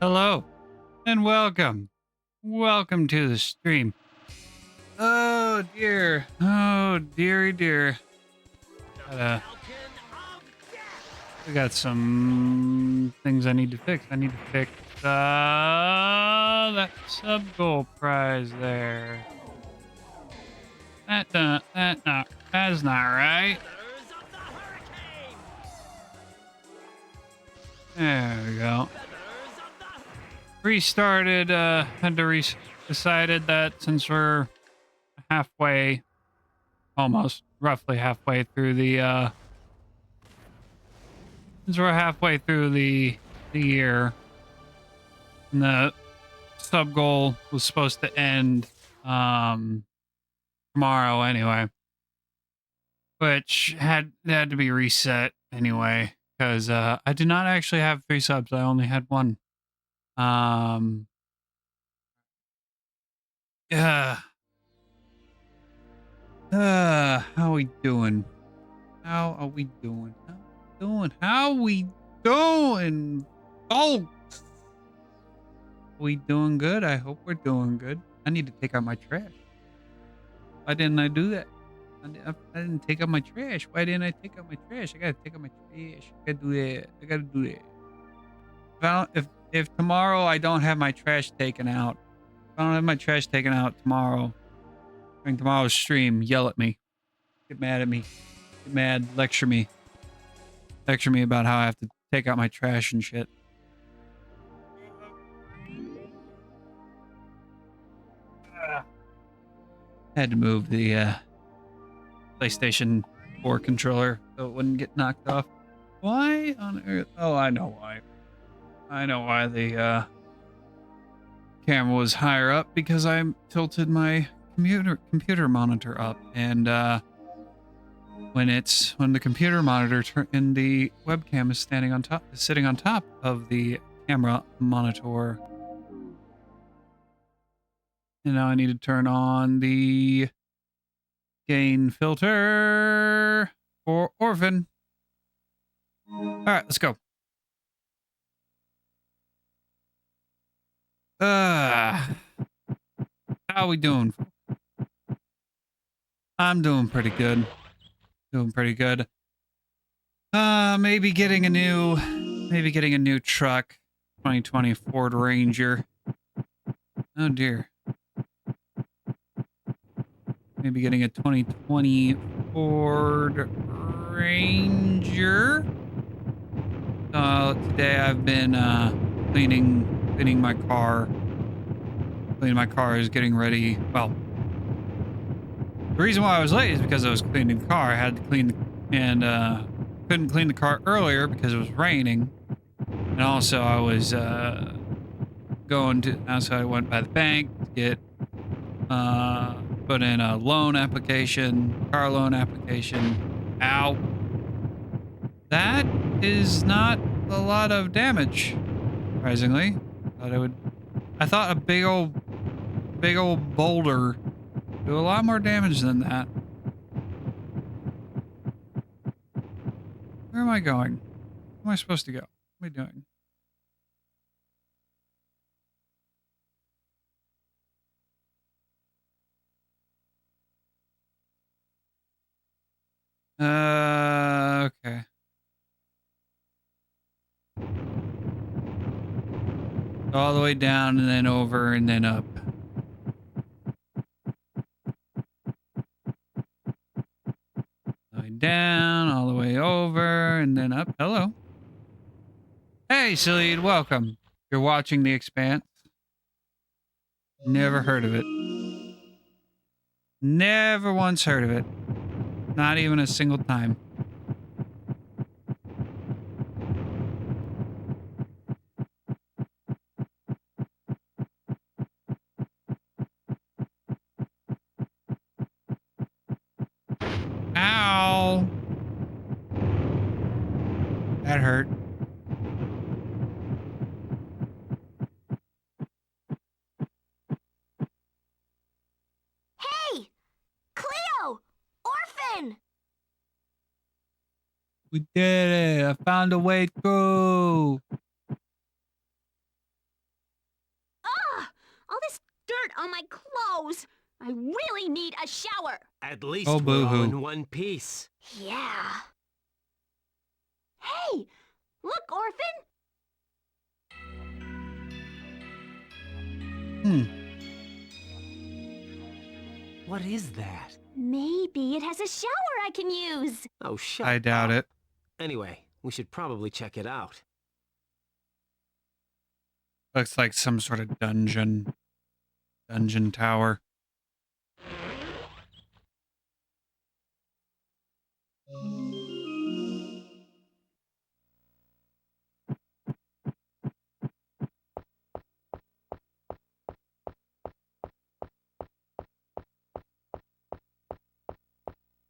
Hello and welcome. Welcome to the stream. Oh dear. Oh dearie dear. Uh, we got some things I need to fix. I need to fix that sub goal prize there. That's not right. There we go. Restarted, had to decided that since we're halfway, almost roughly halfway through the since we're halfway through the year, and the sub goal was supposed to end tomorrow anyway, which had to be reset anyway because I did not actually have 3 subs. I only had 1. Yeah. How we doing? How are we doing? How we doing? Oh, we doing good? I hope we're doing good. I need to take out my trash. Why didn't I do that? I didn't take out my trash. Why didn't I take out my trash? I gotta take out my trash. I gotta do that. I gotta do that. If tomorrow I don't have my trash taken out, if I don't have my trash taken out tomorrow, during tomorrow's stream, yell at me. Get mad at me. Get mad. Lecture me. Lecture me about how I have to take out my trash and shit. Had to move the PlayStation 4 controller so it wouldn't get knocked off. Why on earth? Oh, I know why. I know why the camera was higher up, because I tilted my computer monitor up, and when the computer monitor and the webcam is sitting on top of the camera monitor. And now I need to turn on the gain filter for Orphen. All right, let's go. How we doing? I'm doing pretty good. Maybe getting a new truck. 2020 Ford Ranger. Oh dear. Maybe getting a 2020 Ford Ranger. Today I've been cleaning my car. Cleaning my car is getting ready. Well, the reason why I was late is because I was cleaning the car. I had to clean couldn't clean the car earlier because it was raining. And also I was so I went by the bank to get put in a car loan application. Ow. That is not a lot of damage, surprisingly. I thought a big old boulder do a lot more damage than that. Where am I going? Where am I supposed to go? What am I doing? Okay. All the way down and then over and then up. All the way down, all the way over, and then up. Hello. Hey, Salid, welcome. You're watching The Expanse. Never heard of it. Never once heard of it. Not even a single time. Ow! That hurt. Hey! Cleo! Orphen! We did it! I found a way through! dirt on my clothes. I really need a shower. At least Oh, we're all boo-hoo. in one piece. Yeah. Hey, look, Orphen. What is that? Maybe it has a shower I can use. Oh, shut I doubt up. it. Anyway, we should probably check it out. Looks like some sort of dungeon tower.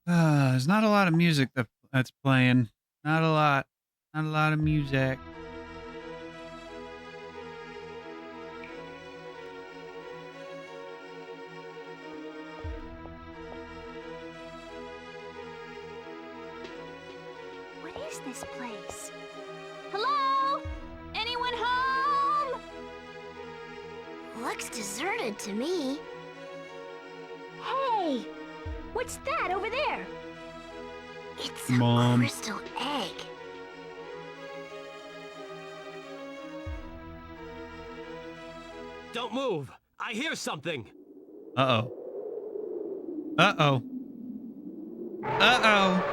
There's not a lot of music that's playing. Not a lot. Not a lot of music. What is this place? Hello? Anyone home? Looks deserted to me. Hey, what's that over there? It's Mom. a crystal egg. Don't move! I hear something! Uh-oh. Uh-oh. Uh-oh.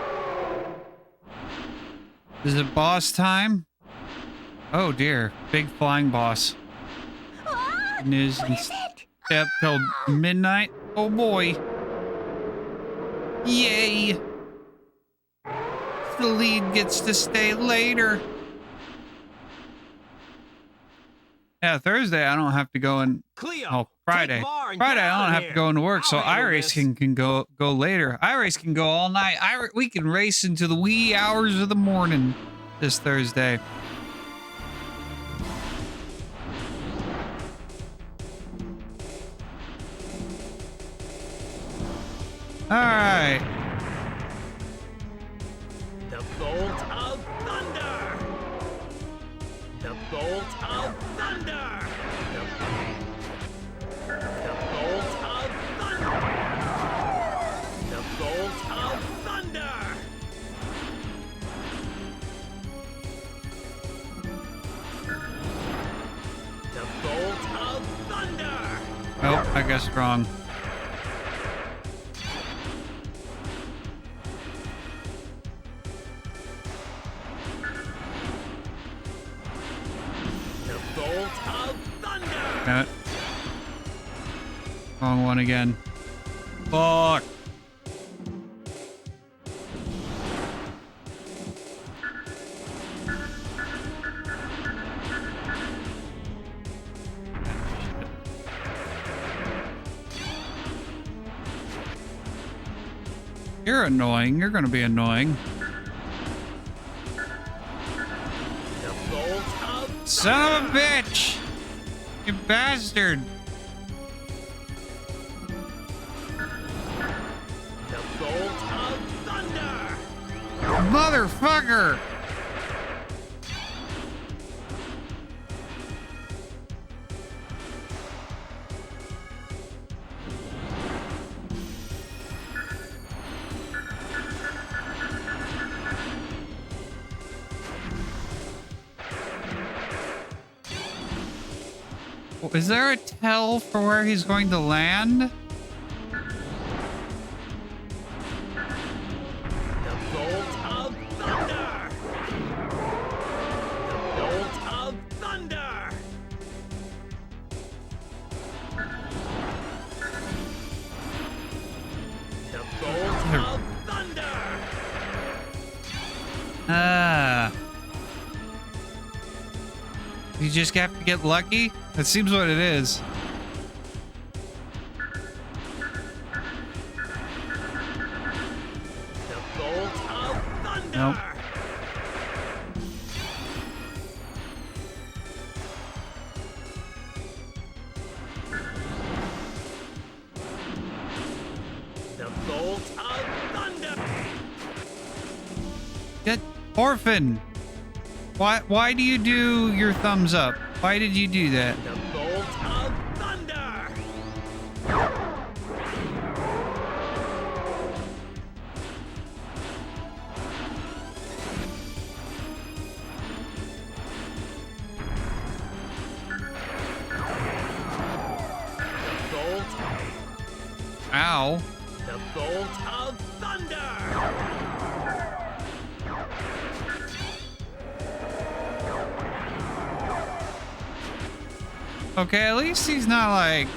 Is it boss time? Oh dear. Big flying boss. Ah, News what and is it? step till midnight. Oh boy. Yay. The lead gets to stay later. Yeah, Thursday I don't have to go in. Cleo! Oh, Friday. Take Mar and Friday get I out don't of have to here. go into work, so I'll handle iRace this. can go later. iRace can go all night. We can race into the wee hours of the morning this Thursday. All right. The bolt of thunder! The bolt of thunder! The bolt of thunder! The bolt of thunder! The bolt of thunder! Oh, I guess wrong. The bolt of thunder! Damn it. Wrong one again. Fuck. You're annoying. You're gonna be annoying. The bolt of Son of a bitch! You bastard! the bolt of thunder! Motherfucker! Is there a tell for where he's going to land? The bolt of thunder! The bolt of thunder! The bolt of thunder! Ah. You just have to get lucky? That seems what it is. The bolt of thunder! Nope. The bolt of thunder! Get Orphen! Why do you do your thumbs up? Why did you do that? The bolt of thunder! now. The bolt of thunder. Okay, at least he's not like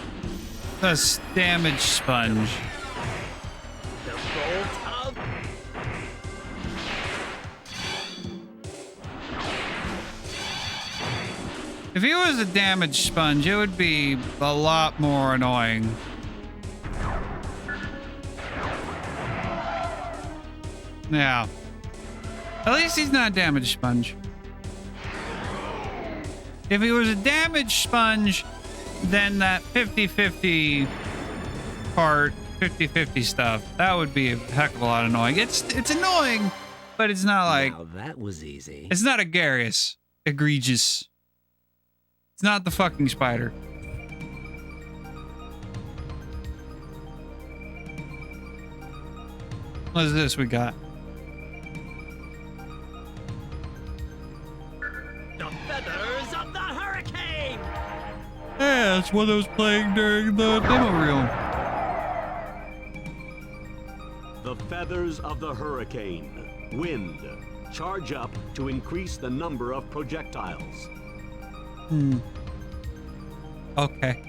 a damage sponge. The bolt of If he was a damage sponge, it would be a lot more annoying. Yeah. At least he's not a damage sponge. If he was a damage sponge, then that 50-50 part, 50-50 stuff, that would be a heck of a lot annoying. It's annoying, but it's not like... Now that was easy. It's not egregious. It's not the fucking spider. What is this we got? The feathers of the hurricane. Yeah, that's what I was playing during the demo reel. The feathers of the hurricane. Wind. Charge up to increase the number of projectiles. Okay.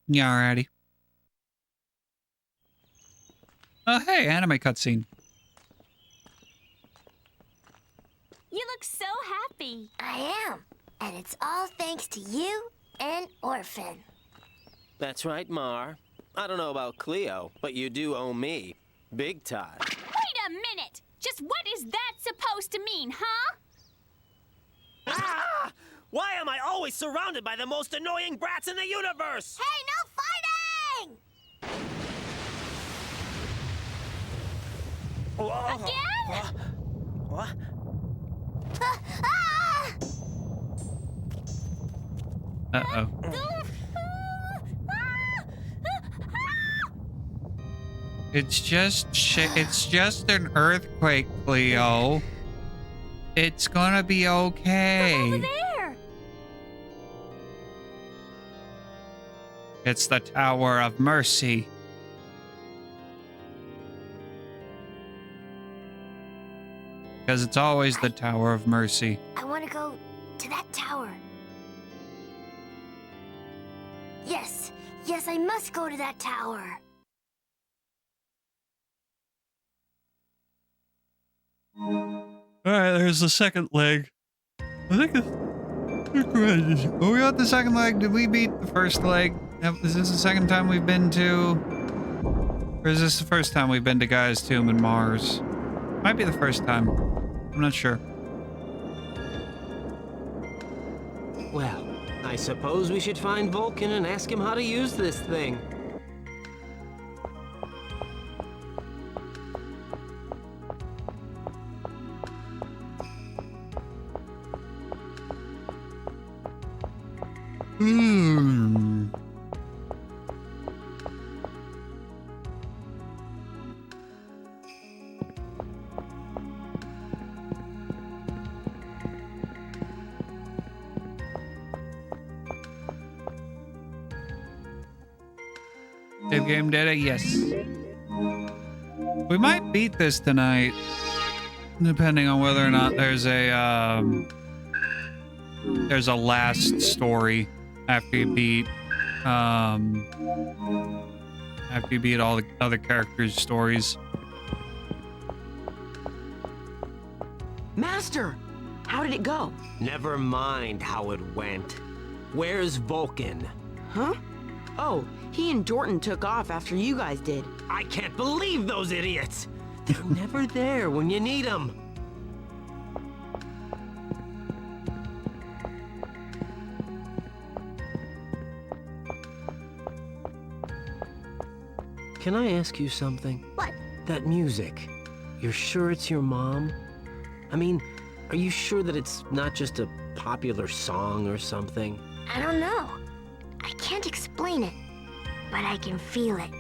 Yeah, alrighty. Oh, hey, anime cutscene. You look so happy. I am. And it's all thanks to you and Orphen. That's right, Mar. I don't know about Cleo, but you do owe me. Big time. Wait a minute. Just what is that supposed to mean, huh? Ah! Why am I always surrounded by the most annoying brats in the universe? Hey, no fighting! Whoa. Again? What? Ah! Uh-oh. It's just an earthquake, Cleo. It's gonna be okay. Over there. It's the Tower of Mercy. Because it's always the Tower of Mercy. I want to go to that tower. Yes, I must go to that tower. Alright, there's the second leg. I think it's... Are we on the second leg? Did we beat the first leg? Is this the second time we've been to... Or is this the first time we've been to Gaia's Tomb and Mars? Might be the first time. I'm not sure. Well, I suppose we should find Vulcan and ask him how to use this thing. Save game data? Yes. We might beat this tonight, depending on whether or not there's a last story after you beat all the other characters' stories. Master, how did it go? Never mind how it went. Where's Vulcan? Huh? Oh, he and Jordan took off after you guys did. I can't believe those idiots! They're never there when you need them. Can I ask you something? What? That music. You're sure it's your mom? I mean, are you sure that it's not just a popular song or something? I don't know. I can't explain it, but I can feel it.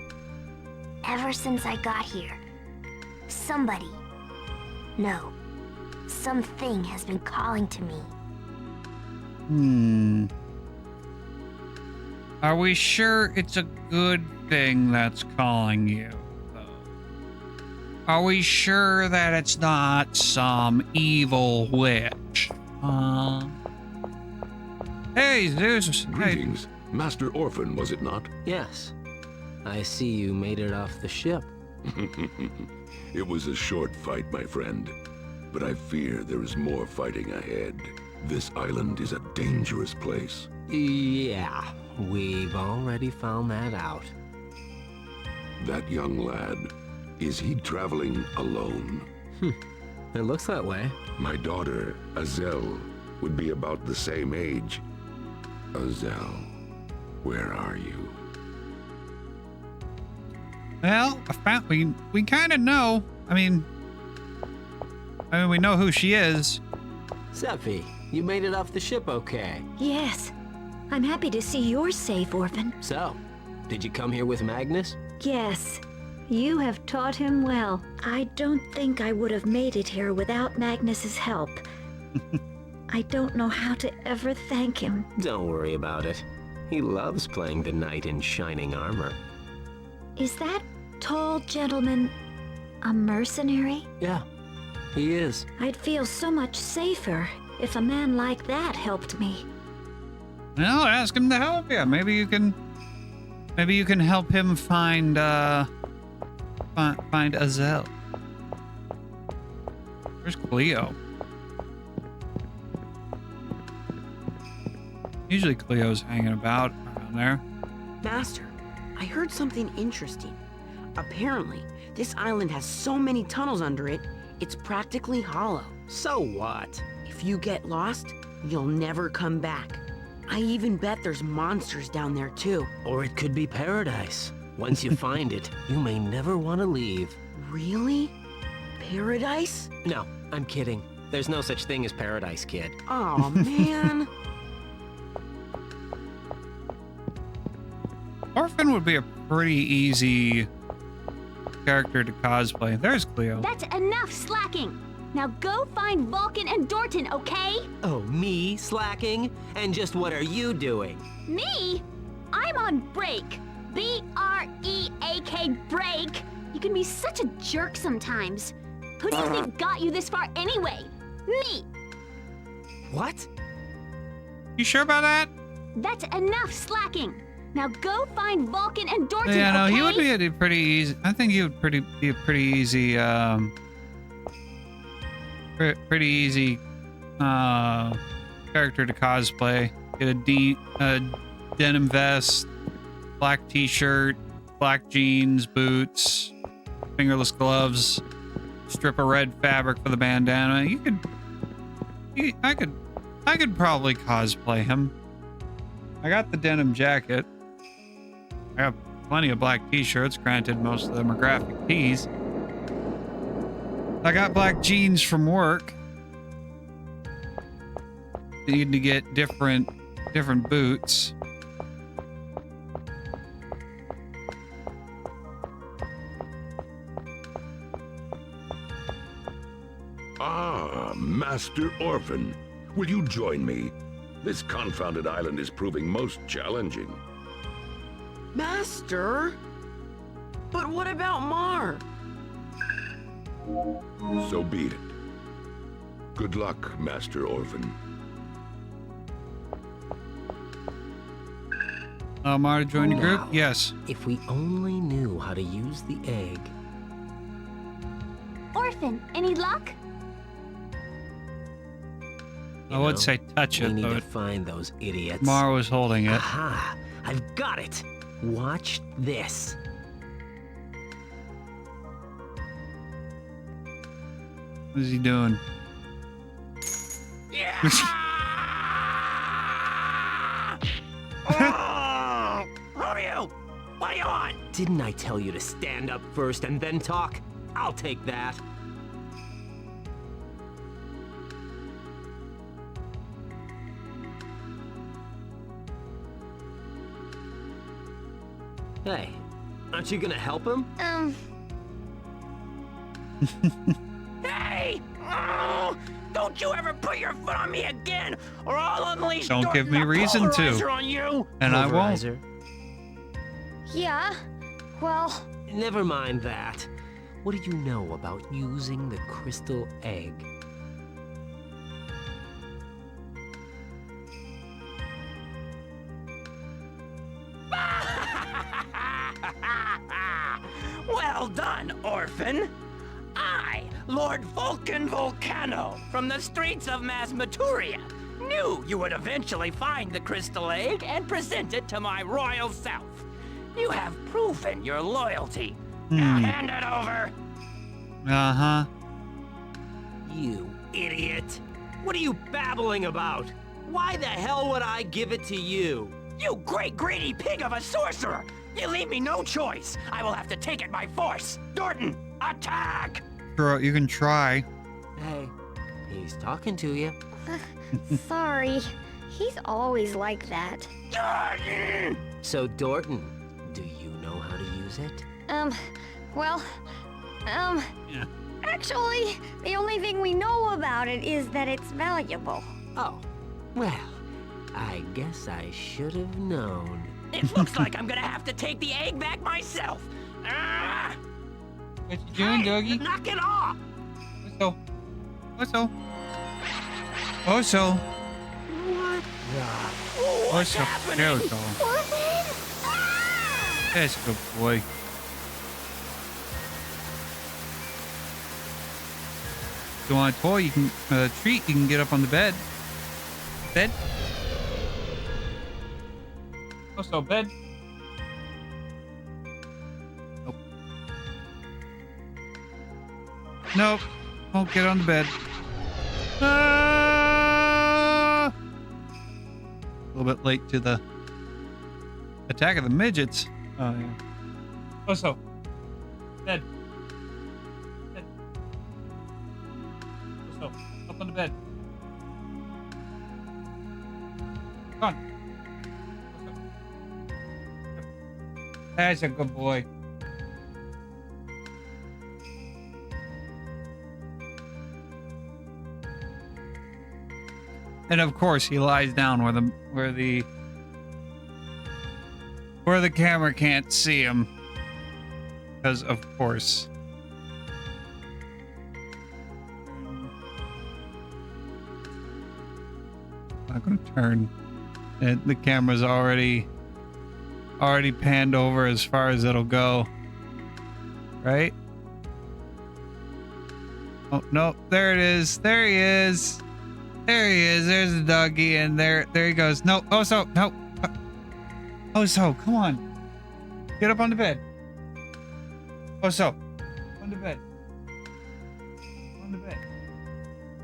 Ever since I got here, somebody, no, something has been calling to me. Are we sure it's a good thing that's calling you? Are we sure that it's not some evil witch? Hey, Zeus. Greetings. Master Orphen, was it not? Yes. I see you made it off the ship. It was a short fight, my friend. But I fear there is more fighting ahead. This island is a dangerous place. Yeah, we've already found that out. That young lad, is he traveling alone? It looks that way. My daughter, Azel, would be about the same age. Azel, where are you? Well, we kind of know. I mean, we know who she is. Sephi, you made it off the ship okay. Yes. I'm happy to see you're safe, Orphen. So, did you come here with Magnus? Yes. You have taught him well. I don't think I would have made it here without Magnus's help. I don't know how to ever thank him. Don't worry about it. He loves playing the knight in shining armor. Is that tall gentleman a mercenary? Yeah, he is. I'd feel so much safer if a man like that helped me. Well, ask him to help you. Maybe you can help him find Azel. Where's Cleo? Usually Cleo's hanging about around there. Master, I heard something interesting. Apparently, this island has so many tunnels under it, it's practically hollow. So what? If you get lost, you'll never come back. I even bet there's monsters down there too. Or it could be paradise. Once you find it, you may never want to leave. Really? Paradise? No, I'm kidding. There's no such thing as paradise, kid. Oh man. Orphen would be a pretty easy character to cosplay. There's Cleo. That's enough slacking. Now go find Vulcan and Dorton, okay? Oh, me slacking? And just what are you doing? Me? I'm on break. B-R-E-A-K, break. You can be such a jerk sometimes. Who do you think got you this far anyway? Me. What? You sure about that? That's enough slacking. Now go find Vulcan and Dorton, Yeah, no, okay? he would be a pretty easy. I think he would be a pretty easy, pretty easy character to cosplay. Get a denim vest, black t-shirt, black jeans, boots, fingerless gloves, strip of red fabric for the bandana. I could probably cosplay him. I got the denim jacket. I have plenty of black t-shirts. Granted, most of them are graphic tees. I got black jeans from work. Need to get different boots. Ah, Master Orphen. Will you join me? This confounded island is proving most challenging. Master? But what about Mar? So be it. Good luck, Master Orphen. Mara, join the group? Wow. Yes. If we only knew how to use the egg. Orphen, any luck? I would say touch we it, need to but find those idiots. Mara was holding it. Aha! I've got it! Watch this. What is he doing? Oh! Who are you? What do you want? Didn't I tell you to stand up first and then talk? I'll take that. Hey, aren't you gonna help him? Hey! Oh, don't you ever put your foot on me again, or I'll unleash Don't give me reason to. on you. And I won't. Polarizer? Yeah, well, Never mind that. What do you know about using the crystal egg? Well done, Orphen. I, Lord Vulcan Volcano, from the streets of Masmaturia, knew you would eventually find the crystal egg and present it to my royal self. You have proven your loyalty. Now hand it over. Uh-huh. You idiot. What are you babbling about? Why the hell would I give it to you? You great greedy pig of a sorcerer! You leave me no choice. I will have to take it by force. Dorton, attack! Sure, you can try. Hey, he's talking to you. sorry. He's always like that. Dorton! So, Dorton, do you know how to use it? Well, Yeah. actually, the only thing we know about it is that it's valuable. Oh, well, I guess I should have known. It looks like I'm gonna have to take the egg back myself. Ah! What you doing, Hey, doggy? knock it off! Also. What's Also. happening? There we go. That's a good boy. If you want a toy, you can treat. You can get up on the bed. Bed. Also, bed. Nope. Nope. Won't get on the bed. Ah! A little bit late to the attack of the midgets. Oh, yeah. Also, bed. Bed. Also, up on the bed. Come on. That's a good boy. And of course, he lies down where the camera can't see him. Because of course. I'm not gonna turn. And the camera's already panned over as far as it'll go. Right? Oh no, there it is. There he is. There he is. There's the doggy, and there he goes. No, Oso, no. Oso, come on. Get up on the bed. Oso, on the bed. On the bed.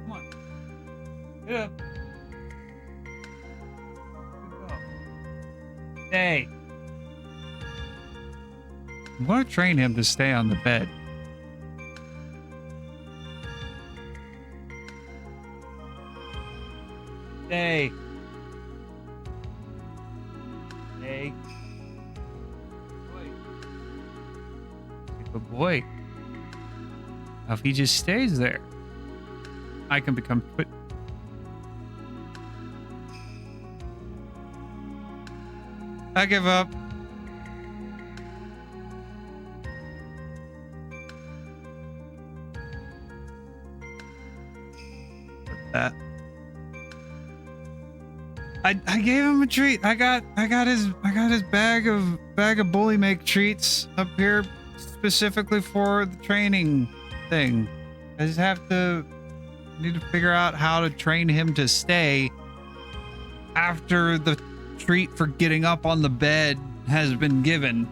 Come on. Get up. Good go. Stay. I'm going to train him to stay on the bed. Stay. Stay. Good boy. Now if he just stays there, I can become quit. I give up. That. I gave him a treat. I got his bag of bully make treats up here specifically for the training thing. I just need to figure out how to train him to stay after the treat for getting up on the bed has been given.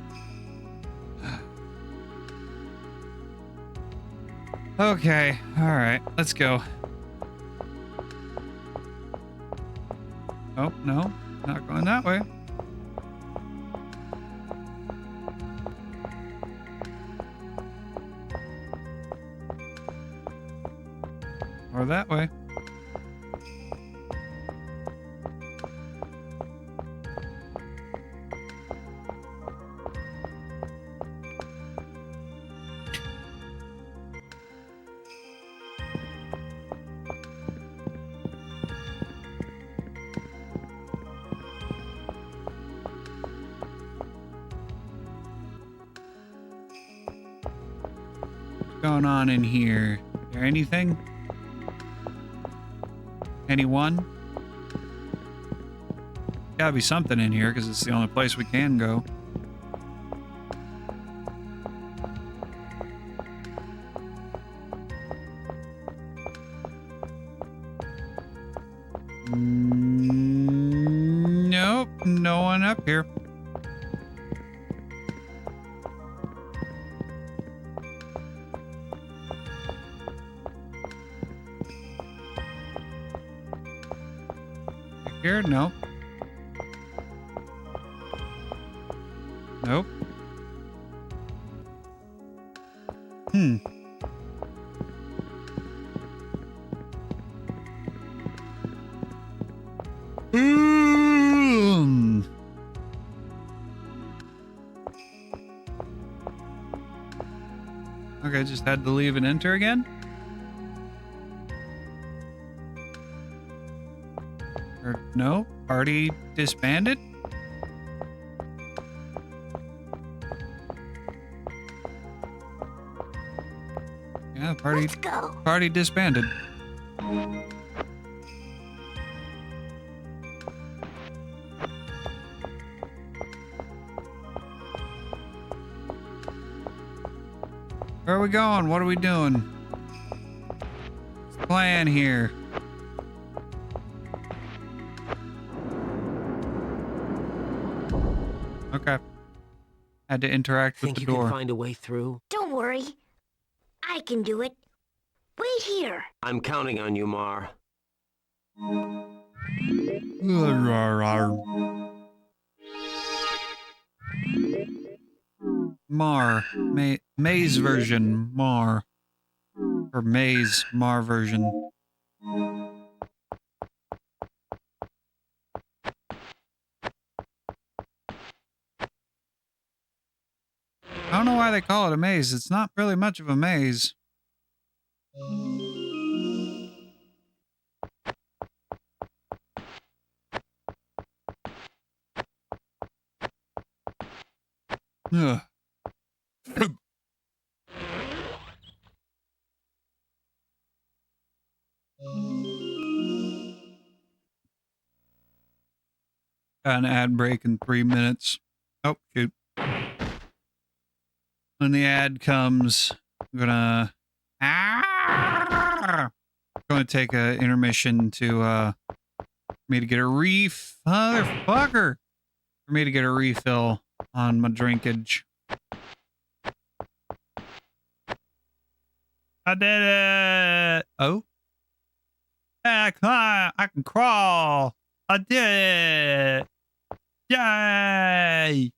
Okay, all right, let's go. Oh, no, not going that way. Or that way. going on in here? Is there anything? Anyone? Gotta be something in here because it's the only place we can go. Nope, no one up here. Here? Nope. Nope. Okay, just had to leave and enter again. Or no, party disbanded. Yeah, Let's go. party disbanded. Where are we going? What are we doing? What's the plan here? Okay. Had to interact with Think the you door. can find a way through? Don't worry. I can do it. Wait here. I'm counting on you, Mar. Mar. Maze version. Mar. Or Maze. Mar version. I don't know why they call it a maze. It's not really much of a maze. Ugh. Got an ad break in 3 minutes. Oh, shoot. When the ad comes, I'm gonna take a intermission to for me to get a motherfucker, for me to get a refill on my drinkage. I did it. Oh, I can crawl. I did it. Yay.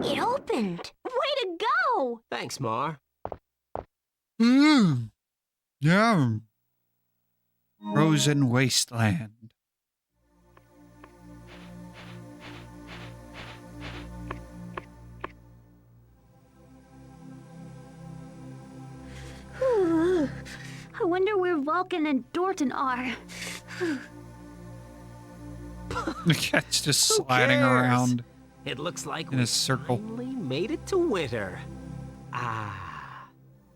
It opened. Way to go! Thanks, Mar. Yeah. Frozen wasteland. I wonder where Vulcan and Dorton are. The cat's just Who sliding cares? around It looks like in we a circle. finally made it to winter.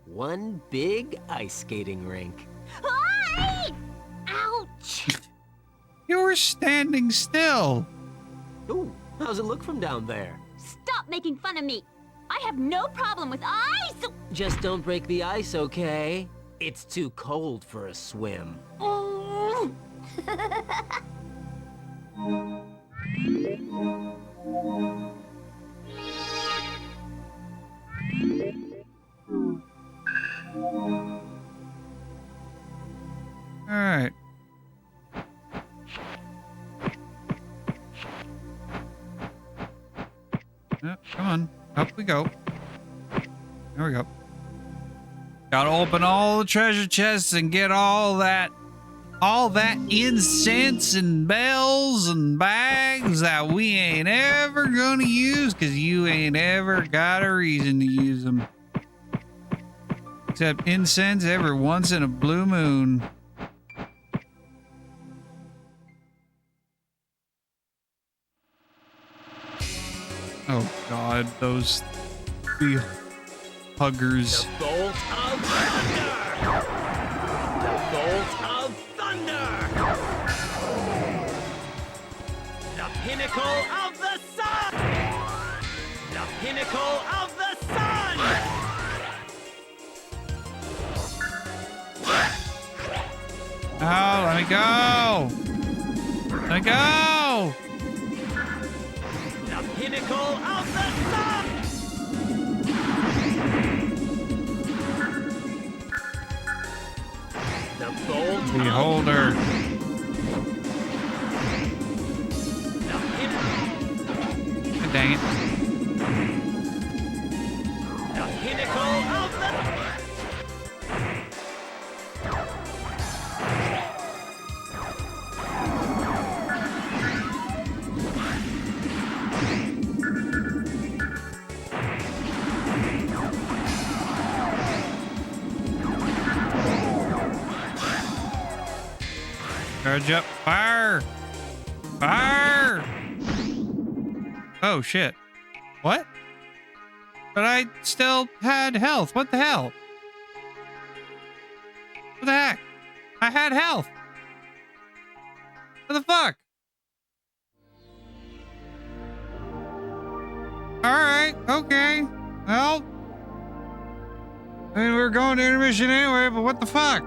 One big ice skating rink. Ay! Ouch! You were standing still. Ooh, how's it look from down there? Stop making fun of me. I have no problem with ice. Just don't break the ice, okay? It's too cold for a swim. Oh. All right. Come on. Up we go. There we go. Gotta open all the treasure chests and get all that incense and bells and bags that we ain't ever gonna use because you ain't ever got a reason to use them. Except incense every once in a blue moon. Oh god, those three huggers. The bolt of thunder! The bolt of thunder! The pinnacle of the sun! The pinnacle of the sun! Oh, let me go! Let me go! The pinnacle of the sun! The bolt Beholder. The pinnacle. God dang it. The pinnacle of the... Charge up. Fire! Fire! Oh, shit. What? But I still had health. What the hell? What the heck? I had health. What the fuck? Alright, okay. Well, I mean, we were going to intermission anyway, but what the fuck?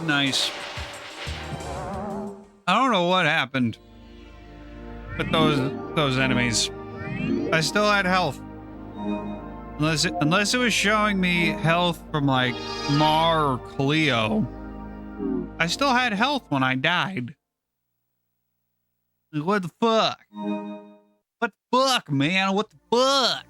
Nice. I don't know what happened, but those enemies, I still had health. Unless it was showing me health from like Mar or Cleo, I still had health when I died. Like, what the fuck? What the fuck, man? What the fuck?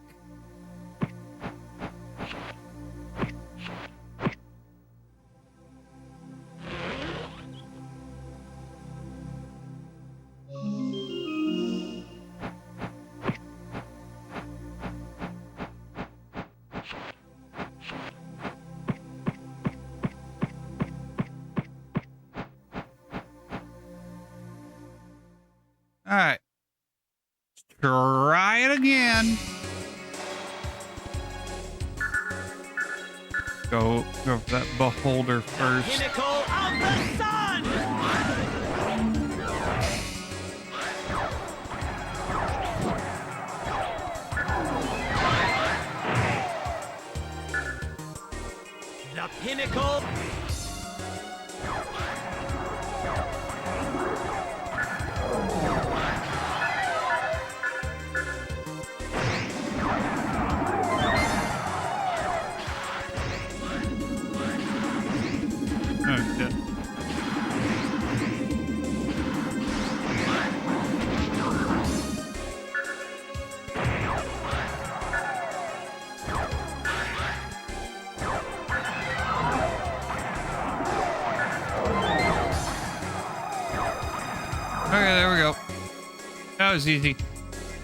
All right. Let's try it again. Go for that beholder first. Pinnacle of the sun! The pinnacle. Oh, shit. Okay, there we go. That was easy.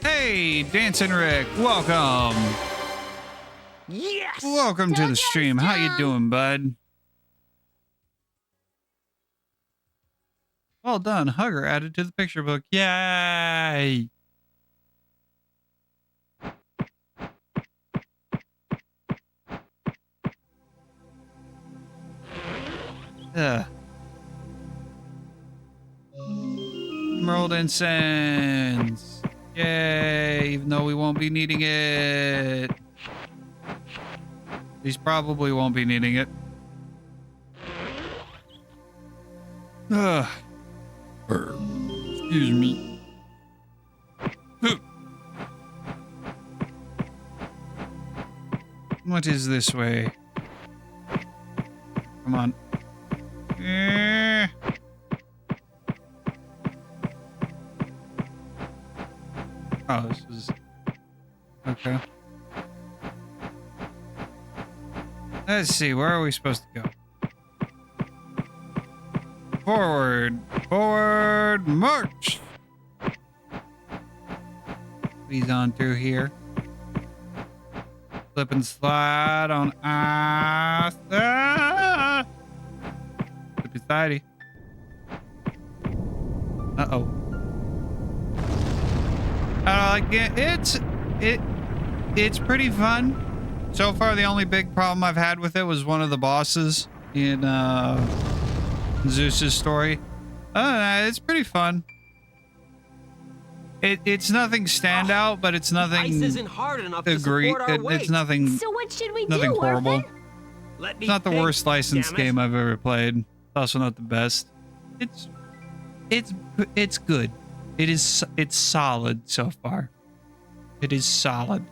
Hey, Dancing Rick, welcome. Yes! Welcome to the stream. How you doing, bud? Well done. Hugger added to the picture book. Yay! Emerald incense. Yay! Even though we won't be needing it. These probably won't be needing it. Ugh. Excuse me. What is this way? Come on. Oh, this is... Okay. Let's see, where are we supposed to go? Forward! Forward! March! Squeeze on through here. Slip and slide on ice. Ah! Slippy slidey. Uh-oh. It's pretty fun. So far, the only big problem I've had with it was one of the bosses in Zeus's story. It's pretty fun. It's nothing standout, but it's nothing. Ice isn't hard enough to support our weight. It's nothing. So what should we Nothing do, horrible. Orphen? Let me It's not the think, worst licensed damn it. game I've ever played. It's also not the best. It's good. It's solid so far. It is solid.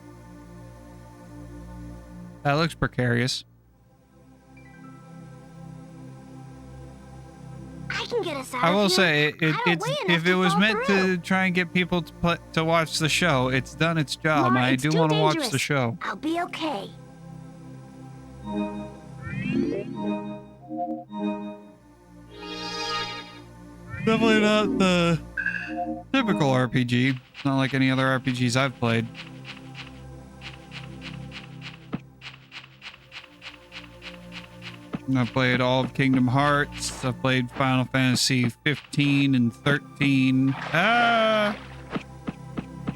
That looks precarious. I can get us out I of will here. say I don't it's weigh enough if it to was fall meant through. to try and get people to watch the show, it's done its job. Laura, I it's do too want to watch dangerous. the show. I'll be okay. Definitely not the typical RPG. Not like any other RPGs I've played. I've played all of Kingdom Hearts. I've played Final Fantasy 15 and 13.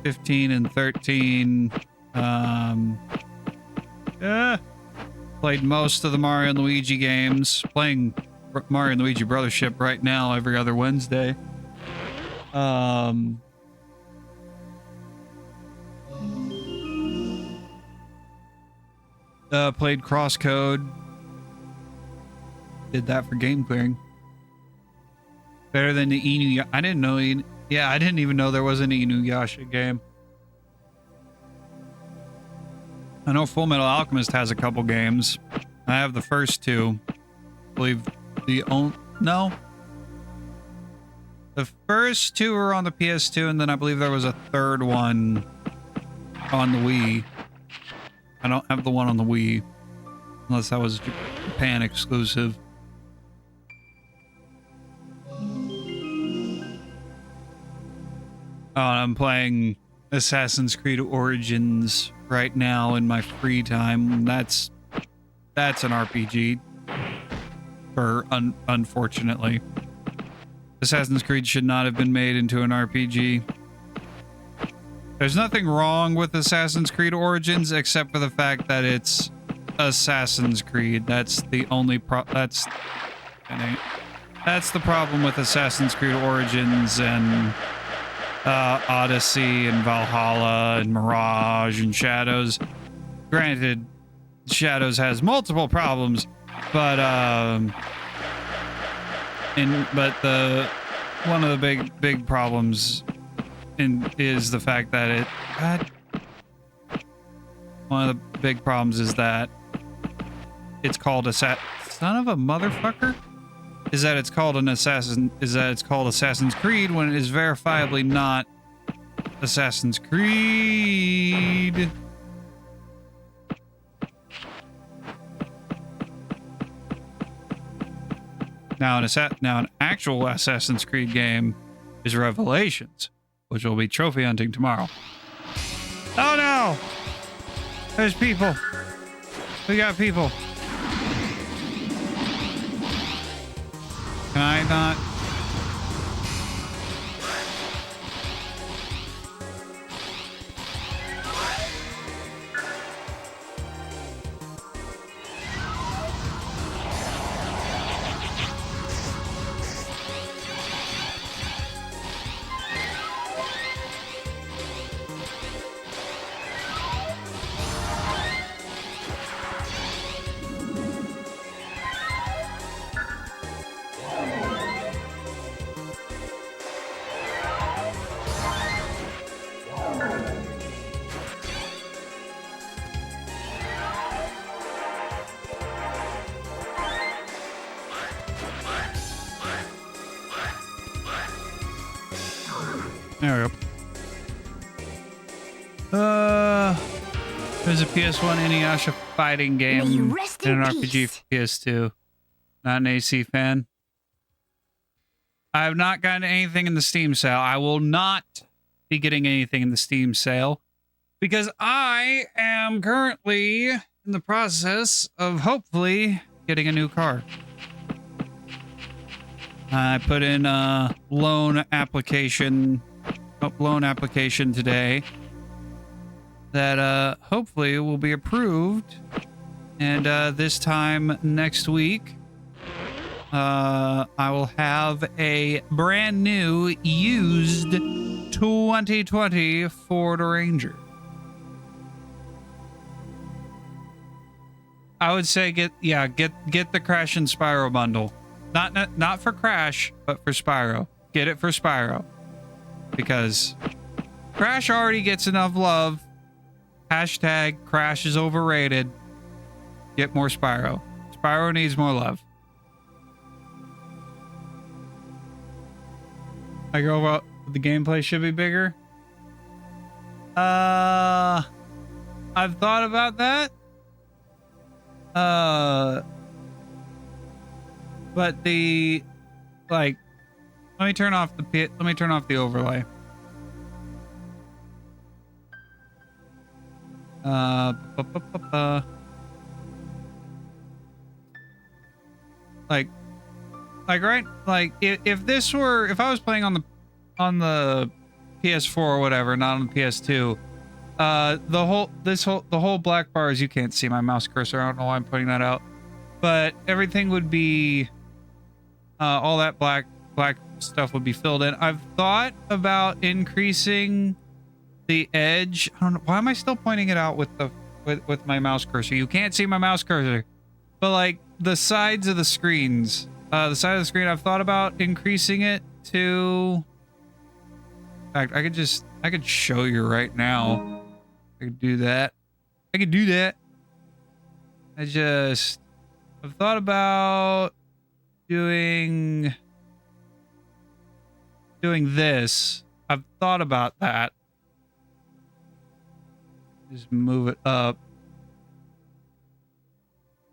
15 and 13. Played most of the Mario and Luigi games. Playing Mario and Luigi Brothership right now every other Wednesday. Played Crosscode. Did that for game clearing. Better than the Inuyasha. I didn't know. Yeah, I didn't even know there was an Inuyasha game. I know Full Metal Alchemist has a couple games. I have the first two. I believe no. The first two were on the PS2, and then I believe there was a third one on the Wii. I don't have the one on the Wii, unless that was Japan exclusive. I'm playing Assassin's Creed Origins right now in my free time. That's an RPG. Unfortunately. Assassin's Creed should not have been made into an RPG. There's nothing wrong with Assassin's Creed Origins except for the fact that it's Assassin's Creed. That's the only that's the problem with Assassin's Creed Origins and Odyssey and Valhalla and Mirage and Shadows. Granted, Shadows has multiple problems, but one of the big problems is the fact that one of the big problems is that it's called son of a motherfucker. Is that it's called Assassin's Creed when it is verifiably not Assassin's Creed. Now an actual Assassin's Creed game is Revelations, which will be trophy hunting tomorrow. Oh no! There's people. We got people. Can I not? There we go. There's a PS1 Inuyasha fighting game and an RPG for PS2. Not an AC fan. I have not gotten anything in the Steam sale. I will not be getting anything in the Steam sale because I am currently in the process of hopefully getting a new car. I put in a loan application today that hopefully will be approved, and this time next week I will have a brand new used 2020 Ford Ranger. I would say get the Crash and Spyro bundle. Not for Crash, but for Spyro. Get it for Spyro. Because Crash already gets enough love. Hashtag Crash is overrated. Get more Spyro. Spyro needs more love. I go about the gameplay should be bigger. I've thought about that. But the let me turn off the overlay. If I was playing on the PS4 or whatever, not on the PS2, the whole black bars, you can't see my mouse cursor. I don't know why I'm putting that out, but everything would be all that black stuff would be filled in. I've thought about increasing the edge. I don't know why am I still pointing it out with my mouse cursor. You can't see my mouse cursor, but like the sides of the screens, the side of the screen, I've thought about increasing it to. In fact, I could show you right now. I could do that. I've thought about doing this. I've thought about that. Just move it up.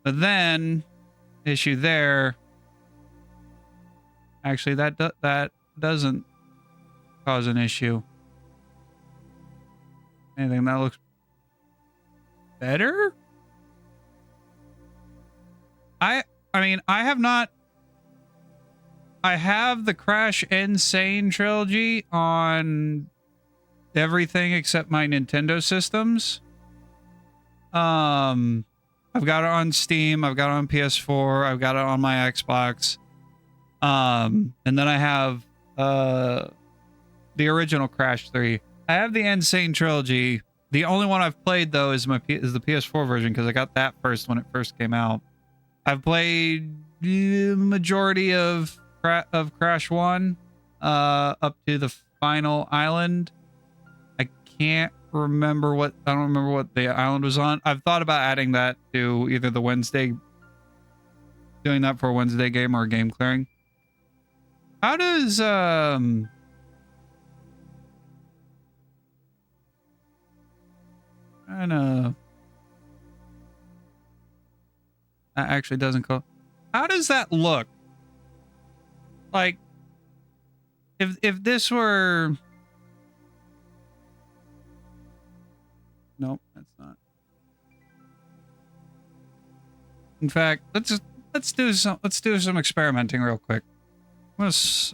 But then, issue there. Actually, that doesn't cause an issue. Anything that looks better? I mean, I have not I have the Crash Insane trilogy on everything except my Nintendo systems. I've got it on Steam, I've got it on PS4, I've got it on my Xbox. And then I have the original Crash 3. I have the Insane trilogy. The only one I've played though is the PS4 version because I got that first when it first came out. I've played the majority of Crash 1 up to the final island. I don't remember what the island was on. I've thought about adding that to either the Wednesday, doing that for a Wednesday game or a game clearing. How does that actually doesn't call. How does that look? Like, if this were, nope, that's not. In fact, let's do some experimenting real quick. I'm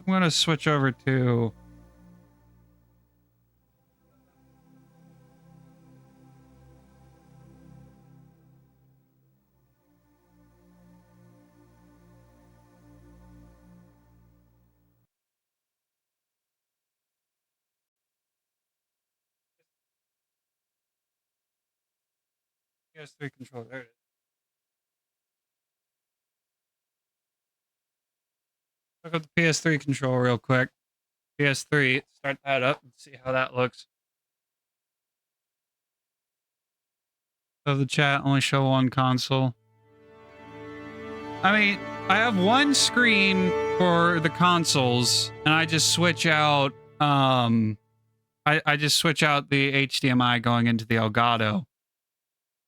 gonna switch over to. PS3 controller. There it is. Look up the PS3 controller real quick. PS3. Start that up and see how that looks. Of the chat, only show one console. I mean, I have one screen for the consoles, and I just switch out. I just switch out the HDMI going into the Elgato.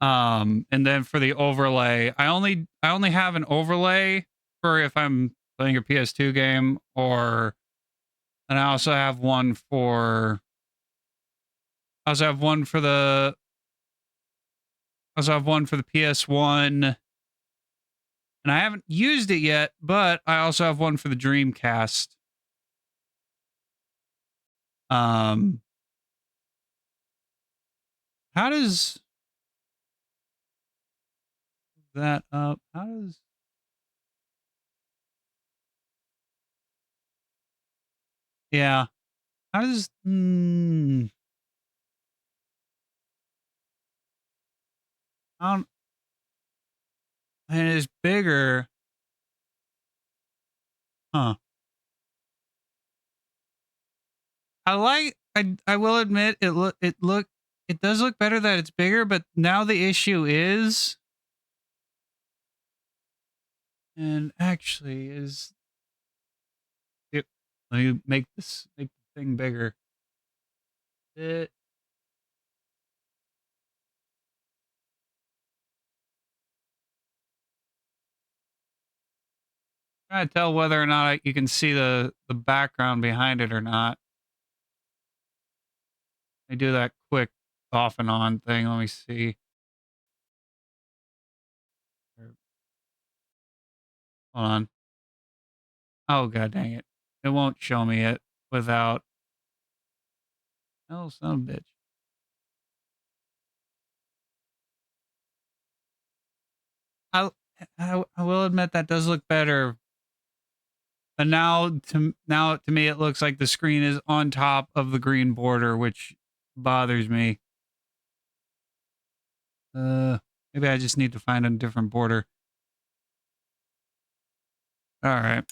And then for the overlay, I only have an overlay for if I'm playing a PS2 game, and I also have one for the PS1, and I haven't used it yet, but I also have one for the Dreamcast. How does that up? How does yeah? How does and it's bigger, huh? I will admit it does look better that it's bigger, but now the issue is, and actually is it, let me make the thing bigger. It trying to tell whether or not you can see the background behind it or not. I do that quick off and on thing. Let me see. Hold on. Oh god dang it! It won't show me it without. Oh son of a bitch. I I will admit that does look better. But now to me it looks like the screen is on top of the green border, which bothers me. Maybe I just need to find a different border. All right.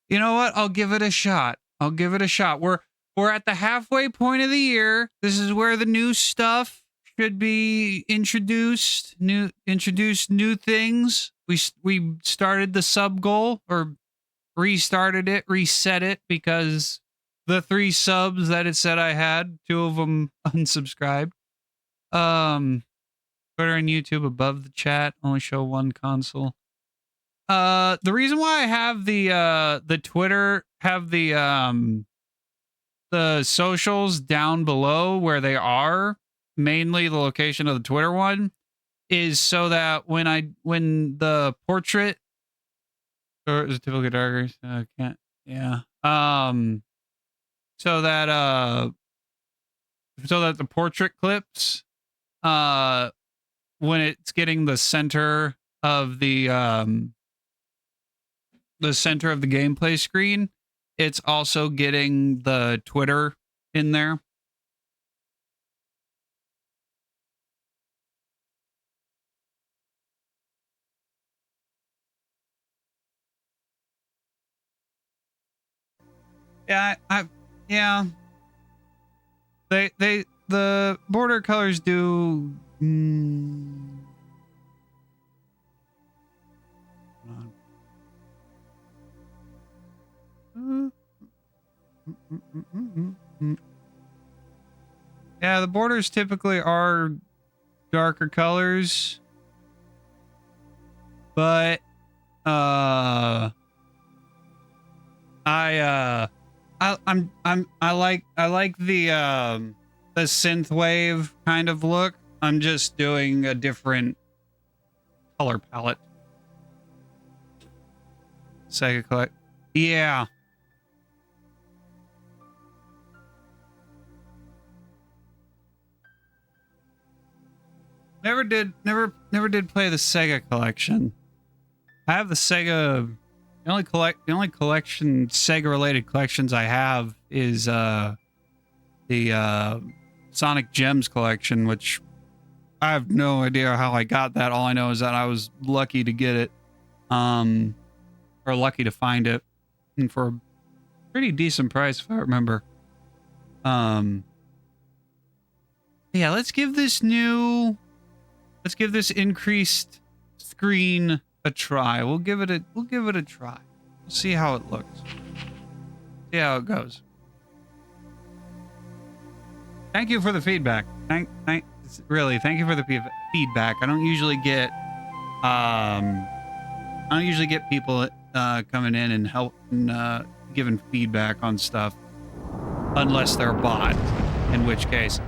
You know what? I'll give it a shot. We're at the halfway point of the year. This is where the new stuff should be introduced. New things. We started the sub goal, or restarted it, reset it, because the 3 subs that it said I had, 2 of them unsubscribed. Twitter and YouTube above the chat, only show one console. The reason why I have the Twitter, have the socials down below where they are, mainly the location of the Twitter one, is so that when the portrait Or is it typically darker? So can't. Yeah. So that the portrait clips, when it's getting the center of the gameplay screen, it's also getting the Twitter in there. Yeah, yeah. The border colors do. Yeah, the borders typically are darker colors, but I like the synthwave kind of look. I'm just doing a different color palette. Sega collect. Yeah. Never did play the Sega collection. I have the Sega. The only collection Sega related collections I have is the Sonic Gems collection, which I have no idea how I got that. All I know is that I was lucky to get it, or lucky to find it, and for a pretty decent price if I remember. Yeah, let's give this increased screen a try. We'll give it a try. We'll see how it looks. See how it goes. Thank you for the feedback. Thank you for the feedback. I don't usually get people coming in and help and giving feedback on stuff unless they're a bot, in which case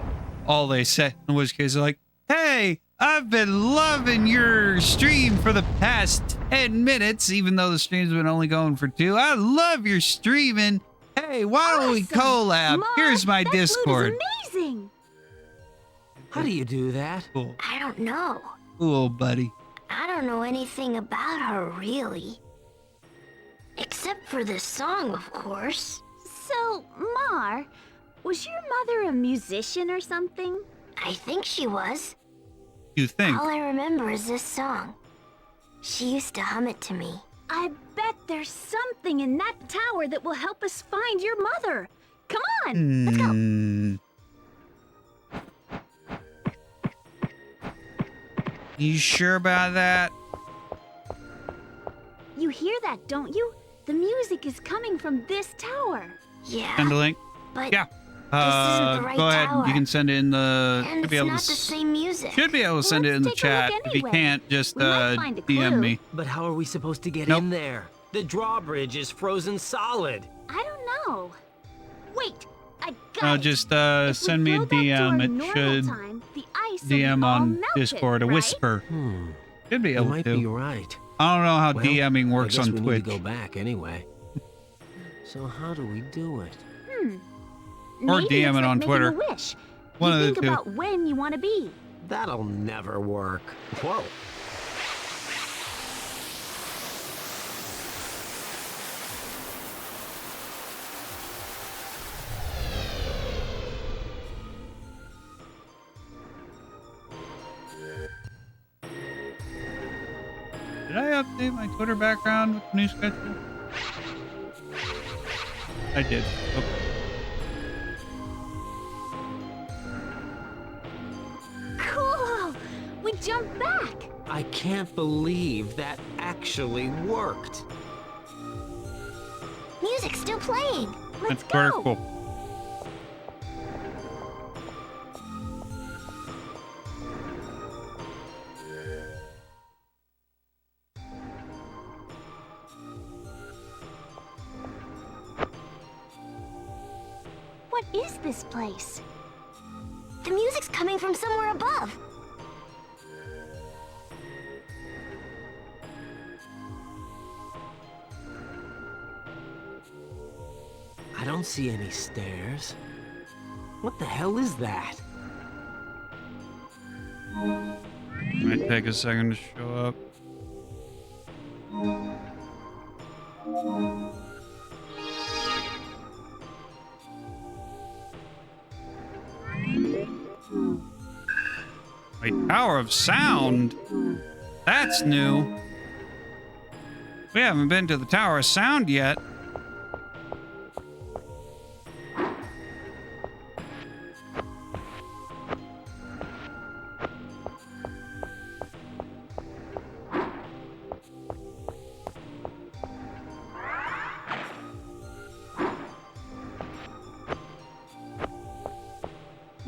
they're like, hey, I've been loving your stream for the past 10 minutes, even though the stream's been only going for 2. I love your streaming. Hey, why don't we collab? Mom, Here's my that Discord. flute is amazing. How do you do that? Cool. I don't know. Cool, buddy. I don't know anything about her, really. Except for this song, of course. So, Mar, was your mother a musician or something? I think she was. You think? All I remember is this song. She used to hum it to me. I bet there's something in that tower that will help us find your mother. Come on, let's go. You sure about that? You hear that, don't you? The music is coming from this tower. Yeah, Send a link. but Yeah. this isn't the right Go ahead. tower. You can send it in the. And it's not the same music. Should be able to send it let's in the take a look chat. If you anyway. can't, just We might find a DM clue. me. But how are we supposed to get Nope. in there? The drawbridge is frozen solid. I don't know. Wait, I got No, it. just If we send me a go back to our DM. It normal should time, the ice will be DM all on melted, Discord. A right? whisper. Should be You able might to. be right. I don't know how Well, DMing works I guess on we Twitch. need to go back anyway. So how do we do it? Or Maybe DM it's it like on making Twitter. A wish. One you of the think two. about when you want to be. That'll never work. Whoa. Did I update my Twitter background with the new schedule? I did. Okay. Cool! We jumped back! I can't believe that actually worked. Music's still playing. Let's That's very go! cool. What is this place? The music's coming from somewhere above. don't see any stairs. What the hell is that? Might take a second to show up. Wait, Tower of Sound? That's new. We haven't been to the Tower of Sound yet.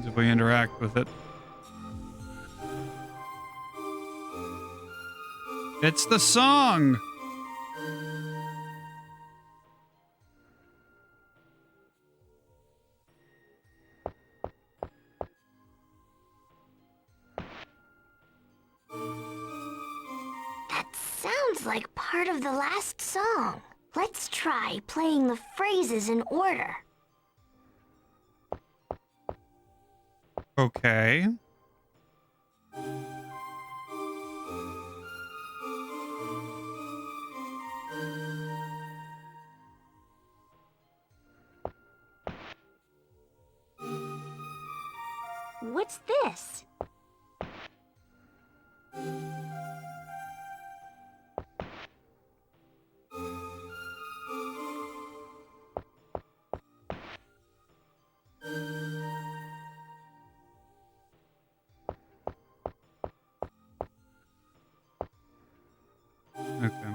If we interact with it. It's the song! That sounds like part of the last song. Let's try playing the phrases in order. Okay. What's this? Okay.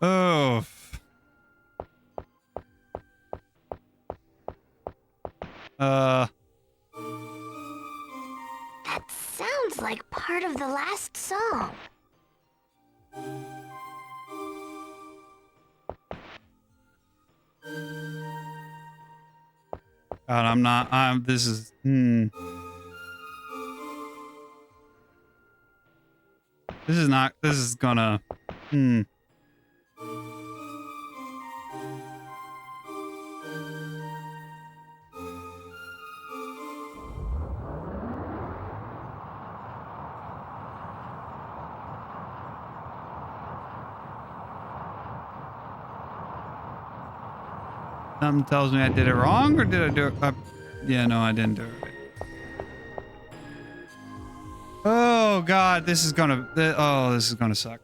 Oh. That sounds like part of the last song. God, this is, this is gonna, Something tells me I did it wrong, or did I do it? Yeah, no, I didn't do it right. Oh God, this is gonna suck.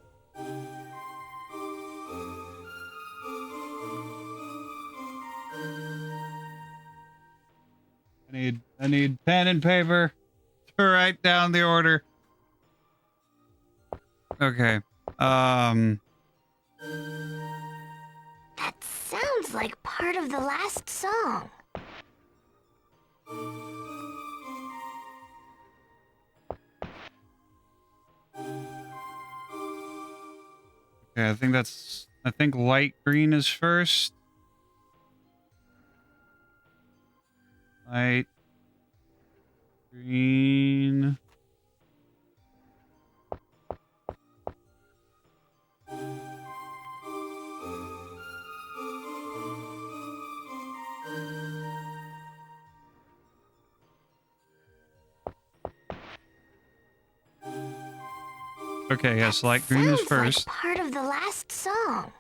I need pen and paper to write down the order. Okay. That sounds like part of the last song. Okay, I think light green is first. Light green. Okay, yes, light green is first. Sounds like part of the last song.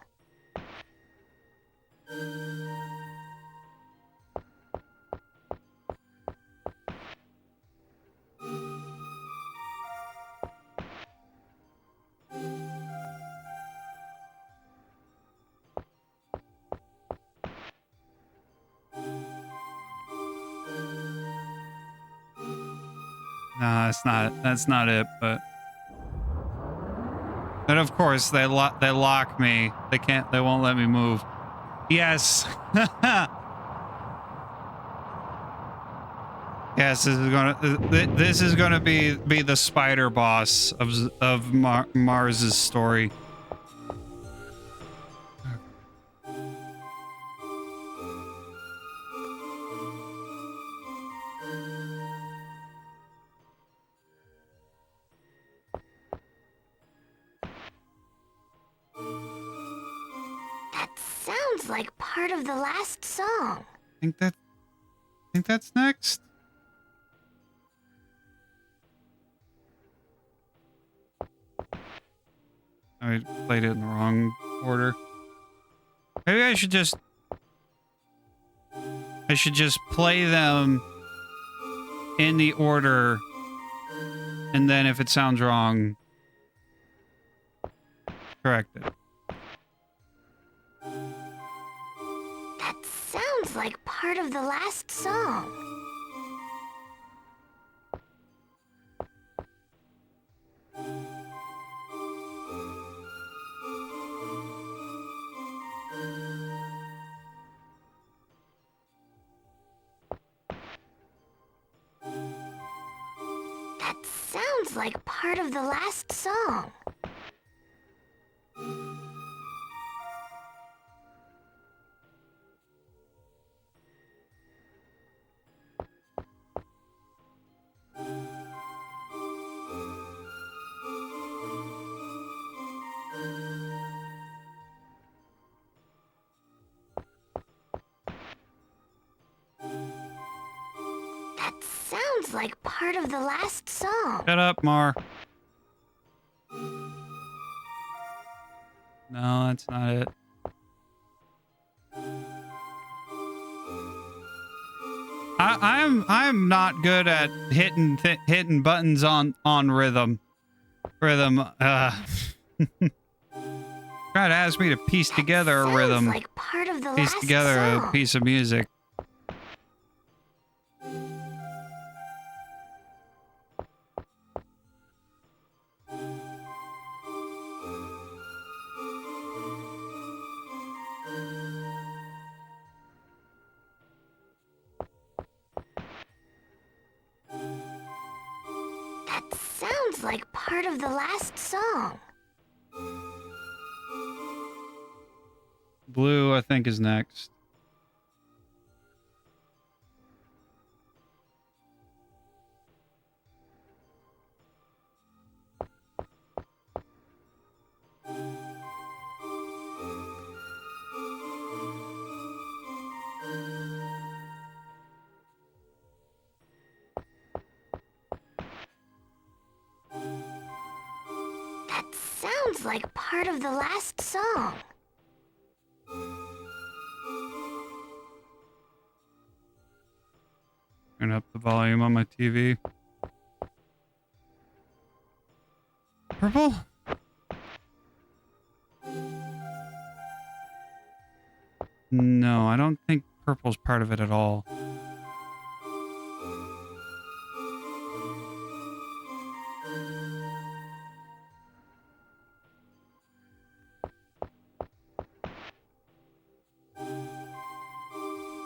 No, that's not it, but and of course they lock me. They won't let me move. Yes. Yes, this is gonna be the spider boss of Mars's story. sounds like part of the last song. Think that's next. I played it in the wrong order. Maybe I should just play them in the order, and then if it sounds wrong, correct it. That sounds like part of the last song. That sounds like part of the last song. That sounds like part of the last song. Shut up, Mar. No, that's not it. I'm not good at hitting buttons on rhythm. Try to ask me to piece together a rhythm. Like part of the Piece last together song. a piece of music. That sounds like part of the last song. Blue, I think, is next. That sounds like part of the last song. Turn up the volume on my TV. Purple? No, I don't think purple's part of it at all.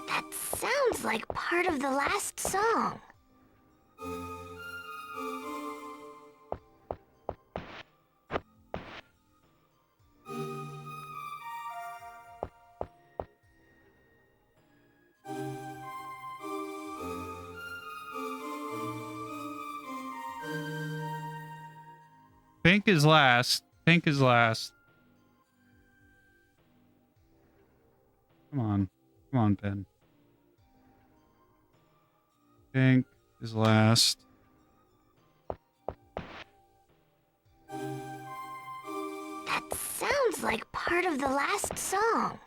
That sounds like part of the last song. Pink is last. Pink is last. Come on. Come on, Ben. Pink is last. That sounds like part of the last song.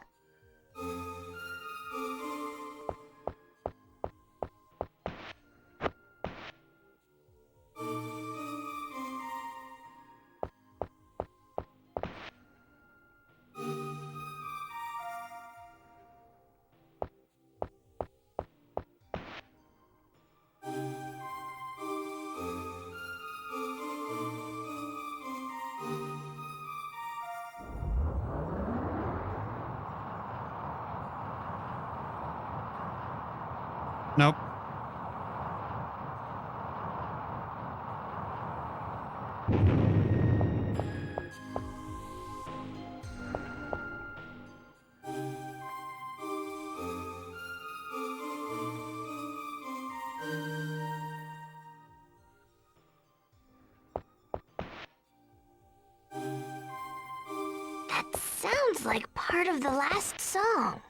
Nope. That sounds like part part of the last song.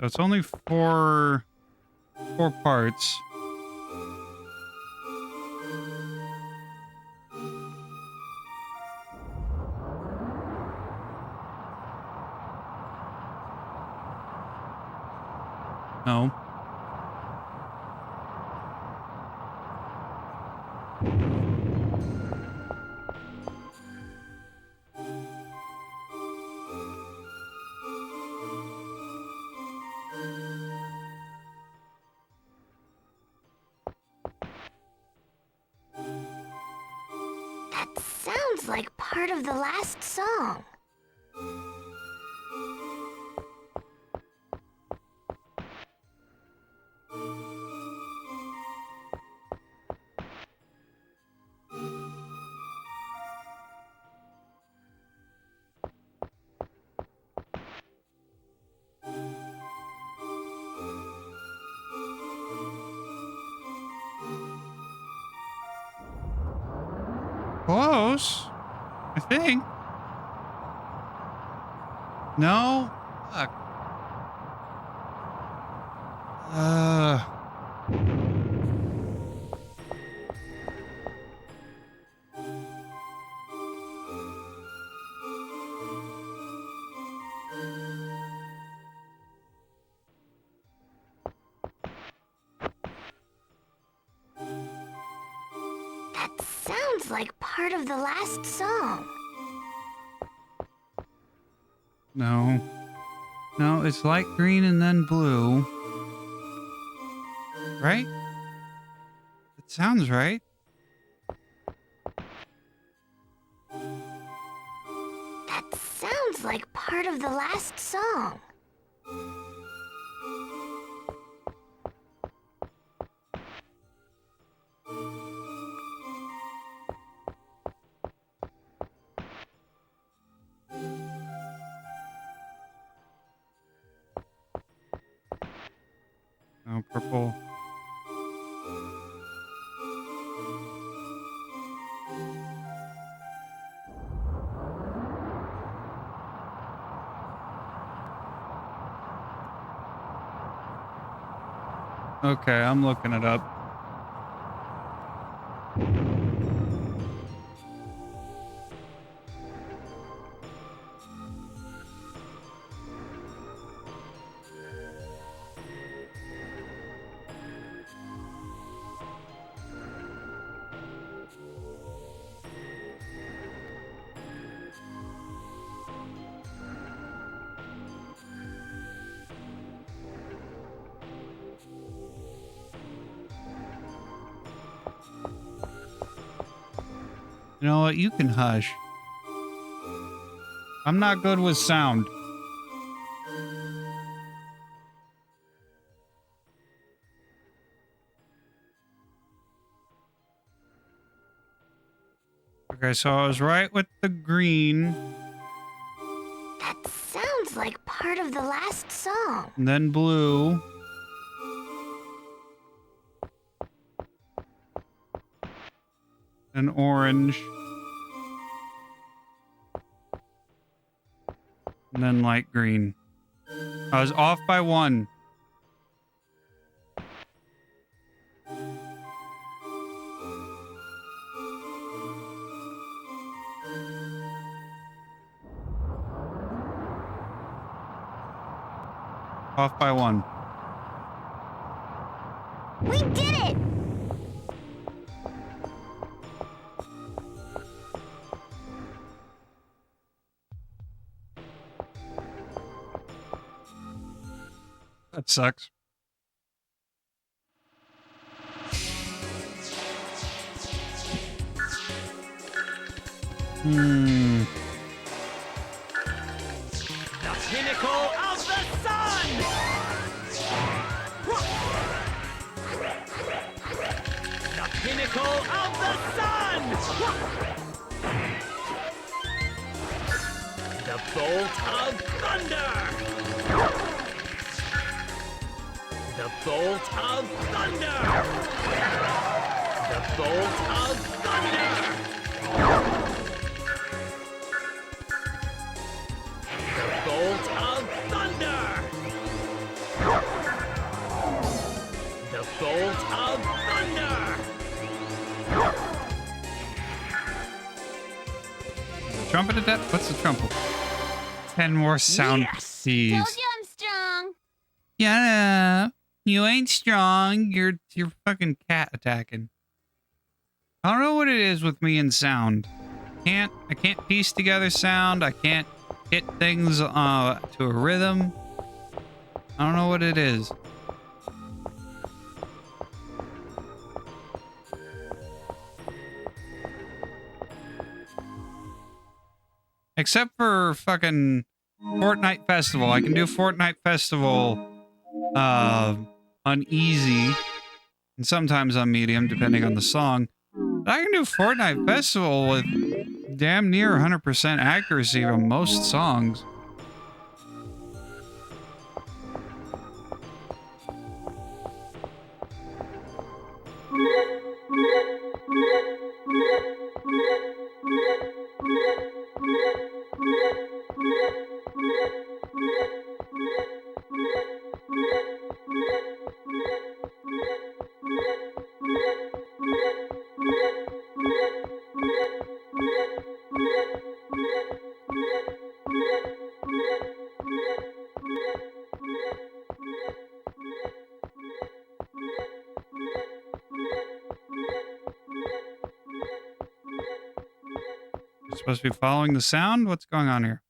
So it's only four parts. No. That sounds like part of the last song. Close, I think. No? Fuck. That sounds like part of the last song. No. No, it's light green and then blue. Right? It sounds right. That sounds like part of the last song. Oh, purple. Okay, I'm looking it up. You know what? You can hush. I'm not good with sound. Okay, so I was right with the green. That sounds like part of the last song. And then blue. And orange. And then light green. I was off by one. Off by one. We did it! That sucks. The pinnacle of the sun! The pinnacle of the sun! The bolt of thunder! The bolt of thunder! The bolt of thunder! The bolt of thunder! The bolt of thunder! The trumpet of death? What's the trumpet? 10 more sound Yes! keys. Told you I'm strong. Yeah, you ain't strong. You're fucking cat attacking. I don't know what it is with me and sound. I can't piece together sound. I can't hit things to a rhythm. I don't know what it is. Except for fucking Fortnite Festival. I can do Fortnite Festival on easy and sometimes on medium depending on the song. But I can do Fortnite Festival with damn near 100% accuracy on most songs. We're supposed to be following the sound? What's going on here?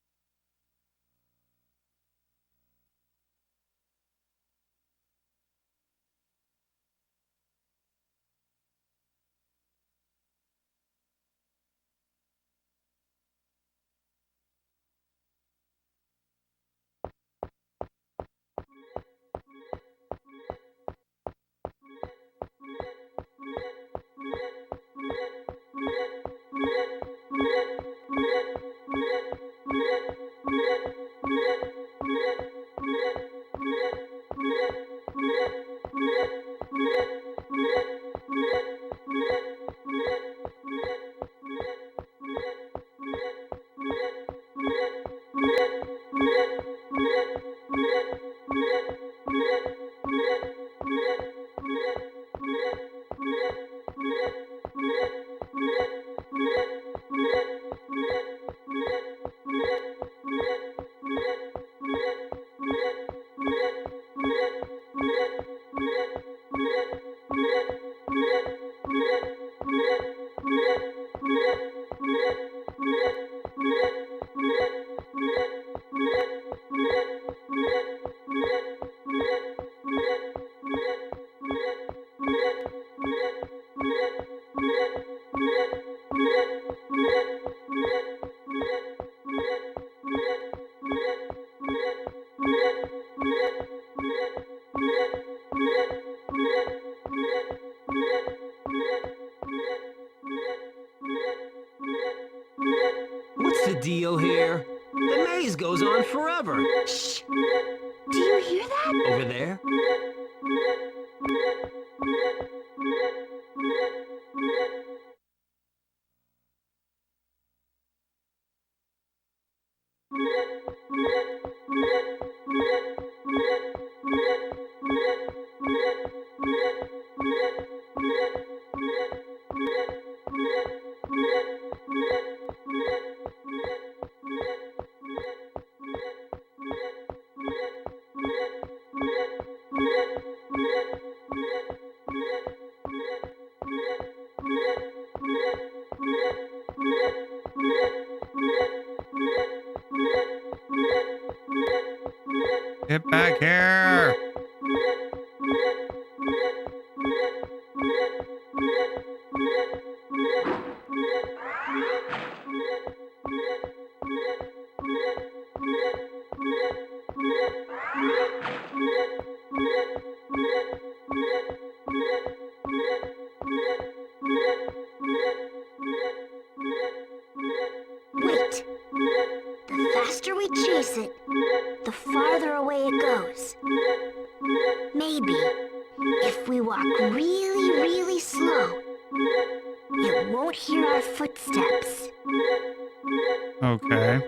What's the deal here? The maze goes on forever. Shh. Do you hear that? Over there? Get back here! It won't hear our footsteps. Okay.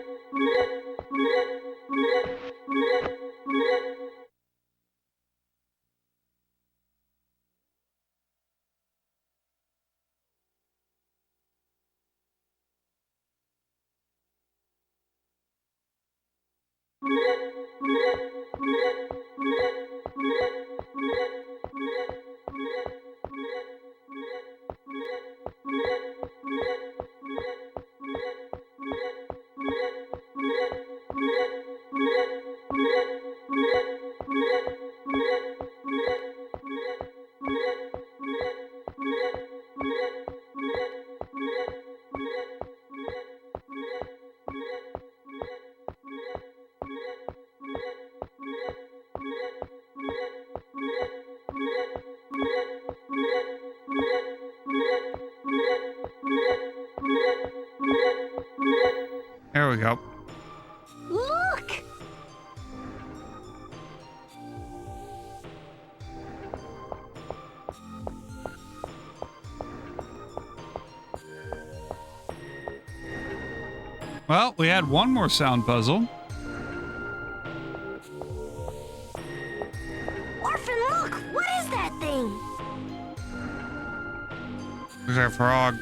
There we go. Look! Well, we had one more sound puzzle. Orphen, look! What is that thing? There's our frog.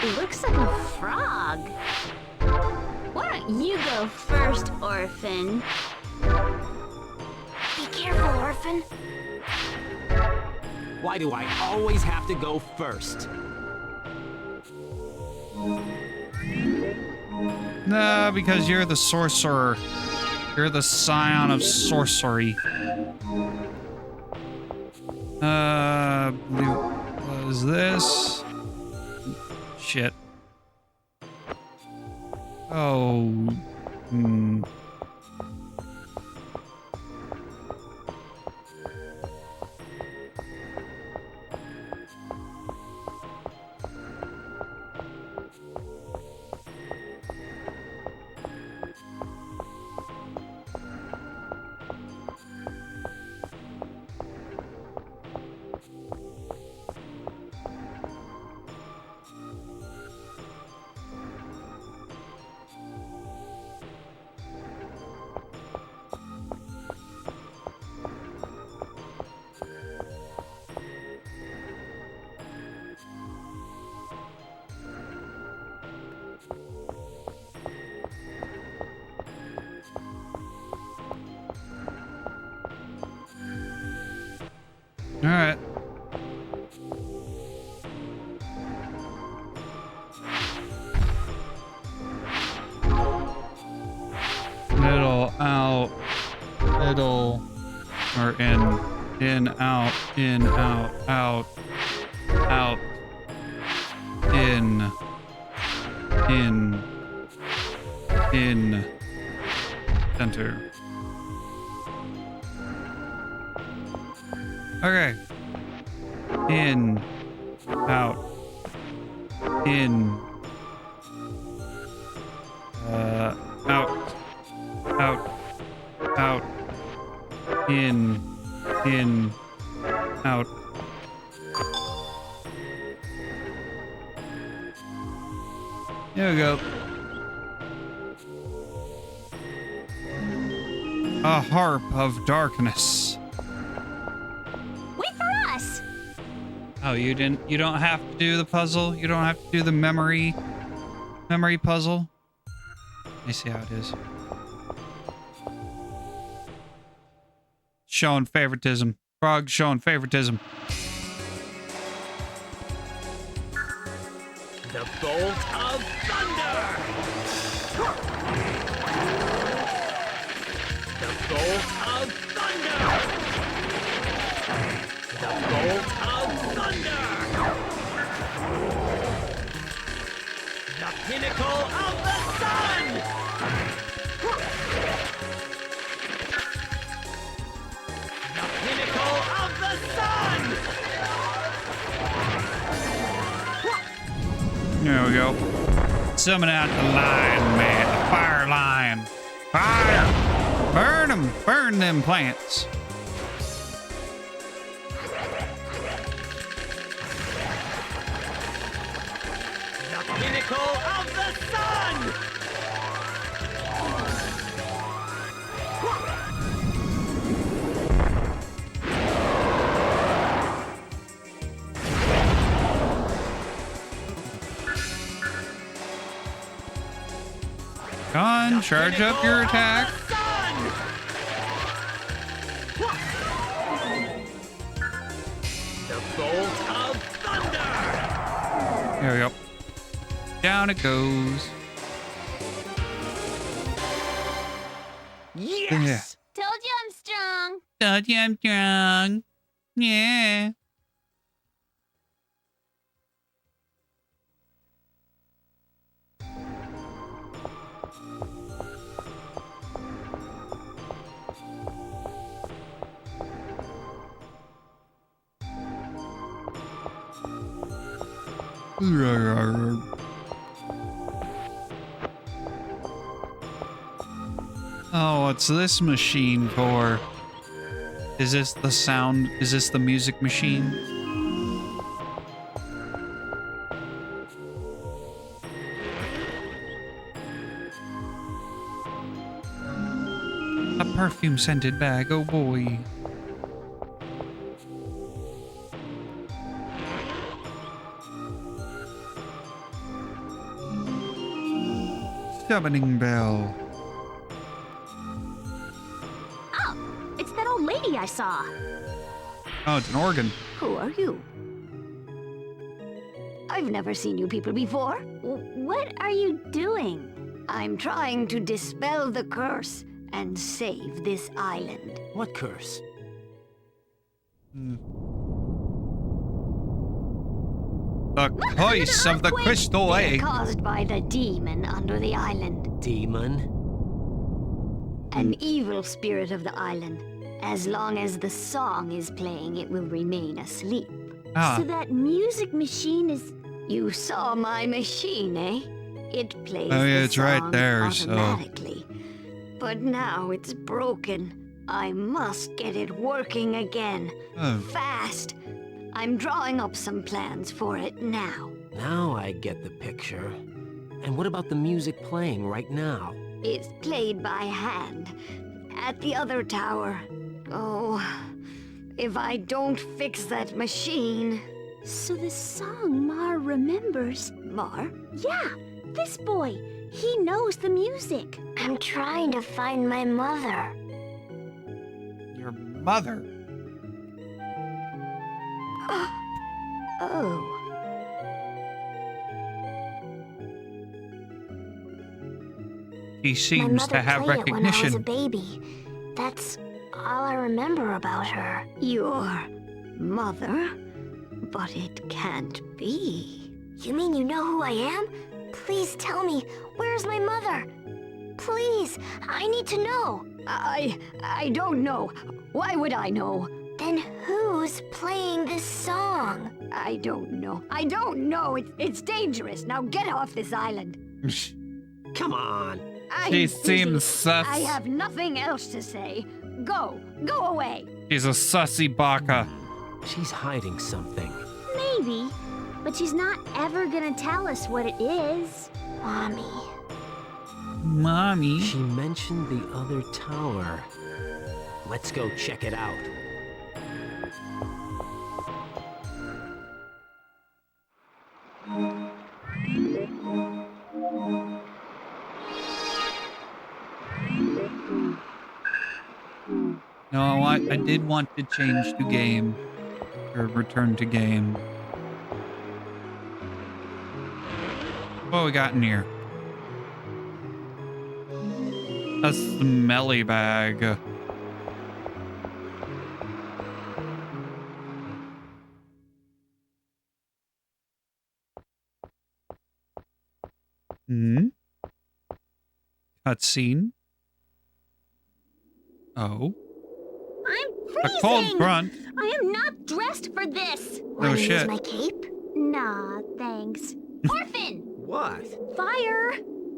It looks like a frog. Why don't you go first, Orphen? Be careful, Orphen. Why do I always have to go first? No, because you're the sorcerer. You're the Scion of Sorcery. What is this? Shit. Oh. All right. Middle, out, middle, or in, out, out, in, center. Okay. In, out, in, out, out, in, out. There we go. A harp of darkness. Wait for us! Oh, you don't have to do the puzzle? You don't have to do the memory puzzle? Let me see how it is. Showing favoritism. Frog showing favoritism. The bolt of thunder! The bolt of thunder! The bolt of thunder! The pinnacle of the sun! The pinnacle of the sun! There we go. Summon out the lion, man. The fire lion. Fire! Burn them! Burn them plants! The pinnacle of the sun! Come on, charge up your attack. The bolt of thunder! There we go. Down it goes. Yes! Told you I'm strong. Told you I'm strong. Yeah. Oh, what's this machine for? Is this the sound? Is this the music machine? A perfume scented bag, oh boy. Summoning bell. Oh, it's that old lady I saw. Oh, it's an organ. Who are you? I've never seen you people before. What are you doing? I'm trying to dispel the curse and save this island. What curse? The curse of the crystal egg. Caused by the demon under the island. Demon? An evil spirit of the island. As long as the song is playing, it will remain asleep. Ah. So that music machine is... You saw my machine, eh? It plays Oh, yeah, the it's right song there, so- automatically. But now it's broken. I must get it working again. Oh. Fast. I'm drawing up some plans for it now. Now I get the picture. And what about the music playing right now? It's played by hand at the other tower. Oh, if I don't fix that machine. So the song Mar remembers. Mar? Yeah, this boy. He knows the music. I'm trying to find my mother. Your mother. Oh. He My seems mother to have played it when I was a recognition. baby. That's all I remember about her. Your mother? But it can't be. You mean you know who I am? Please tell me, where's my mother? Please, I need to know. I don't know. Why would I know? Then who's playing this song? I don't know. I don't know. It's dangerous. Now get off this island. Come on. She seems sus. I have nothing else to say. Go away. She's a sussy baka. She's hiding something. Maybe, but she's not ever gonna tell us what it is. Mommy. Mommy. She mentioned the other tower. Let's go check it out. No, I did want to change to game. Or return to game. What we got in here? A smelly bag. Cutscene. Oh. I'm A freezing! cold front. I am not dressed for this. No Wanna use shit. my cape? Nah, thanks. Orphen! What? Fire!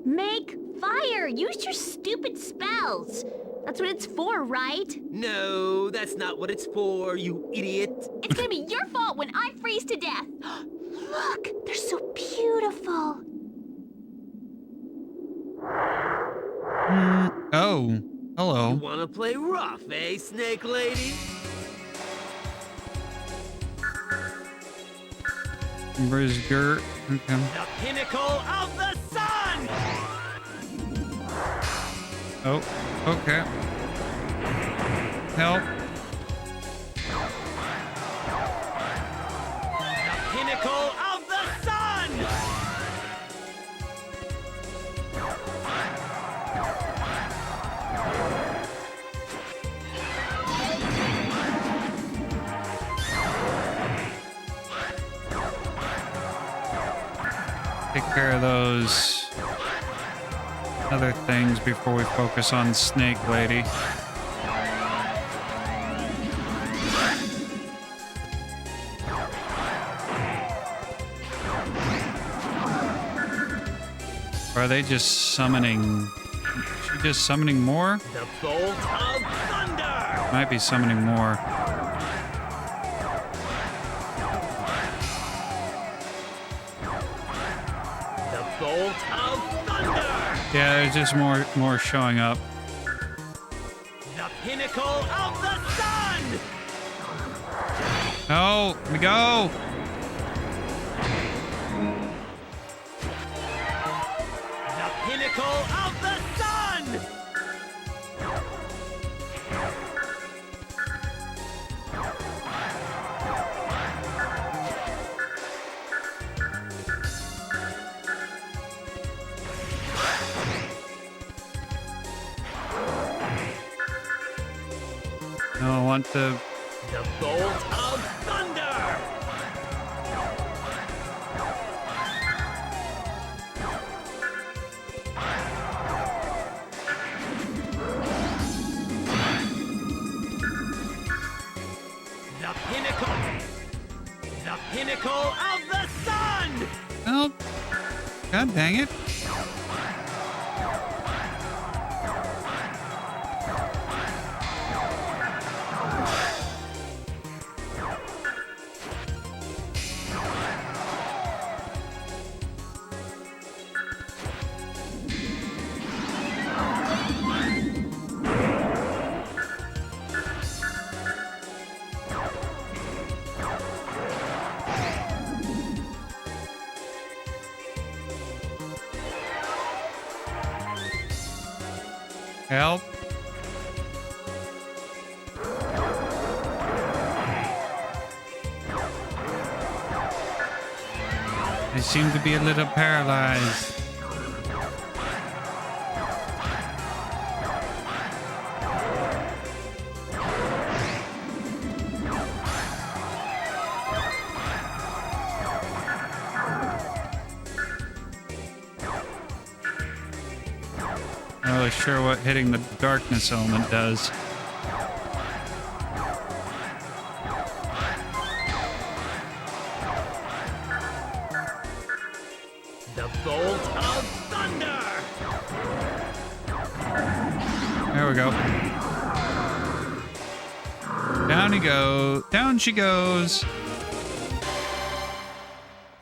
Make fire! Use your stupid spells! That's what it's for, right? No, that's not what it's for, you idiot. It's gonna be your fault when I freeze to death. Look, they're so beautiful. Oh, You hello. wanna play rough, eh, Snake Lady? Where's Gert? Okay. The pinnacle of the sun! Oh, okay. Help. The pinnacle of the sun! Take care of those other things before we focus on Snake Lady. Or are they just summoning? Is she just summoning more? The bolt of thunder! Might be summoning more. The bolt of thunder! Yeah, there's just more showing up. The pinnacle of the sun! Oh, let me go. The pinnacle of the sun! No, I want the. The bolt of thunder! The pinnacle! The pinnacle of the sun! Oh, god dang it. Help. They seem to be a little paralyzed. Not really sure what hitting the darkness element does. The bolt of thunder! There we go. Down he goes. Down she goes.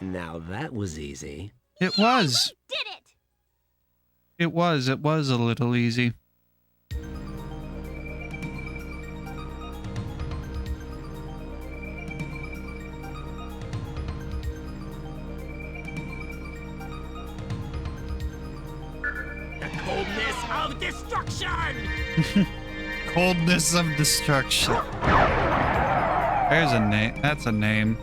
Now that was easy. It was. Did it! It was a little easy. The coldness of destruction! Coldness of destruction. There's a name. That's a name.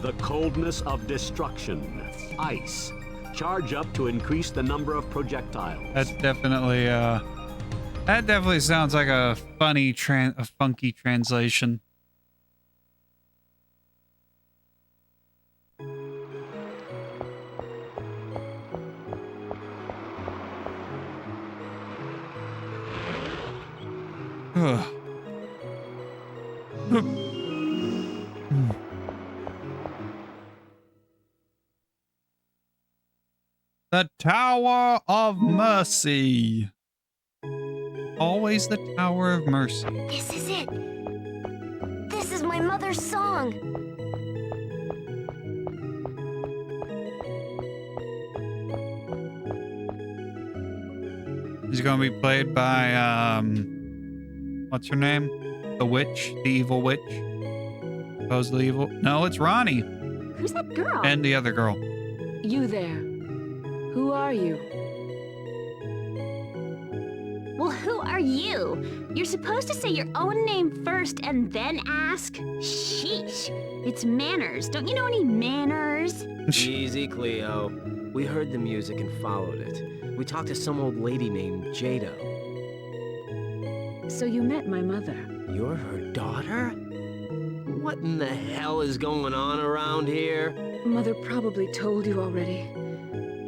The coldness of destruction. Ice. Charge up to increase the number of projectiles. That's definitely that definitely sounds like a funny a funky translation. Ugh. The Tower of Mercy. always the Tower of Mercy. This is it. This is my mother's song. He's going to be played by, what's her name? The witch, the evil witch. Supposedly evil. No, it's Ronnie. Who's that girl? And the other girl. You there. Who are you? Well, who are you? You're supposed to say your own name first and then ask? Sheesh. It's manners. Don't you know any manners? Easy, Cleo. We heard the music and followed it. We talked to some old lady named Jado. So you met my mother. You're her daughter? What in the hell is going on around here? Mother probably told you already.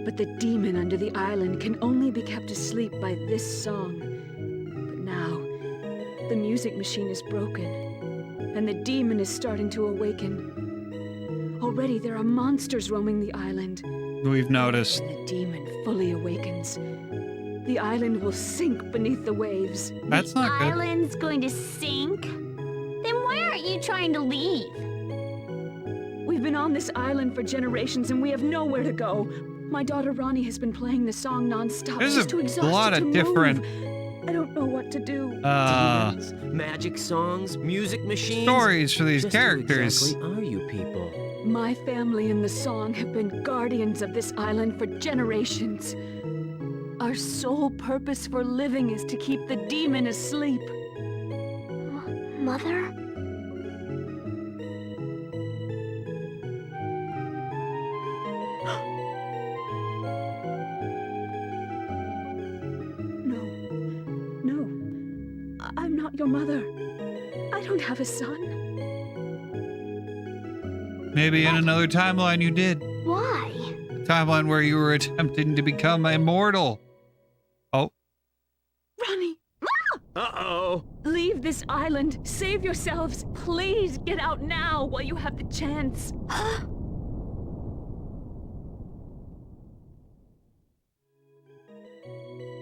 But the demon under the island can only be kept asleep by this song. But now, the music machine is broken, and the demon is starting to awaken. Already there are monsters roaming the island. We've noticed. When the demon fully awakens, the island will sink beneath the waves. That's not good. The island's going to sink? Then why aren't you trying to leave? We've been on this island for generations and we have nowhere to go. My daughter Ronnie has been playing the song non-stop. There's She's too a exhausted lot to of different move. I don't know what to do. Demons, magic songs, music machines. stories for these Just who characters. exactly are you people? My family and the song have been guardians of this island for generations. Our sole purpose for living is to keep the demon asleep. Mother? No. I'm not your mother. I don't have a son. Maybe in another timeline you did. Why? A timeline where you were attempting to become immortal. Oh. Ronnie! Uh-oh. Leave this island. Save yourselves. Please get out now while you have the chance.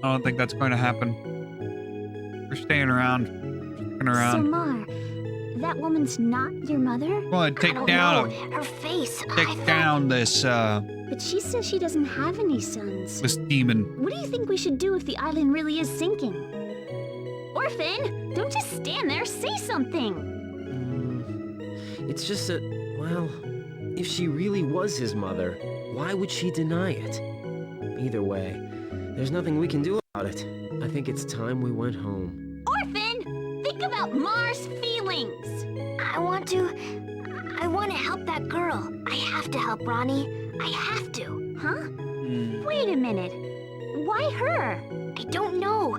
I don't think that's going to happen. We're staying around. Sticking So, around. Mar, that woman's not your mother? Come on, I take don't down know. Her face. I take thought- down this But she says she doesn't have any sons. this demon. What do you think we should do if the island really is sinking? Orphen, don't just stand there. Say something. It's just that, well, if she really was his mother, why would she deny it? Either way, there's nothing we can do about it. I think it's time we went home. Orphen, think about Mar's feelings. I want to help that girl. I have to help Ronnie. I have to. Huh? Wait a minute. Why her? I don't know.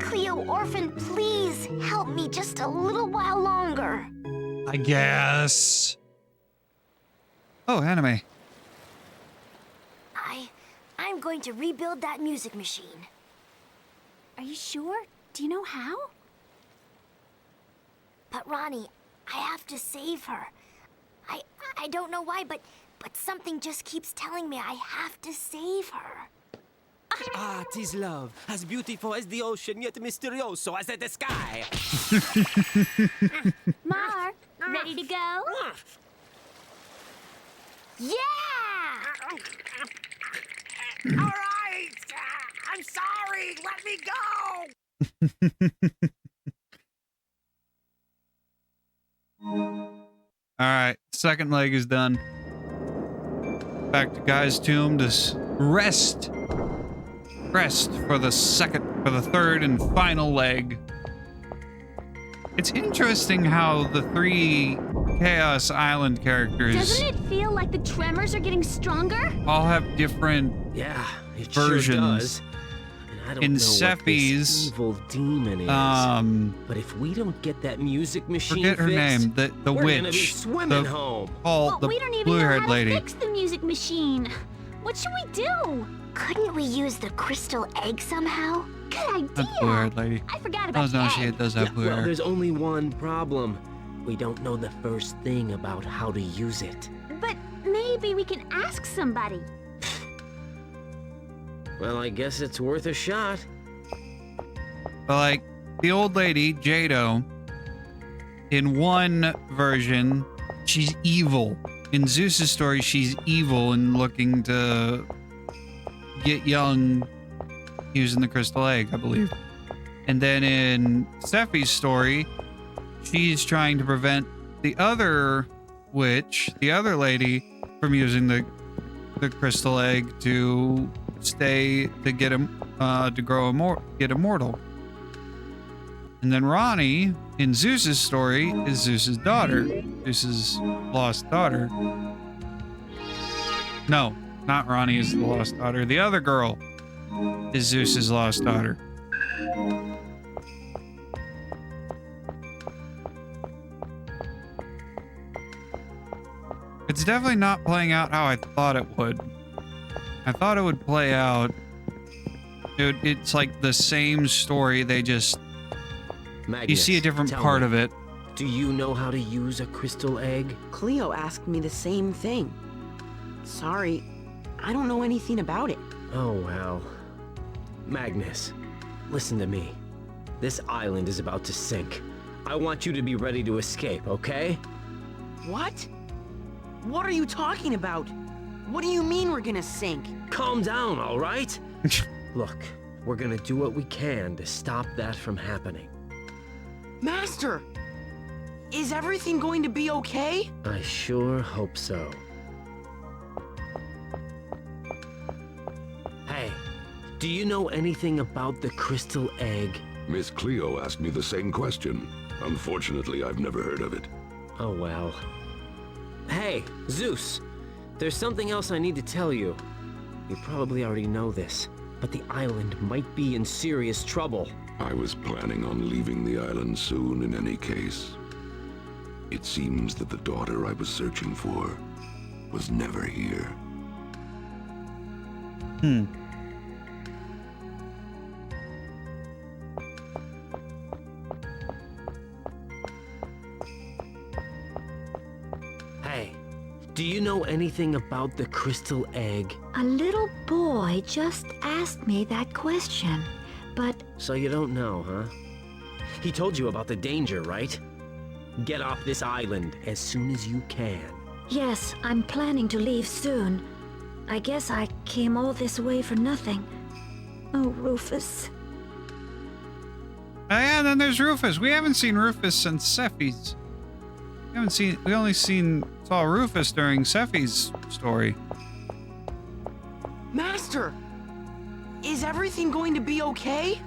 Cleo, Orphen, please help me just a little while longer. I guess. Oh, anime. I'm going to rebuild that music machine. Are you sure? Do you know how? But Ronnie, I have to save her. I don't know why, but something just keeps telling me I have to save her. Ah, 'tis love, as beautiful as the ocean, yet mysterioso as the sky. Mar, ready to go? Yeah! All right! I'm sorry! Let me go! All right, second leg is done. Back to Guy's tomb to rest for the third and final leg. It's interesting how the three Chaos Island characters Doesn't it feel like the tremors are getting stronger? all have different Yeah, it versions. sure does. And I don't In know what Sephi's, this evil demon is. But if we don't get that music machine forget her fixed, name, the we're gonna be witch, swimming the home. Paul, But we the don't even know blue-haired how lady. to fix the music machine. What should we do? Couldn't we use the crystal egg somehow? Good idea. That blue-haired lady. I forgot Oh about no, the she egg. does have blue Well, hair. there's only one problem. We don't know the first thing about how to use it. But maybe we can ask somebody. Well, I guess it's worth a shot. But like, the old lady, Jado, in one version, she's evil. In Zeus's story, she's evil and looking to get young using the crystal egg, I believe. And then in Steffi's story, she's trying to prevent the other witch, the other lady, from using the crystal egg to get immortal. And then Ronnie, in Zeus's story, is Zeus's daughter, Zeus's lost daughter. No, not Ronnie is the lost daughter. The other girl is Zeus's lost daughter. It's definitely not playing out how I thought it would. I thought it would play out. It's like the same story. They just Magnus, you see a different tell part me, of it. Do you know how to use a crystal egg? Cleo asked me the same thing. Sorry, I don't know anything about it. Oh, well. Magnus, listen to me. This island is about to sink. I want you to be ready to escape, okay? What? What are you talking about? What do you mean we're gonna sink? Calm down, all right? Look, we're gonna do what we can to stop that from happening. Master! Is everything going to be okay? I sure hope so. Hey, do you know anything about the crystal egg? Miss Cleo asked me the same question. Unfortunately, I've never heard of it. Oh, well. Hey, Zeus! There's something else I need to tell you. You probably already know this, but the island might be in serious trouble. I was planning on leaving the island soon in any case. It seems that the daughter I was searching for was never here. Hey, do you know anything about the crystal egg? A little boy just asked me that question, but So you don't know, huh? He told you about the danger, right? Get off this island as soon as you can. yes, I'm planning to leave soon. I guess I came all this way for nothing. Oh, Rufus. Oh, yeah, then there's Rufus. We haven't seen Rufus since Sephi's. We only saw Rufus during Sephi's story. Master! Is everything going to be okay?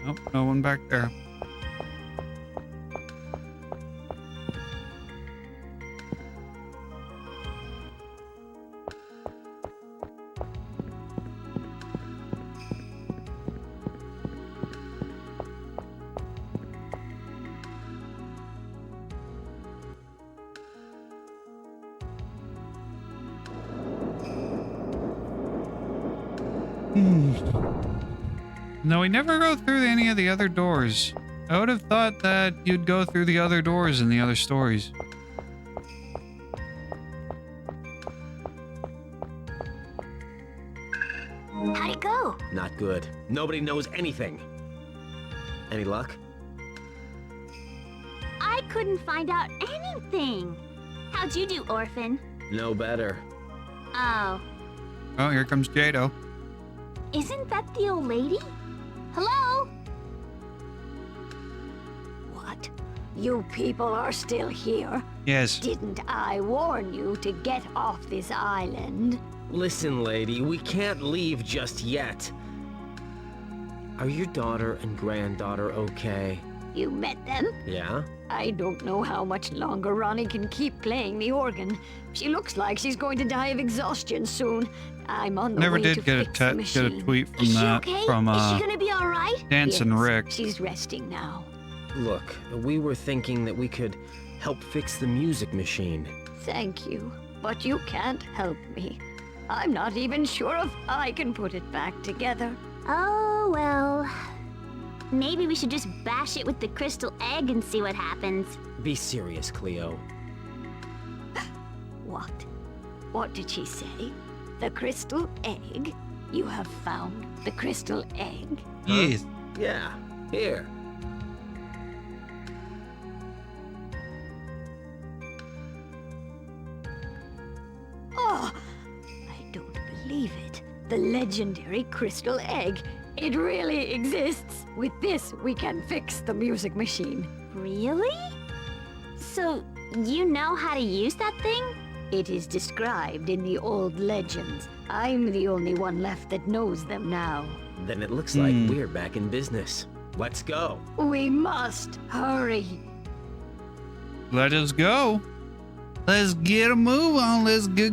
Nope, no one back there. No, we never go through any of the other doors. I would have thought that you'd go through the other doors in the other stories. How'd it go? Not good. Nobody knows anything. Any luck? I couldn't find out anything. How'd you do, Orphen? No better. Oh, Oh, here comes Jado. isn't that the old lady? Hello? What? You people are still here? Yes. Didn't I warn you to get off this island? Listen, lady, we can't leave just yet. Are your daughter and granddaughter okay? You met them? Yeah? I don't know how much longer Ronnie can keep playing the organ. She looks like she's going to die of exhaustion soon. I'm on the Never way did to get fix the a machine. tweet from Is she that okay? from Is she gonna be all right? Dancing Yes, Rick. She's resting now. Look, we were thinking that we could help fix the music machine. Thank you, but you can't help me. I'm not even sure if I can put it back together. Oh, well. Maybe we should just bash it with the crystal egg and see what happens. Be serious, Cleo. What? What did she say? The crystal egg? You have found the crystal egg? Yes. Yeah, here. Oh, I don't believe it. The legendary crystal egg. It really exists. With this, we can fix the music machine. Really? So, you know how to use that thing? It is described in the old legends. I'm the only one left that knows them now. Then it looks like we're back in business. Let's go. We must hurry. Let us go. Let's get a move on. Let's go.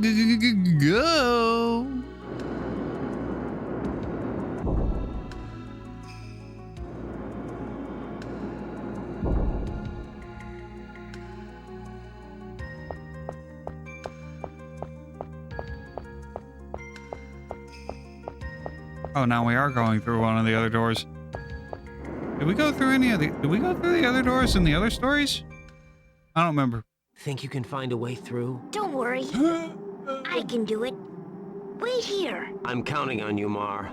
Oh, now we are going through one of the other doors. Did we go through any of the... Did we go through the other doors in the other stories? I don't remember. Think you can find a way through? Don't worry. I can do it. Wait here. I'm counting on you, Mar.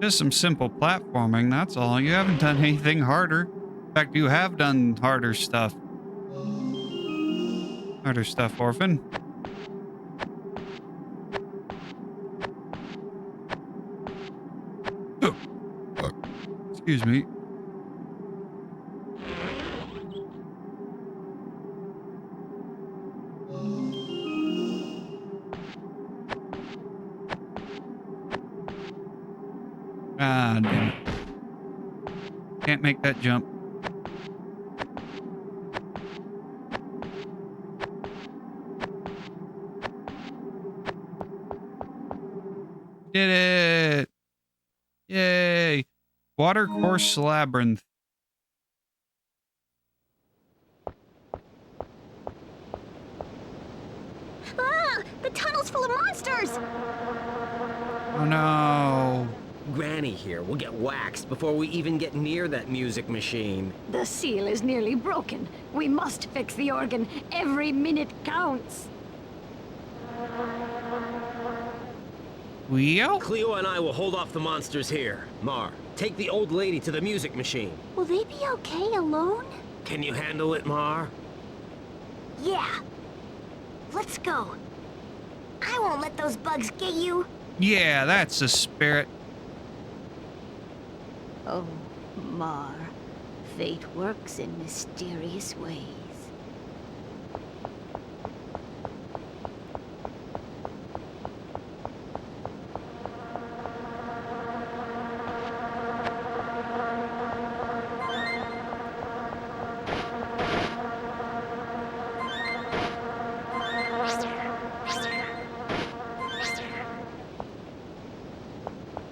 Just some simple platforming, that's all. You haven't done anything harder. In fact, you have done harder stuff. Harder stuff, Orphen. Excuse me. Ah, damn it. Can't make that jump. Did it! Yay! Watercourse Labyrinth. Ah! The tunnel's full of monsters! Oh no. Granny here will get waxed before we even get near that music machine. The seal is nearly broken. We must fix the organ. Every minute counts. Well? Cleo and I will hold off the monsters here. Mar, take the old lady to the music machine. Will they be okay alone? Can you handle it, Mar? Yeah. Let's go. I won't let those bugs get you. Yeah, that's the spirit. Oh, Mar. Fate works in mysterious ways.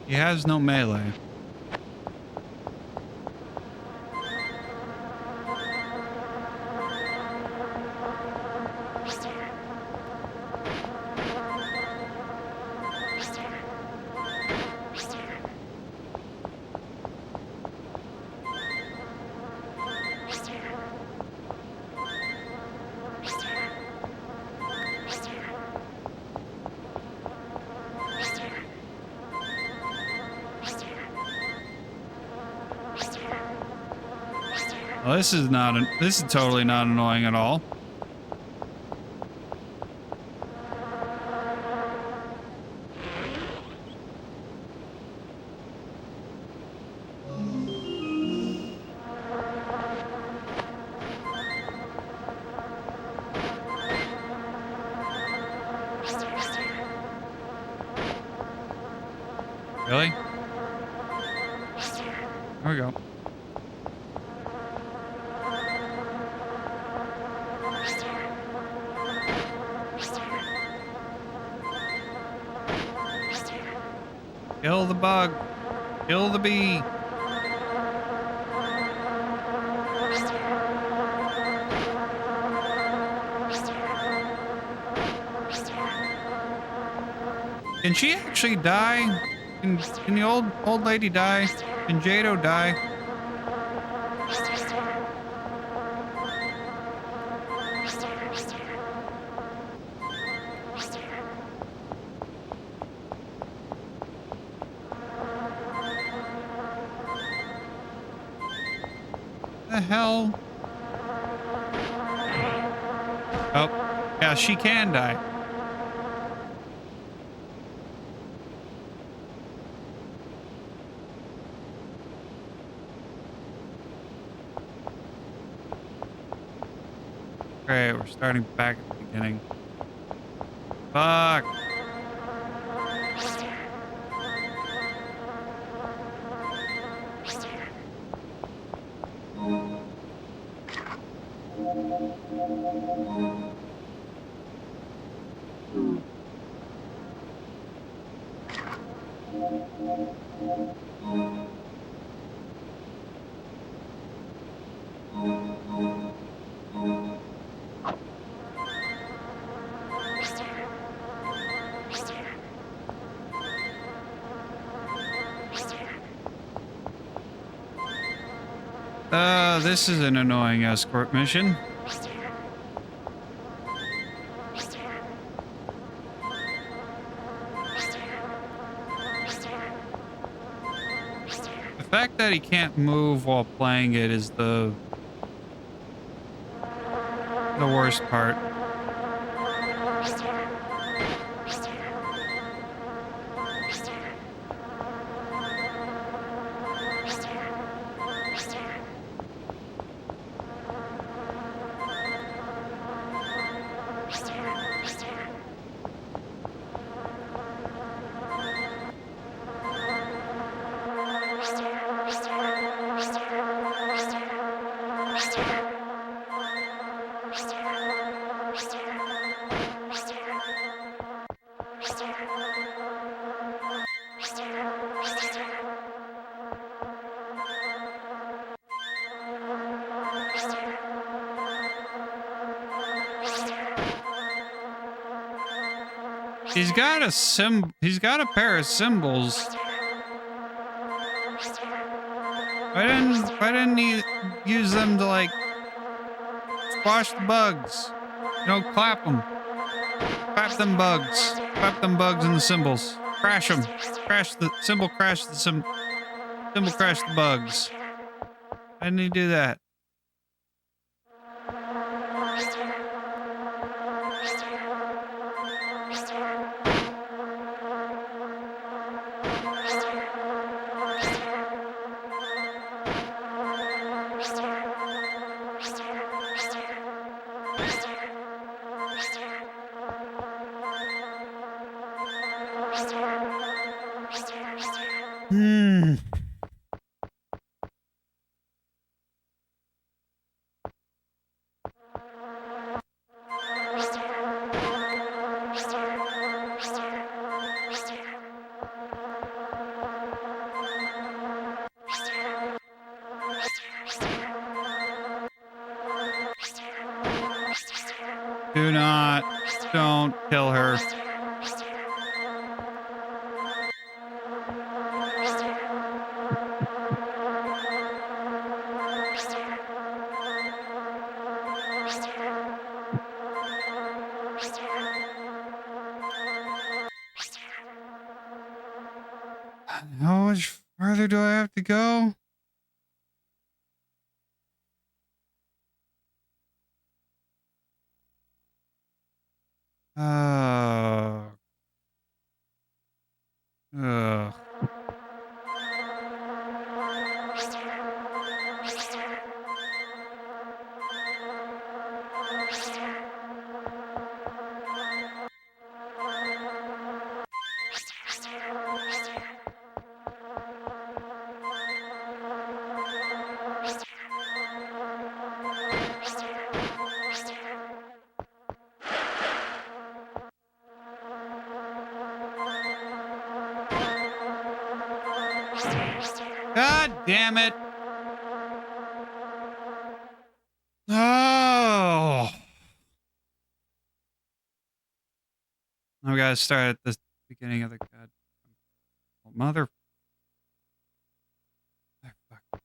He has no melee. Well, this is totally not annoying at all. Really? There we go. Kill the bug. Kill the bee. Can she actually die? Can the old lady die? Can Jado die? The hell? Oh, yeah, she can die. Great, we're starting back at the beginning. Fuck. This is an annoying escort mission. The fact that he can't move while playing it is the worst part. He's got a pair of cymbals. Why didn't he use them to like squash the bugs? You know, clap them. Clap them bugs. Clap them bugs in the cymbals. Crash them. Crash the cymbal. Crash the cymbal. Crash the bugs. Why didn't he do that? Don't kill her. How much further do I have to go? Ugh. God damn it. Oh. I gotta start at the beginning of the god. Mother. Fuck.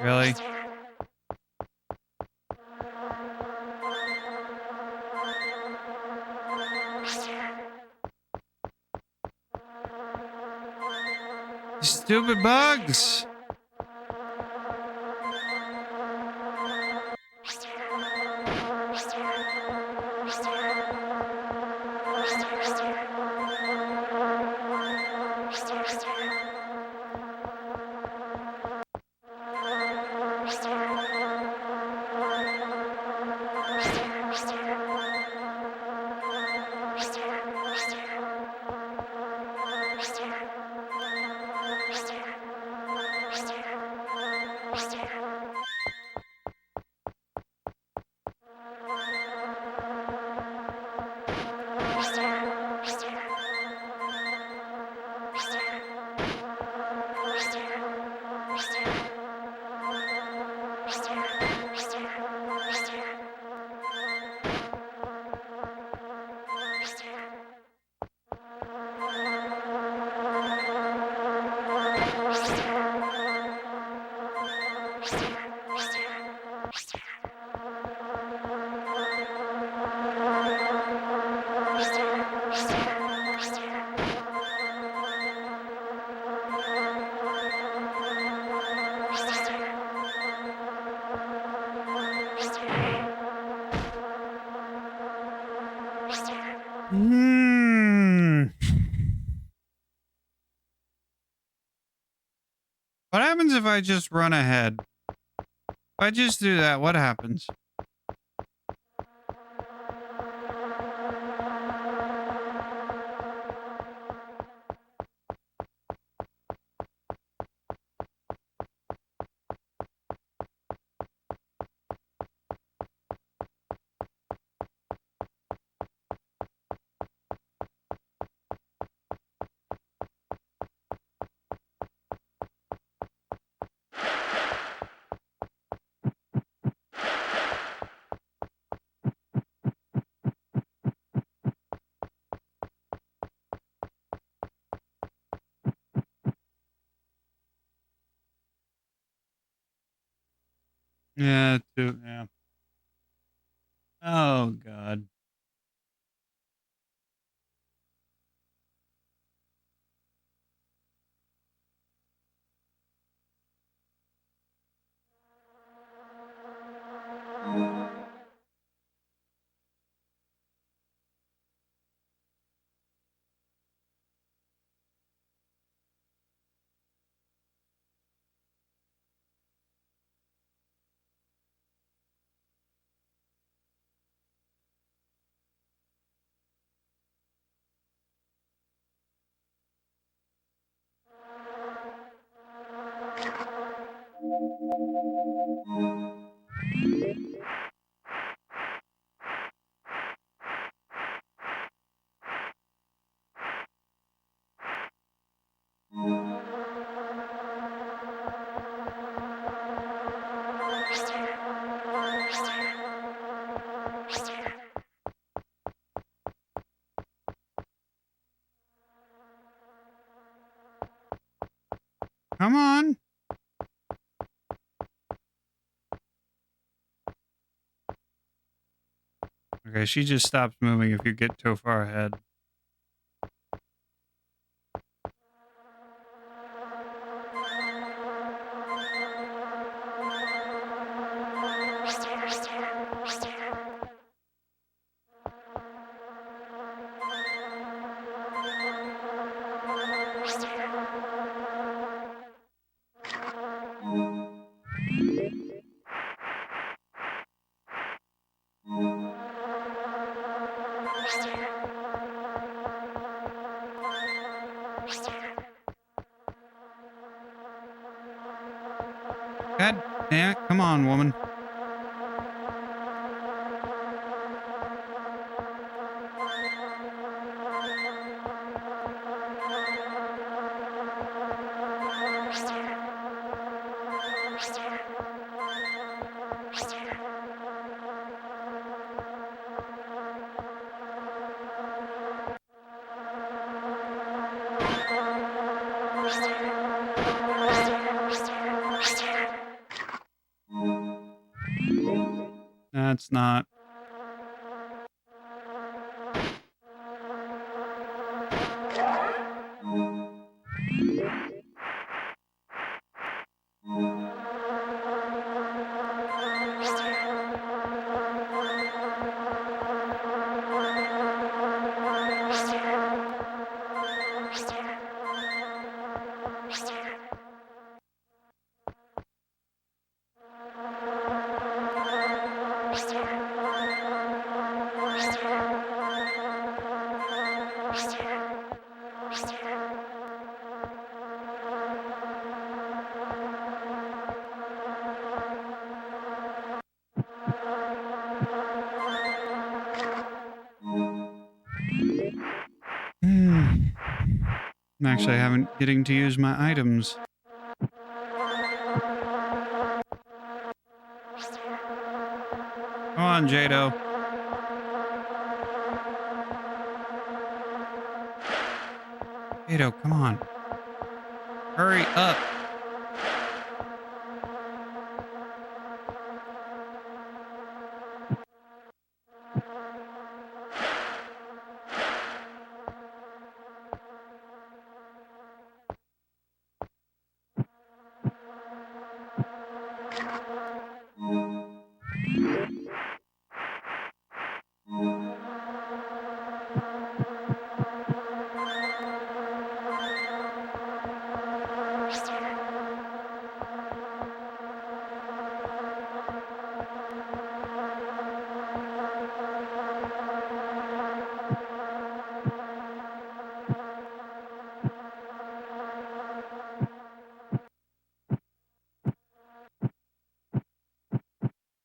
Really? Stupid bugs. What happens if I just run ahead? If I just do that, what happens? Yeah, yeah. Oh, God. Come on. Okay, she just stops moving if you get too far ahead. God damn it. Come on, woman. That's not. I'm actually haven't getting to use my items. Come on, Jado. Jado, come on. Hurry up.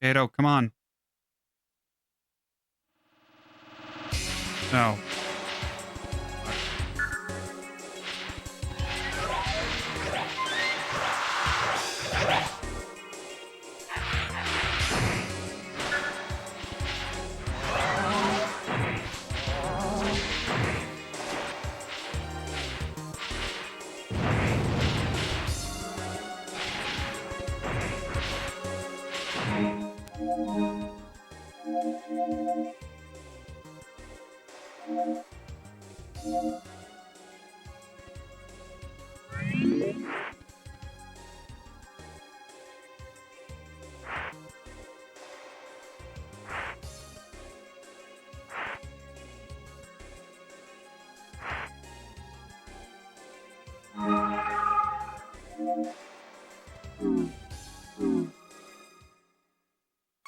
Jado, come on. No.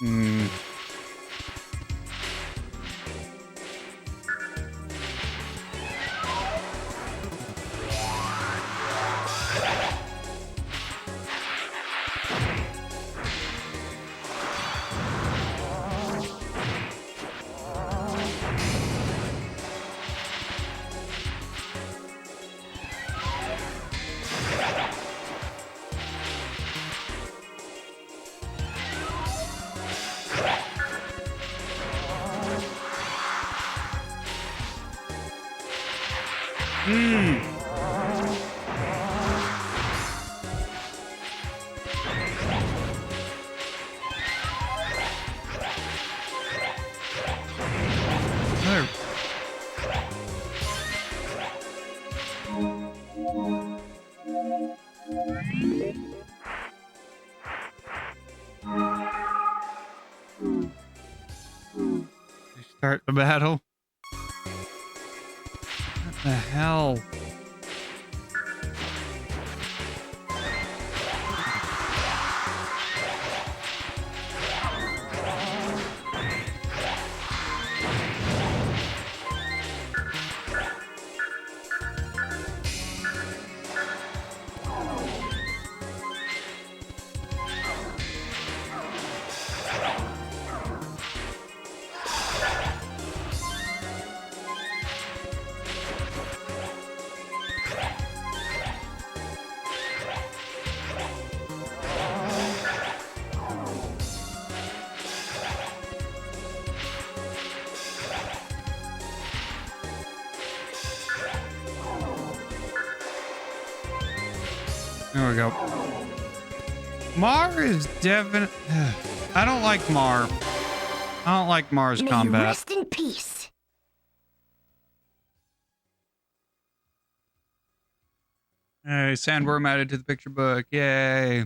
Hmm. Start the battle. What the hell? There we go. Mar is definitely... I don't like Mar. I don't like Mar's May combat. you rest in peace. Hey, sandworm added to the picture book. Yay.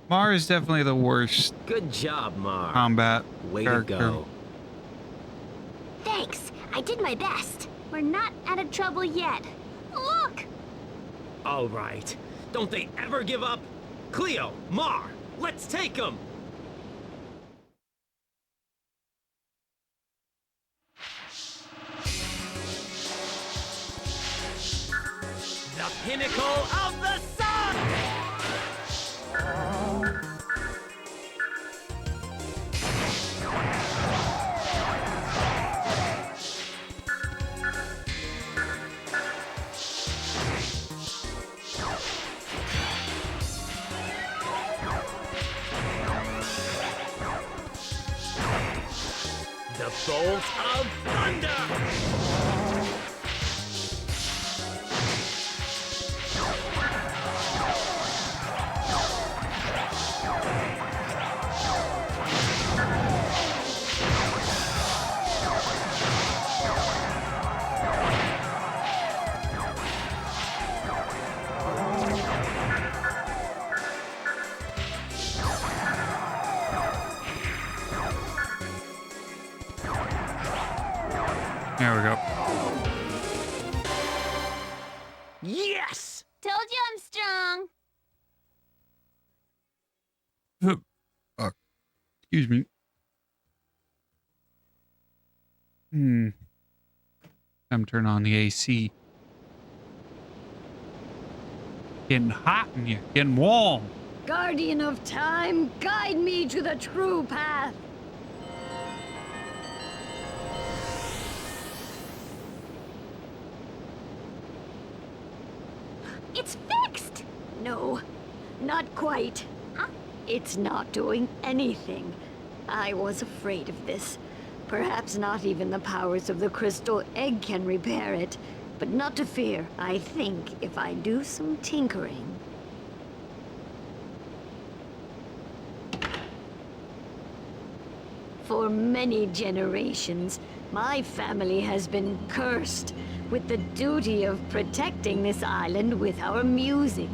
Mar is definitely the worst Good job, Mar. combat Way character. to go. Thanks. I did my best. We're not out of trouble yet. Look! All right. Don't they ever give up? Cleo, Mar, let's take them! The pinnacle of the sun! The bolt of thunder! There we go. Yes! Told you I'm strong. Excuse me. Time to turn on the AC. Getting hot in here. Getting warm. Guardian of time, guide me to the true path. It's fixed! No, not quite. Huh? It's not doing anything. I was afraid of this. Perhaps not even the powers of the crystal egg can repair it. But not to fear. I think if I do some tinkering... For many generations, my family has been cursed with the duty of protecting this island with our music.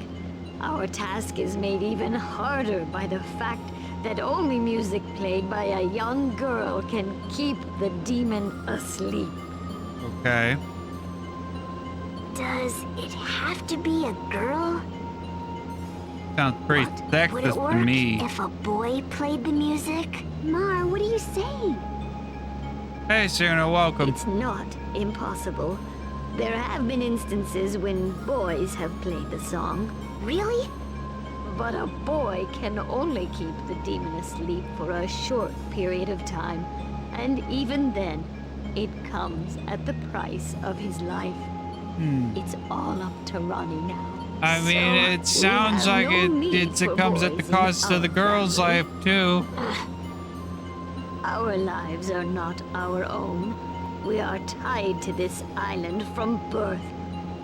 Our task is made even harder by the fact that only music played by a young girl can keep the demon asleep. Okay. Does it have to be a girl? Sounds pretty Would sexist it to work me. if a boy played the music? Mar, what are you saying? Hey, Suna, welcome. It's not impossible. There have been instances when boys have played the song. Really? But a boy can only keep the demon asleep for a short period of time. And even then, it comes at the price of his life. It's all up to Ronnie now. I mean, So, it sounds we like have no need it for comes at the boys in cost of the our girl's family. life, too. Our lives are not our own. We are tied to this island from birth.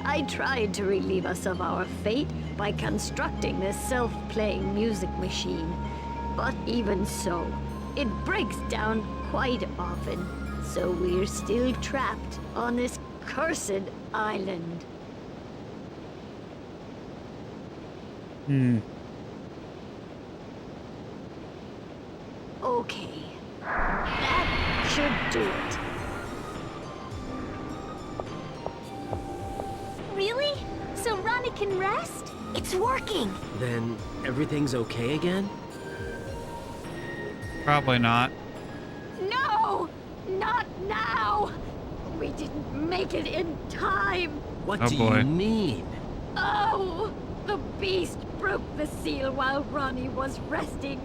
I tried to relieve us of our fate by constructing this self-playing music machine. But even so, it breaks down quite often. So we're still trapped on this cursed island. do it. Really? So Ronnie can rest? It's working! Then everything's okay again? Probably not. No! Not now! We didn't make it in time! What Oh, do boy. you mean? Oh! The beast broke the seal while Ronnie was resting.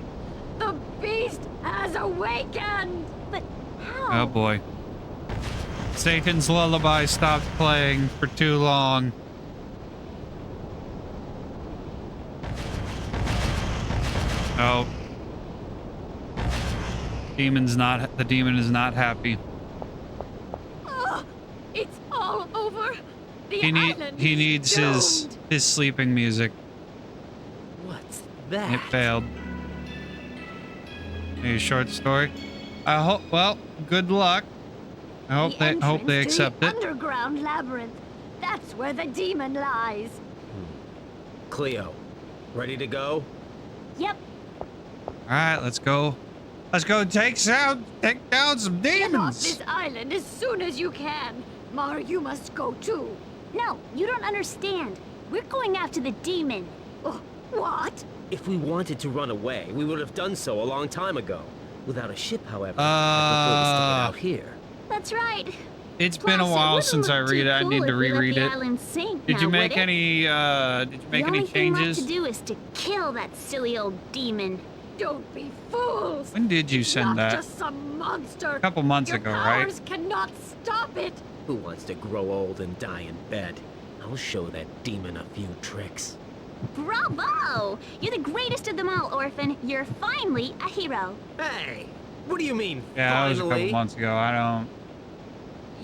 The beast has awakened! But how? Oh boy. Satan's lullaby stopped playing for too long. Oh. The demon is not happy. Oh, it's all over! The He island needs is doomed. his sleeping music. What's that? It failed. A short story. I hope. Well, good luck. I hope The they entrance to accept the it. underground labyrinth. That's where the demon lies. Cleo, ready to go? Yep. All right, let's go. Let's go take down some Get off demons. this island as soon as you can. Mar, you must go too. No, you don't understand. We're going after the demon. Oh, what? If we wanted to run away, we would have done so a long time ago. Without a ship, however, I prefer to stick it out here. That's right. It's been a Plus, it while wouldn't since I look read too it. I cool need to if we let reread the it. island sink Did now, you would make it? any? Did you make the any only thing changes? left to do is to kill that silly old demon. Don't be fools. When did you send Not that? just some monster. A couple months Your ago, right? powers cannot stop it. Who wants to grow old and die in bed? I'll show that demon a few tricks. Bravo! You're the greatest of them all, Orphen. You're finally a hero. Hey! What do you mean, Yeah, that was a finally? couple months ago. I don't.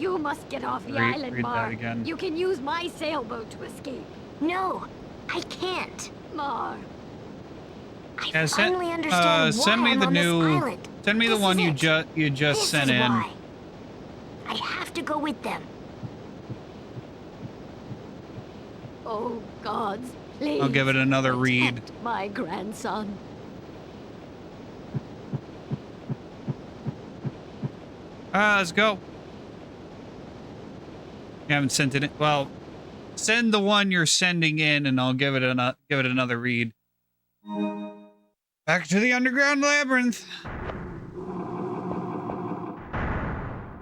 You must get off the Read island, that Mar. again. You can use my sailboat to escape. No, I can't. Mar. I Yeah, finally understand why send me I'm the on new. this island. Send me the This one is you it. just This sent is in. why. I have to go with them. Oh, gods, please. I'll give it another read. protect my grandson. Let's go. You haven't sent it in. Well, send the one you're sending in, and I'll give it another read. Back to the underground labyrinth.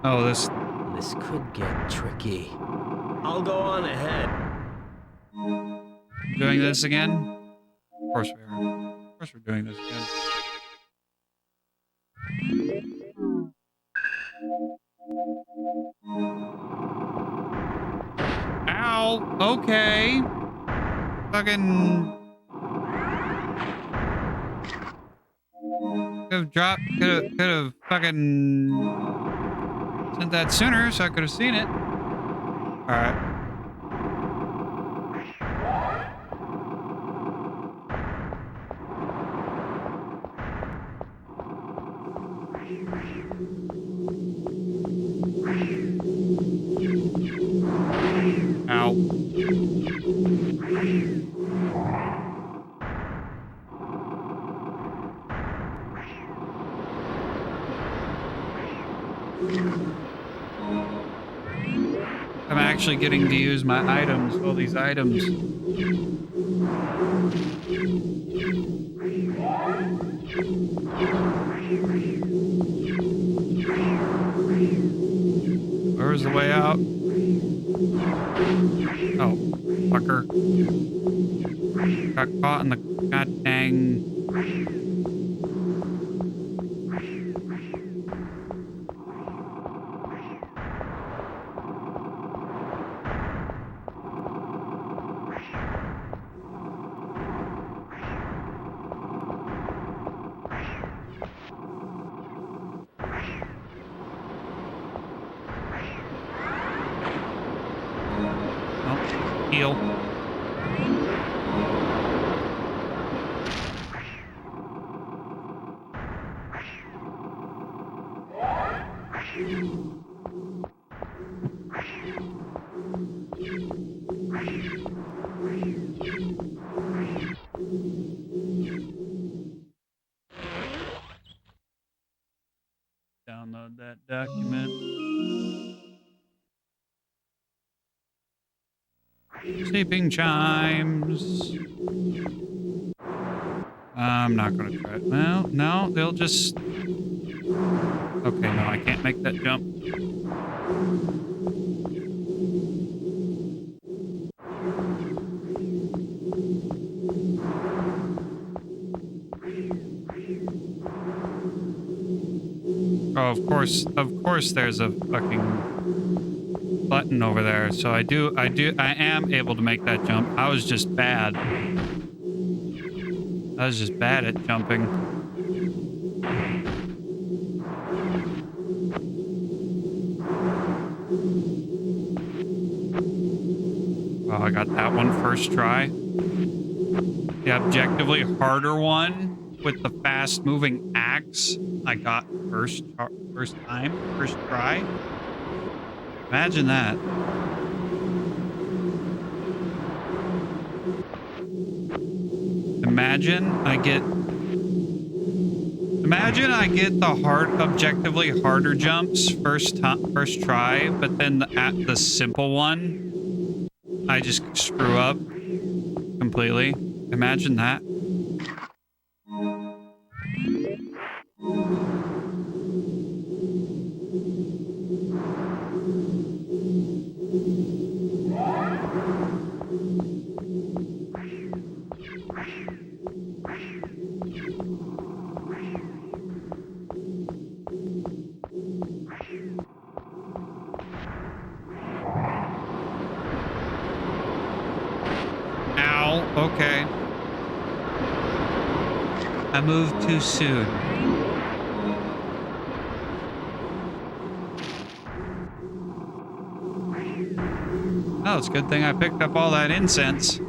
Oh, this could get tricky. I'll go on ahead. doing this again? Of course we are. Of course we're doing this again. Ow. Okay. Fucking. Could have fucking sent that sooner so I could have seen it. Alright. Ow. I'm actually getting to use my items, all these items. Where's the way out? Oh, fucker. Got caught in the god dang. Oh, heal. Download download that document. Sleeping chimes. I'm not gonna try it. Well, no, they'll just... Okay, no, I can't make that jump. Oh, of course there's a fucking button over there. So I am able to make that jump. I was just bad. I was just bad at jumping. Oh, I got that one first try. The objectively harder one with the fast moving axe, I got first try. Imagine that. Imagine I get the objectively harder jumps first try, but then at the simple one, I just screw up completely. Imagine that. Okay. I moved too soon. Oh, it's a good thing I picked up all that incense.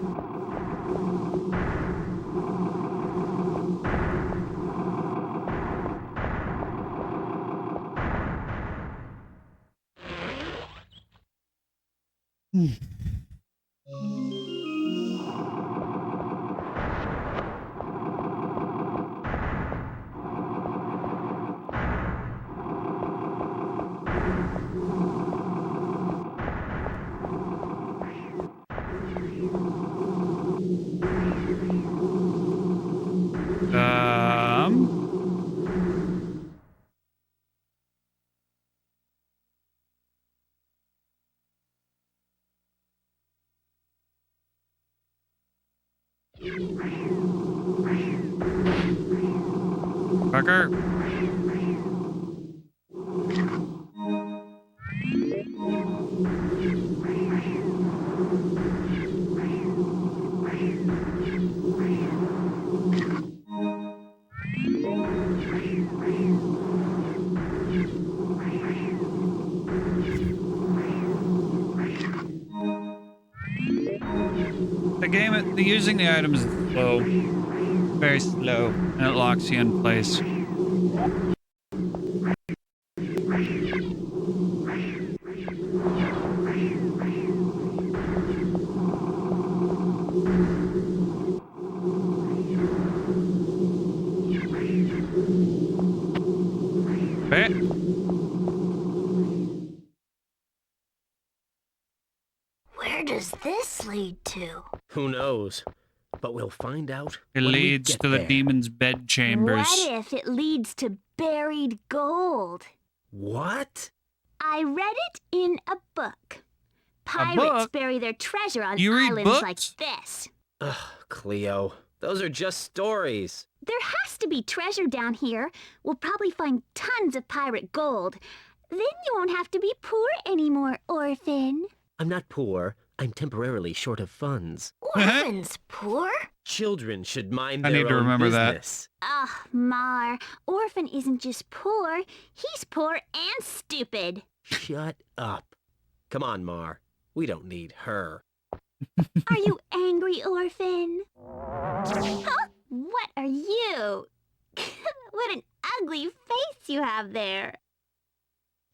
Fucker. Using the items is slow. Very slow. And it locks you in place. Where does this lead to? Who knows? But we'll find out. It leads to the demon's bed chambers. What if it leads to buried gold? What? I read it in a book. Pirates bury their treasure on islands like this. Ugh, Cleo. Those are just stories. There has to be treasure down here. We'll probably find tons of pirate gold. Then you won't have to be poor anymore, Orphen. I'm not poor. I'm temporarily short of funds. Orphan's poor? Children should mind their I need to own remember business. Ah, Mar. Orphen isn't just poor. He's poor and stupid. Shut up. Come on, Mar. We don't need her. Are you angry, Orphen? Huh? What are you? What an ugly face you have there.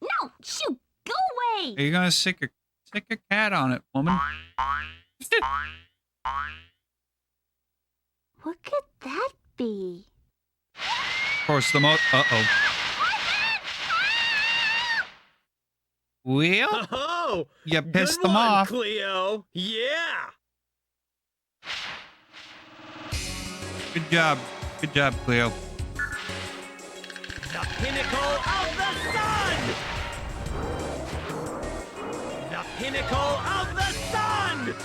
No, shoo, go away. Are you gonna stick a cat on it, woman? What could that be? Of course, the most... Uh-oh. Well, Oh, you good pissed them one, off. Cleo. Yeah. Good job. Good job, Cleo. The pinnacle of the sun! The pinnacle of the sun!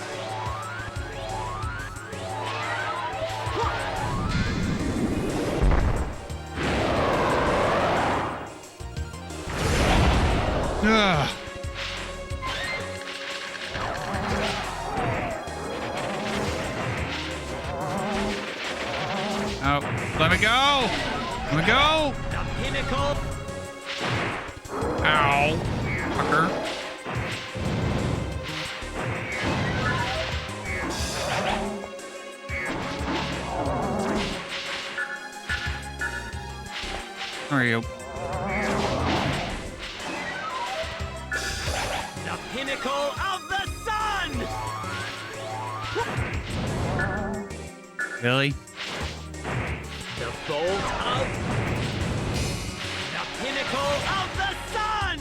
Ugh. Oh, let me go! Let me go! The pinnacle! Ow. Fucker. Where are you? The pinnacle of the sun! Really? The bolt of... The pinnacle of the sun!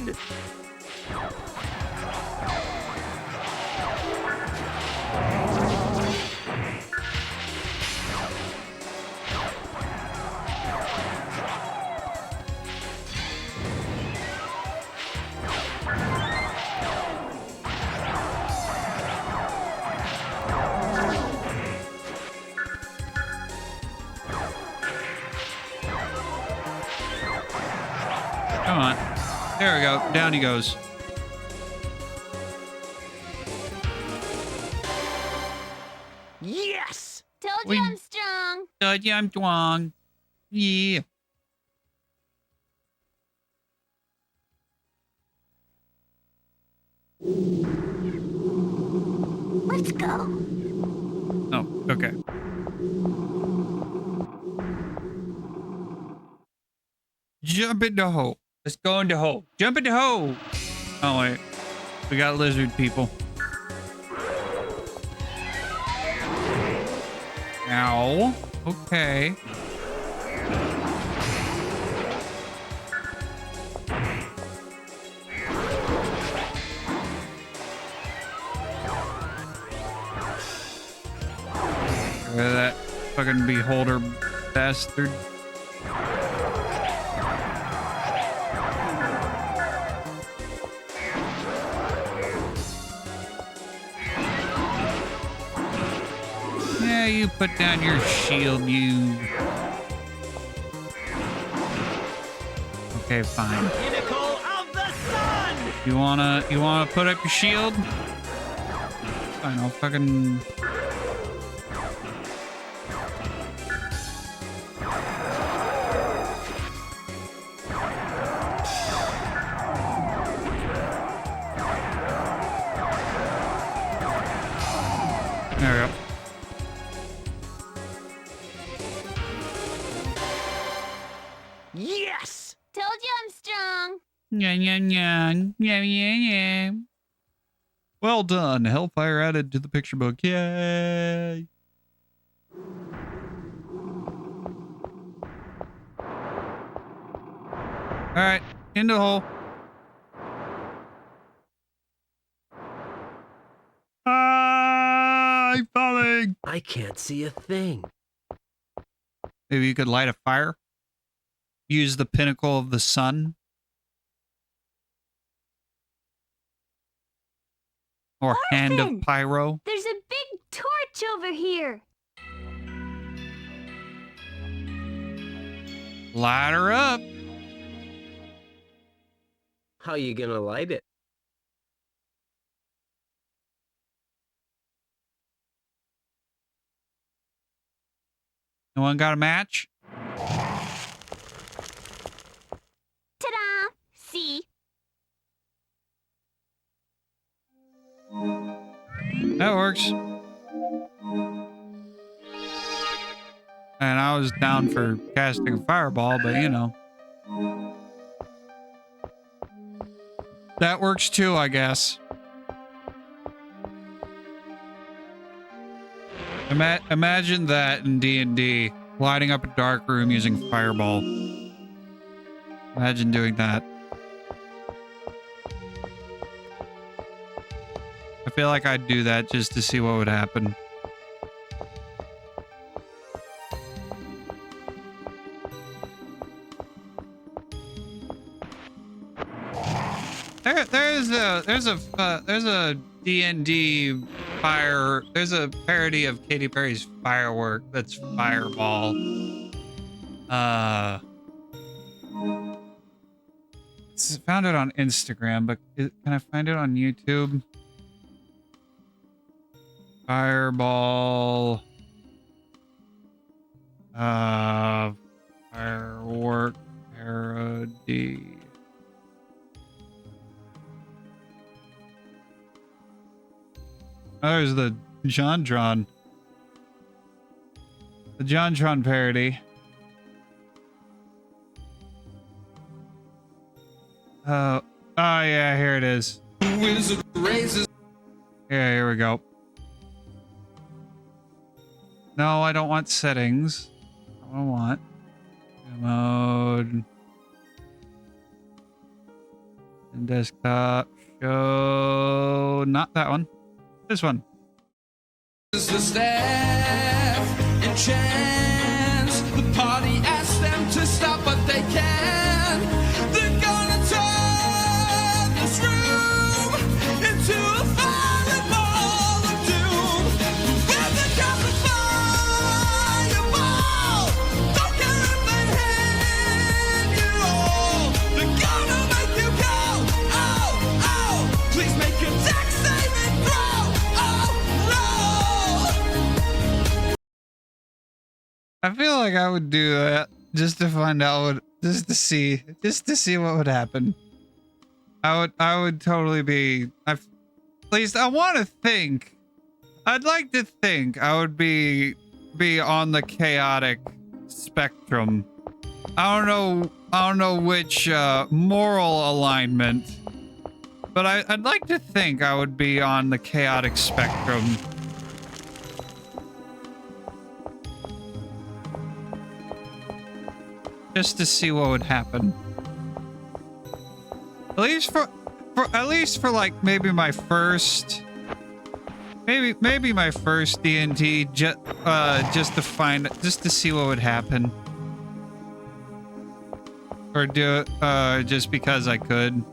Come on. There we go. Down he goes. Yes! Told We- you I'm strong. Yeah, I'm Dwang. Yeah. Let's go. Oh, okay. Jump in the hole. Let's go in the hole. Jump in the hole. Oh, wait. We got lizard people. Ow. Okay. Look at that fucking beholder bastard. Yeah, you put down your shield, you. Okay, fine. Pinnacle of the sun! You wanna put up your shield? Fine, I'll fucking. There we go. Yes! Told you I'm strong. Yeah, yeah, yeah, yeah, yeah, yeah. Well done. Hellfire added to the picture book. Yay. All right, into the hole. I'm falling. I can't see a thing. Maybe you could light a fire. Use the pinnacle of the sun. Or hand of Orphen! pyro. There's a big torch over here. Light her up. How you gonna light it? No one got a match? Ta-da! See? That works. And I was down for casting a fireball, but you know. That works too, I guess. Imagine that in D&D, lighting up a dark room using fireball. Imagine doing that. I feel like I'd do that just to see what would happen. There's a D&D fire. There's a parody of Katy Perry's Firework that's Fireball. It's found it on Instagram, but can I find it on YouTube? Fireball. Firework parody. Oh, there's the JonTron. The JonTron parody. Oh yeah, here it is. Yeah, here we go. No, I don't want settings. I want mode and desktop show. Not that one. This one. This is the staff and chance. The party asks them to stop, but they can. They're gonna turn this room into a fiery ball of doom. When they cast a fireball, don't care if they hit you all. They're gonna make you go, oh, oh. Please make your deck saving throw. I feel like I would do that just to find out just to see what would happen. I would totally be. At least I want to think. I'd like to think I would be on the chaotic spectrum. I don't know which moral alignment, but I'd like to think I would be on the chaotic spectrum. Just to see what would happen. At least for like maybe my first my first D&D just to see what would happen. Or do it just because I could.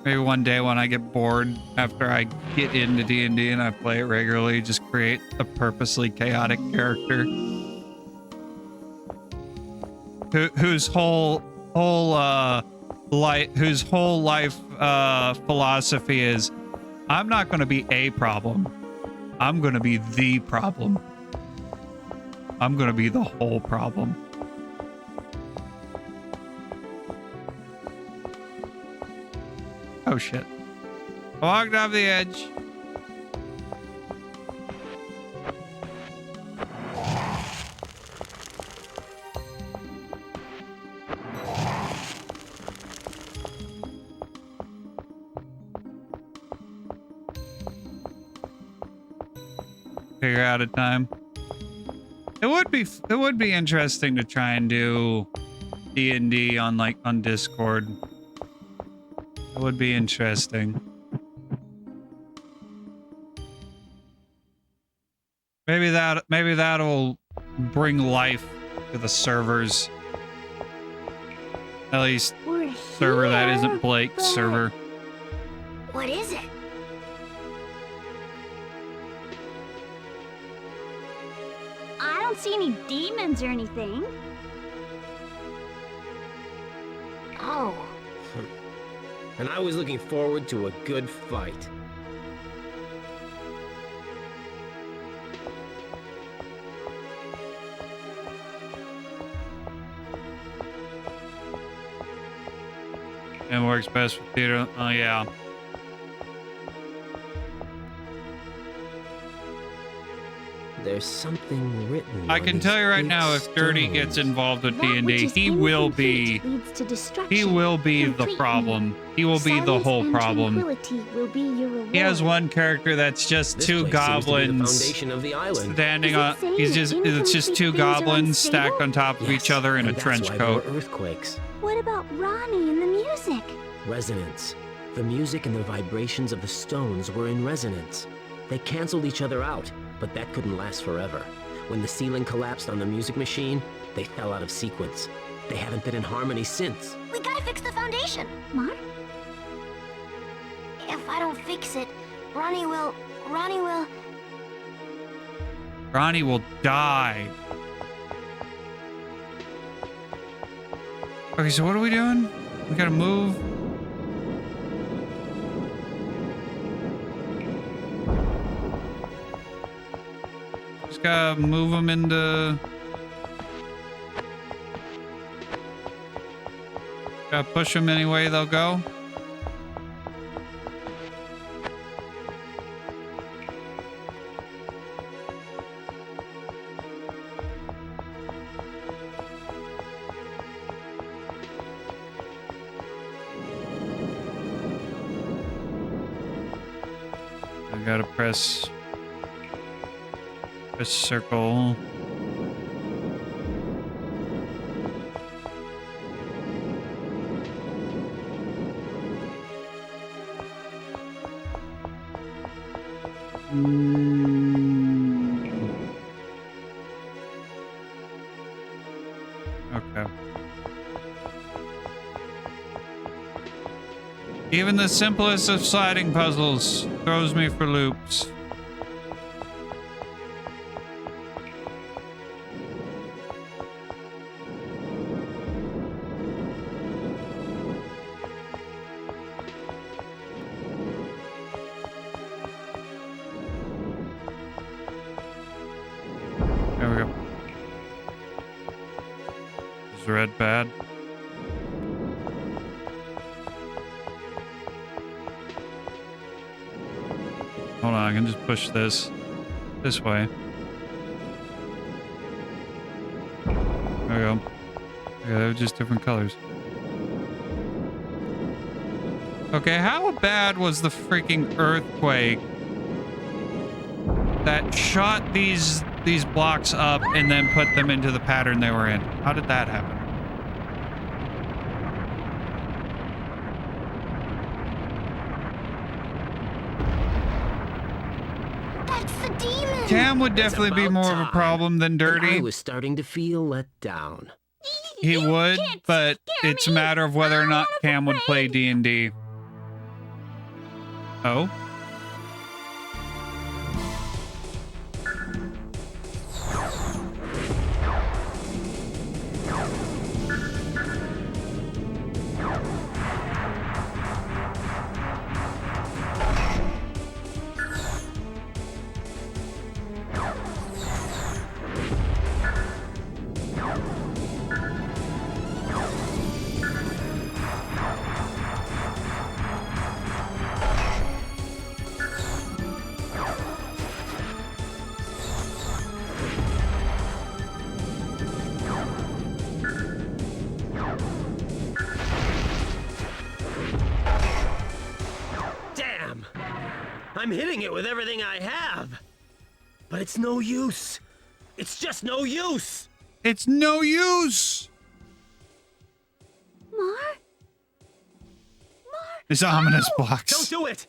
Maybe one day when I get bored after I get into D&D and I play it regularly, just create a purposely chaotic character. Whose whole life philosophy is, I'm not going to be a problem. I'm going to be the problem. I'm going to be the whole problem. Oh shit. I walked off the edge. Figure out a time. It would be interesting to try and do D&D on Discord. It would be interesting. Maybe that'll bring life to the servers. At least server that isn't Blake's server. What is it? I don't see any demons or anything. Oh. And I was looking forward to a good fight. It works best for theater. Oh yeah. There's something written. I can tell you right now, if Dirty gets involved with D&D, he will be the problem. He will be the whole problem. He has one character that's just two goblins standing on. It's just two goblins stacked on top of each other in a trench coat. Earthquakes. What about Ronnie and the music? Resonance. The music and the vibrations of the stones were in resonance. They canceled each other out, but that couldn't last forever. When the ceiling collapsed on the music machine, they fell out of sequence. They haven't been in harmony since. We gotta fix the foundation. Mar? If I don't fix it, Ronnie will... Ronnie will die. Okay, so what are we doing? We gotta move. Just gotta move them into... Gotta push them any way they'll go. I gotta press circle. Okay. Even the simplest of sliding puzzles throws me for loops. There we go. Is red bad? Hold on, I can just push this way. There we go. Yeah, they're just different colors. Okay, how bad was the freaking earthquake that shot these blocks up and then put them into the pattern they were in? How did that happen? Cam would definitely be more of a problem than Dirty. I was starting to feel let down. He would, but it's a matter of whether or not Cam would play D&D. Oh? I'm hitting it with everything I have. But it's no use. It's just no use. It's no use. Mar? It's ominous blocks. Don't do it.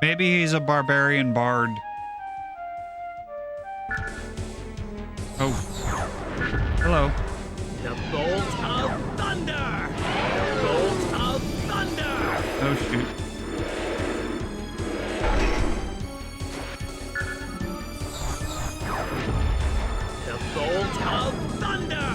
Maybe he's a barbarian bard. Oh. Hello. The bolt of thunder! The bolt of thunder! Oh, shoot. The bolt of thunder!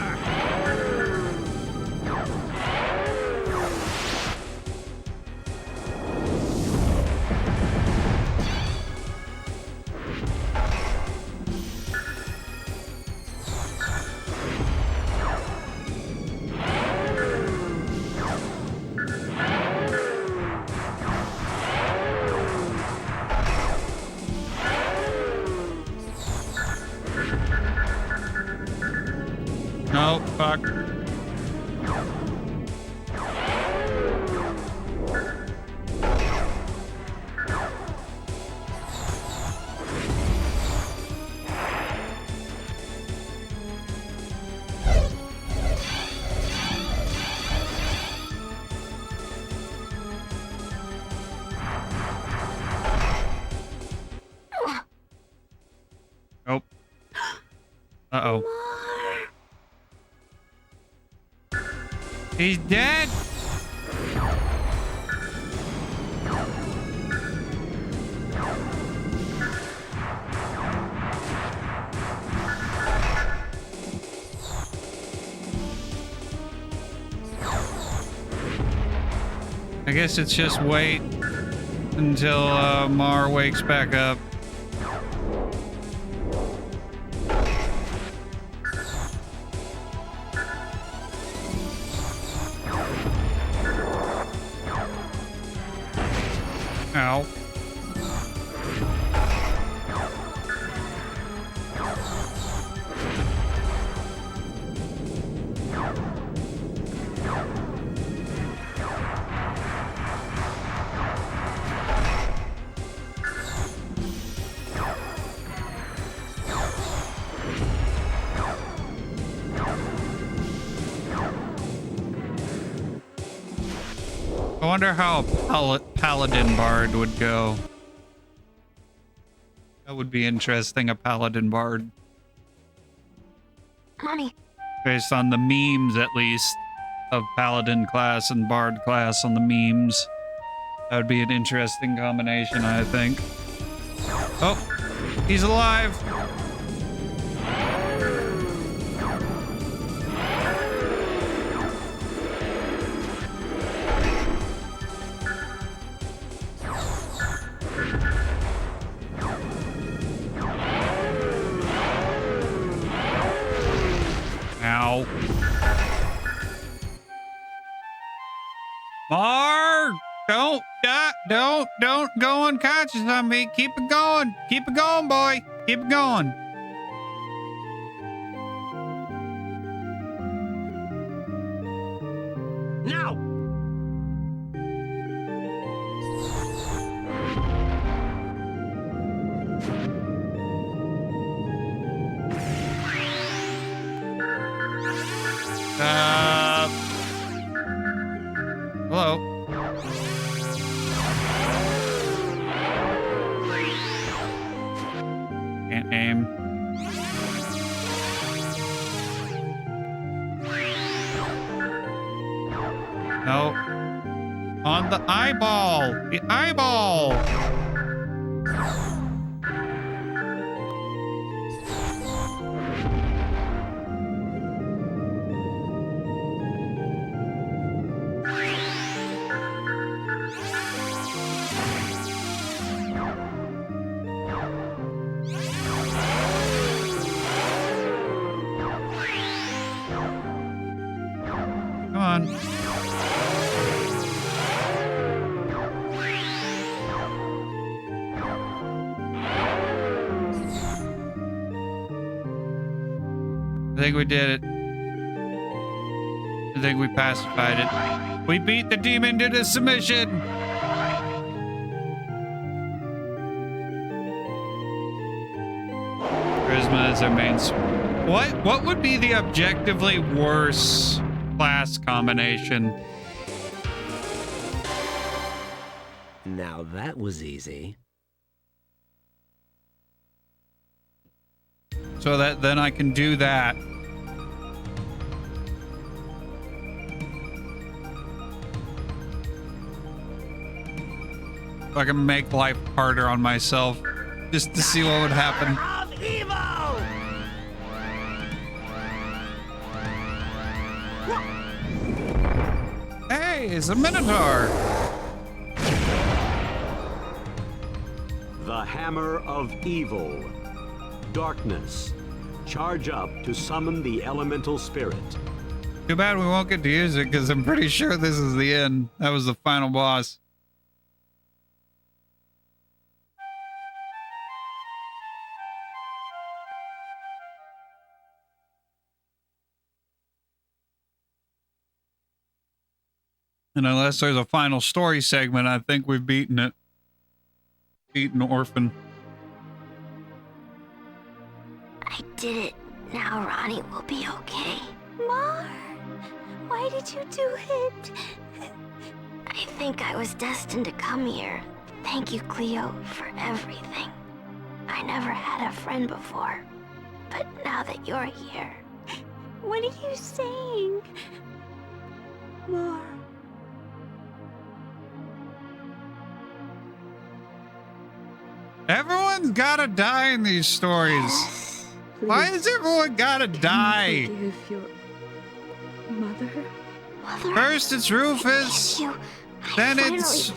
No, fuck. Oh. Uh-oh. He's dead. I guess it's just wait until Mar wakes back up. Ow. I wonder how a paladin bard would go. That would be interesting, a paladin bard. Mommy. Based on the memes, at least, of paladin class and bard class on the memes. That would be an interesting combination, I think. Oh, he's alive. Ow. Mar! Don't go unconscious on me. Keep it going. Keep it going, boy. Keep it going. Now! Hello. Can't aim. No. On the eyeball. The eyeball. Come on. I think we did it. I think we pacified it. We beat the demon to the submission. Charisma is our main. What would be the objectively worse class combination? Now that was easy. So that then I can do that. So I can make life harder on myself just to see what would happen. Of evil! Hey, it's a Minotaur. The Hammer of Evil. Darkness. Charge up to summon the elemental spirit. Too bad we won't get to use it because I'm pretty sure this is the end. That was the final boss. And unless there's a final story segment, I think we've beaten it. Beaten Orphen. I did it. Now Ronnie will be okay. Mar, why did you do it? I think I was destined to come here. Thank you, Cleo, for everything. I never had a friend before, but now that you're here... What are you saying? More. Everyone's gotta die in these stories. Why has everyone gotta die? Forgive your mother? Mother, First it's Rufus, then it's who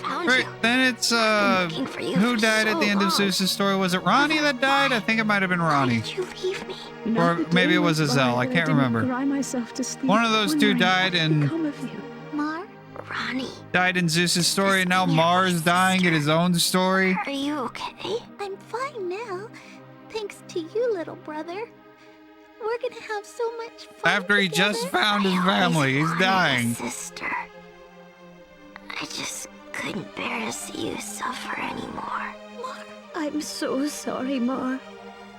died at the end of Zeus's story? Was it Ronnie that died? I think it might have been Ronnie. Did you leave me? Or maybe it was Azelle. I can't remember. One of those two died in Mar? Ronnie. died in Zeus's story, and now Mars dying in his own story. Are you okay? I'm fine now. Thanks to you, little brother. We're gonna have so much fun After he together. just found his family, he's dying. Sister. I just couldn't bear to see you suffer anymore. Mar, I'm so sorry, Mar.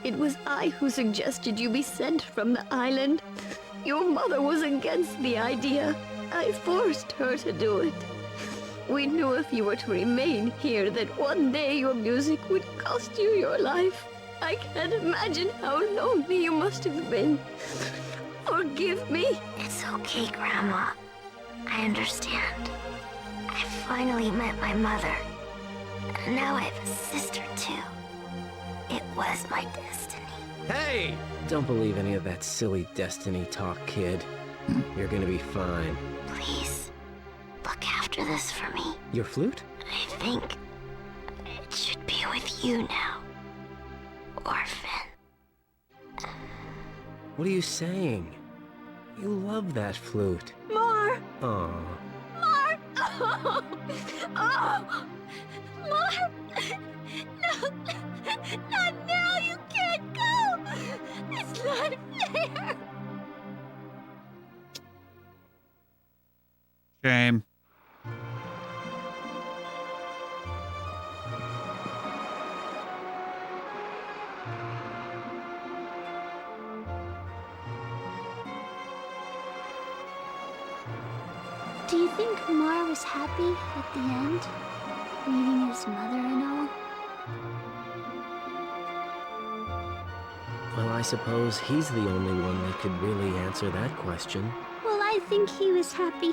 It was I who suggested you be sent from the island. Your mother was against the idea. I forced her to do it. We knew if you were to remain here that one day your music would cost you your life. I can't imagine how lonely you must have been. Forgive me. It's okay, Grandma. I understand. I finally met my mother. And now I have a sister, too. It was my destiny. Hey! Don't believe any of that silly destiny talk, kid. You're gonna be fine. Please, look after this for me. Your flute? I think it should be with you now, Orphen. What are you saying? You love that flute. Mar! Aw. Mar! Oh! Oh! Mar! No! Not now! You can't go! It's not fair! Shame. Do you think Mar was happy at the end? Meeting his mother and all? Well, I suppose he's the only one that could really answer that question. Well, I think he was happy.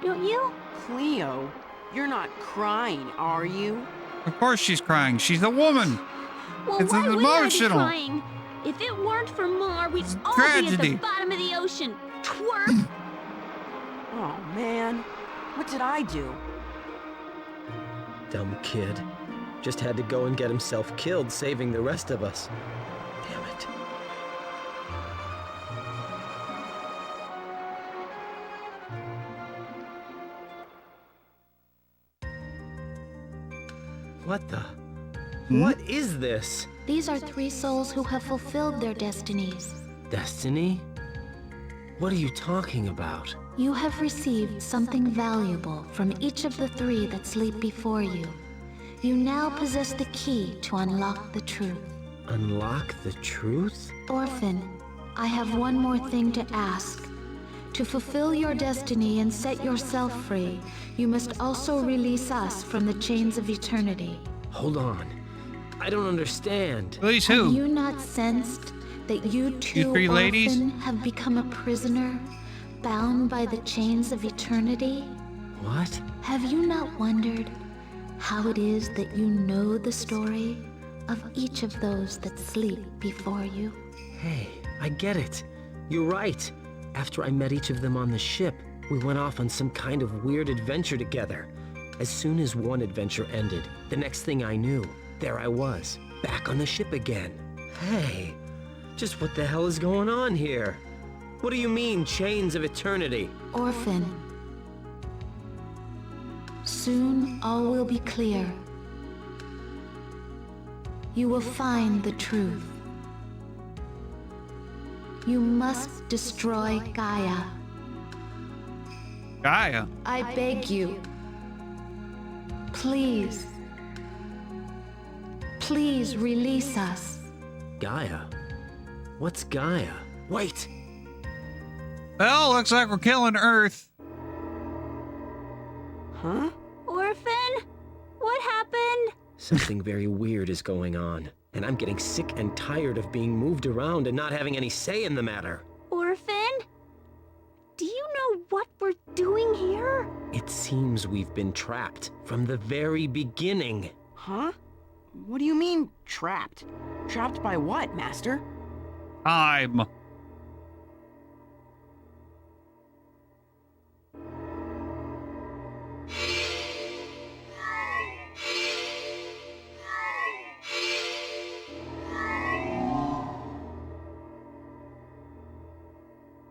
Don't you? Cleo, you're not crying, are you? Of course she's crying. She's a woman. Well, It's why would I be emotional. crying? If it weren't for Mar, we'd all be at tragedy. the bottom of the ocean. Twerp! Oh, man. What did I do? Dumb kid. Just had to go and get himself killed, saving the rest of us. Damn it. What the? What is this? These are 3 souls who have fulfilled their destinies. Destiny? What are you talking about? You have received something valuable from each of the 3 that sleep before you. You now possess the key to unlock the truth. Unlock the truth? Orphen, I have one more thing to ask. To fulfill your destiny and set yourself free, you must also release us from the chains of eternity. Hold on. I don't understand. Release Have who? you not sensed that you too, 3 ladies? Orphen, have become a prisoner, bound by the chains of eternity? What? Have you not wondered how it is that you know the story of each of those that sleep before you? Hey, I get it. You're right. After I met each of them on the ship, we went off on some kind of weird adventure together. As soon as one adventure ended, the next thing I knew, there I was, back on the ship again. Hey, just what the hell is going on here? What do you mean, chains of eternity? Orphen, soon all will be clear. You will find the truth. You must destroy Gaia. Gaia. I beg you. Please. Please release us. Gaia? What's Gaia? Wait! Well, looks like we're killing Earth. Huh? Orphen? What happened? Something very weird is going on. And I'm getting sick and tired of being moved around and not having any say in the matter. Orphen? Do you know what we're doing here? It seems we've been trapped from the very beginning. Huh? What do you mean, trapped? Trapped by what, Master? Time.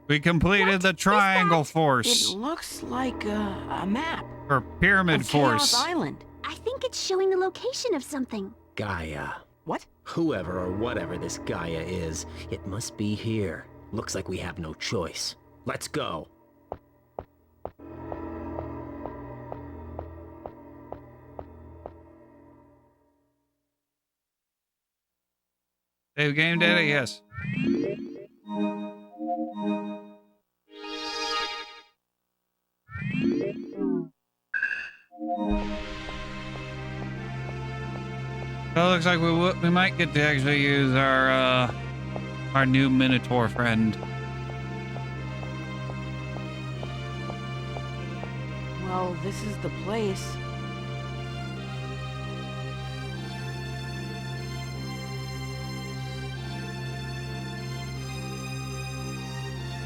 We completed the Triangle Force. It looks like a map. Or Pyramid of Force. Chaos Island. I think it's showing the location of something. Gaia. What? Whoever or whatever this Gaia is, it must be here. Looks like we have no choice. Let's go. Save game data? Yes. So it looks like we might get to actually use our new Minotaur friend. Well, this is the place.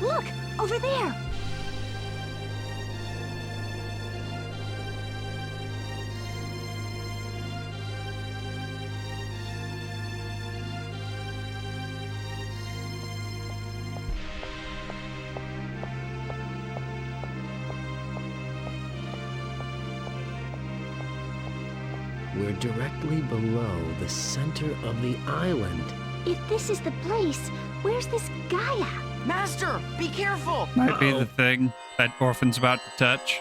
Look, over there. We're directly below the center of the island. If this is the place, where's this Gaia? Master, be careful! Might be the thing that Orphen's about to touch.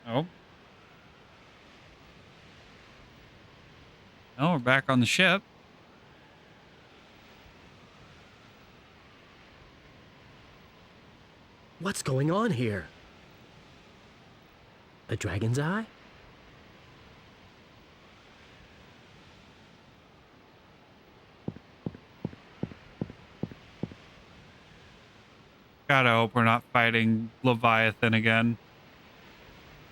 Oh. Oh, we're back on the ship. What's going on here? A dragon's eye? Gotta hope we're not fighting Leviathan again.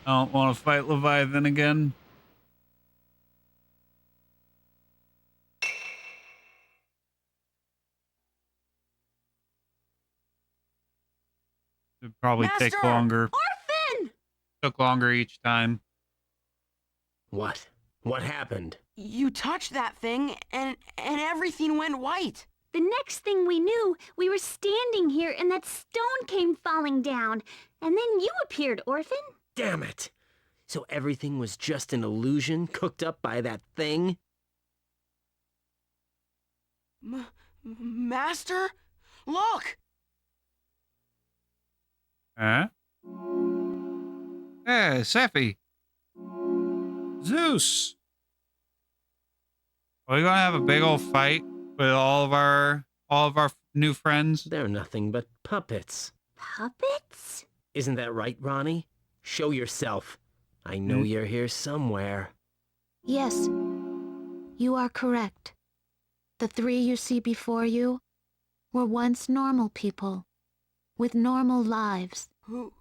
I don't want to fight Leviathan again. It'd probably take Master! longer. Orphen! Took longer each time. What? What happened? You touched that thing, and everything went white. The next thing we knew, we were standing here and that stone came falling down. And then you appeared, Orphen. Damn it! So everything was just an illusion cooked up by that thing? Master? Look! Huh? Hey, Sephi. Zeus. Are we gonna have a big old fight with all of our new friends? They're nothing but puppets. Puppets? Isn't that right, Ronnie? Show yourself. I know you're here somewhere. Yes, you are correct. The three you see before you were once normal people, with normal lives. Who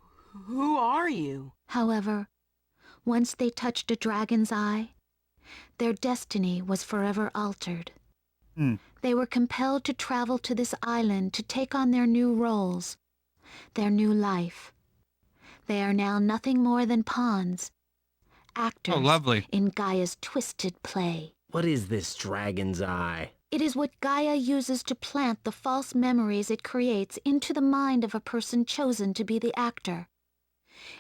are you? However, once they touched a dragon's eye, their destiny was forever altered. They were compelled to travel to this island to take on their new roles, their new life. They are now nothing more than pawns, actors in Gaia's twisted play. What is this dragon's eye? It is what Gaia uses to plant the false memories it creates into the mind of a person chosen to be the actor.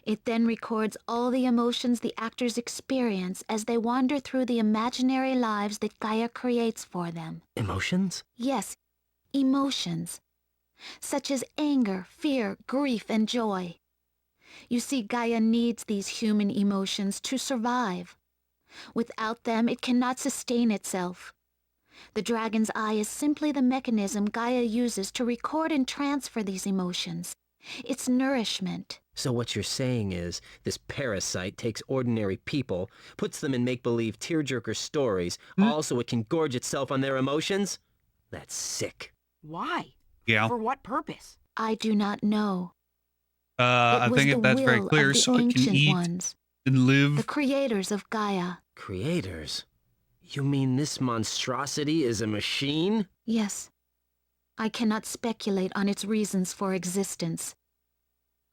It then records all the emotions the actors experience as they wander through the imaginary lives that Gaia creates for them. Emotions? Yes, emotions, such as anger, fear, grief, and joy. You see, Gaia needs these human emotions to survive. Without them, it cannot sustain itself. The dragon's eye is simply the mechanism Gaia uses to record and transfer these emotions, Its nourishment. So what you're saying is, this parasite takes ordinary people, puts them in make-believe tearjerker stories, all so it can gorge itself on their emotions? That's sick. Why? Yeah. For what purpose? I do not know. I think that's very clear, so it can eat and live. The creators of Gaia. Creators? You mean this monstrosity is a machine? Yes. I cannot speculate on its reasons for existence.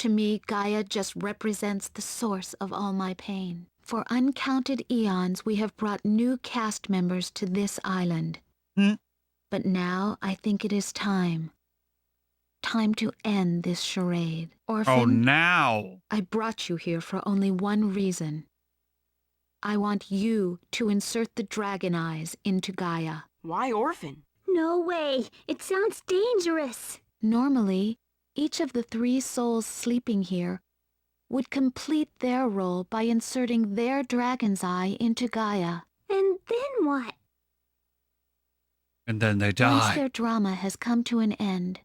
To me, Gaia just represents the source of all my pain. For uncounted eons, we have brought new cast members to this island. But now I think it is time. Time to end this charade. Orphen, oh, now! I brought you here for only one reason. I want you to insert the dragon eyes into Gaia. Why Orphen? No way. It sounds dangerous. Normally, each of the 3 souls sleeping here would complete their role by inserting their dragon's eye into Gaia. And then what? And then they die. Once their drama has come to an end,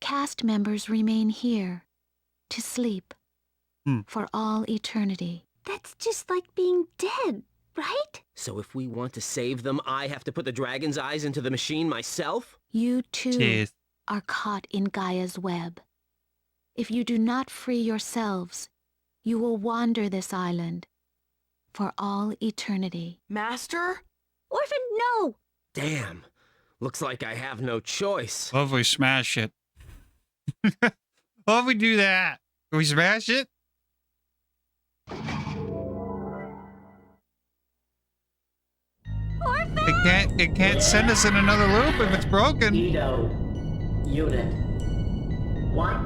cast members remain here to sleep for all eternity. That's just like being dead, right? So if we want to save them, I have to put the dragon's eyes into the machine myself? You too Jeez. are caught in Gaia's web. If you do not free yourselves, you will wander this island for all eternity. Master? Orphen, no! Damn. Looks like I have no choice. What if we smash it? What if we do that? Can we smash it? Orphen! It can't send us in another loop if it's broken. Edo, unit. What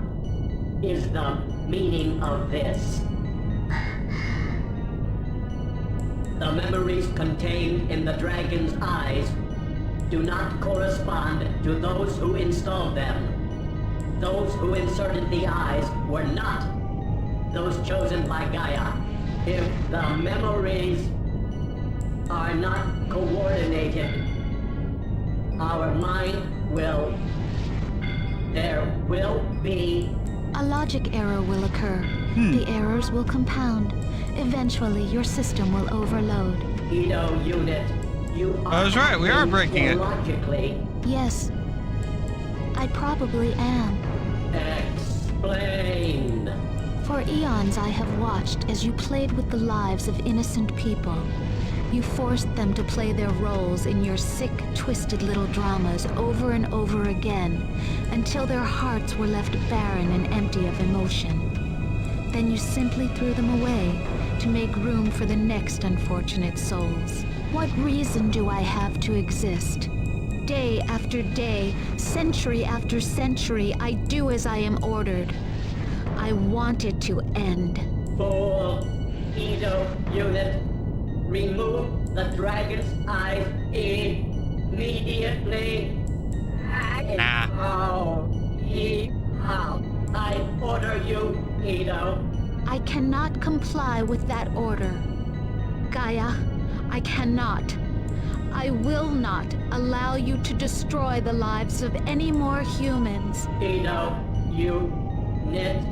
is the meaning of this? The memories contained in the dragon's eyes do not correspond to those who installed them. Those who inserted the eyes were not those chosen by Gaia. If the memories are not coordinated, our mind will... There will be... A logic error will occur. The errors will compound. Eventually, your system will overload. Edo unit, you are... I was right, we are breaking it. Logically. Yes, I probably am. Explain. For eons I have watched as you played with the lives of innocent people. You forced them to play their roles in your sick, twisted little dramas over and over again, until their hearts were left barren and empty of emotion. Then you simply threw them away to make room for the next unfortunate souls. What reason do I have to exist? Day after day, century after century, I do as I am ordered. I want it to end. Full Edo unit, remove the dragon's eyes immediately. I order you, Edo. I cannot comply with that order. Gaia, I cannot. I will not allow you to destroy the lives of any more humans. Edo, unit,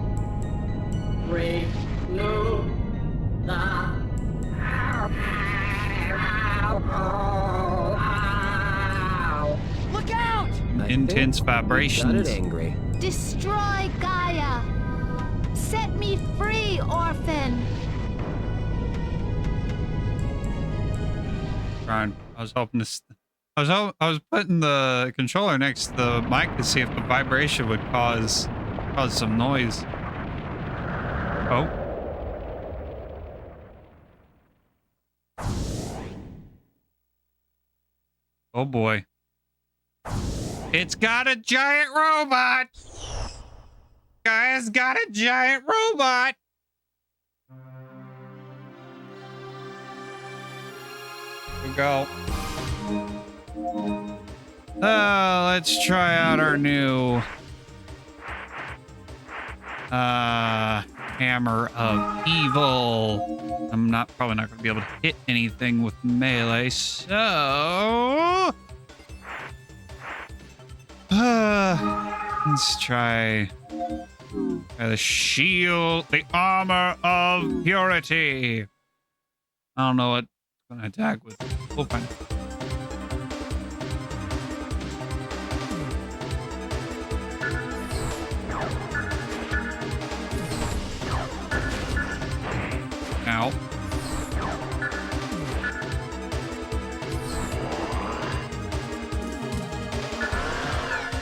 remove the... Look out! Intense vibrations. Got it angry. Destroy Gaia! Set me free, Orphen! Trying. I was hoping to. I was putting the controller next to the mic to see if the vibration would cause some noise. Oh. Oh boy. It's got a giant robot! Gaia's got a giant robot! Here we go. Let's try out our new Hammer of Evil. I'm probably not gonna be able to hit anything with melee, so let's try The shield, the armor of purity. I don't know what it's gonna attack with. We'll find it. Ow.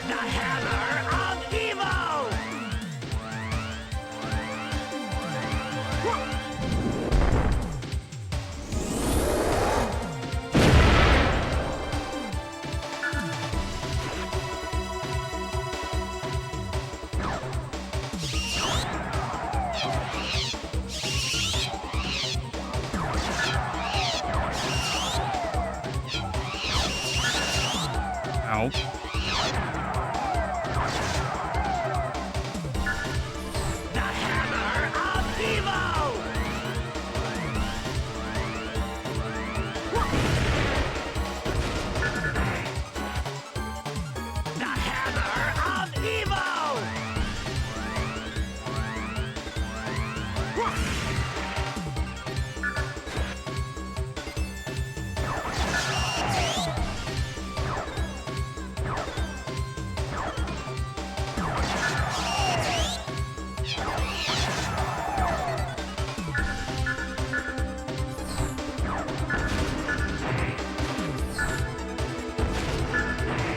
The Hammer of Evo! Ow. The Hammer of Evo! The Hammer of Evo!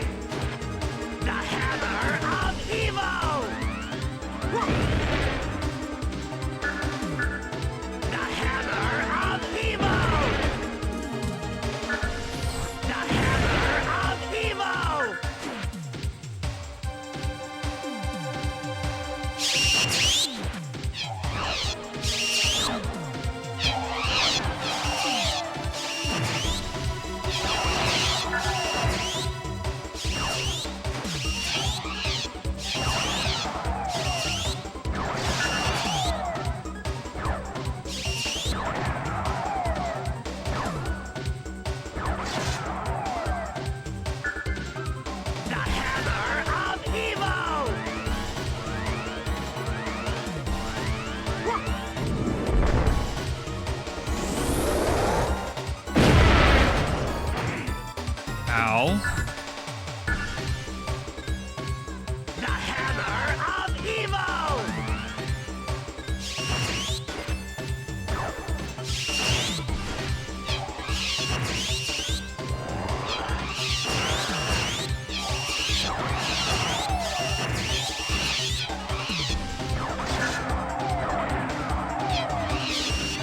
The Hammer of Evo! The Hammer of Evo! The Hammer of Evo! The Hammer of Evo! Ow. The Hammer of Evo!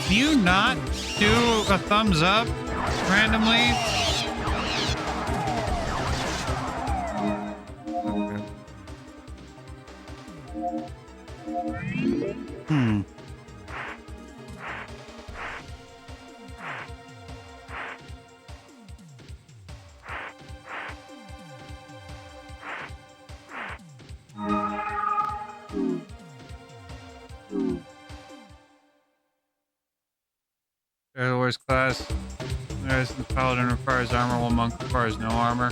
Do you not do a thumbs up randomly? Hmm. The worst class. There's the paladin requires armor, while monk requires no armor.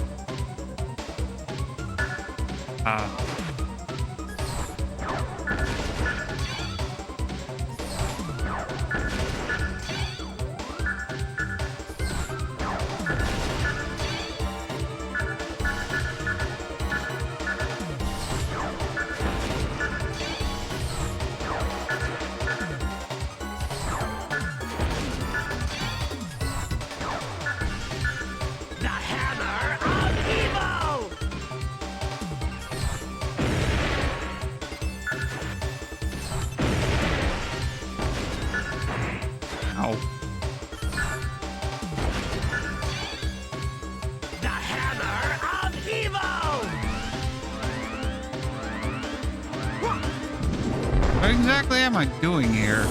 The Hammer of Evo! Ow. The Hammer of Evo! What exactly am I doing here?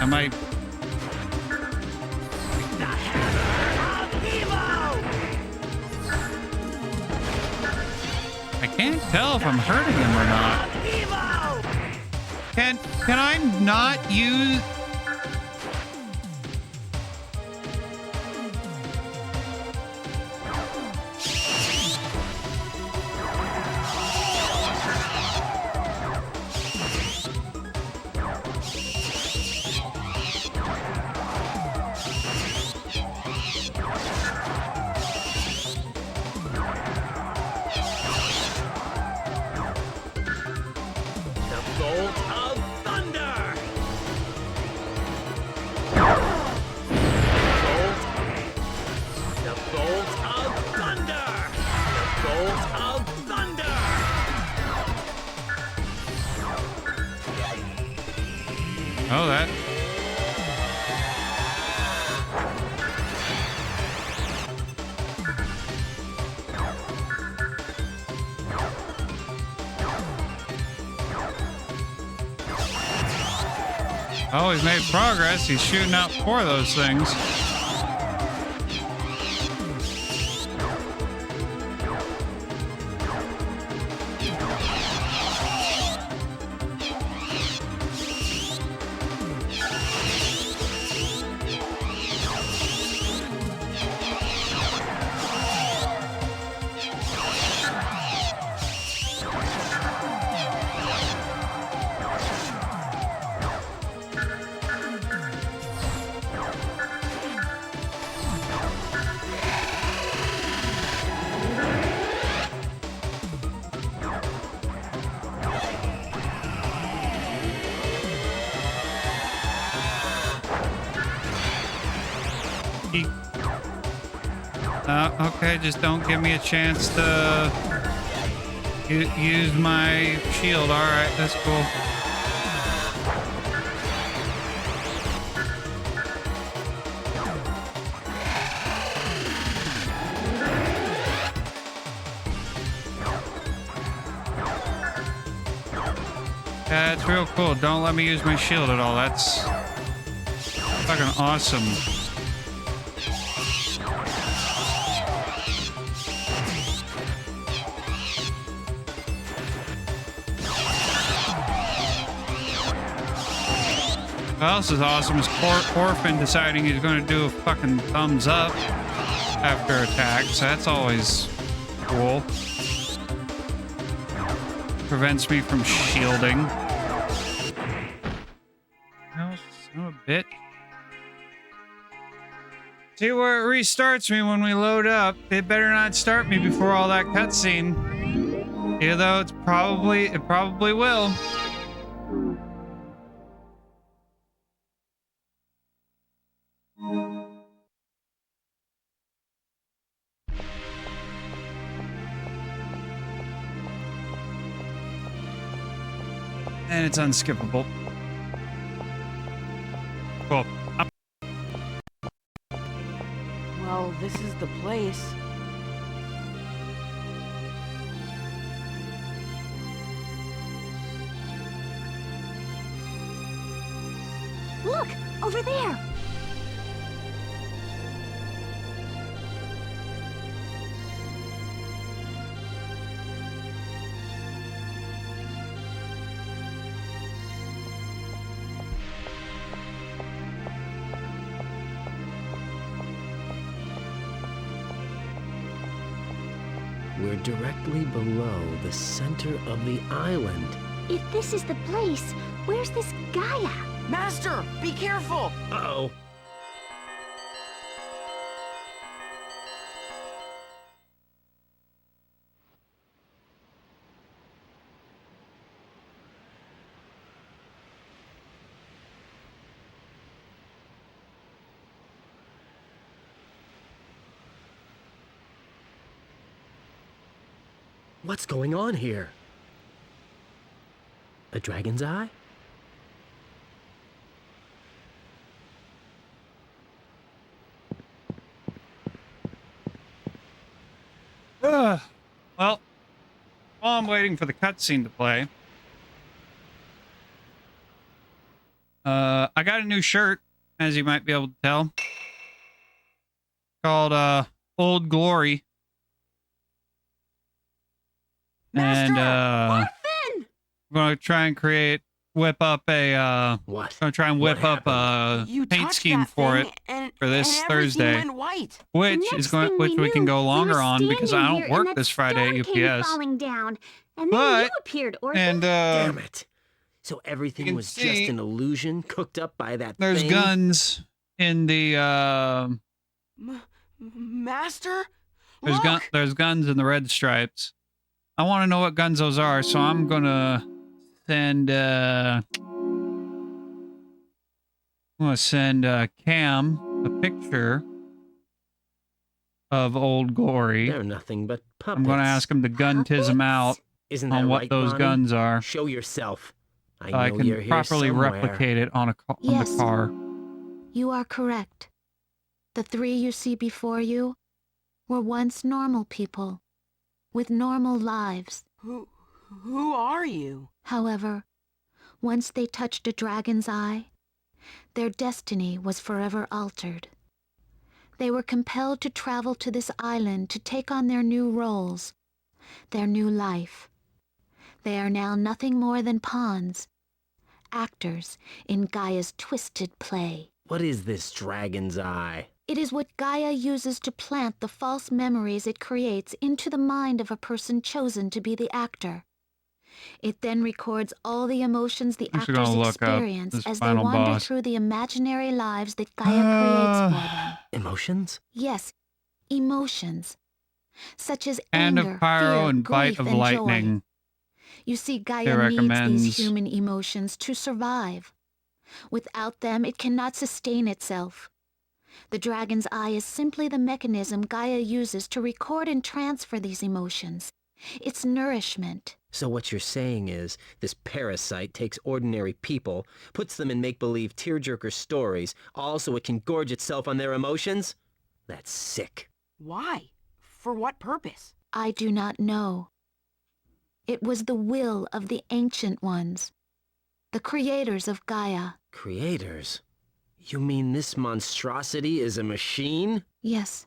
Am I... The Hammer of Evo! I can't tell if I'm hurting him or not. Evo! Can I not use... bolt of thunder! The bolt of thunder! The bolt of thunder! Oh, that. Oh, he's made progress. He's shooting out 4 of those things. Okay, just don't give me a chance to use my shield. All right, that's cool. That's real cool. Don't let me use my shield at all. That's fucking awesome. What else is awesome is Orphen deciding he's going to do a fucking thumbs up after attacks. That's always cool. Prevents me from shielding. Oh, son of a bitch. See where it restarts me when we load up. It better not start me before all that cutscene. Even though it probably will. And it's unskippable. Cool. Well, this is the place. Look! Over there! We're directly below the center of the island. If this is the place, where's this guy at? Master, be careful! Uh-oh. What's going on here? A dragon's eye? Well, while I'm waiting for the cutscene to play, I got a new shirt, as you might be able to tell, called Old Glory. Master! And I'm gonna try and whip up a What? gonna try and whip up a You paint touched scheme that for thing it and, for this and everything Thursday, went white. which The is next going thing which we can go knew, longer were on because I standing don't here, work and this that Friday at stone came UPS. falling down, and then But you appeared, Orphen. and Damn it. So you everything can was just see an illusion cooked up by that there's thing? guns in the Master? there's guns in the red stripes. I want to know what guns those are, so I'm gonna send Cam a picture of Old Glory. They're nothing but puppets. I'm going to ask him to gun Tism out Isn't that on what right, those Bonnie? guns are. Show yourself. I So know I can you're here properly somewhere. replicate it on on Yes. the car. You are correct. The three you see before you were once normal people, with normal lives. Who are you? However, once they touched a dragon's eye, their destiny was forever altered. They were compelled to travel to this island to take on their new roles, their new life. They are now nothing more than pawns, actors in Gaia's twisted play. What is this dragon's eye? It is what Gaia uses to plant the false memories it creates into the mind of a person chosen to be the actor. It then records all the emotions the I'm just actors gonna look up experience this as they final wander boss. through the imaginary lives that Gaia creates for them. Emotions? Yes, emotions. Such as Hand anger, of Pyro fear, and Bite grief, of and Lightning. joy. You see, It Gaia needs recommends- these human emotions to survive. Without them, it cannot sustain itself. The dragon's eye is simply the mechanism Gaia uses to record and transfer these emotions. It's nourishment. So what you're saying is, this parasite takes ordinary people, puts them in make-believe tearjerker stories, all so it can gorge itself on their emotions? That's sick. Why? For what purpose? I do not know. It was the will of the Ancient Ones, the creators of Gaia. Creators? You mean this monstrosity is a machine? Yes.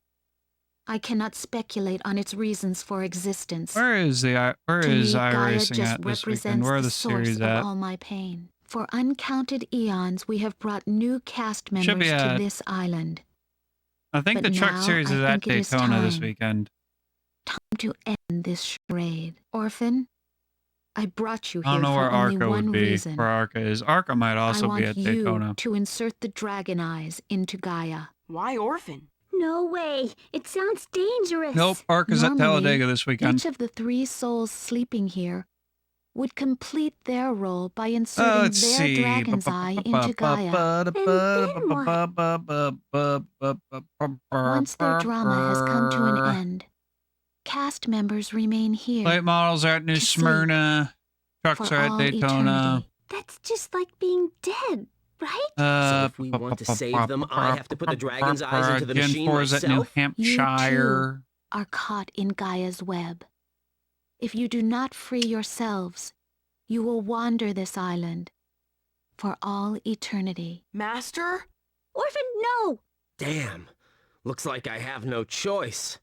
I cannot speculate on its reasons for existence. Where is To me, Gaia iRacing just at this weekend? represents Where are the the source series of at? all my pain. For uncounted eons, we have brought new cast Should members be to at- this island. I think But the truck now series is I at think it is Daytona this time. weekend. Time to end this charade. Orphen, I brought you I here don't know where for only Arca one would be. reason. Where Arca is. Arca might I also want be at you Daytona. to insert the dragon eyes into Gaia. Why Orphen? No way. It sounds dangerous. Nope, Arca's at Normally, Talladega this weekend. Each of the three souls sleeping here would complete their role by inserting Let's their see. dragon's eye into Gaia. Once their drama has come to an end, cast members remain here. Late models are at New to sleep Smyrna. Trucks for are at all Daytona. eternity. That's just like being dead, right? So if we want to save them, I have to put the dragon's eyes into the Gen machine 4 is at New myself? Hampshire. Are caught in Gaia's web. If you do not free yourselves, you will wander this island for all eternity. Master? Orphen, no! Damn. Looks like I have no choice.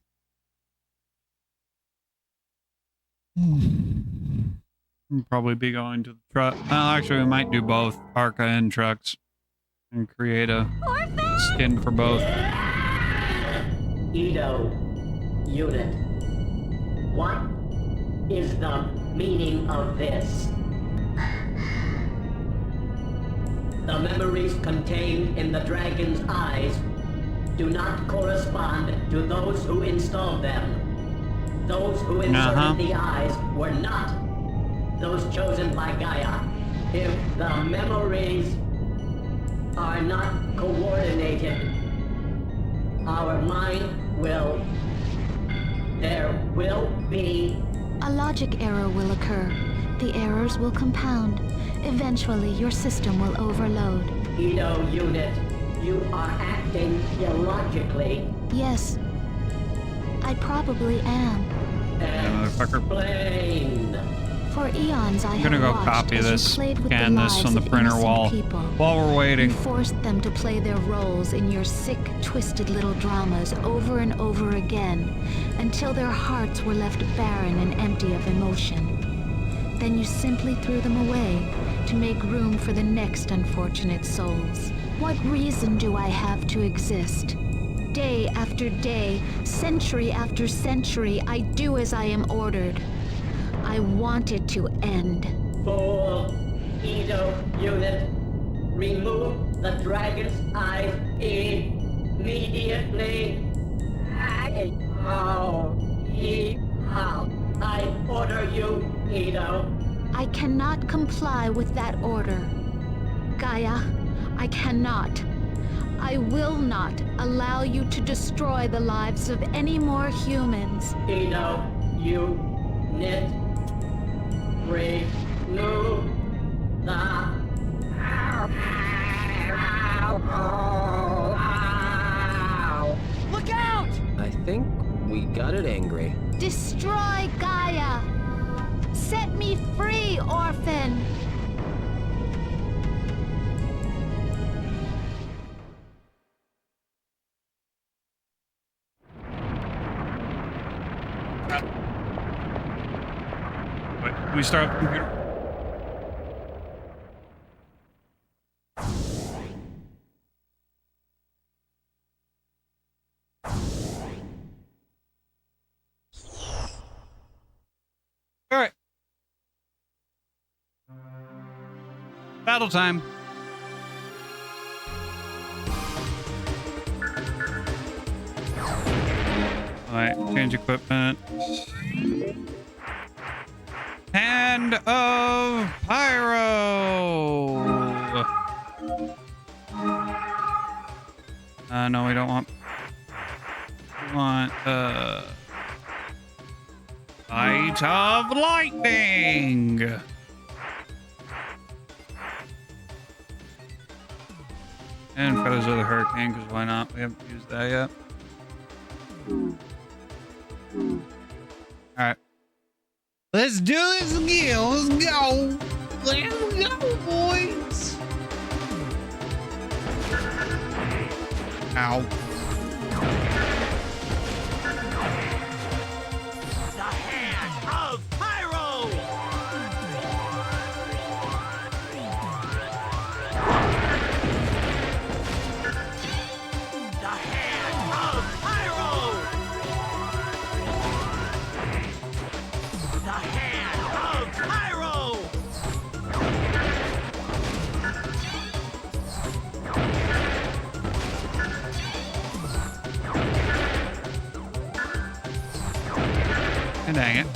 We'll probably be going to the truck. Well, actually, we might do both, Arca and trucks, and create a skin for both. Edo, unit. What is the meaning of this? The memories contained in the dragon's eyes do not correspond to those who installed them. Those who inserted the eyes were not those chosen by Gaia. If the memories are not coordinated, our mind will... There will be... A logic error will occur. The errors will compound. Eventually, your system will overload. Edo unit, you are acting illogically. Yes, I probably am. Explain. For eons, I I'm have gonna go watched copy as you this, played with scan the this lives on the of printer innocent wall people. while we're waiting. You forced them to play their roles in your sick, twisted little dramas over and over again, until their hearts were left barren and empty of emotion. Then you simply threw them away to make room for the next unfortunate souls. What reason do I have to exist? Day after day, century after century, I do as I am ordered. I want it to end. Fool. Edo unit, remove the dragon's eyes immediately. How? I order you, Edo. I cannot comply with that order. Gaia, I cannot. I will not allow you to destroy the lives of any more humans. Ino, you, Nit, Re, Nu, Da. Look out! I think we got it, Angry. Destroy Gaia! Set me free, Orphen! Wait, can we start up the computer? All right. Battle time. All right, change equipment. Hand of Pyro. No, we don't want. We want Light of Lightning. And Feathers of the Hurricane, because why not? We haven't used that yet. Alright. Let's do this again. Let's go. Let's go, boys. Ow. The hand of Pyro! The hand of Pyro! The hand of Pyro! And dang it.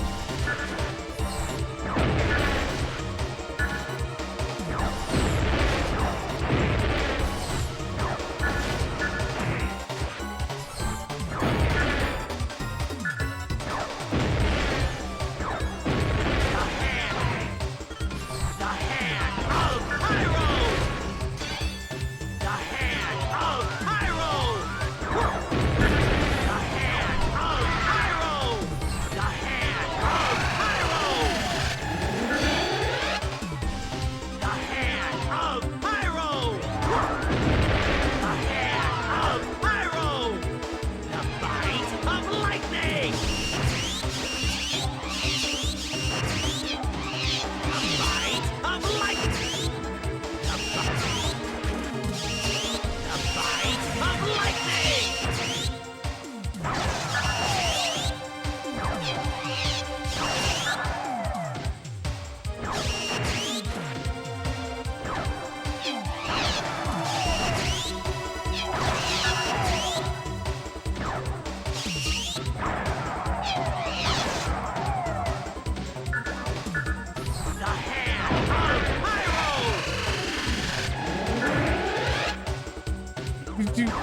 The hand of Pyro! The hand of Pyro! The hand of Pyro! The hand of Pyro! The hand of Pyro! The hand of Pyro! The bite of lightning! The bite of lightning! The bite of lightning! The hand of Pyro!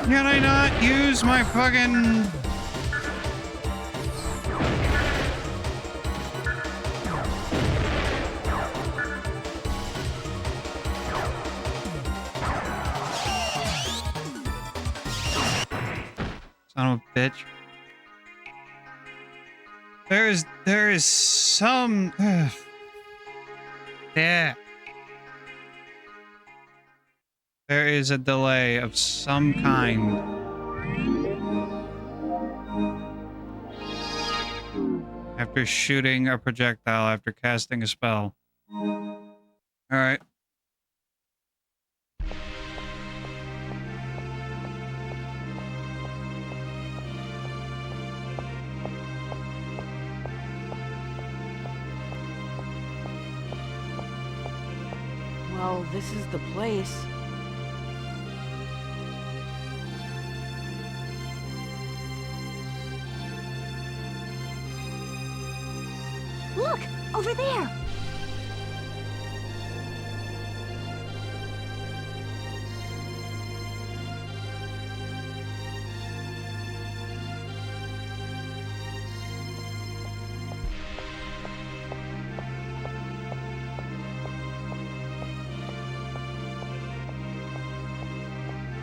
Can I not use my fucking... Son of a bitch. There is some... Yeah. There is a delay of some kind. After shooting a projectile after casting a spell. Alright. Well, this is the place. Look, over there.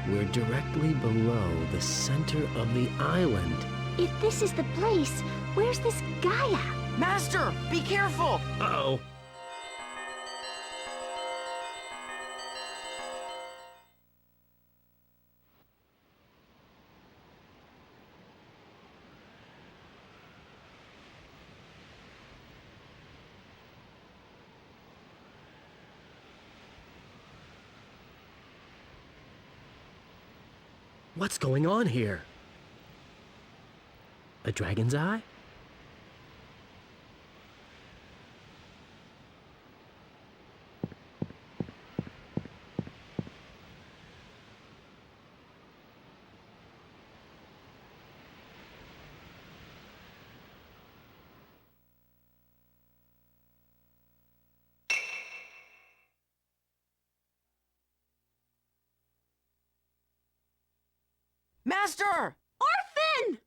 We're directly below the center of the island. If this is the place, where's this Gaia? Master, be careful! Uh-oh. What's going on here? A dragon's eye? Master! Orphen!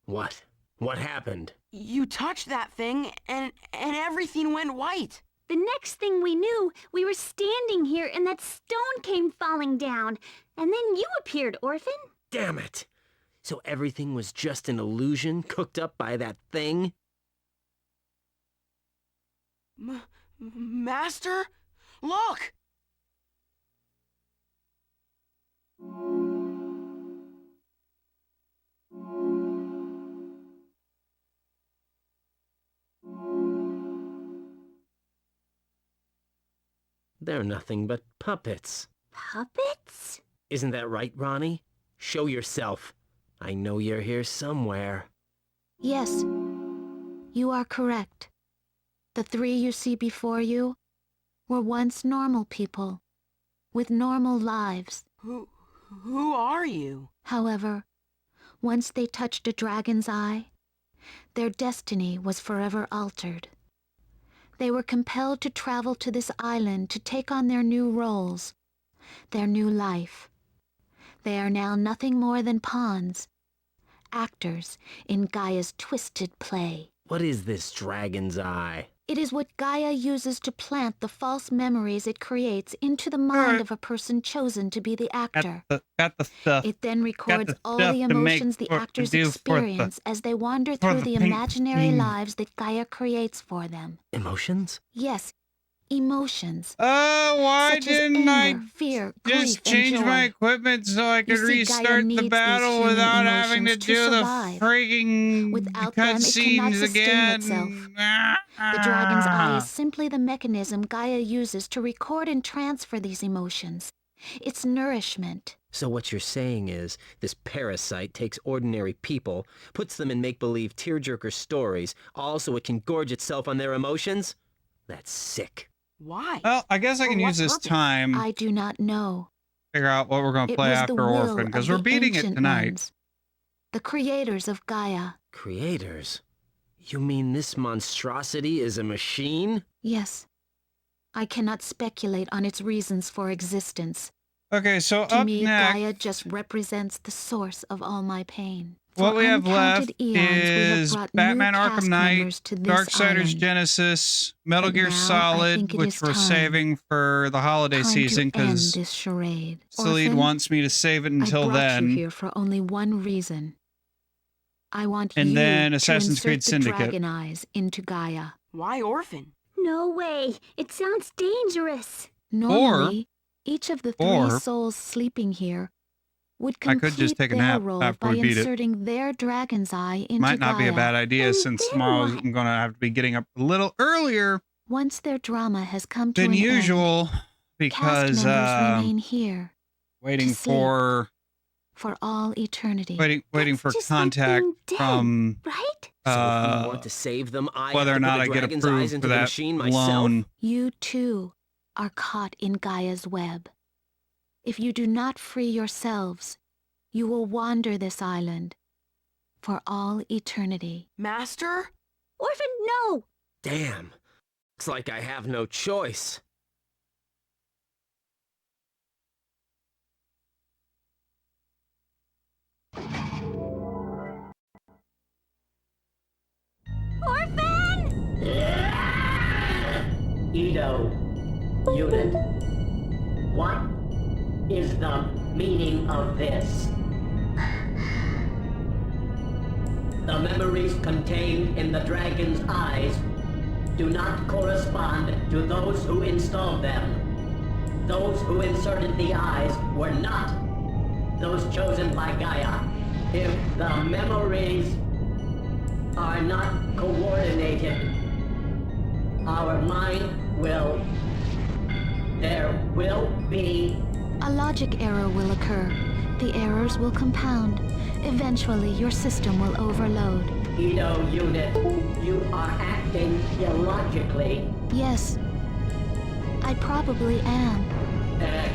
What? What happened? You touched that thing, and everything went white. The next thing we knew, we were standing here and that stone came falling down. And then you appeared, Orphen. Damn it! So everything was just an illusion cooked up by that thing? Master? Look! They're nothing but puppets. Puppets? Isn't that right, Ronnie? Show yourself. I know you're here somewhere. Yes, you are correct. The three you see before you were once normal people, with normal lives. Who are you? However, once they touched a dragon's eye, their destiny was forever altered. They were compelled to travel to this island to take on their new roles, their new life. They are now nothing more than pawns, actors in Gaia's twisted play. What is this dragon's eye? It is what Gaia uses to plant the false memories it creates into the mind of a person chosen to be the actor. Got the stuff. It then records all stuff the to make emotions the for- to actors do for the- experience as they wander for through the the paint imaginary scheme. lives that Gaia creates for them. Emotions? Yes, emotions. Why such as didn't anger, I fear, just grief, change and my joy. equipment so I could see, Gaia restart needs the these battle human without having to emotions to do the survive. freaking Without them, it cannot cutscenes sustain again? itself. The dragon's eye is simply the mechanism Gaia uses to record and transfer these emotions. It's nourishment. So what you're saying is, this parasite takes ordinary people, puts them in make-believe tearjerker stories, all so it can gorge itself on their emotions? That's sick. Why? Well, I guess I can use this time I do not know. figure out what we're going to It play was the after will Orphen, because of we're the beating it ancient tonight. ones, the creators of Gaia. Creators? You mean this monstrosity is a machine? Yes. I cannot speculate on its reasons for existence. Okay, so To up me, next, Gaia just represents the source of all my pain. what For we have left uncounted eons, we have is brought Batman new Arkham cast Knight, members to this Darksiders island. Genesis, Metal But Gear now I Solid, think it which is we're time. saving for the holiday Time season to end because this charade. Salid Orphen, wants me to save it until I brought then. you here for only one reason. I want And you then to Assassin's insert Creed the Syndicate. dragon eyes into Gaia. Why Orphen? No way. It sounds dangerous. Normally, each of the three or- souls sleeping here would I could complete just take a their nap role after by we beat it. inserting their dragon's eye into Might not be a Gaia. bad idea And since then tomorrow what? I'm going to have to be getting up a little earlier Once their drama has come to than an usual end, because cast members remain here waiting to sleep. For all eternity. waiting for just like contact being dead, from right? So if you want to save them, I whether have or to not put I the get dragon's eyes approved into for the that machine myself? loan. You too are caught in Gaia's web. If you do not free yourselves, you will wander this island for all eternity. Master? Orphen, no! Damn. Looks like I have no choice. Edo. Unit. What is the meaning of this? The memories contained in the dragon's eyes do not correspond to those who installed them. Those who inserted the eyes were not those chosen by Gaia. If the memories are not coordinated, our mind will... There will be... A logic error will occur. The errors will compound. Eventually, your system will overload. Edo Unit, you are acting illogically. Yes, I probably am.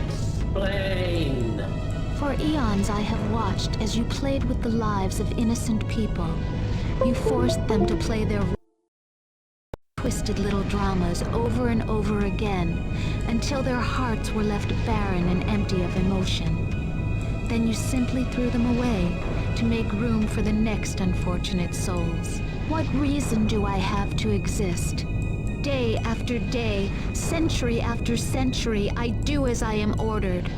Explain. For eons I have watched as you played with the lives of innocent people. You forced them to play their twisted little dramas over and over again until their hearts were left barren and empty of emotion. Then you simply threw them away to make room for the next unfortunate souls. What reason do I have to exist? Day after day, century after century, I do as I am ordered.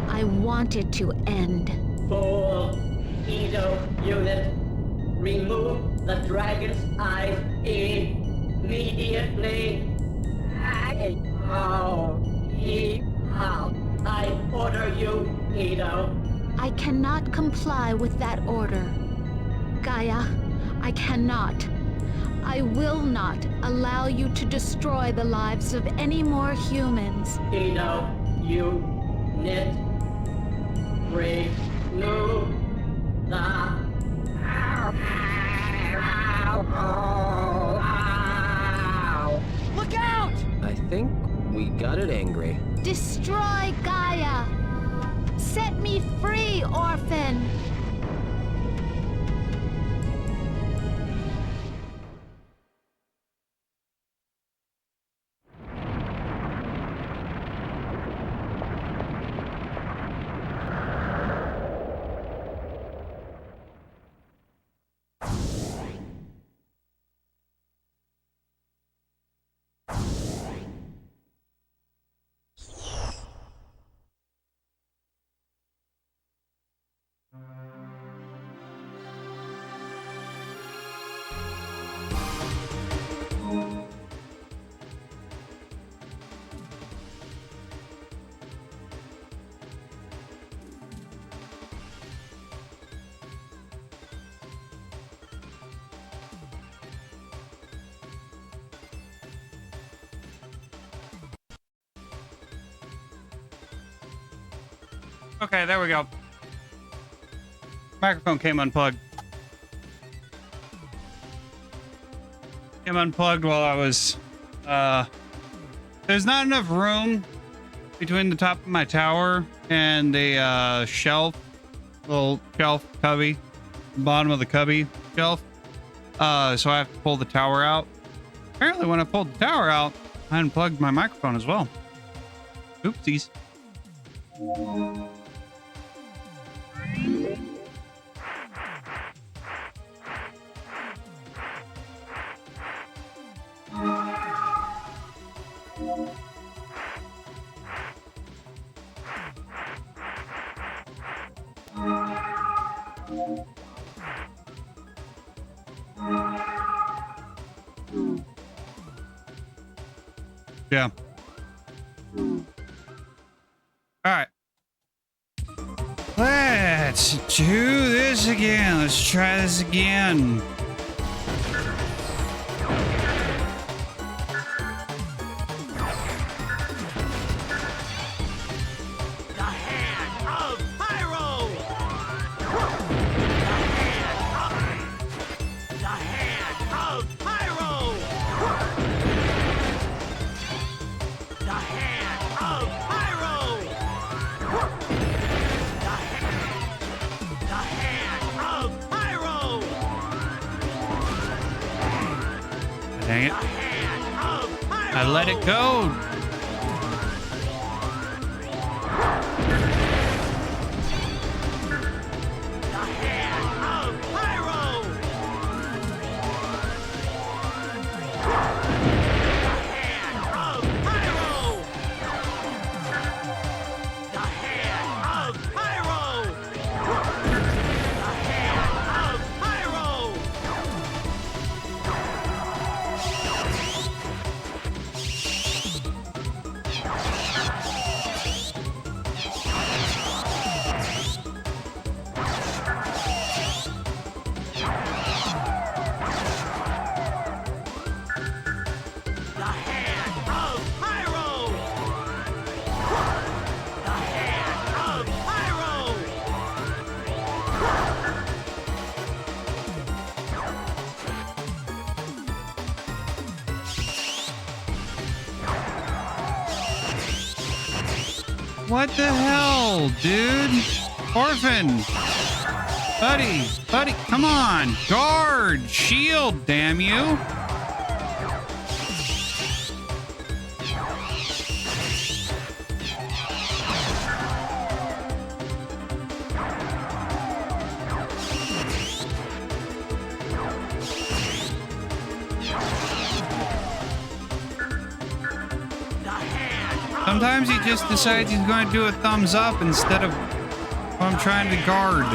I want it to end. Fool. Edo Unit, remove the dragon's eyes immediately. I order you, Edo. I cannot comply with that order. Gaia, I cannot. I will not allow you to destroy the lives of any more humans. Edo, Unit, remove the... Look out! I think we got it angry. Destroy Gaia! Set me free, Orphen! Okay, there we go. Microphone came unplugged. Came unplugged while I was, there's not enough room between the top of my tower and the, shelf. Little shelf cubby. Bottom of the cubby shelf. So I have to pull the tower out. Apparently when I pulled the tower out, I unplugged my microphone as well. Oopsies. Yeah. All right. Let's do this again. Let's try this again. Dang it. I let it go. What the hell, dude? Orphen! Buddy, come on! Guard! Shield, damn you! Sometimes he just decides he's going to do a thumbs up instead of what I'm trying to guard.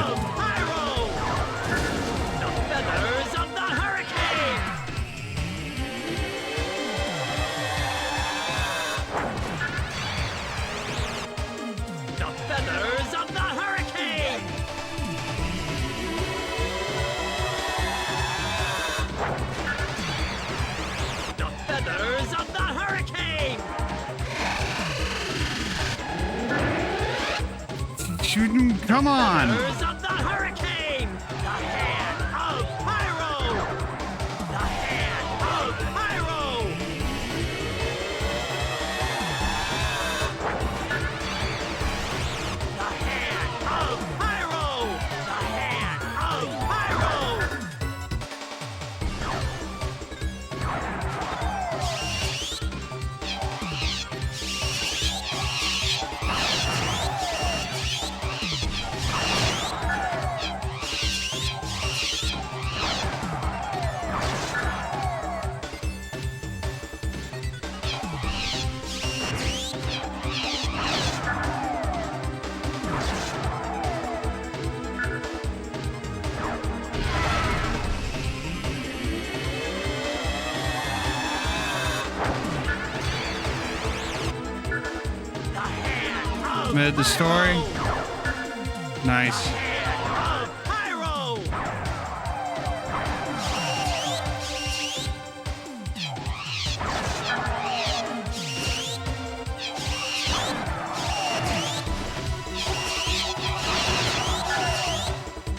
Shoot him, come on! Feathers of the hurricane! The hand of Pyro! The hand of Pyro! The hand of Pyro! The hand of Pyro! Made the story. Nice.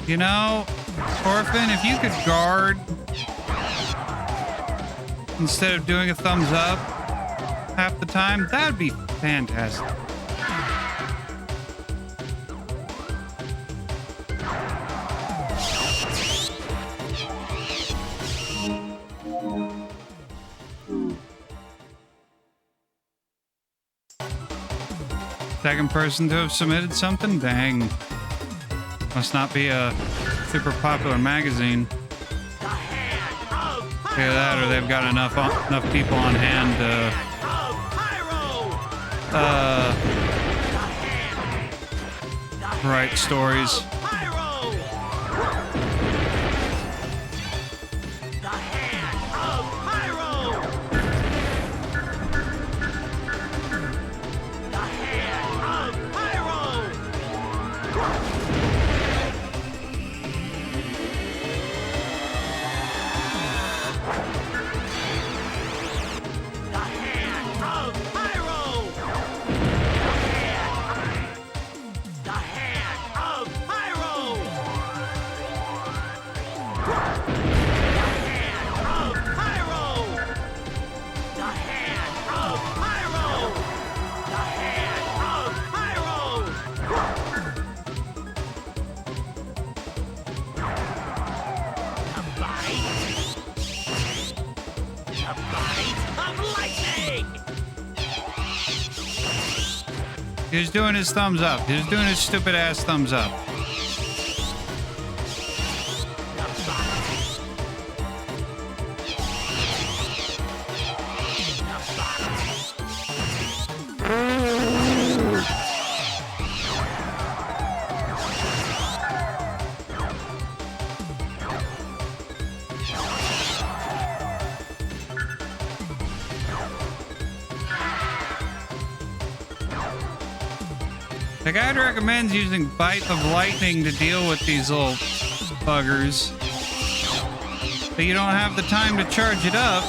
You know, Orphen, if you could guard instead of doing a thumbs up half the time, that'd be fantastic. Second person to have submitted something? Dang. Must not be a super popular magazine. Either that or they've got enough people on hand to write stories. He was doing his thumbs up. He was doing his stupid ass thumbs up. The guide recommends using Bite of Lightning to deal with these little buggers, but you don't have the time to charge it up.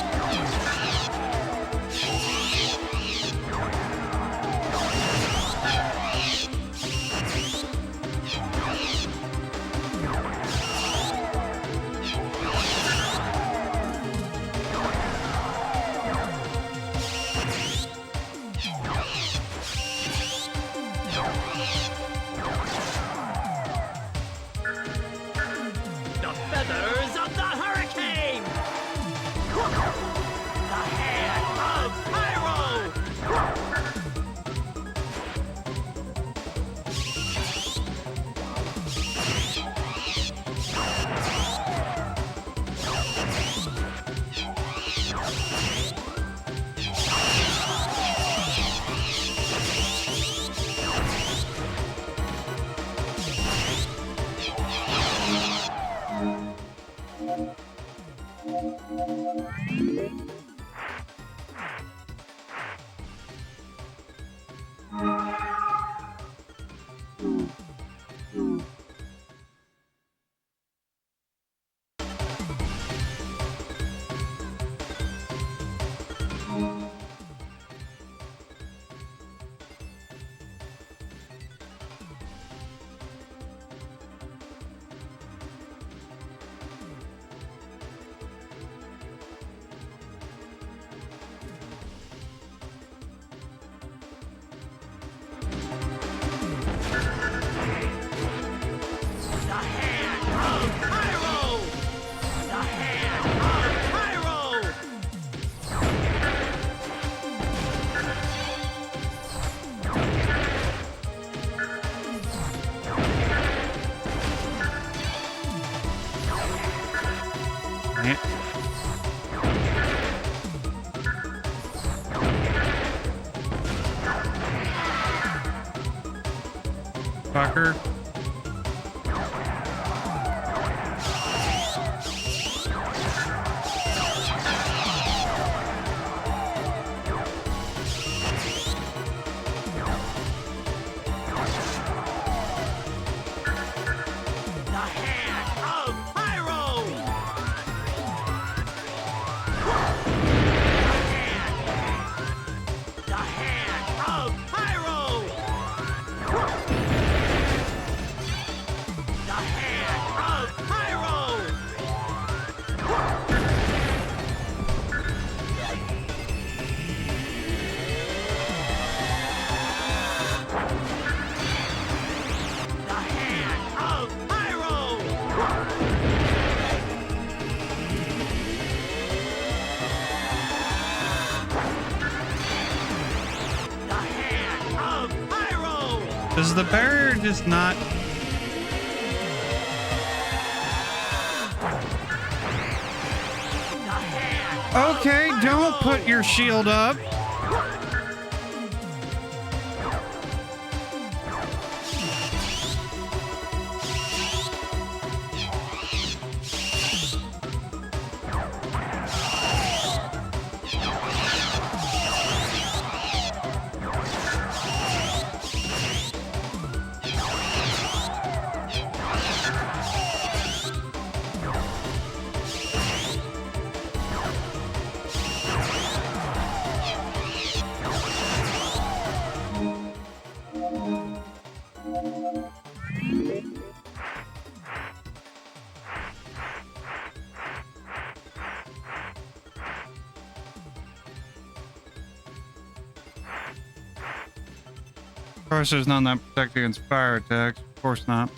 fucker. Does the barrier just not... Okay, don't put your shield up. Of course, there's none that protect against fire attacks. Of course not.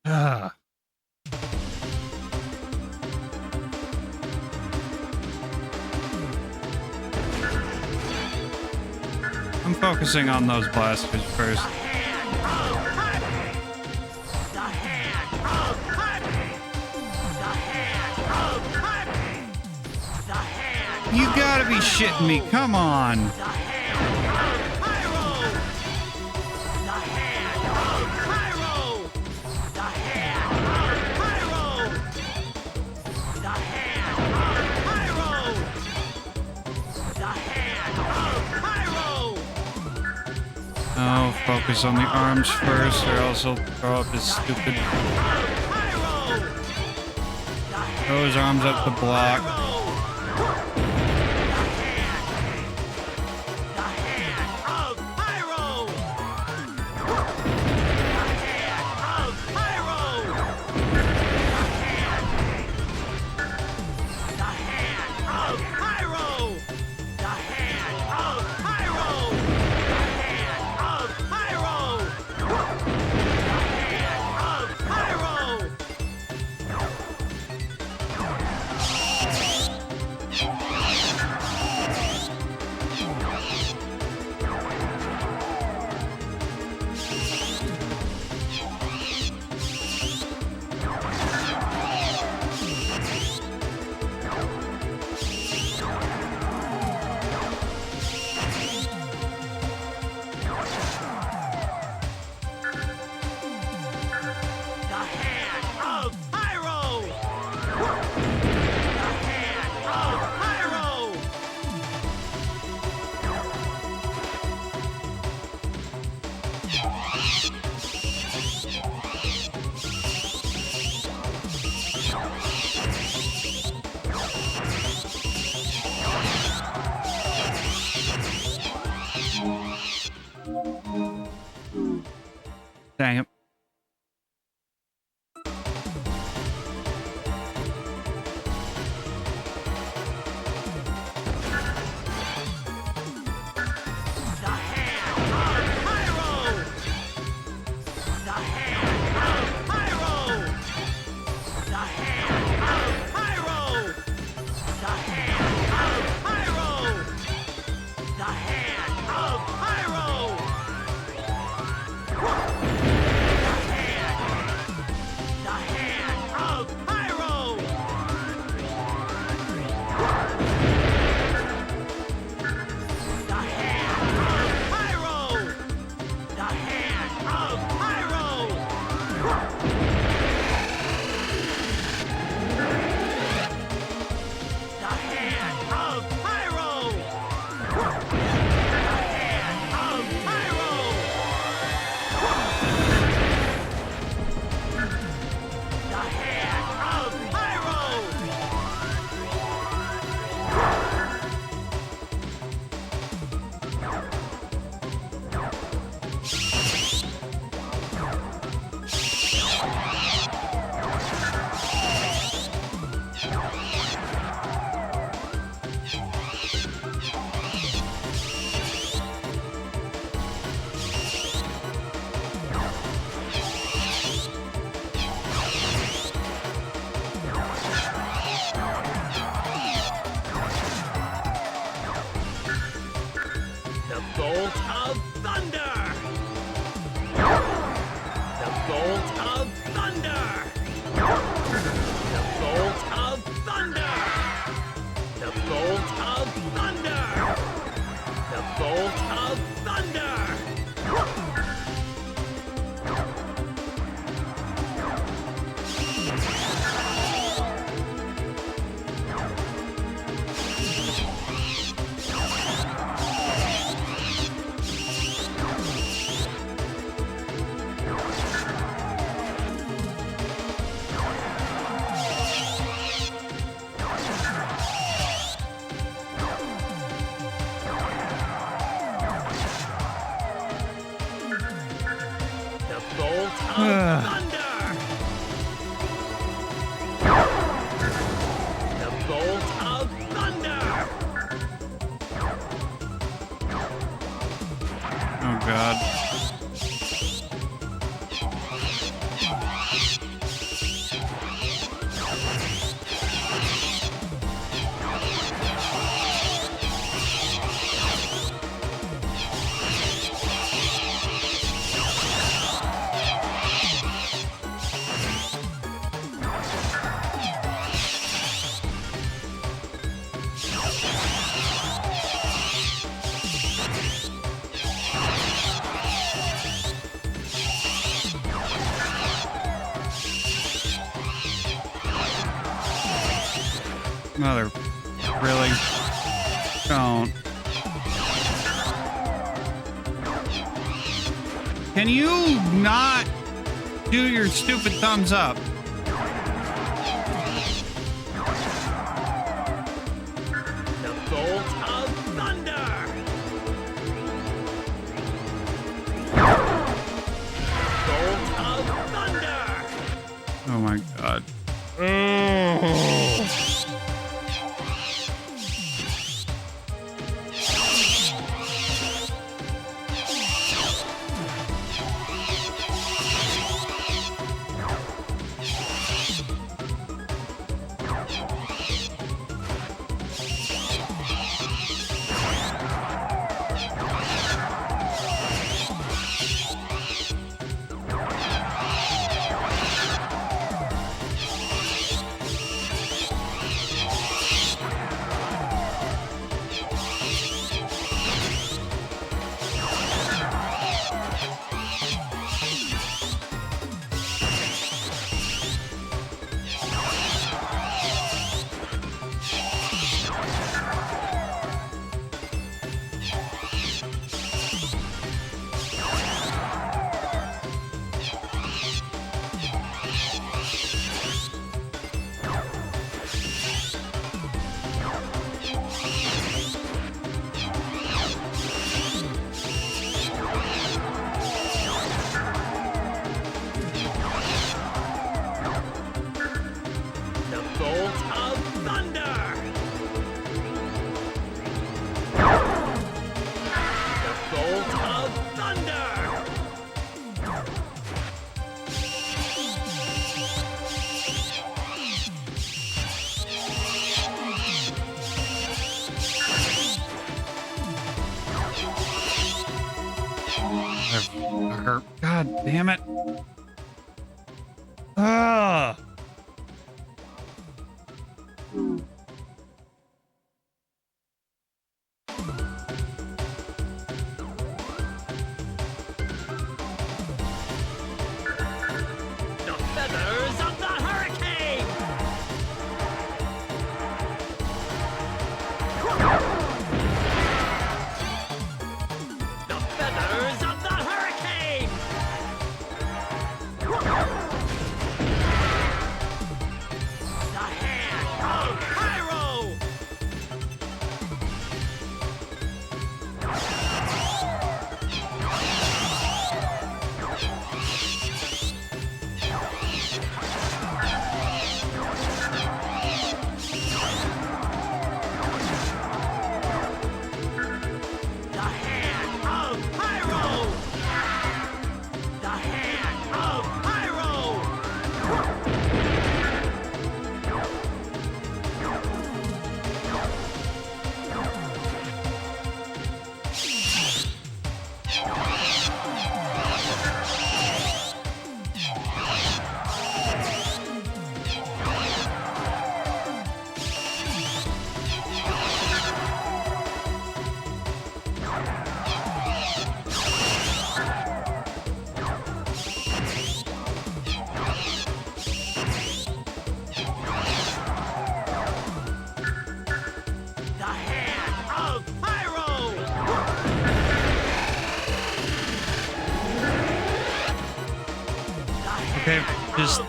Ah. I'm focusing on those blasters first. You gotta be shitting me. Come on. Oh, focus on the arms first, or else he'll throw up his stupid... Throw his arms up the block. Dang it. The bolt of thunder! The bolt of thunder! The bolt of thunder! The bolt of thunder! The bolt of thunder! Mother, really? Don't. Can you not do your stupid thumbs up? The bolt of thunder! Bolt of thunder! Oh my god. God damn it. Ah. The hand of Okay, just...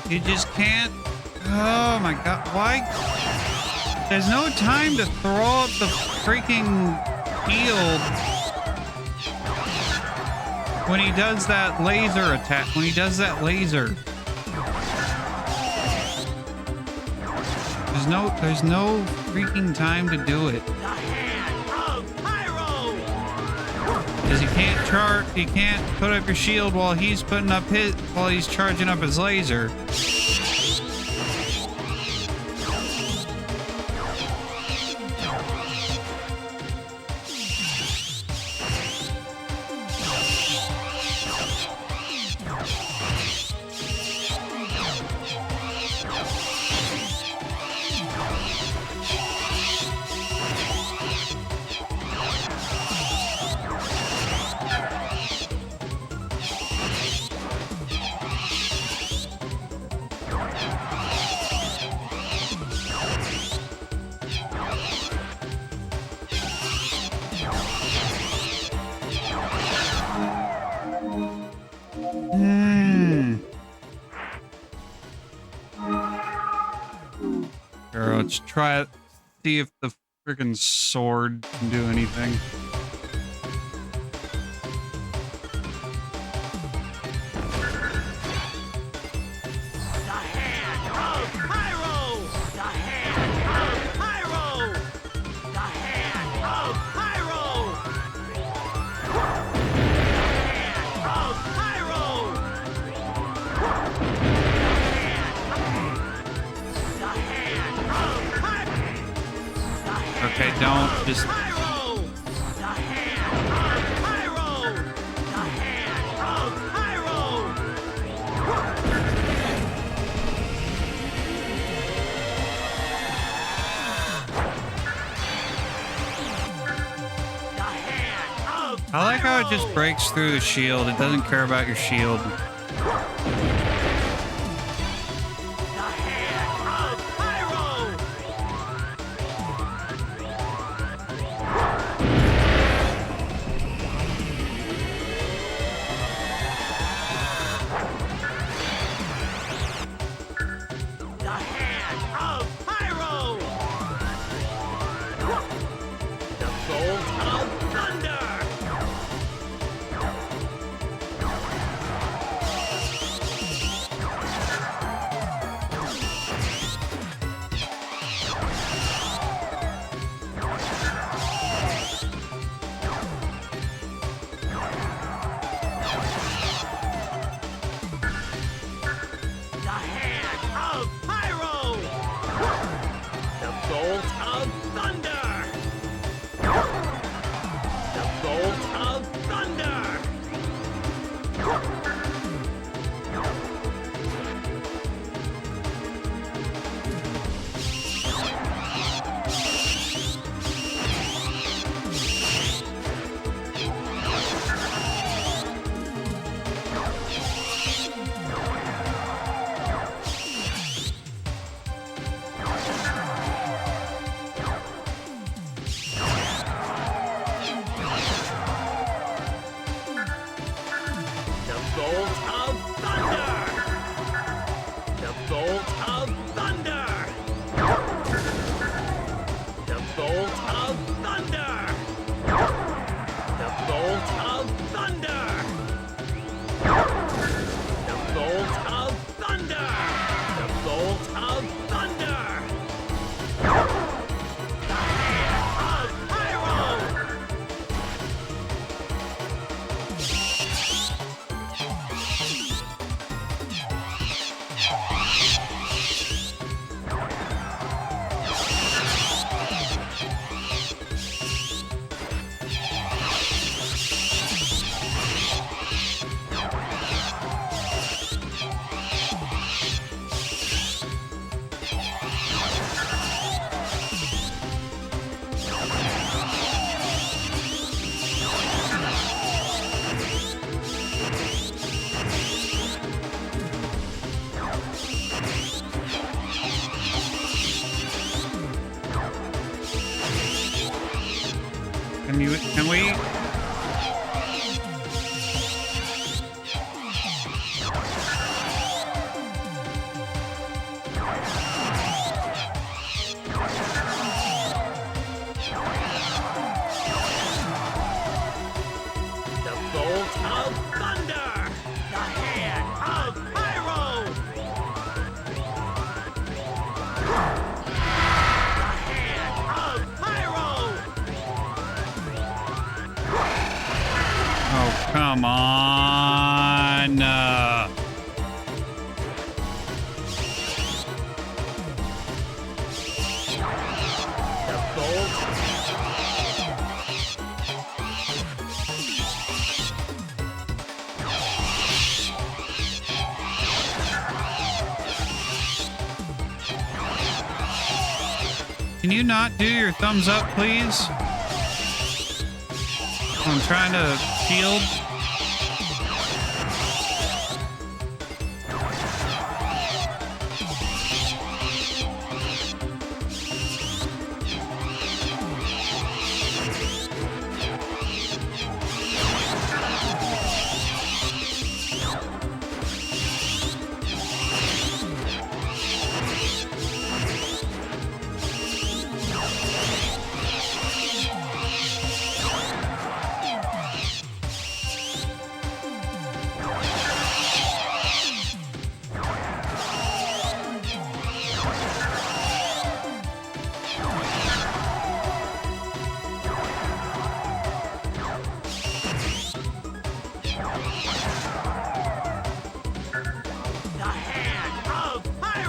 You just can't... Oh my god, why? There's no time to throw out the freaking shield when he does that laser attack, when he does that laser. There's no freaking time to do it. Because you can't put up your shield while he's charging up his laser. Let's try it. See if the freaking sword can do anything. Okay, don't just... I like how it just breaks through the shield. It doesn't care about your shield. Come on. Can you not do your thumbs up, please? I'm trying to shield.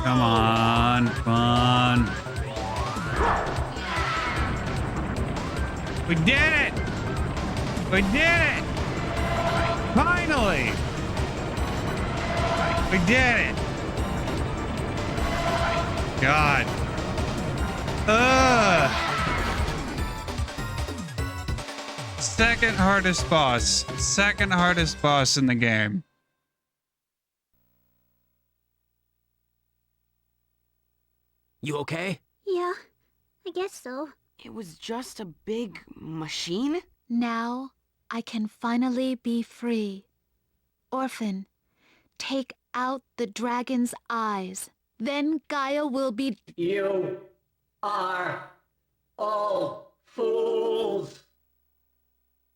Come on, come on. We did it! We did it! Finally! We did it! God. Second hardest boss. Second hardest boss in the game. You okay? Yeah, I guess so. It was just a big machine? Now I can finally be free. Orphen, take out the dragon's eyes. Then Gaia will be... You are all fools.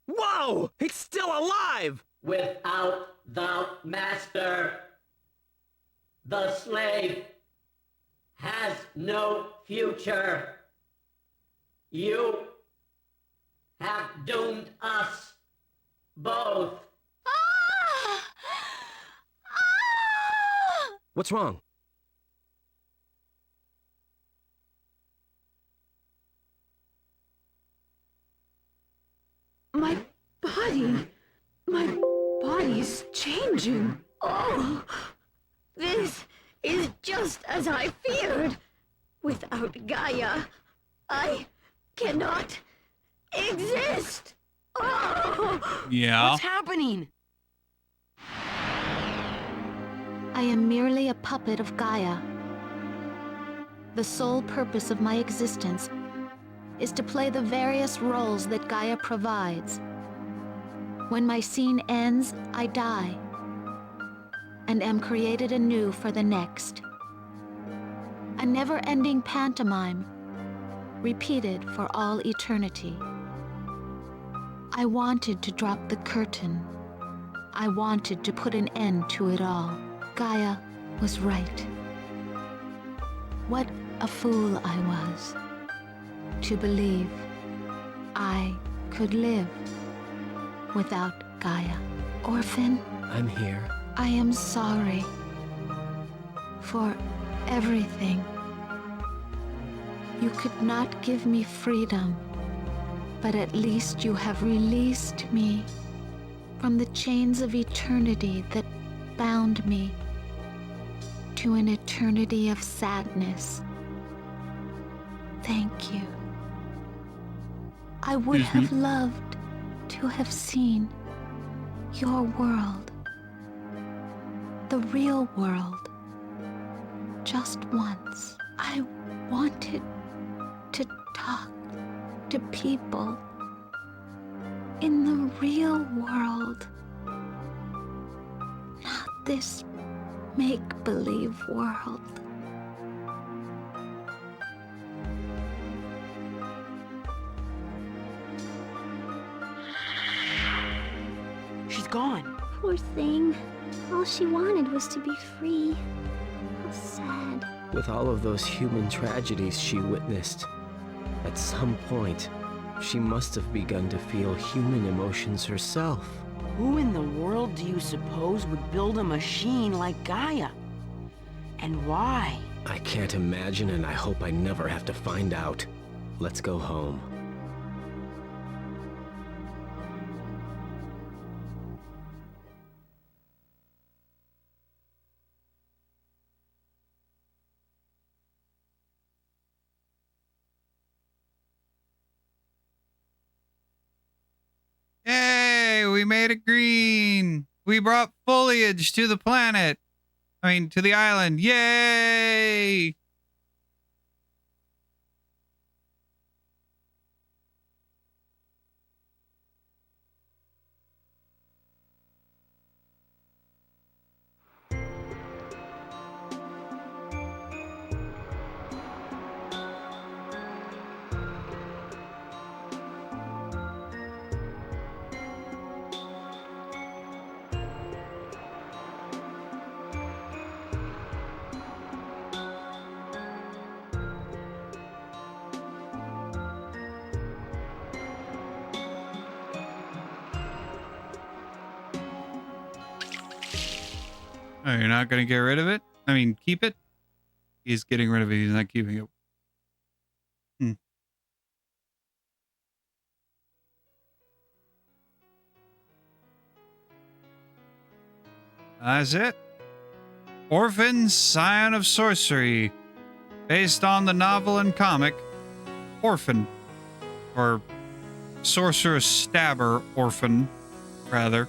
Whoa! It's still alive! Without the master, the slave has no future. You have doomed us both. What's wrong? My body's changing. Oh, this is just as I feared. Without Gaia, I cannot exist. Oh. Yeah. What's happening? I am merely a puppet of Gaia. The sole purpose of my existence is to play the various roles that Gaia provides. When my scene ends, I die, and am created anew for the next. A never-ending pantomime, repeated for all eternity. I wanted to drop the curtain. I wanted to put an end to it all. Gaia was right. What a fool I was to believe I could live without Gaia. Orphen, I'm here. I am sorry for everything. You could not give me freedom, but at least you have released me from the chains of eternity that bound me to an eternity of sadness. Thank you. I would have loved to have seen your world, the real world, just once. I wanted to talk to people in the real world, not this make-believe world. She's gone. Poor thing. All she wanted was to be free. How sad. With all of those human tragedies she witnessed, at some point, she must have begun to feel human emotions herself. Who in the world do you suppose would build a machine like Gaia? And why? I can't imagine, and I hope I never have to find out. Let's go home. Yay, we made it green. We brought foliage to the planet. I mean, to the island. Yay! Oh, you're not going to get rid of it? I mean, keep it? He's getting rid of it. He's not keeping it. That's it. Orphen, Scion of Sorcery. Based on the novel and comic, Orphen. Or Sorcerer's Stabber Orphen, rather.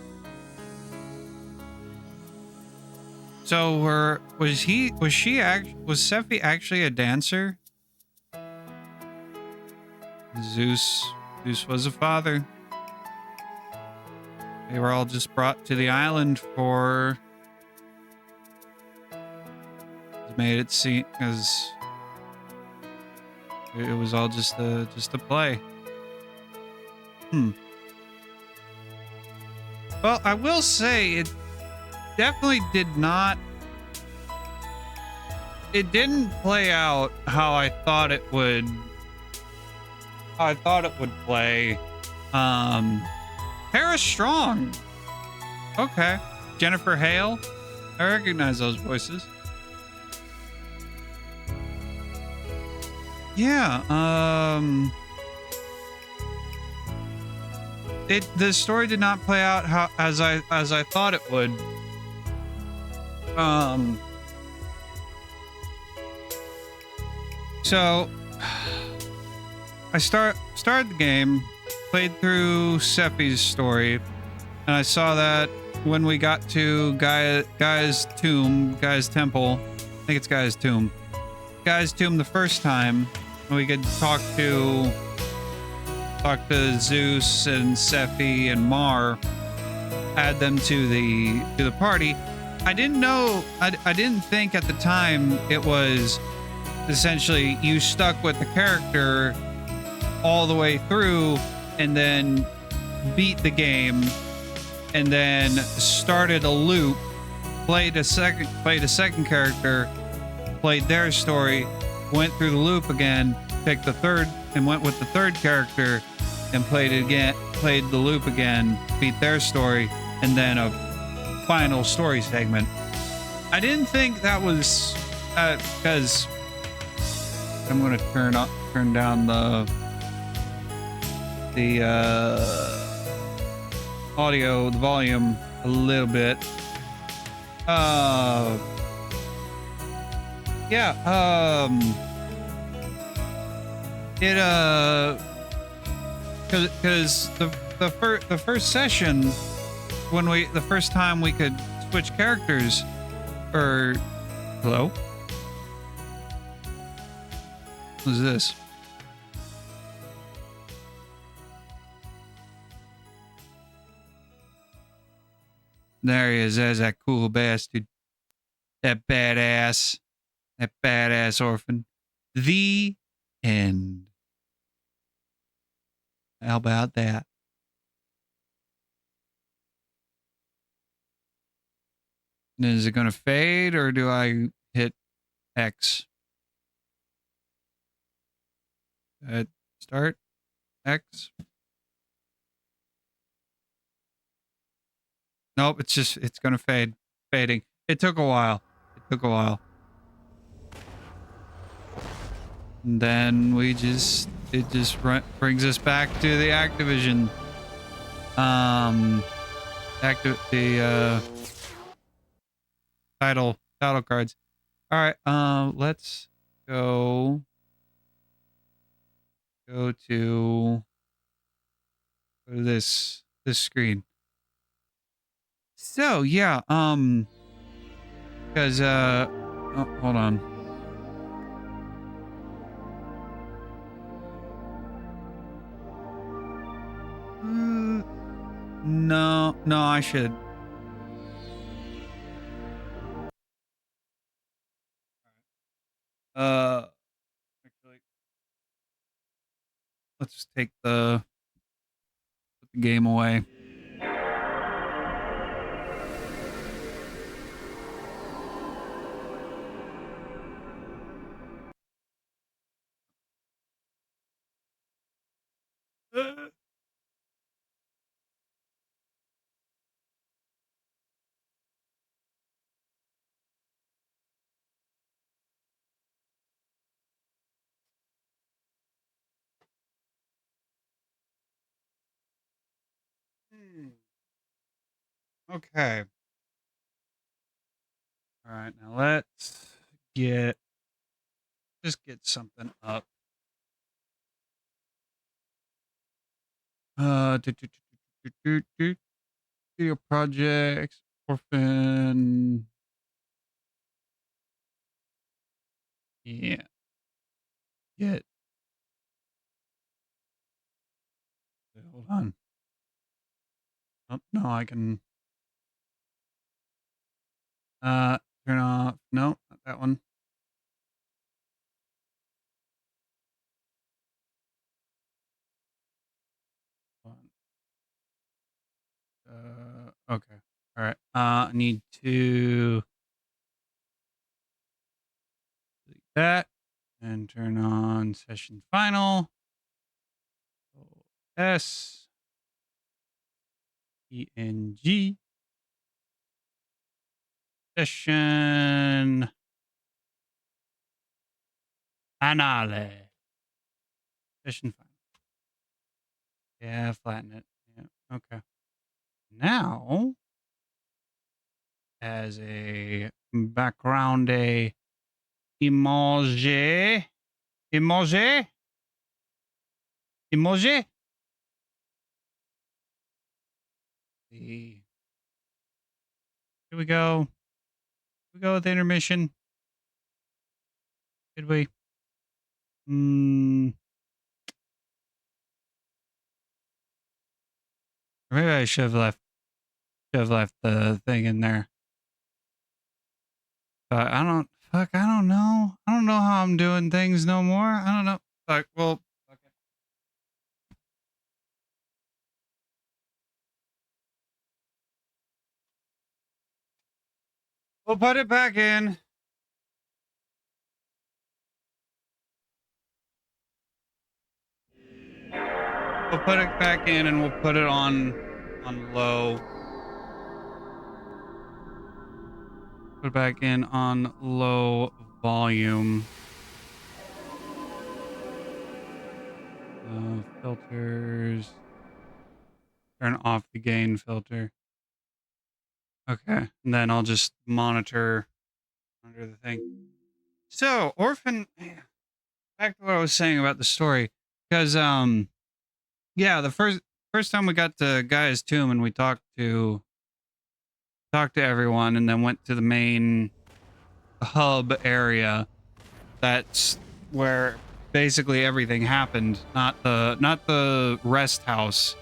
So was Sephi actually a dancer? Zeus was a father. They were all just brought to the island for made it seem because it was all just a play. Well, I will say it definitely did not. It didn't play out how I thought it would. How I thought it would play. Tara Strong. Okay. Jennifer Hale. I recognize those voices. Yeah. The story did not play out how as I thought it would. So I started the game, played through Sephi's story, and I saw that when we got to Gaia's temple, I think it's Gaia's tomb the first time, we could talk to Zeus and Sephi and Mar, add them to the party. I didn't know, I didn't think at the time it was essentially you stuck with the character all the way through and then beat the game and then started a loop, played a second character, played their story, went through the loop again, picked the third and went with the third character and played it again, played the loop again, beat their story, and then a final story segment. I didn't think that was because I'm going to turn down the audio, the volume a little bit. Because the first session, when the first time we could switch characters, or hello, who's this? There he is. There's that cool bastard. That badass orphan. The end. How about that? Is it going to fade or do I hit X? Start X. Nope, it's gonna fade. Fading. It took a while. It took a while. And then it just brings us back to the Activision. The title cards. All right, let's go to this screen. So yeah, because oh, hold on. No, I should. Actually, let's just put the game away. Okay. All right, now let's just get something up. Video projects, Orphen. Yeah. Get. Hold on. Oh, no, I can. Turn off. No, not that one. Okay. All right. I need to delete that and turn on session final. SENG session finale. Session final. Yeah, flatten it. Yeah. Okay. Now, as a background, emoji. Here we go. We go with intermission. Did we? Maybe I should have left the thing in there. But I don't know. I don't know how I'm doing things no more. I don't know. Like, well, okay. We'll put it back in. We'll put it back in and we'll put it on low. Put it back in on low volume. Filters. Turn off the gain filter. Okay. And then I'll just monitor under the thing. So, Orphen, back to what I was saying about the story. Because, yeah, the first time we got to Gaia's tomb and we talked to everyone and then went to the main hub area. That's where basically everything happened. Not the rest house,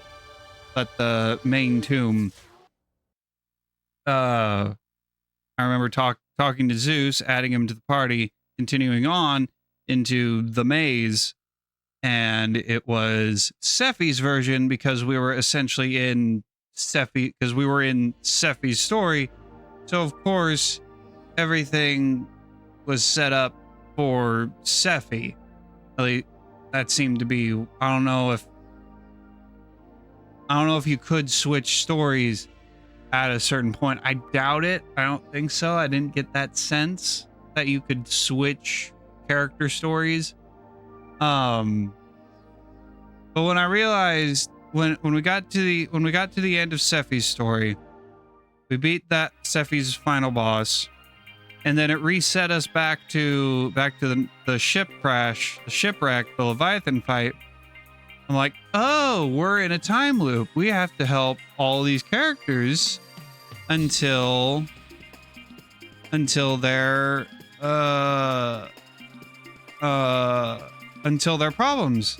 but the main tomb. I remember talking to Zeus, adding him to the party, continuing on into the maze. And it was Sephi's version because we were essentially in Sephi's story. So of course, everything was set up for Sephi. That seemed to be, I don't know if you could switch stories at a certain point. I doubt it. I don't think so. I didn't get that sense that you could switch character stories. But when I realized when we got to the end of Sephi's story, we beat that Sephi's final boss, and then it reset us back to the ship crash, the shipwreck, the Leviathan fight. I'm like, oh, we're in a time loop. We have to help all these characters until their problems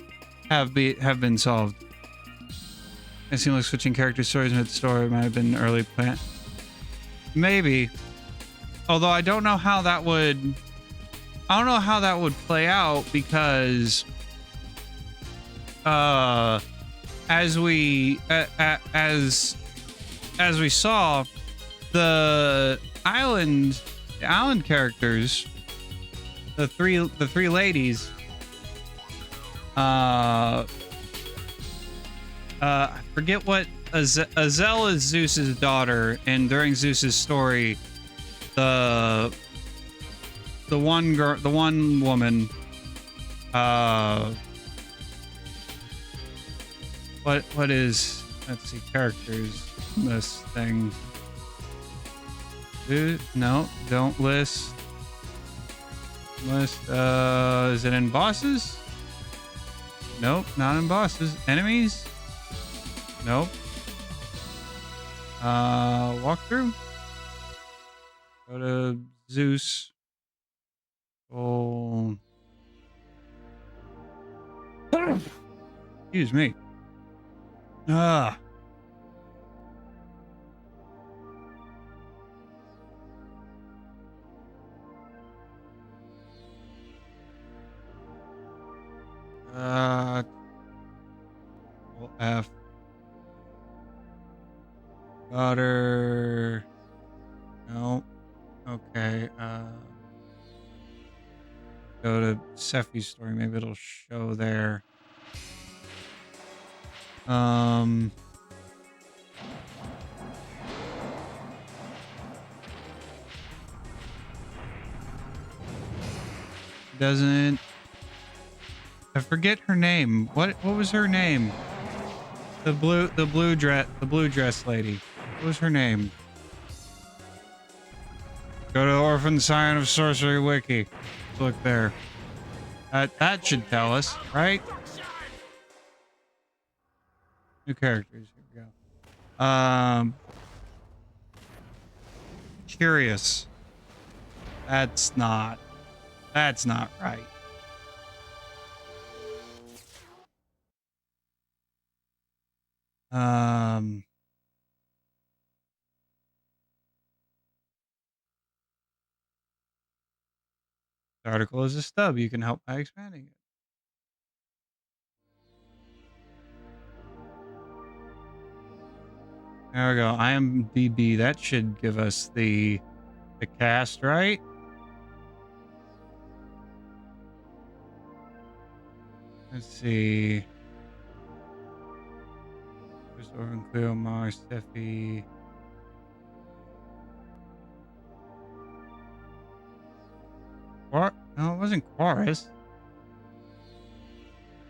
have been solved. It seemed like switching character stories mid-story might have been an early plan. Maybe. Although I don't know how that would play out, because as we saw, the island characters, the three ladies, I forget what Azel is Zeus's daughter, and during Zeus's story, the one woman, what is, let's see, characters, this thing. No, don't list. Is it in bosses? Nope, not in bosses. Enemies? Nope. Walkthrough? Go to Zeus. Oh. Excuse me. Ah. F. Got her. No. Okay. Go to Sephi's story. Maybe it'll show there. Doesn't. I forget her name. What was her name? The blue dress lady. What was her name? Go to Orphen Scion of Sorcery wiki. Look there. That should tell us, right? New characters. Here we go. Curious. That's not right. The article is a stub. You can help by expanding it. There we go. IMDb. That should give us the cast, right? Let's see. There's Orphen, Cleo, Mars, Steffi. No, it wasn't Chorus.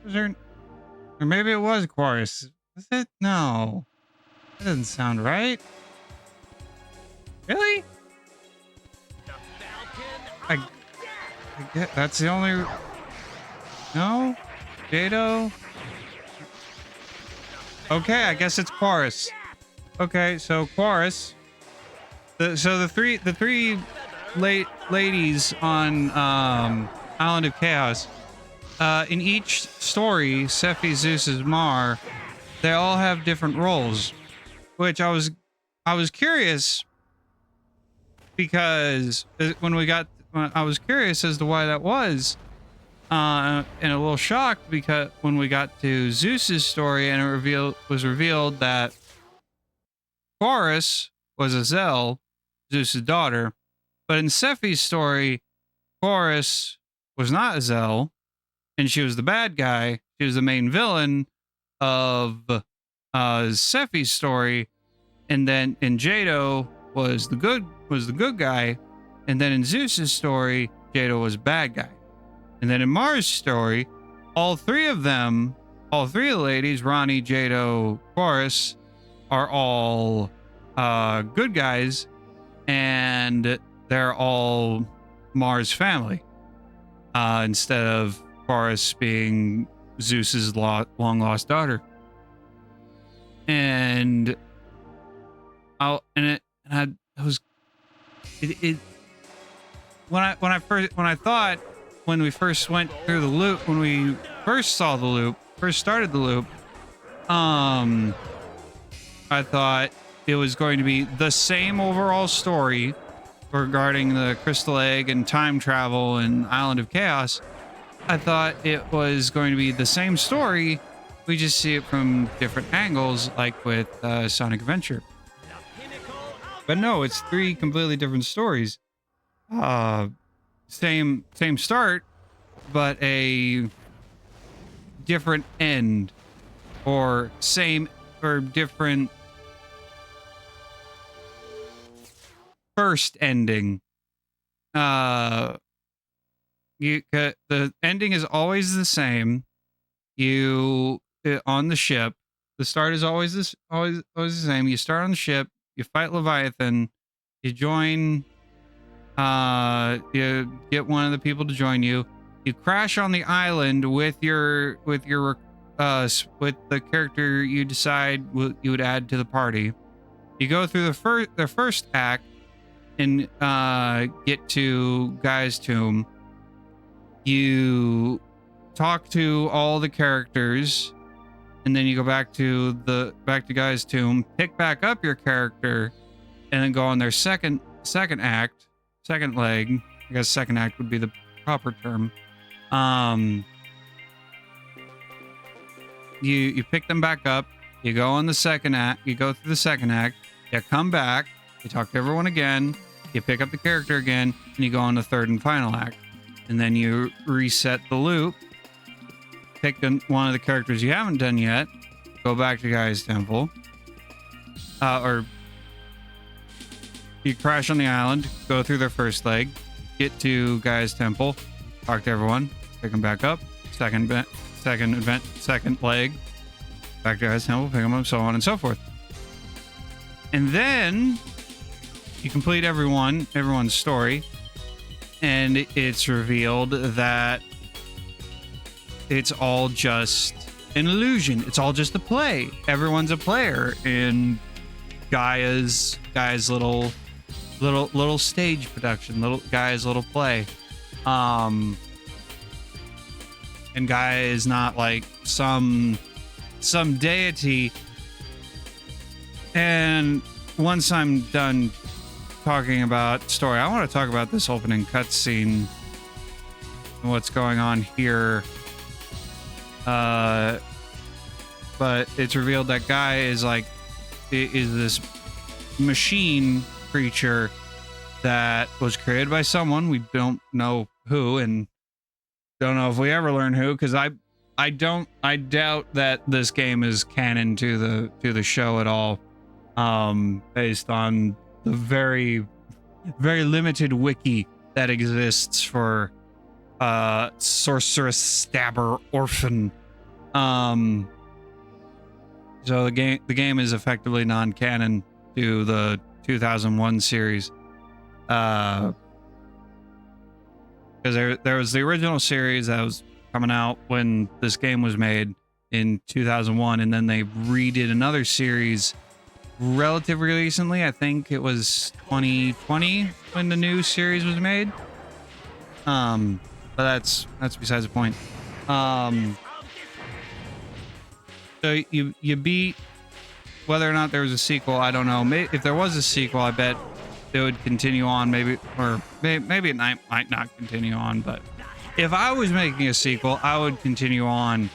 Was there? Or maybe it was Chorus. Was it? No. That doesn't sound right. Really? I get that's the only. No? Jado? Okay, I guess it's Chorus. Okay, so Chorus. The three ladies on Island of Chaos. In each story, Sephi, Zeus's Mar, they all have different roles, which I was curious, because I was curious as to why that was, and a little shocked because when we got to Zeus's story and it was revealed that Chorus was Azel, Zeus's daughter, but in Sephi's story, Chorus was not Azel, and she was the bad guy. She was the main villain of Sephi's story, and Jado was the good guy, and then in Zeus's story, Jado was a bad guy. And then in Mars' story, all three of the ladies, Ronnie, Jado, Chorus, are all good guys, and they're all Mars family. Instead of Chorus being Zeus's long lost daughter. And when we first went through the loop, when we first started the loop, I thought it was going to be the same overall story regarding the crystal egg and time travel and Island of Chaos. I thought it was going to be the same story. We just see it from different angles, like with Sonic Adventure. But no, it's three completely different stories. Same start, but a different end, or same or different first ending. The ending is always the same. You on the ship. The start is always the same. You start on the ship. You fight Leviathan. You join. You get one of the people to join you. You crash on the island with the character you decide you would add to the party. You go through the first act and get to Guy's tomb. You talk to all the characters, and then you go back to Guy's tomb, pick back up your character, and then go on their second act, second leg. I guess second act would be the proper term. You pick them back up. You go on the second act. You go through the second act. You come back. You talk to everyone again. You pick up the character again, and you go on the third and final act. And then you reset the loop. Pick one of the characters you haven't done yet. Go back to Guy's temple. Or you crash on the island. Go through their first leg. Get to Guy's temple. Talk to everyone. Pick them back up. Second leg. Back to Guy's temple. Pick them up. So on and so forth. And then you complete everyone's story. And it's revealed that it's all just an illusion. It's all just a play. Everyone's a player in Guy's little stage production, Guy's little play. And Gaia is not like some deity. And once I'm done talking about story, I want to talk about this opening cutscene and what's going on here. But it's revealed that Guy is this machine creature that was created by someone. We don't know who, and don't know if we ever learn who, because I doubt that this game is canon to the show at all, based on the very, very limited wiki that exists for sorceress stabber Orphen. So the game is effectively non-canon to the 2001 series, because there was the original series that was coming out when this game was made in 2001, and then they redid another series relatively recently. I think it was 2020 when the new series was made. But that's besides the point. So you beat, whether or not there was a sequel, I don't know. If there was a sequel, I bet it would continue on, maybe it might not continue on. But if I was making a sequel, I would continue on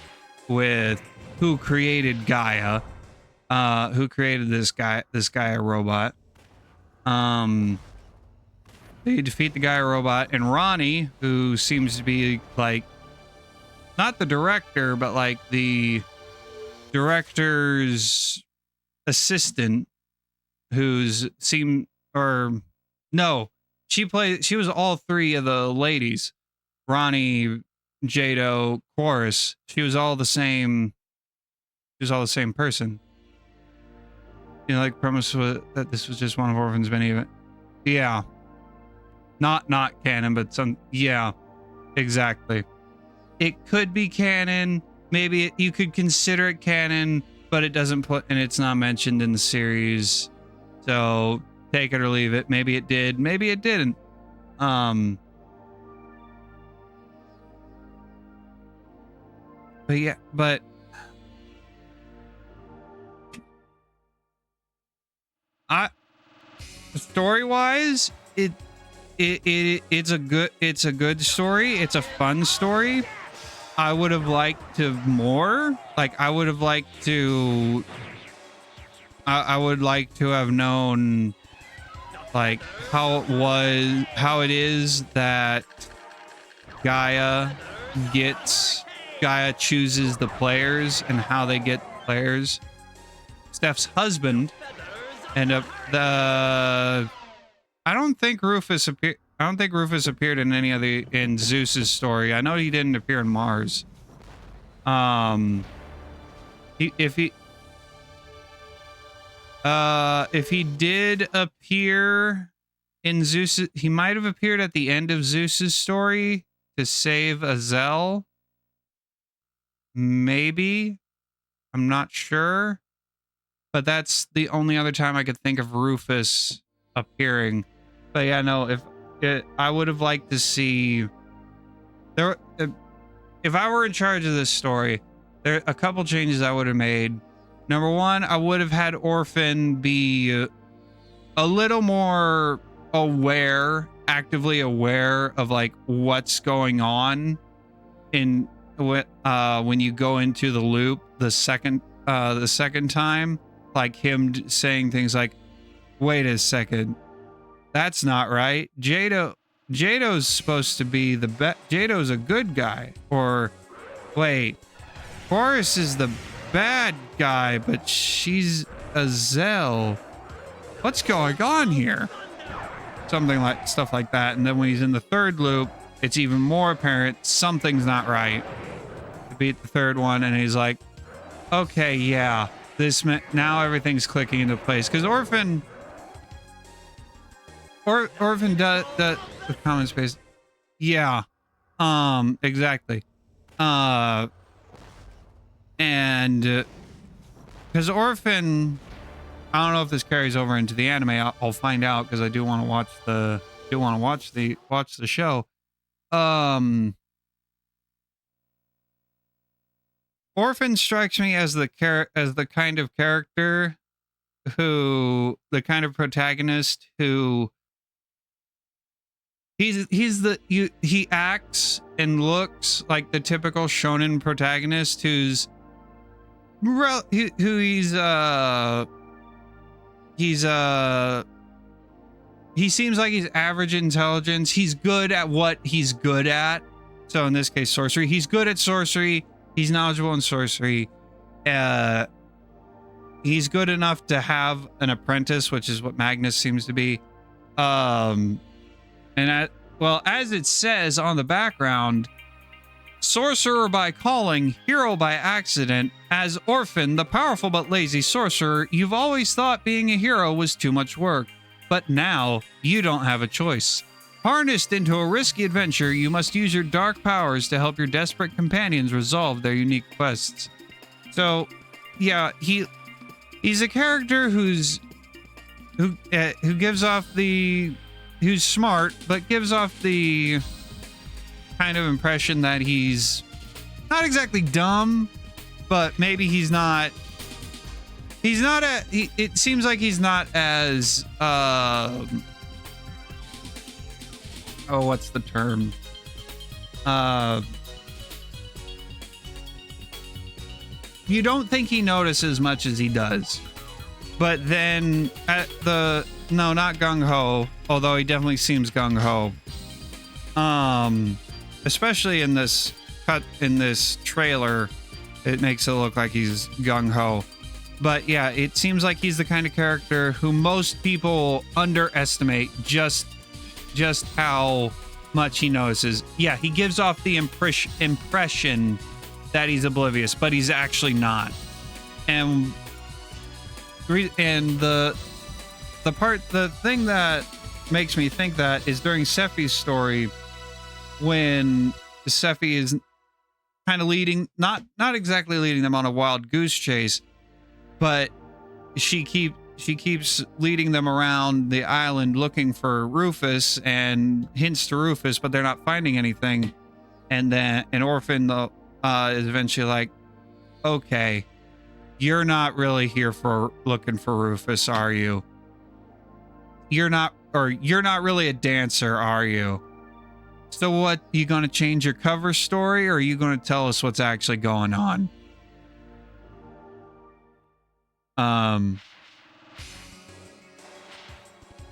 with who created Gaia, who created this Gaia robot. They defeat the Gaia robot, and Ronnie, who seems to be like not the director, but like the director's assistant, who's seem or no, she was all three of the ladies, Ronnie, Jado, Chorus. She was all the same. She was all the same person. You know, like premise was that this was just one of Orphen's many. Yeah. Not canon, but some. Yeah, exactly. It could be canon. Maybe you could consider it canon, but it doesn't put, and it's not mentioned in the series. So take it or leave it. Maybe it did. Maybe it didn't. But yeah, but story-wise, it's a good story. It's a fun story. I would have liked to more. Like I would like to have known like how it is that Gaia chooses the players and how they get the players. Steph's husband end up I don't think Rufus appeared in any of in Zeus's story. I know he didn't appear in Mars. If he did appear in Zeus, he might have appeared at the end of Zeus's story to save Azel. Maybe. I'm not sure. But that's the only other time I could think of Rufus appearing. But yeah, no, I would have liked to see there. If I were in charge of this story, there are a couple changes I would have made. Number one, I would have had Orphen be a little more actively aware of like what's going on in when you go into the loop the second time, like him saying things like, "Wait a second, that's not right. Jado's supposed to be the best. Jado's a good guy." Or, "Wait, Boris is the bad guy, but she's Azel. What's going on here?" Stuff like that. And then when he's in the third loop, it's even more apparent something's not right. To beat the third one, and he's like, "Okay, yeah, now everything's clicking into place." Because Orphen does the common space. Yeah. Exactly. And because Orphen, I don't know if this carries over into the anime. I'll find out because I do want to watch the show. Orphen strikes me as the kind of character the kind of protagonist who he acts and looks like the typical shonen protagonist he seems like he's average intelligence. He's good at what he's good at. So in this case, sorcery. He's good at sorcery. He's knowledgeable in sorcery. He's good enough to have an apprentice, which is what Magnus seems to be. As it says on the background, sorcerer by calling, hero by accident. As Orphen, the powerful but lazy sorcerer, you've always thought being a hero was too much work. But now, you don't have a choice. Harnessed into a risky adventure, you must use your dark powers to help your desperate companions resolve their unique quests. So, yeah, he's a character who's smart, but gives off the kind of impression that he's not exactly dumb, but maybe it seems like he's not as what's the term? You don't think he notices as much as he does. But then not gung-ho, although he definitely seems gung-ho. Especially in this trailer, it makes it look like he's gung-ho. But yeah, it seems like he's the kind of character who most people underestimate just how much he knows. Yeah, he gives off the impression that he's oblivious, but he's actually not. And the thing that makes me think that is during Sephi's story, when Sephi is kind of leading, not exactly leading them on a wild goose chase, but she keeps leading them around the island looking for Rufus and hints to Rufus, but they're not finding anything. And then an Orphen is eventually like, okay, you're not really here for looking for Rufus, are you? You're not really a dancer, are you? So what, you gonna change your cover story, or are you gonna tell us what's actually going on?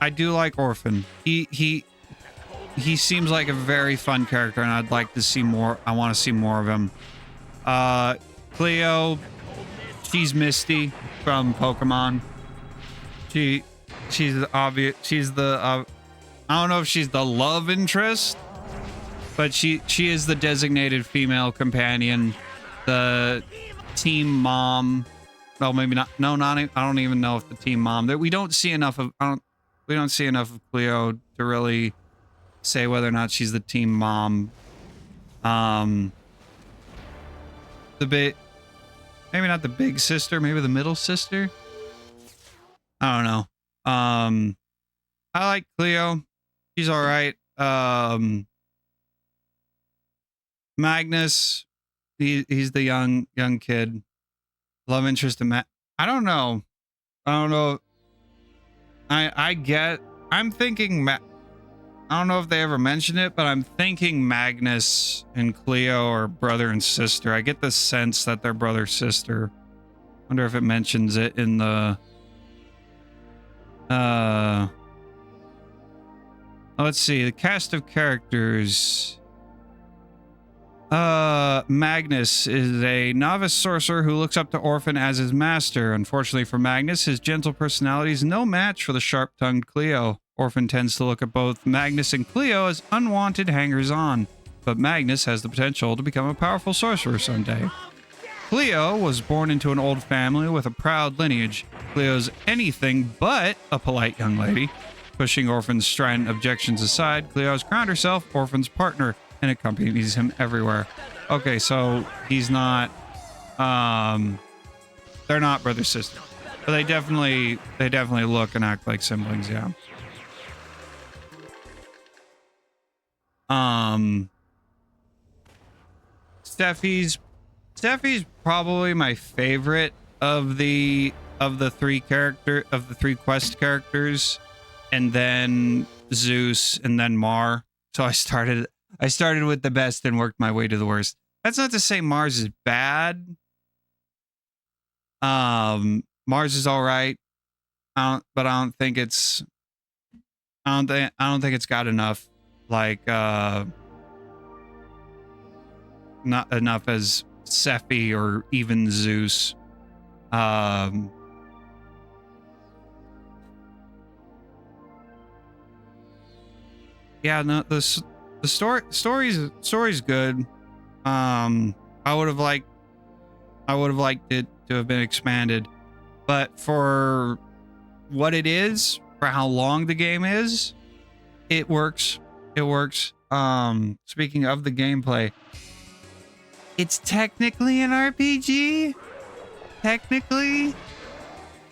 I do like Orphen. He seems like a very fun character, and I'd like to see more. I want to see more of him. Cleo, she's Misty from Pokemon. She's the obvious. She's the I don't know if she's the love interest, but she is the designated female companion, the team mom. Well, maybe not. No, not. I don't even know if the team mom. That we don't see enough of. We don't see enough of Cleo to really say whether or not she's the team mom. The big, maybe not the big sister. Maybe the middle sister. I don't know. I like Cleo. She's all right. Magnus, he's the young kid. Love interest in Matt. I don't know. I'm thinking I don't know if they ever mentioned it, but I'm thinking Magnus and Cleo are brother and sister. I get the sense that they're brother sister. Wonder if it mentions it in the let's see, the cast of characters. Magnus is a novice sorcerer who looks up to Orphen as his master. Unfortunately for Magnus, his gentle personality is no match for the sharp-tongued Cleo. Orphen tends to look at both Magnus and Cleo as unwanted hangers-on, but Magnus has the potential to become a powerful sorcerer someday. Cleo was born into an old family with a proud lineage. Cleo's anything but a polite young lady. Pushing Orphen's strident objections aside, Cleo has crowned herself Orphen's partner and accompanies him everywhere. Okay, so he's not, they're not brother sister, but they definitely look and act like siblings. Yeah. Steffi's probably my favorite of the three quest characters, and then Zeus, and then Mar. So I started with the best and worked my way to the worst. That's not to say Mars is bad. Mars is all right. But I don't think it's got enough, like not enough as Sephi or even Zeus. Yeah, no, the story's good. I would have liked it to have been expanded, but for what it is, for how long the game is, it works. Speaking of the gameplay, it's technically an RPG,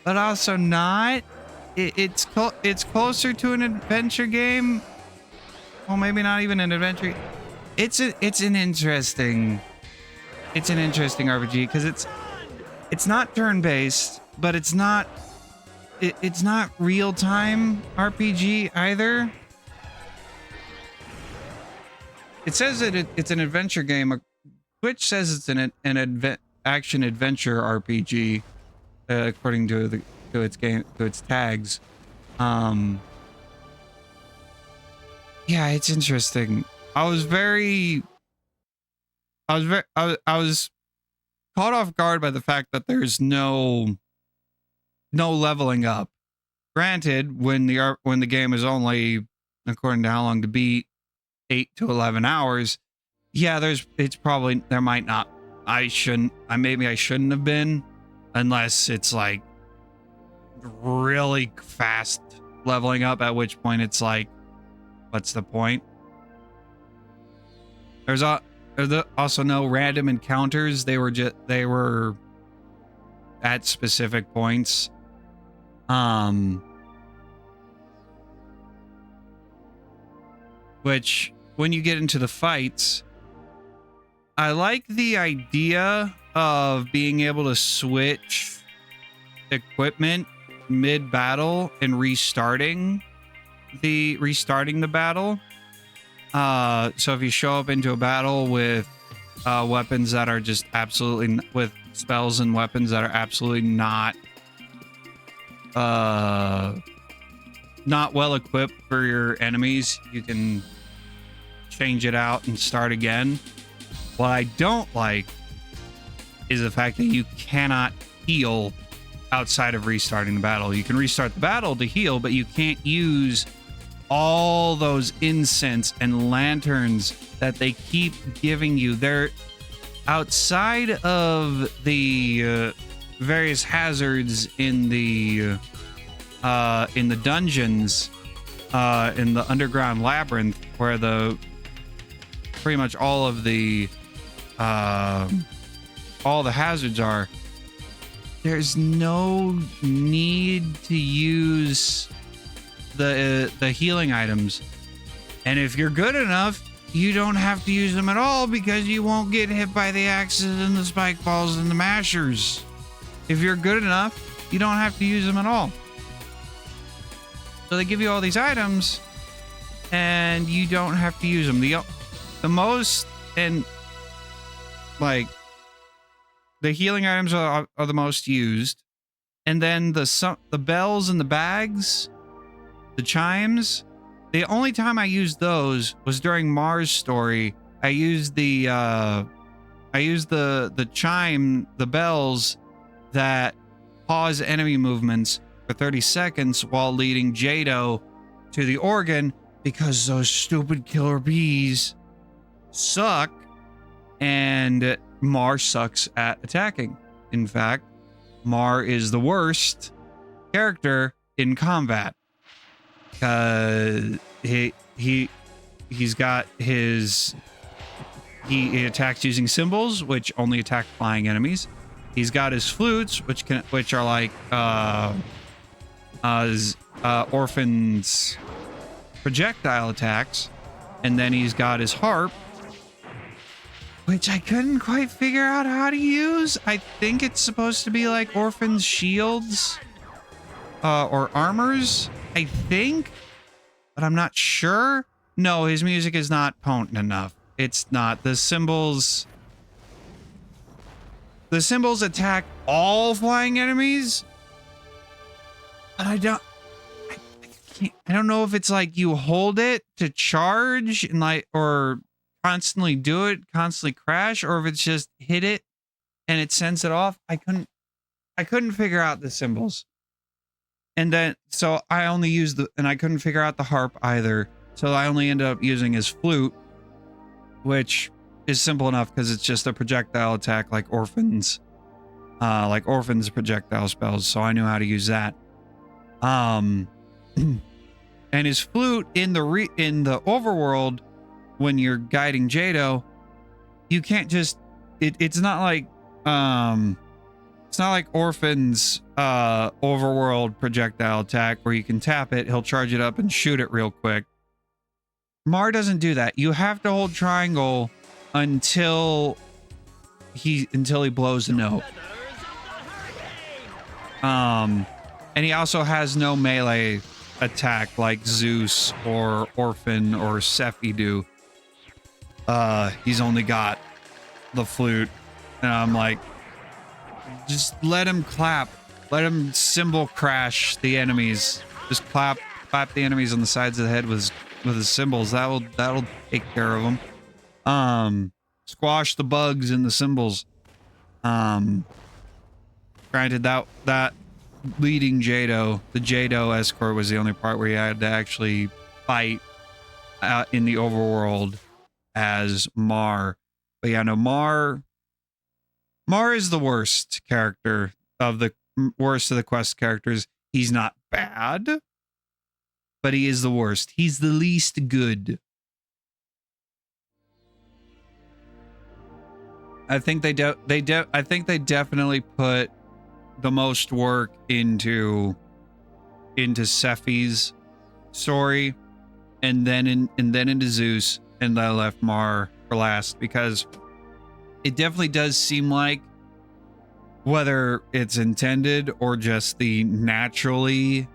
but also not. It's closer to an adventure game. Well, maybe not even an adventure. It's an interesting RPG because it's not turn-based, but it's not real-time RPG either. It says that it's an adventure game. Twitch says it's an action adventure RPG, according to its tags. Yeah, it's interesting. I was caught off guard by the fact that there's no no leveling up. Granted, when the game is only, according to how long to beat, 8 to 11 hours, yeah, there might not. Maybe I shouldn't have been, unless it's like really fast leveling up, at which point it's like, what's the point? There's also no random encounters. They were at specific points. Which, when you get into the fights, I like the idea of being able to switch equipment mid-battle and restarting the battle. So if you show up into a battle with weapons that are just absolutely, with spells and weapons that are absolutely not well equipped for your enemies, you can change it out and start again. What I don't like is the fact that you cannot heal outside of restarting the battle. You can restart the battle to heal, but you can't use all those incense and lanterns that they keep giving you. They're outside of the various hazards in the dungeons, in the underground labyrinth, where pretty much all the hazards are. There's no need to use the healing items, and if you're good enough, you don't have to use them at all, because you won't get hit by the axes and the spike balls and the mashers. If you're good enough, you don't have to use them at all. So they give you all these items, and you don't have to use them. The most, and like, the healing items are the most used, and then the bells and the bags, the chimes. The only time I used those was during Mars' story. I used the chime, the bells that pause enemy movements for 30 seconds while leading Jado to the organ, because those stupid killer bees suck, and Mar sucks at attacking. In fact, Mar is the worst character in combat, because he attacks using symbols, which only attack flying enemies. He's got his flutes, which are like Orphen's projectile attacks, and then he's got his harp, which I couldn't quite figure out how to use. I think it's supposed to be like Orphen's shields or armors, I think, but I'm not sure. No, his music is not potent enough. It's not. The cymbals attack all flying enemies, but I don't know if it's like you hold it to charge and or constantly do it, constantly crash, or if it's just hit it and it sends it off. I couldn't figure out the symbols. And then, so I only used and I couldn't figure out the harp either. So I only ended up using his flute, which is simple enough because it's just a projectile attack like Orphen's projectile spells. So I knew how to use that. And his flute in the overworld, when you're guiding Jado, you can't just, it's not like Orphen's overworld projectile attack where you can tap it, he'll charge it up and shoot it real quick. Mar doesn't do that. You have to hold triangle until he blows a note. And he also has no melee attack like Zeus or Orphen or Sephi do. He's only got the flute, and I'm like, just let him clap, let him cymbal crash the enemies. Just clap the enemies on the sides of the head with his cymbals. That'll take care of them. Squash the bugs in the cymbals. Granted, that leading Jado. The Jado escort was the only part where you had to actually fight in the overworld as Mar. But yeah, no, Mar is the worst character of the worst of the quest characters. He's not bad, but he is the worst. He's the least good. I think they definitely put the most work into Sephi's story, and then into Zeus, and I left Mar for last because it definitely does seem like, whether it's intended or just the natural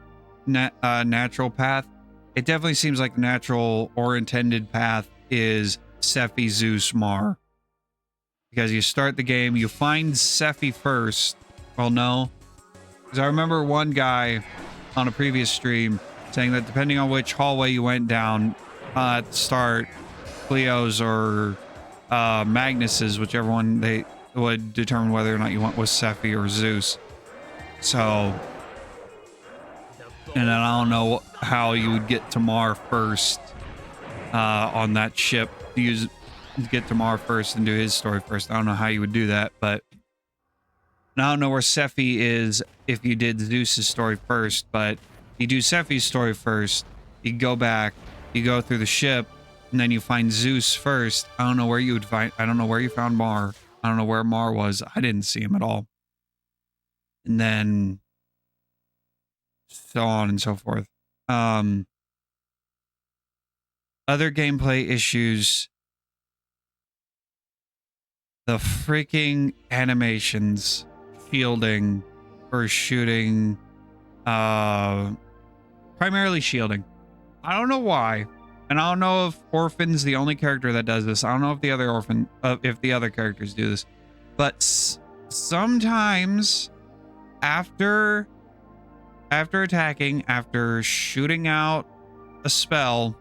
path, it definitely seems like the natural or intended path is Sephi, Zeus, Mar. Because you start the game, you find Sephi first. Well, no. Because I remember one guy on a previous stream saying that depending on which hallway you went down at the start, Cleo's or Magnus's, whichever one, they would determine whether or not you went with Sephi or Zeus. So, and I don't know how you would get to Mar first on that ship. Get to Mar first and do his story first. I don't know how you would do that, but I don't know where Sephi is if you did Zeus's story first, but you do Sephi's story first, you go back, you go through the ship, and then you find Zeus first. I don't know where you found Mar. I don't know where Mar was. I didn't see him at all. And then so on and so forth. Other gameplay issues. The freaking animations, shielding or shooting, primarily shielding. I don't know why. And I don't know if Orphen's the only character that does this. I don't know if the other characters do this. But sometimes after attacking, after shooting out a spell,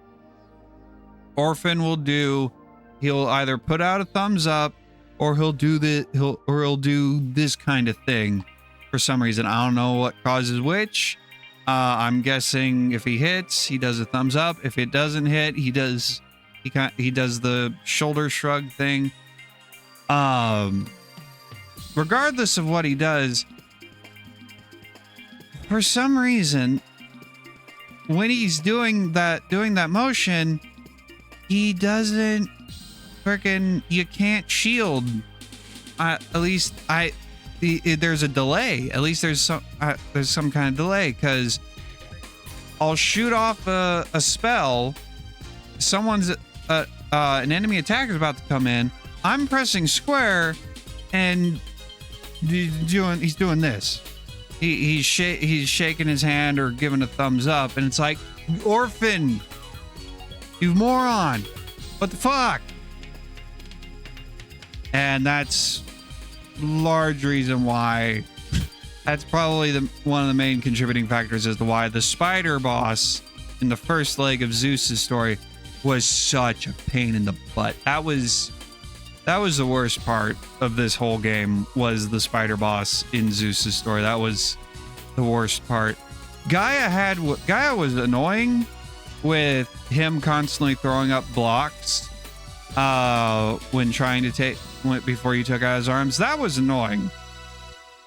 Orphen he'll either put out a thumbs up or he'll do this kind of thing for some reason. I don't know what causes which. I'm guessing if he hits, he does a thumbs up. If it doesn't hit, he does the shoulder shrug thing. Regardless of what he does, for some reason, when he's doing that motion, he doesn't freaking, you can't shield. There's a delay. At least there's some kind of delay, because I'll shoot off a spell. An enemy attacker is about to come in. I'm pressing square, and he's doing this. He's shaking his hand or giving a thumbs up, and it's like, Orphen, you moron! What the fuck? And that's large reason why. That's probably one of the main contributing factors as to why the spider boss in the first leg of Zeus's story was such a pain in the butt. That was the worst part of this whole game, was the spider boss in Zeus's story. That was the worst part. Gaia was annoying with him constantly throwing up blocks before you took out his arms. That was annoying.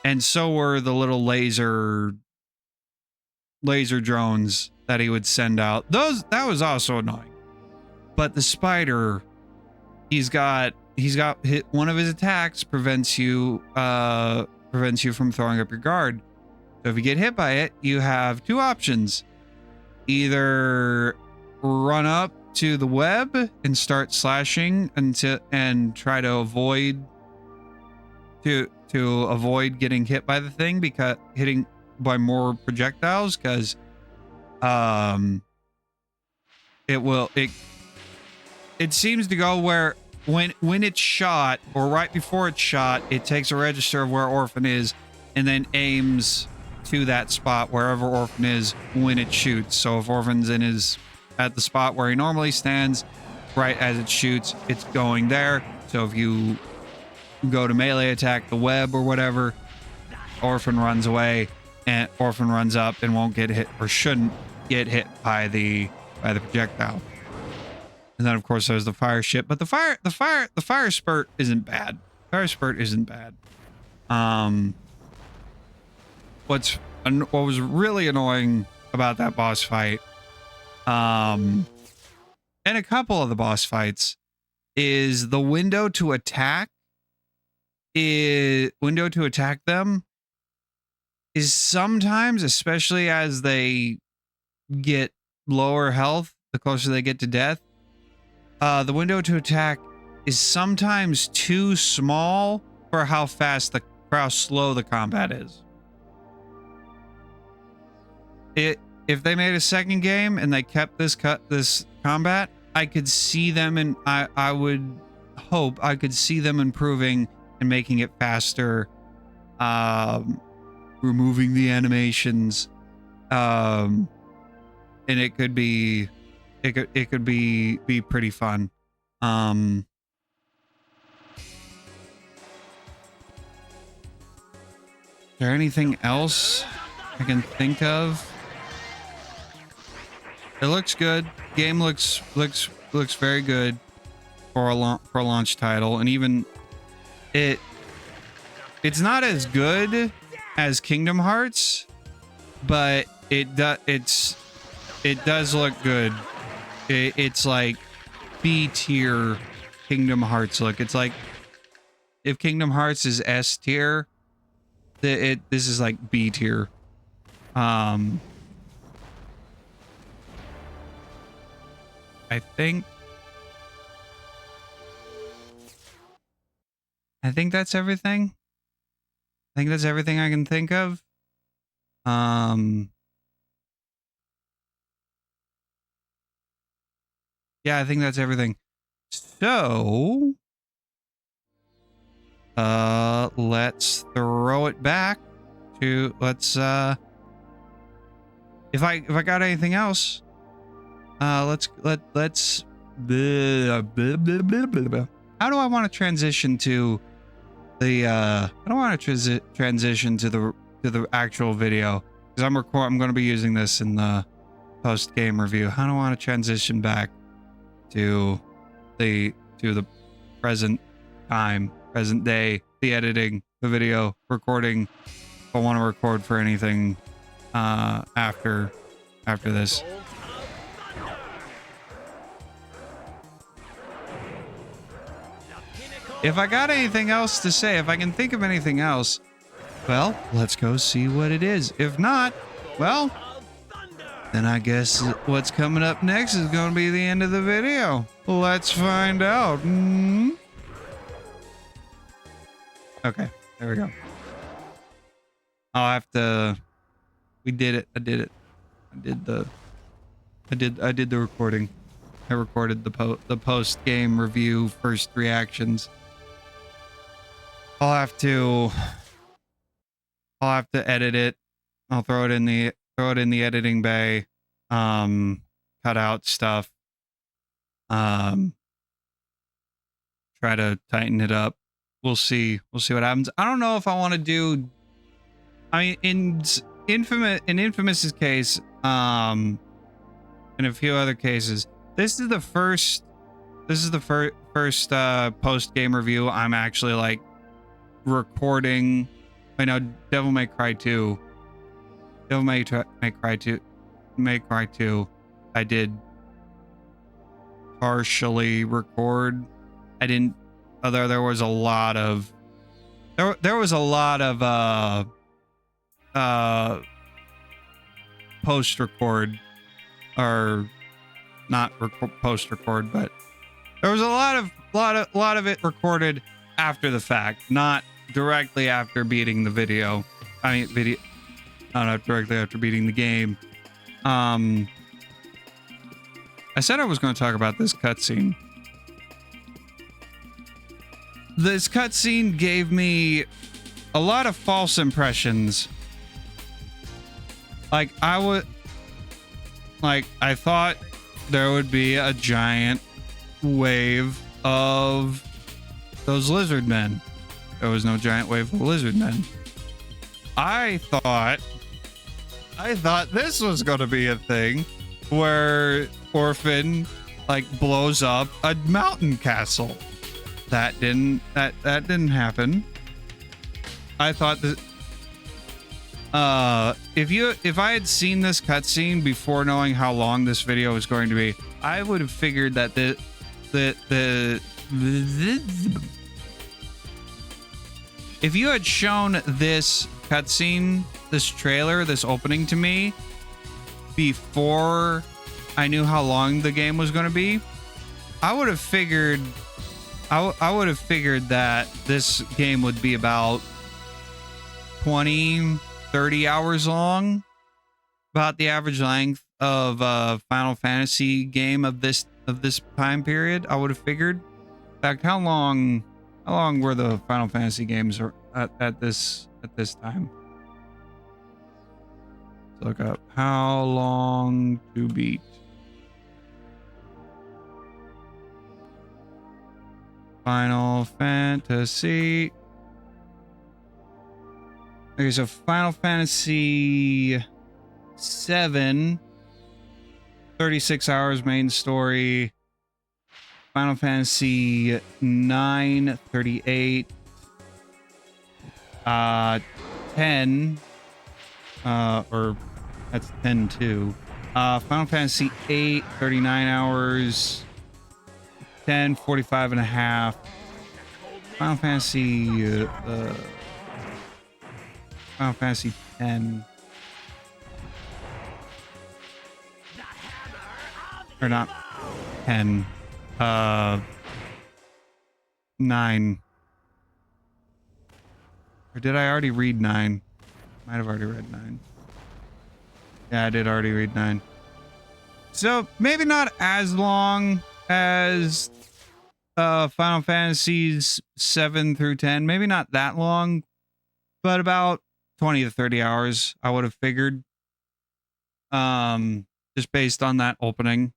And so were the little laser drones that he would send out. That was also annoying. But the spider, he's got hit, one of his attacks prevents you from throwing up your guard. So if you get hit by it, you have two options. Either run up to the web and start slashing and try to avoid getting hit by the thing, because hitting by more projectiles, because it seems to go where when it's shot, or right before it's shot, it takes a register of where Orphen is and then aims to that spot wherever Orphen is when it shoots. So if Orphen's at the spot where he normally stands, right as it shoots, it's going there. So if you go to melee attack the web or whatever, Orphen runs away and Orphen runs up and won't get hit, or shouldn't get hit by the projectile. And then of course there's the fire ship, but the fire spurt isn't bad. Fire spurt isn't bad. What was really annoying about that boss fight, and a couple of the boss fights, is the window to attack them is sometimes, especially as they get lower health, the closer they get to death, the window to attack is sometimes too small for how slow the combat is. If they made a second game and they kept this combat, I could see them, and I would hope I could see them improving and making it faster, removing the animations, and it could be pretty fun. Is there anything else I can think of? It looks good. Game looks very good for a launch title, and even it's not as good as Kingdom Hearts, but it does look good. It's like B tier Kingdom Hearts look. It's like if Kingdom Hearts is S tier, this is like B tier. I think that's everything. I think that's everything I can think of. Yeah, I think that's everything. So, let's throw it back to, if I got anything else, let's how do I want to transition to the I don't want to transition to the actual video, because I'm going to be using this in the post game review. How do I want to transition back to the present day, the editing, the video recording, if I want to record for anything after this. If I got anything else to say, if I can think of anything else, well, let's go see what it is. If not, well, then I guess what's coming up next is going to be the end of the video. Let's find out. Okay, there we go. I'll have to. We did it. I did it. I did the recording. I recorded the post game review first reactions. I'll have to edit it. I'll throw it in the editing bay. Cut out stuff. Try to tighten it up. We'll see what happens. I don't know if I want to do. I mean, in Infamous's case, and a few other cases, this is the first post game review I'm actually like recording. I know Devil May Cry 2. Devil May Cry 2. I did partially record. I didn't. Although there was a lot of post record, or not post record, but there was a lot of it recorded after the fact, not directly after beating the video. I mean, not directly after beating the game. I said I was going to talk about this cutscene. This cutscene gave me a lot of false impressions. I thought there would be a giant wave of those lizard men. There was no giant wave of lizard men. I thought I thought this was gonna be a thing where Orphen like blows up a mountain castle. That didn't happen. I thought that if I had seen this cutscene before knowing how long this video was going to be, I would have figured that if you had shown this cutscene, this trailer, this opening to me before I knew how long the game was going to be, I would have figured that this game would be about 20, 30 hours long, about the average length of a Final Fantasy game of this time period. I would have figured. In fact, how long were the Final Fantasy games at this time? Let's look up how long to beat. Final Fantasy. Okay, so Final Fantasy 7, 36 hours main story. Final Fantasy 9, 38. 10. Or that's 10 too. Final Fantasy 8, 39 hours. 10, 45 and a half. Final Fantasy, Final Fantasy 10. Or not 10. 9. Or did I already read 9? Might have already read 9. Yeah, I did already read 9. So maybe not as long as Final Fantasies 7 through 10. Maybe not that long, but about 20 to 30 hours, I would have figured. Just based on that opening.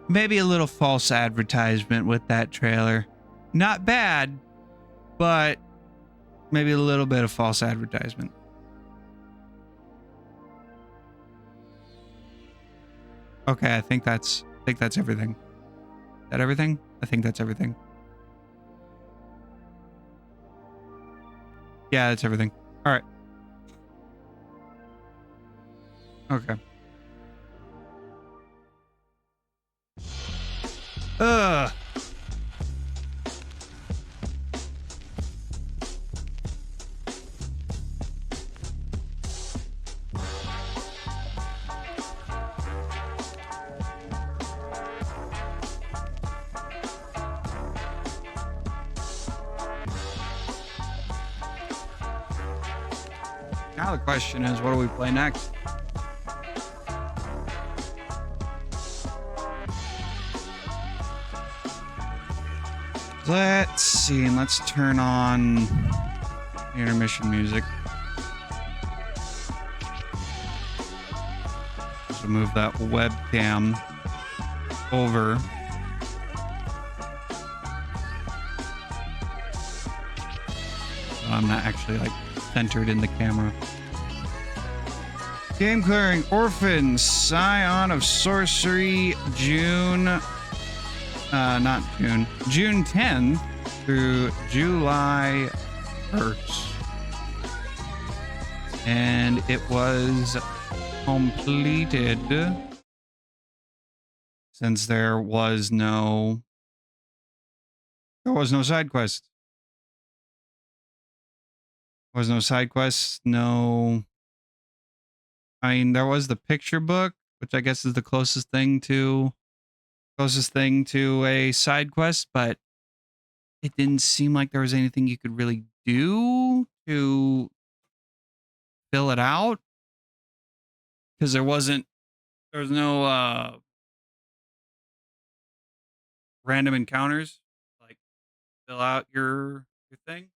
Maybe a little false advertisement with that trailer. Not bad, but maybe a little bit of false advertisement. Okay, I think that's everything. Is that everything? I think that's everything. Yeah, that's everything. All right. Okay. Ugh. Now the question is, what do we play next? Let's see. Let's turn on intermission music. So move that webcam over. So I'm not actually like centered in the camera. Game clearing Orphen, Scion of Sorcery, June 10th through July 1st. And it was completed since there was no side quest. There was no side quest, no. I mean, there was the picture book, which I guess is the closest thing to a side quest, but it didn't seem like there was anything you could really do to fill it out, because there was no random encounters like fill out your thing.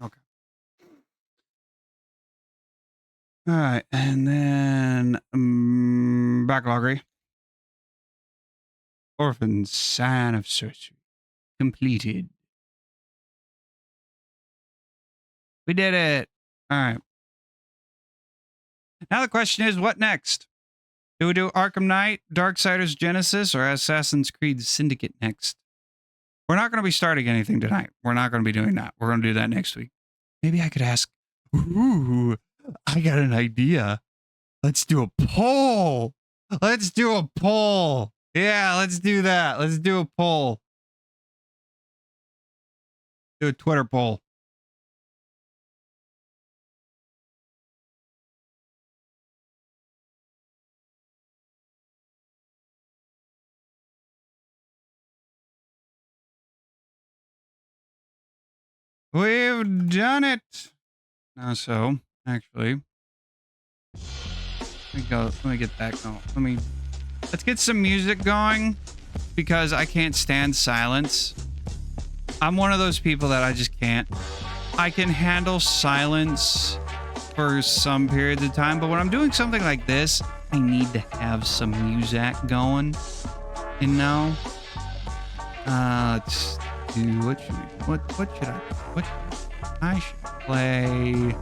Okay. All right, and then backloggery. Orphen, Scion of Sorcery. Completed. We did it. All right. Now the question is, what next? Do we do Arkham Knight, Darksiders Genesis, or Assassin's Creed Syndicate next? We're not going to be starting anything tonight. We're not going to be doing that. We're going to do that next week. Maybe I could ask, ooh, I got an idea. Let's do a poll. Let's do a poll. Yeah, let's do that. Let's do a poll. Do a Twitter poll. We've done it. Now, so actually, let me get that going. Let's get some music going because I can't stand silence. I'm one of those people that I just can't. I can handle silence for some periods of time, but when I'm doing something like this, I need to have some music going. You know? Let's do what should I should play.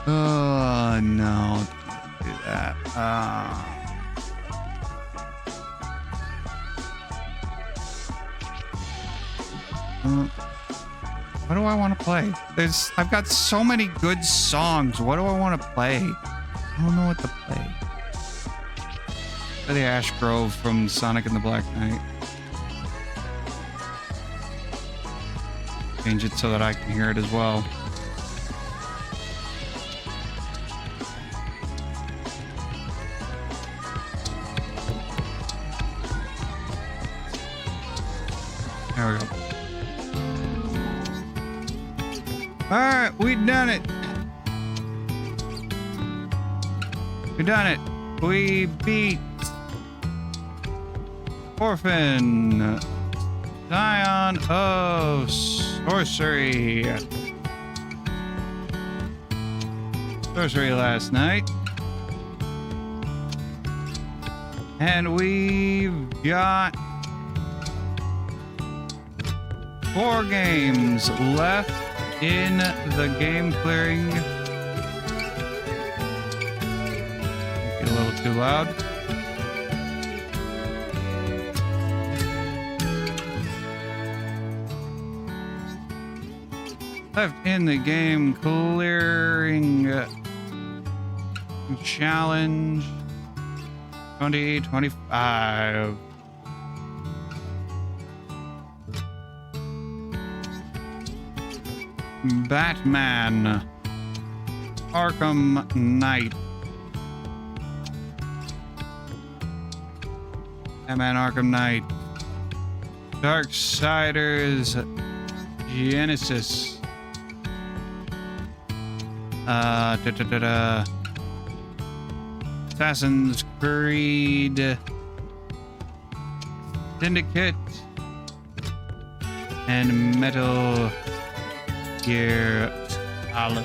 Oh no, don't do that. What do I want to play? I've got so many good songs. What do I want to play? I don't know what to play. Play the Ash Grove from Sonic and the Black Knight. Change it so that I can hear it as well. There we go. Alright, we done it. We done it. We beat Orphen, Scion of Sorcery. Sorcery last night. And we've got 4 games left in the game clearing. Get a little too loud. Left in the game clearing challenge 2025. Batman, Arkham Knight, Batman Arkham Knight, Darksiders Genesis, Assassin's Creed Syndicate, and Metal Gear Solid.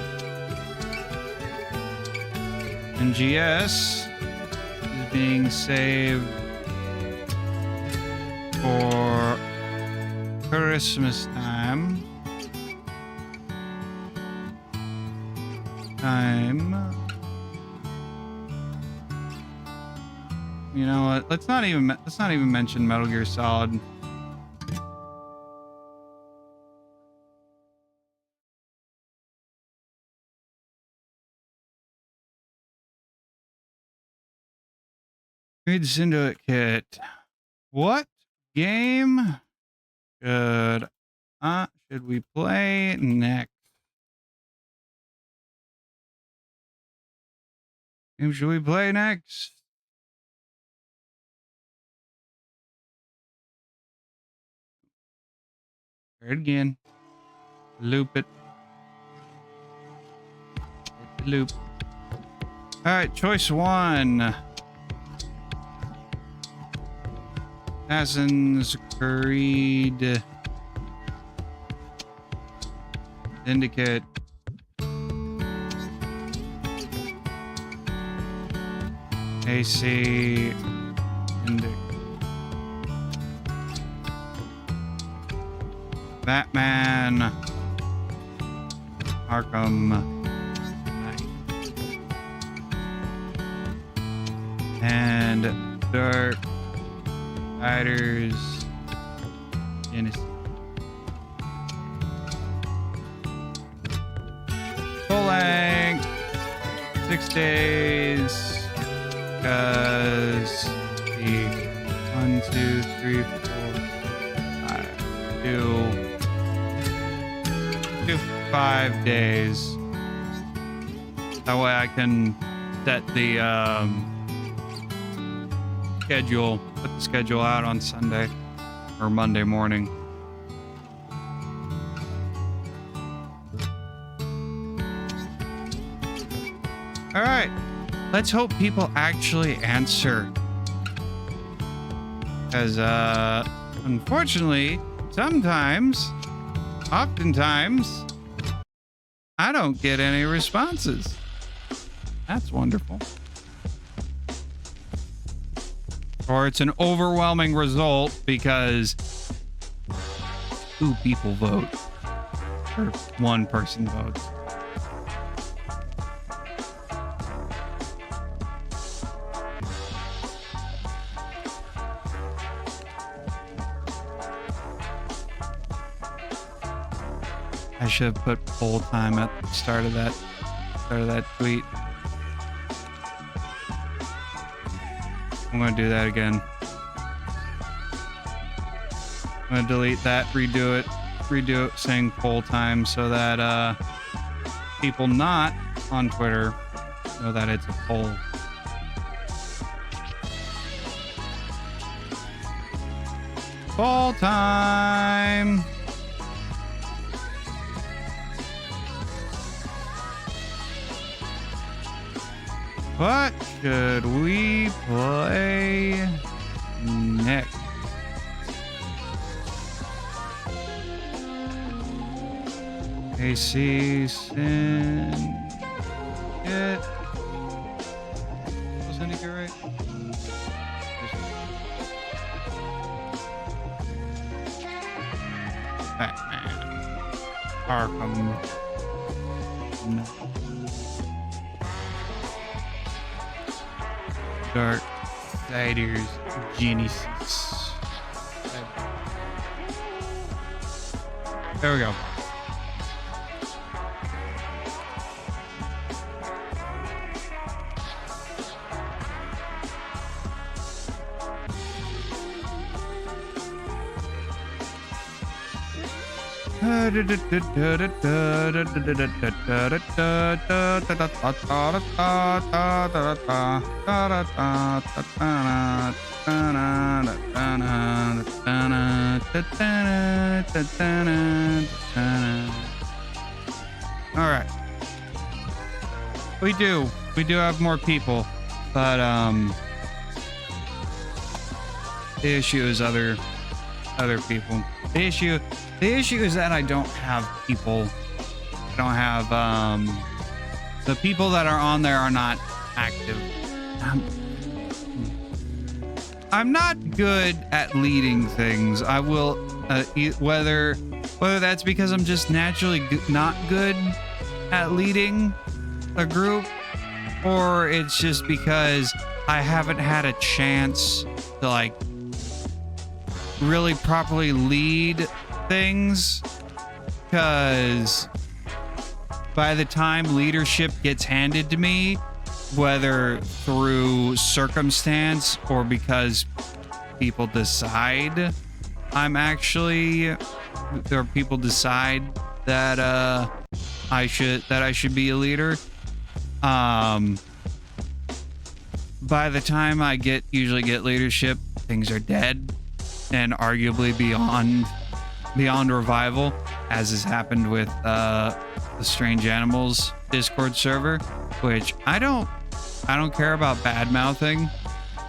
And GS is being saved for Christmas time. You know what? Let's not even mention Metal Gear Solid. Read Syndicate. What game should we play next? Game should we play next? Try it again. Loop it. Hit the loop. All right, choice 1. Assassin's Creed Syndicate AC Index. Batman Arkham Knight. And Dark Riders Genesis. Full length 6 days because the 1, 2, 3, 4, 5 do 5 days. That way I can set the schedule, put the schedule out on Sunday or Monday morning. All right, let's hope people actually answer. Because, unfortunately, oftentimes, I don't get any responses. That's wonderful. Or it's an overwhelming result because 2 people vote. Or 1 person votes. I should have put poll time at the start of that tweet. I'm gonna do that again. I'm gonna delete that, redo it saying poll time so that people not on Twitter know that it's a poll. Poll time! What should we play next? AC Syndicate. Was Syndicate right? Batman. Arkham. No. Dark Riders Genesis. There we go. All right. We do have more people, but the issue is other people. The issue is that I don't have people. I don't have the people that are on there are not active. I'm not good at leading things. I will whether that's because I'm just naturally not good at leading a group, or it's just because I haven't had a chance to like really properly lead things, because by the time leadership gets handed to me, whether through circumstance or because people decide people decide that I should be a leader, by the time I usually get leadership, things are dead and arguably beyond revival, as has happened with the Strange Animals Discord server, which I don't care about bad mouthing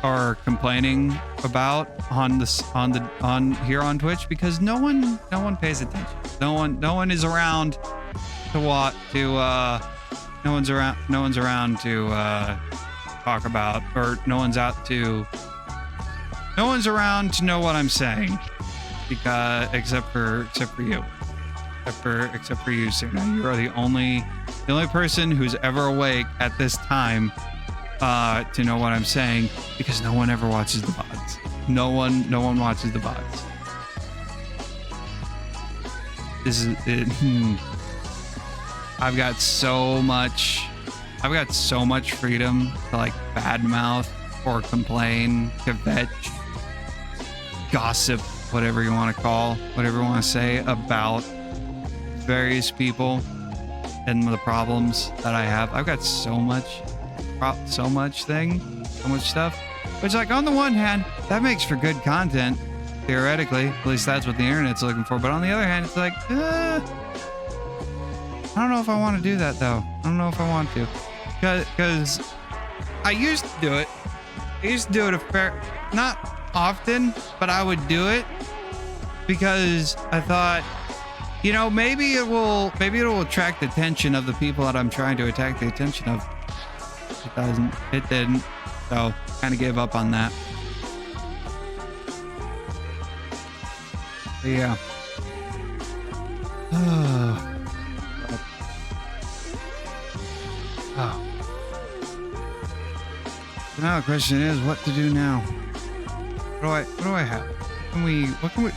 or complaining about on here on Twitch, because no one pays attention. No one is around to no one's around to talk about, or no one's around to know what I'm saying, because except for you, except for you, Sina. You are the only person who's ever awake at this time to know what I'm saying, because no one ever watches the VODs. No one watches the VODs. This is it. I've got so much freedom to like badmouth or complain, kvetch, gossip, whatever you want to say about various people and the problems that I have. I've got so much stuff. Which, like, on the one hand, that makes for good content, theoretically. At least that's what the internet's looking for. But on the other hand, it's like, I don't know if I want to do that, though. I don't know if I want to. Because I used to do it. I used to do it not often, but I would do it because I thought, you know, maybe it will attract the attention of the people that I'm trying to attract the attention of. It didn't. So kind of gave up on that. But yeah. Oh. Now the question is, what to do now? What do I have?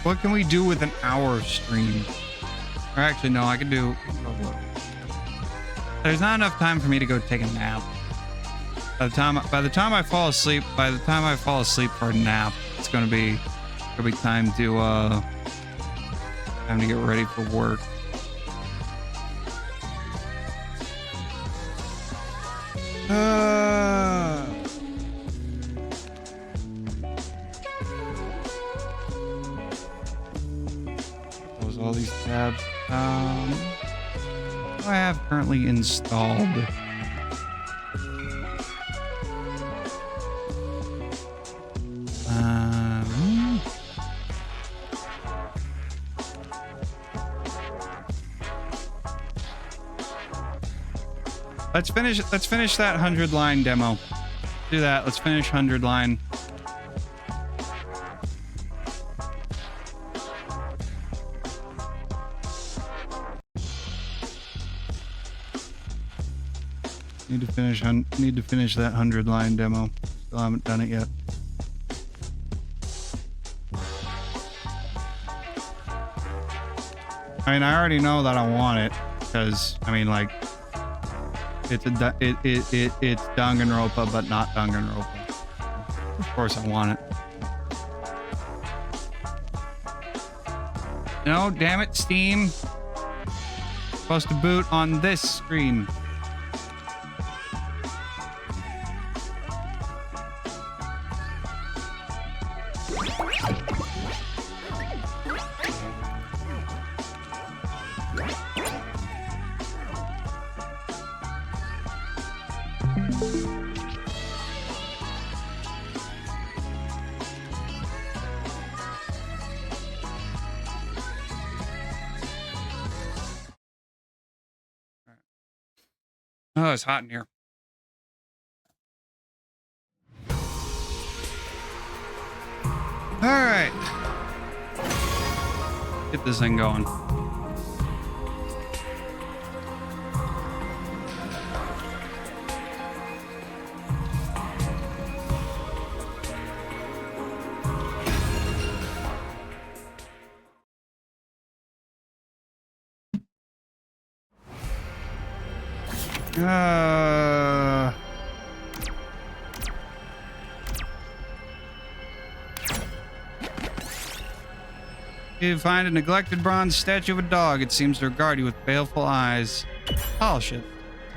What can we do with an hour stream? Or actually, no, I can do a little. There's not enough time for me to go take a nap. By the time I fall asleep for a nap, it's gonna be time to get ready for work. Close all these tabs. What do I have currently installed? Let's finish that 100-line demo. Do that. Let's finish 100-line. Need to finish that 100-line demo. Still haven't done it yet. I mean, I already know that I want it because I mean, like, it's Danganronpa, but not Danganronpa. Of course, I want it. No, damn it, Steam. Supposed to boot on this screen. Oh, it's hot in here. All right. Get this thing going. You find a neglected bronze statue of a dog. It seems to regard you with baleful eyes. Polish it.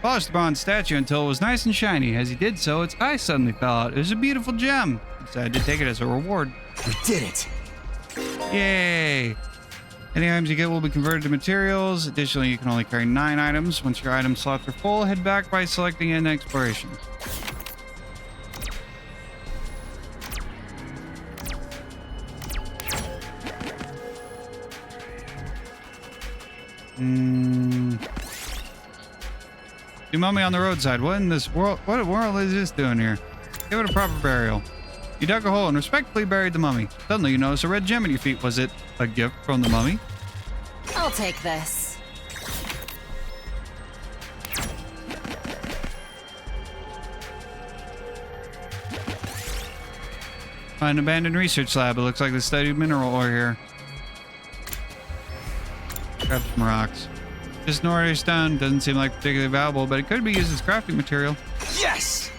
Polish the bronze statue until it was nice and shiny. As he did so, its eye suddenly fell out. It was a beautiful gem. He decided to take it as a reward. We did it! Yay! Any items you get will be converted to materials. Additionally, you can only carry 9 items. Once your item slots are full, head back by selecting End Exploration. The mummy on the roadside. What in this world? What world is this doing here? Give it a proper burial. You dug a hole and respectfully buried the mummy. Suddenly you notice a red gem at your feet. Was it a gift from the mummy? I'll take this. Find an abandoned research lab. It looks like they studied mineral ore here. Grab some rocks. Just an ordinary stone. Doesn't seem like particularly valuable, but it could be used as crafting material. Yes!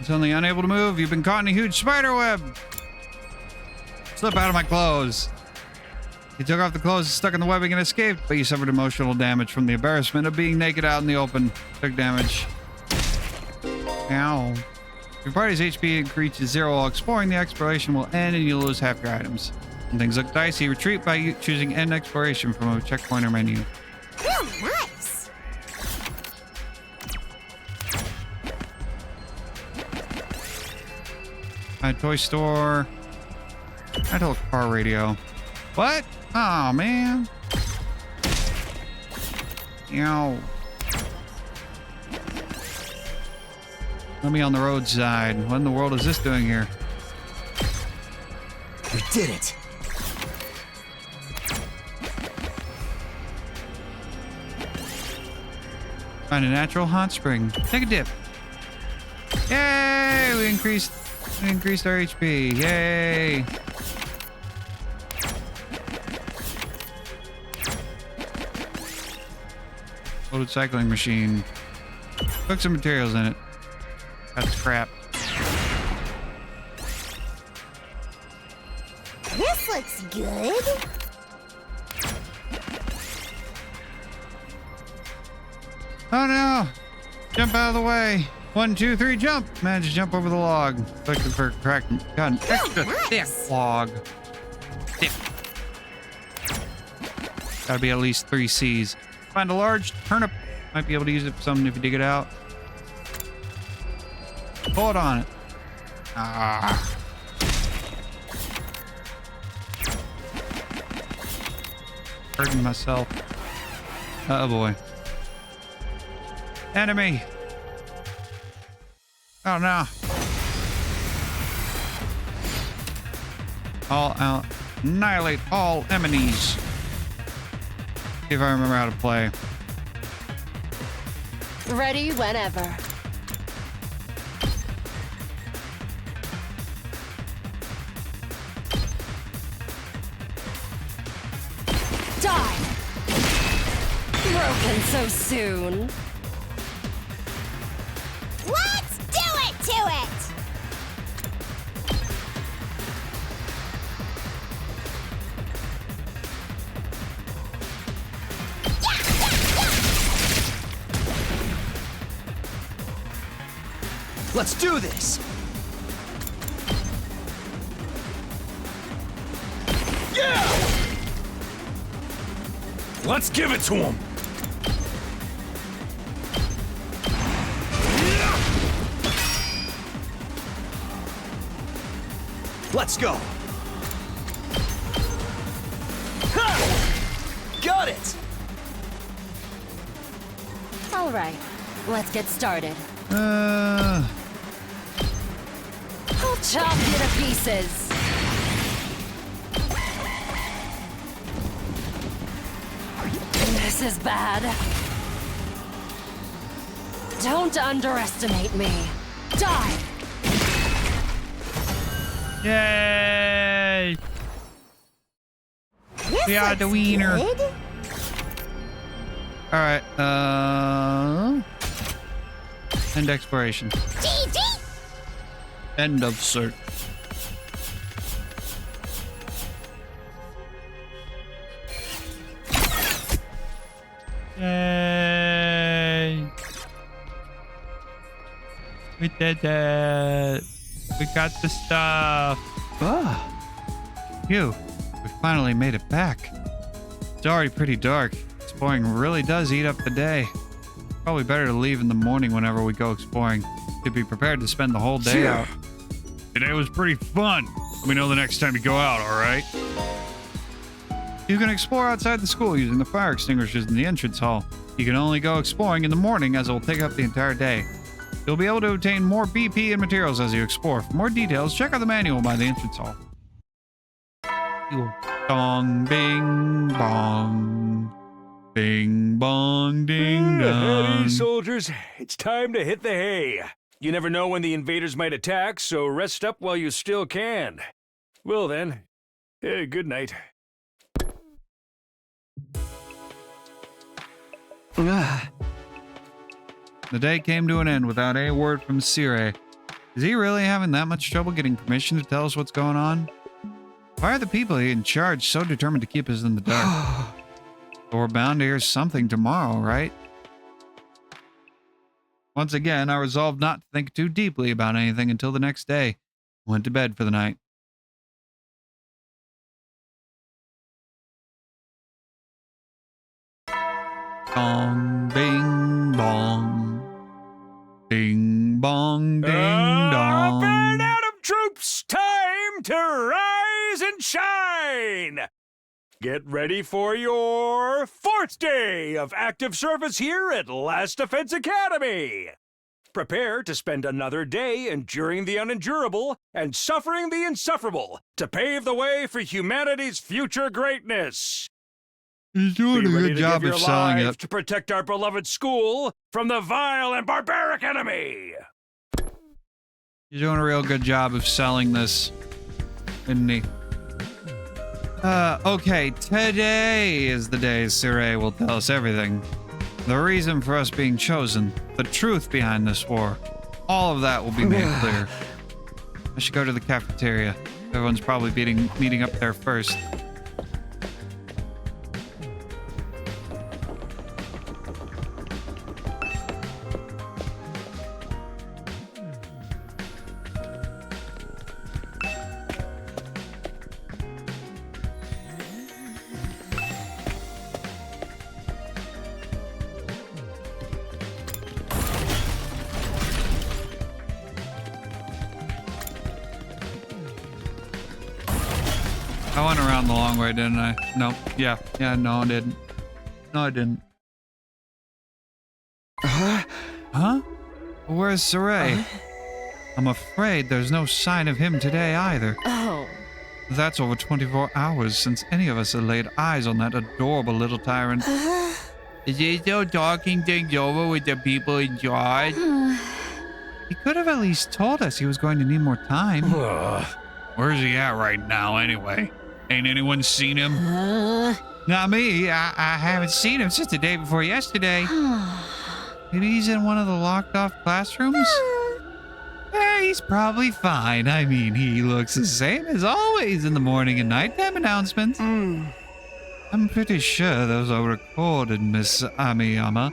Suddenly unable to move. You've been caught in a huge spider web. Slip out of my clothes. You took off the clothes stuck in the webbing and escaped, but you suffered emotional damage from the embarrassment of being naked out in the open. Took damage. Ow. Your party's HP reaches 0 while exploring. The exploration will end and you'll lose half your items. When things look dicey, retreat by choosing End Exploration from a checkpointer menu. Real nice. Find a toy store. Find a car radio. What? Oh man. Ow. Let me on the roadside. What in the world is this doing here? We did it. Find a natural hot spring. Take a dip. Yay! We increased our HP. Yay! Loaded cycling machine. Cook some materials in it. That's crap. This looks good. Oh no! Jump out of the way. 1, 2, 3, jump! Managed to jump over the log. Looking for a crack. Got an extra thick log. Thick. Gotta be at least 3 C's. Find a large turnip. Might be able to use it for something if you dig it out. Pull it on it. Ah. Hurting myself. Oh boy. Enemy. Oh no. All out. Annihilate all enemies. See if I remember how to play. Ready whenever. Die! Broken so soon. Let's do it to it! Let's do this! Yeah! Let's give it to him! Let's go! Ha! Got it! All right, let's get started. I'll chop you to pieces. This is bad. Don't underestimate me. Die! Yay! This We are the looks wiener. good. Alright, end exploration. GG! End of search. Yay! We did it! We got the stuff! Ah! Phew! We finally made it back. It's already pretty dark. Exploring really does eat up the day. Probably better to leave in the morning whenever we go exploring. Should be prepared to spend the whole day out. Today was pretty fun. Let me know the next time you go out, all right? You can explore outside the school using the fire extinguishers in the entrance hall. You can only go exploring in the morning as it will take up the entire day. You'll be able to obtain more BP and materials as you explore. For more details, check out the manual by the entrance hall. Dong, bing, bong. Bing, bong, ding, dong. Hey, soldiers. It's time to hit the hay. You never know when the invaders might attack, so rest up while you still can. Well then, good night. The day came to an end without a word from Sire. Is he really having that much trouble getting permission to tell us what's going on? Why are the people in charge so determined to keep us in the dark? But we're bound to hear something tomorrow, right? Once again, I resolved not to think too deeply about anything until the next day. I went to bed for the night. Bong, bing, bong. Bing, bong, ding, dong. Up and Adam troops, time to rise and shine! Get ready for your 4th day of active service here at Last Defense Academy. Prepare to spend another day enduring the unendurable and suffering the insufferable to pave the way for humanity's future greatness. He's doing a good job of selling it. To protect our beloved school from the vile and barbaric enemy. He's doing a real good job of selling this, isn't he? Okay, today is the day Sire will tell us everything. The reason for us being chosen, the truth behind this war. All of that will be made clear. I should go to the cafeteria. Everyone's probably meeting up there first. I went around the long way, didn't I? No. Yeah, no, I didn't. No, I didn't. Huh? Where's Sire? I'm afraid there's no sign of him today either. Oh. That's over 24 hours since any of us had laid eyes on that adorable little tyrant. Is he still talking things over with the people in charge? He could have at least told us he was going to need more time. Where's he at right now, anyway? Ain't anyone seen him? Not me. I haven't seen him since the day before yesterday. Maybe he's in one of the locked off classrooms? He's probably fine. I mean, he looks the same as always in the morning and nighttime announcements. I'm pretty sure those are recorded, Miss Amiyama.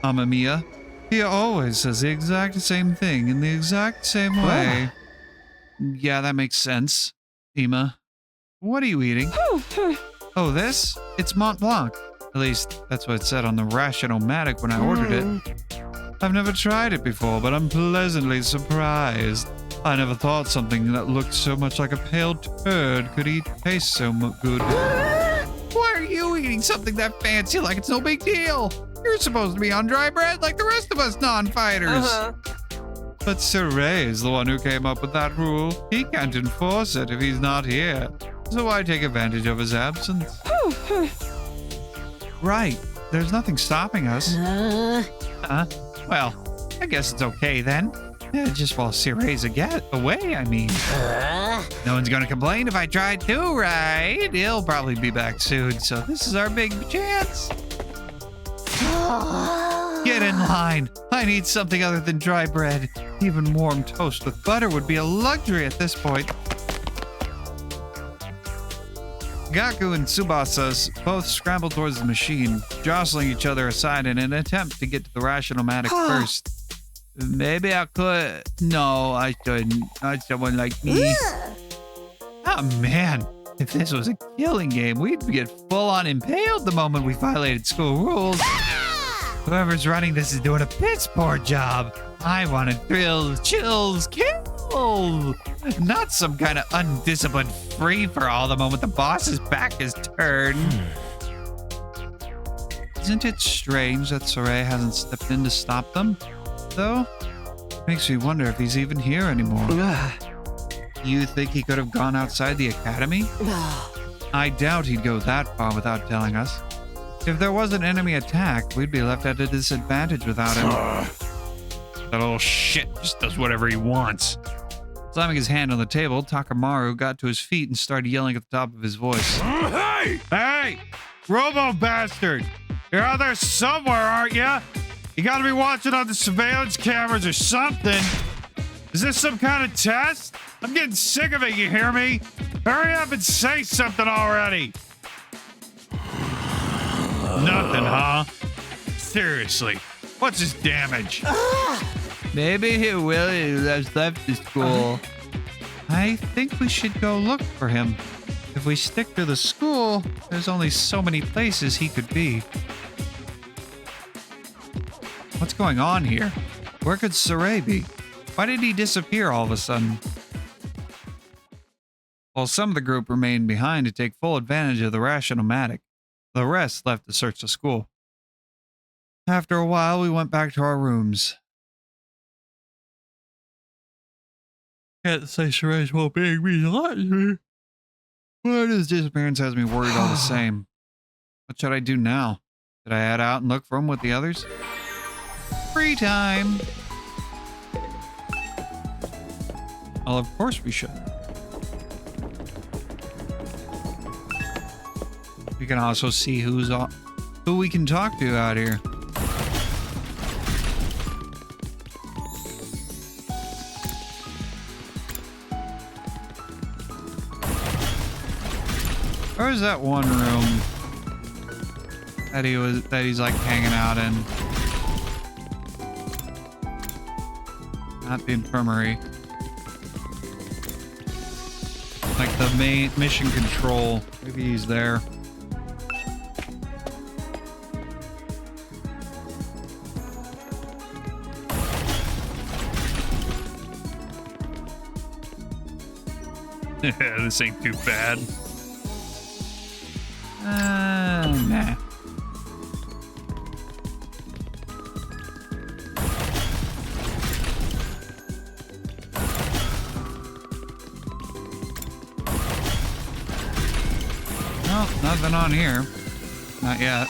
Amamiya. He always says the exact same thing in the exact same way. Yeah, that makes sense. Ima, what are you eating? Oh, this? It's Mont Blanc. At least, that's what it said on the ration-o-matic when I ordered it. I've never tried it before, but I'm pleasantly surprised. I never thought something that looked so much like a pale turd could taste so good. Why are you eating something that fancy like it's no big deal? You're supposed to be on dry bread like the rest of us non-fighters. But Sire is the one who came up with that rule. He can't enforce it if he's not here. So why take advantage of his absence? Right. There's nothing stopping us. Well, I guess it's okay then. Just while Sire's away, I mean. No one's gonna complain if I try too, right? He'll probably be back soon, so this is our big chance. Get in line. I need something other than dry bread. Even warm toast with butter would be a luxury at this point. Gaku and Tsubasa both scrambled towards the machine, jostling each other aside in an attempt to get to the ration-o-matic first. Maybe I could. No, I shouldn't. Not someone like me. Oh man, if this was a killing game, we'd get full-on impaled the moment we violated school rules. Whoever's running this is doing a piss poor job. I wanted thrills, chills, kill. Not some kind of undisciplined free-for-all the moment the boss's back is turned. Isn't it strange that Sorey hasn't stepped in to stop them, though? Makes me wonder if he's even here anymore. You think he could have gone outside the academy? I doubt he'd go that far without telling us. If there was an enemy attack, we'd be left at a disadvantage without him. That little shit just does whatever he wants. Slamming his hand on the table, Takamaru got to his feet and started yelling at the top of his voice. Hey! Hey! Robo bastard! You're out there somewhere, aren't you? You gotta be watching on the surveillance cameras or something. Is this some kind of test? I'm getting sick of it, you hear me? Hurry up and say something already. Nothing, huh? Seriously, what's his damage? Maybe he really has left the school. I think we should go look for him. If we stick to the school, there's only so many places he could be. What's going on here? Where could Sorey be? Why did he disappear all of a sudden? While some of the group remained behind to take full advantage of the rationomatic, the rest left to search the school. After a while, we went back to our rooms. Can't say Sorey's well-being means a lot to me, but his disappearance has me worried all the same. What should I do now? Should I head out and look for him with the others? Free time! Well, of course we should. We can also see who we can talk to out here. Where's that one room that he's like hanging out in? Not the infirmary. Like the main mission control. Maybe he's there. This ain't too bad. Nah. No, nothing on here. Not yet.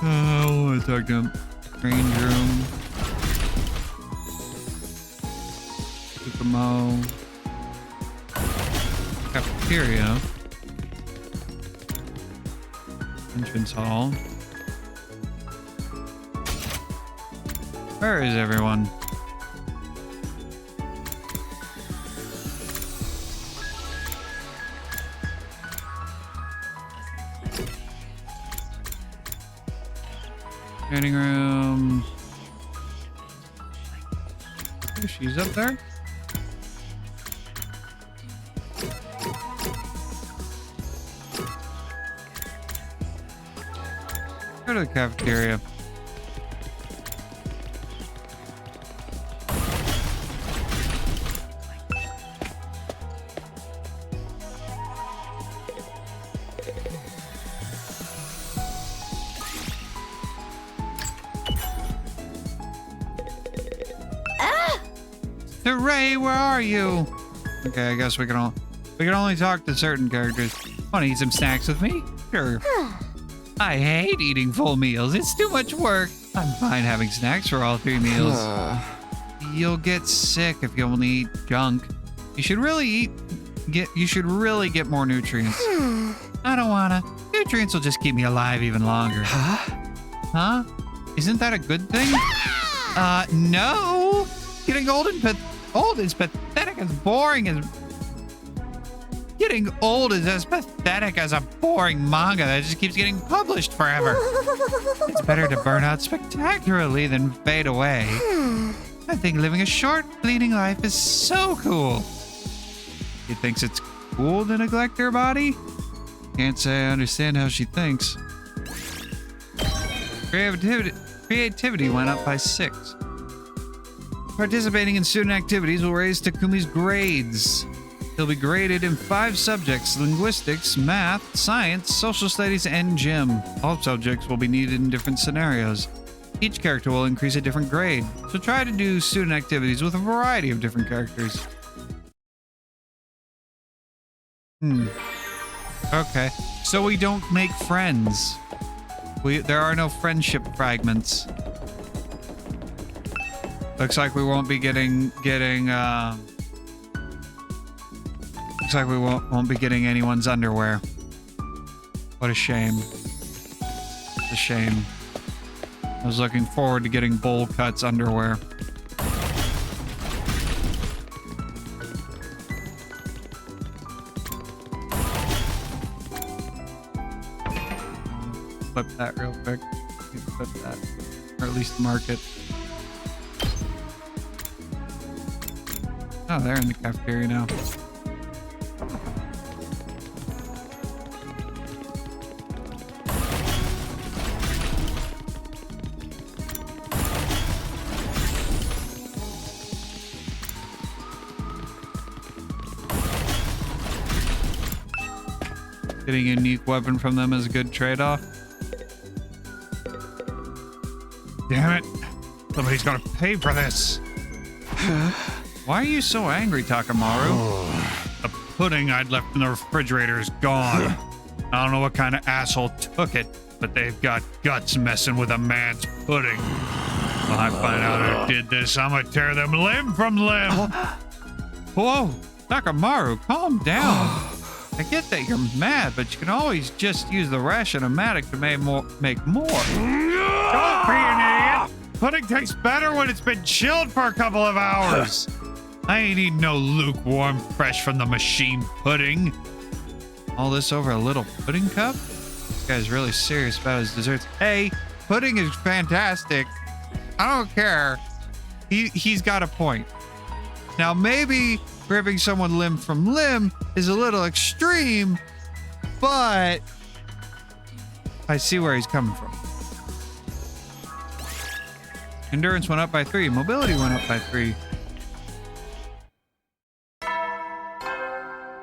I want to talk to him. Range room. Supermo. Cafeteria. Entrance hall. Where is everyone? Training room. Okay, she's up there. Go to the cafeteria. Sorey, where are you? Okay, I guess we can only talk to certain characters. Want to eat some snacks with me? Sure. I hate eating full meals. It's too much work. I'm fine having snacks for all 3 meals. You'll get sick if you only eat junk. You should really get more nutrients. I don't wanna. Nutrients will just keep me alive even longer. Huh? Isn't that a good thing? No. Getting old is pathetic as boring as... Getting old is as pathetic as a boring manga that just keeps getting published forever. It's better to burn out spectacularly than fade away. I think living a short, fleeting life is so cool. She thinks it's cool to neglect her body? Can't say I understand how she thinks. Creativity went up by 6. Participating in student activities will raise Takumi's grades. He'll be graded in 5 subjects: linguistics, math, science, social studies, and gym. All subjects will be needed in different scenarios. Each character will increase a different grade, so try to do student activities with a variety of different characters. Okay, so we don't make friends. There are no friendship fragments. Looks like we won't be getting looks like we won't be getting anyone's underwear. What a shame. It's a shame. I was looking forward to getting bowl cuts underwear. Flip that real quick. Flip that. Or at least mark it. Oh, they're in the cafeteria now. Getting a unique weapon from them is a good trade-off. Damn it. Somebody's gonna pay for this. Why are you so angry, Takamaru? The pudding I'd left in the refrigerator is gone. I don't know what kind of asshole took it, but they've got guts messing with a man's pudding. When I find out who did this, I'm gonna tear them limb from limb. Whoa, Takamaru, calm down. I get that you're mad, but you can always just use the ration-o-matic to make more. Don't be an idiot! Pudding tastes better when it's been chilled for a couple of hours. I ain't eating no lukewarm, fresh from the machine pudding. All this over a little pudding cup? This guy's really serious about his desserts. Hey, pudding is fantastic. I don't care. He's got a point. Now maybe ripping someone limb from limb is a little extreme, but I see where he's coming from. Endurance went up by 3. Mobility went up by 3.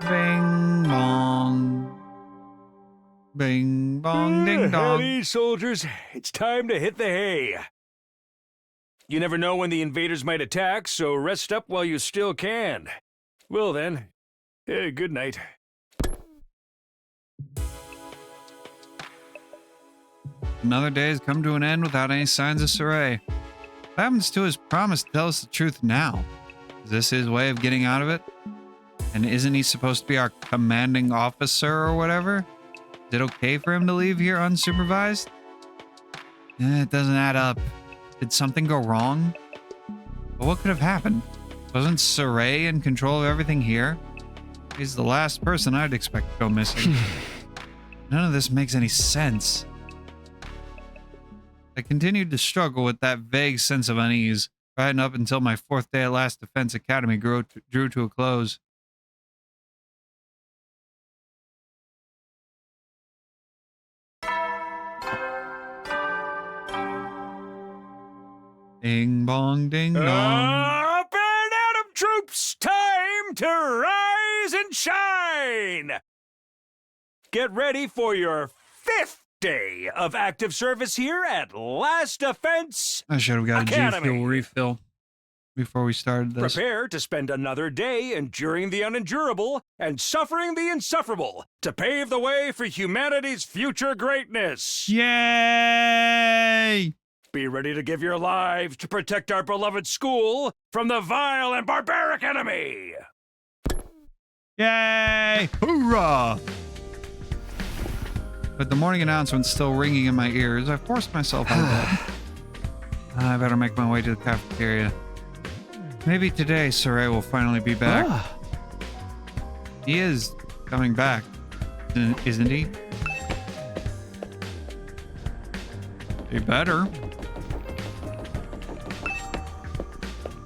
Bing bong. Bing bong ding dong. Howdy, soldiers. It's time to hit the hay. You never know when the invaders might attack, so rest up while you still can. Well then, good night. Another day has come to an end without any signs of Saray. What happens to his promise to tell us the truth now? Is this his way of getting out of it? And isn't he supposed to be our commanding officer or whatever? Is it okay for him to leave here unsupervised? It doesn't add up. Did something go wrong? But what could have happened? Wasn't Saray in control of everything here? He's the last person I'd expect to go missing. None of this makes any sense. I continued to struggle with that vague sense of unease, right up until my 4th day at Last Defense Academy drew to a close. Ding bong ding dong. Up and Adam troops, time to rise and shine! Get ready for your 5th day of active service here at Last Defense I should have got Academy. a G Fuel refill before we started this. Prepare to spend another day enduring the unendurable and suffering the insufferable to pave the way for humanity's future greatness. Yay! Be ready to give your lives to protect our beloved school from the vile and barbaric enemy. Yay! Hoorah! With the morning announcement still ringing in my ears, I forced myself out of bed. I better make my way to the cafeteria. Maybe today Saray will finally be back. He is coming back, isn't he? He better.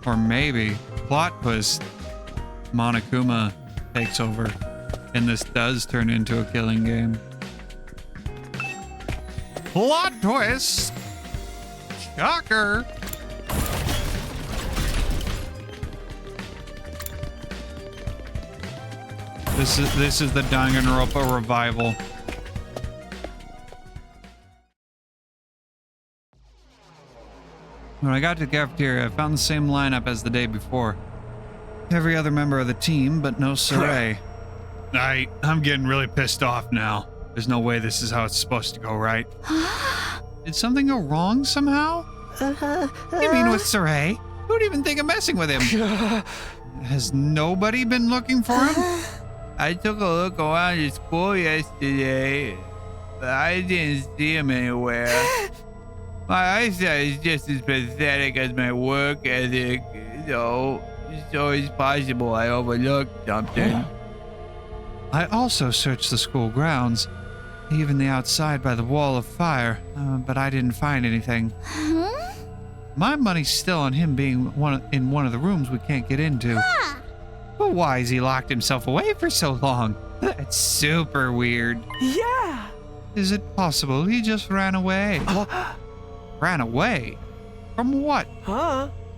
Or maybe, plot twist, Monokuma takes over, and this does turn into a killing game. Plot twist! Shocker! This is the Danganronpa revival. When I got to the cafeteria, I found the same lineup as the day before. Every other member of the team, but no Saray. I'm getting really pissed off now. There's no way this is how it's supposed to go, right? Did something go wrong somehow? You mean with Saray? Who'd even think of messing with him? Has nobody been looking for him? I took a look around the school yesterday, but I didn't see him anywhere. My eyesight is just as pathetic as my work ethic, so it's possible I overlooked something. I also searched the school grounds, even the outside by the wall of fire, but I didn't find anything. My money's still on him being in one of the rooms we can't get into. But why has he locked himself away for so long? That's super weird. Yeah. Is it possible he just ran away? Ran away? From what?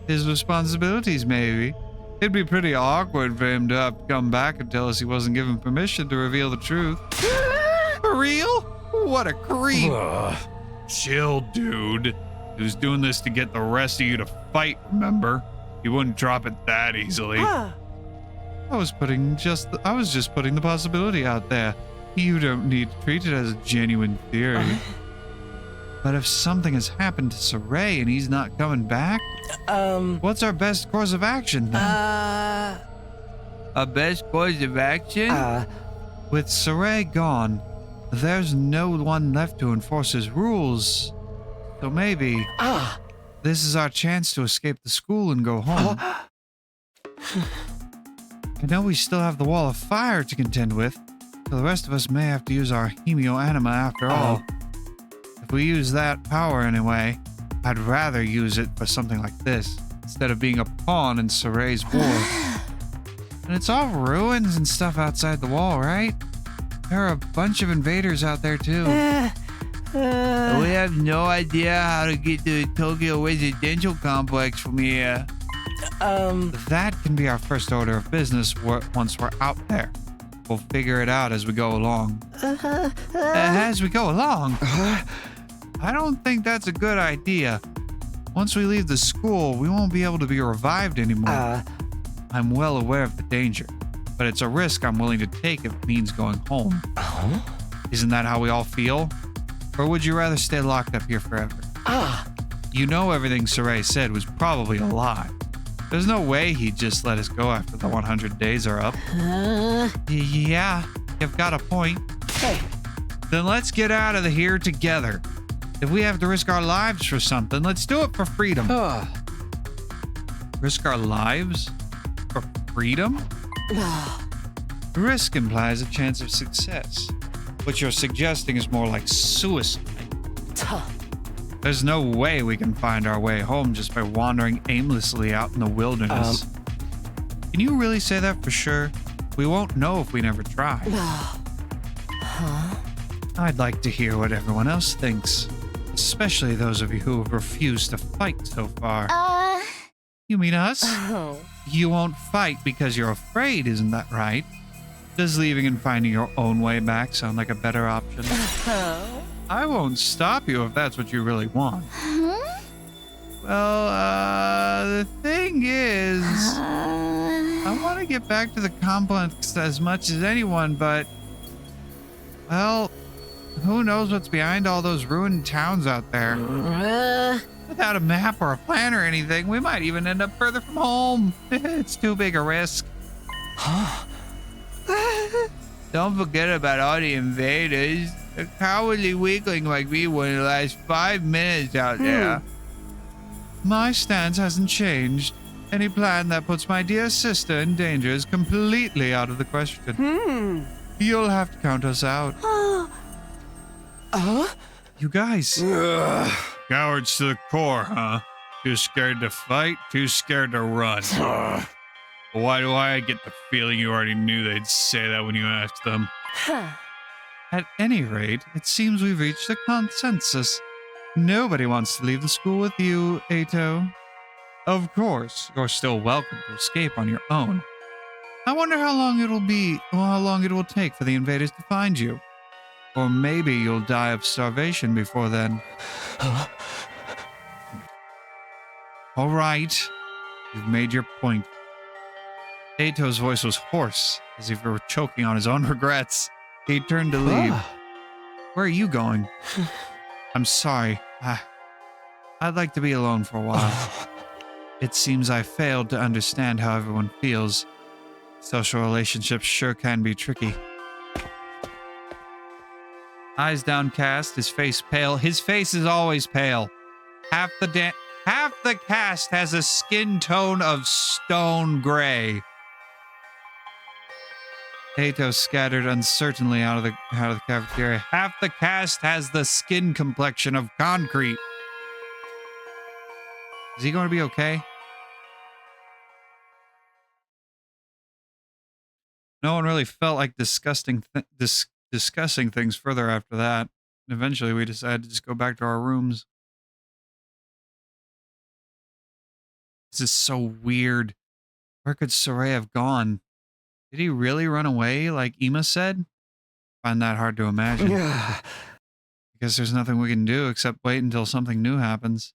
His responsibilities, maybe. It'd be pretty awkward for him to have to come back and tell us he wasn't given permission to reveal the truth. For real? What a creep. Chill, dude. He was doing this to get the rest of you to fight, remember? He wouldn't drop it that easily. I was just putting the possibility out there. You don't need to treat it as a genuine theory. But if something has happened to Saray and he's not coming back, what's our best course of action then? Our best course of action? With Saray gone, there's no one left to enforce his rules. So maybe this is our chance to escape the school and go home. I know we still have the wall of fire to contend with, so the rest of us may have to use our hemio anima after all. If we use that power anyway, I'd rather use it for something like this, instead of being a pawn in Saray's war. And it's all ruins and stuff outside the wall, right? There are a bunch of invaders out there too. We have no idea how to get to the Tokyo residential complex from here. That can be our first order of business once we're out there. We'll figure it out as we go along. As we go along? I don't think that's a good idea. Once we leave the school, we won't be able to be revived anymore. I'm well aware of the danger, but it's a risk I'm willing to take if it means going home. Isn't that how we all feel? Or would you rather stay locked up here forever? You know everything Saray said was probably a lie. There's no way he'd just let us go after the 100 days are up. Yeah, you've got a point. Then let's get out of here together. If we have to risk our lives for something, let's do it for freedom. Risk our lives? For freedom? Risk implies a chance of success. What you're suggesting is more like suicide. There's no way we can find our way home just by wandering aimlessly out in the wilderness. Can you really say that for sure? We won't know if we never try. I'd like to hear what everyone else thinks, especially those of you who have refused to fight so far. You mean us? You won't fight because you're afraid, isn't that right? Does leaving and finding your own way back sound like a better option? I won't stop you if that's what you really want. Well, the thing is, I want to get back to the complex as much as anyone, but, well, who knows what's behind all those ruined towns out there? Without a map or a plan or anything, we might even end up further from home. It's too big a risk. Don't forget about all the invaders. A cowardly weakling like me wouldn't last 5 minutes out there. My stance hasn't changed. Any plan that puts my dear sister in danger is completely out of the question. You'll have to count us out. You guys. Cowards to the core, huh? Too scared to fight, too scared to run. Why do I get the feeling you already knew they'd say that when you asked them? At any rate, it seems we've reached a consensus. Nobody wants to leave the school with you, Ato. Of course, you're still welcome to escape on your own. I wonder how long it will take for the invaders to find you. Or maybe you'll die of starvation before then. All right, you've made your point. Ato's voice was hoarse, as if he were choking on his own regrets. He turned to leave. Where are you going? I'm sorry. I'd like to be alone for a while. It seems I failed to understand how everyone feels. Social relationships sure can be tricky. Eyes downcast, his face pale. His face is always pale. Half the cast has a skin tone of stone gray. Ato scattered uncertainly out of the cafeteria. Half the cast has the skin complexion of concrete. Is he going to be okay? No one really felt like discussing things further after that. Eventually, we decided to just go back to our rooms. This is so weird. Where could Sorey have gone? Did he really run away like Ima said? I find that hard to imagine. I guess there's nothing we can do except wait until something new happens.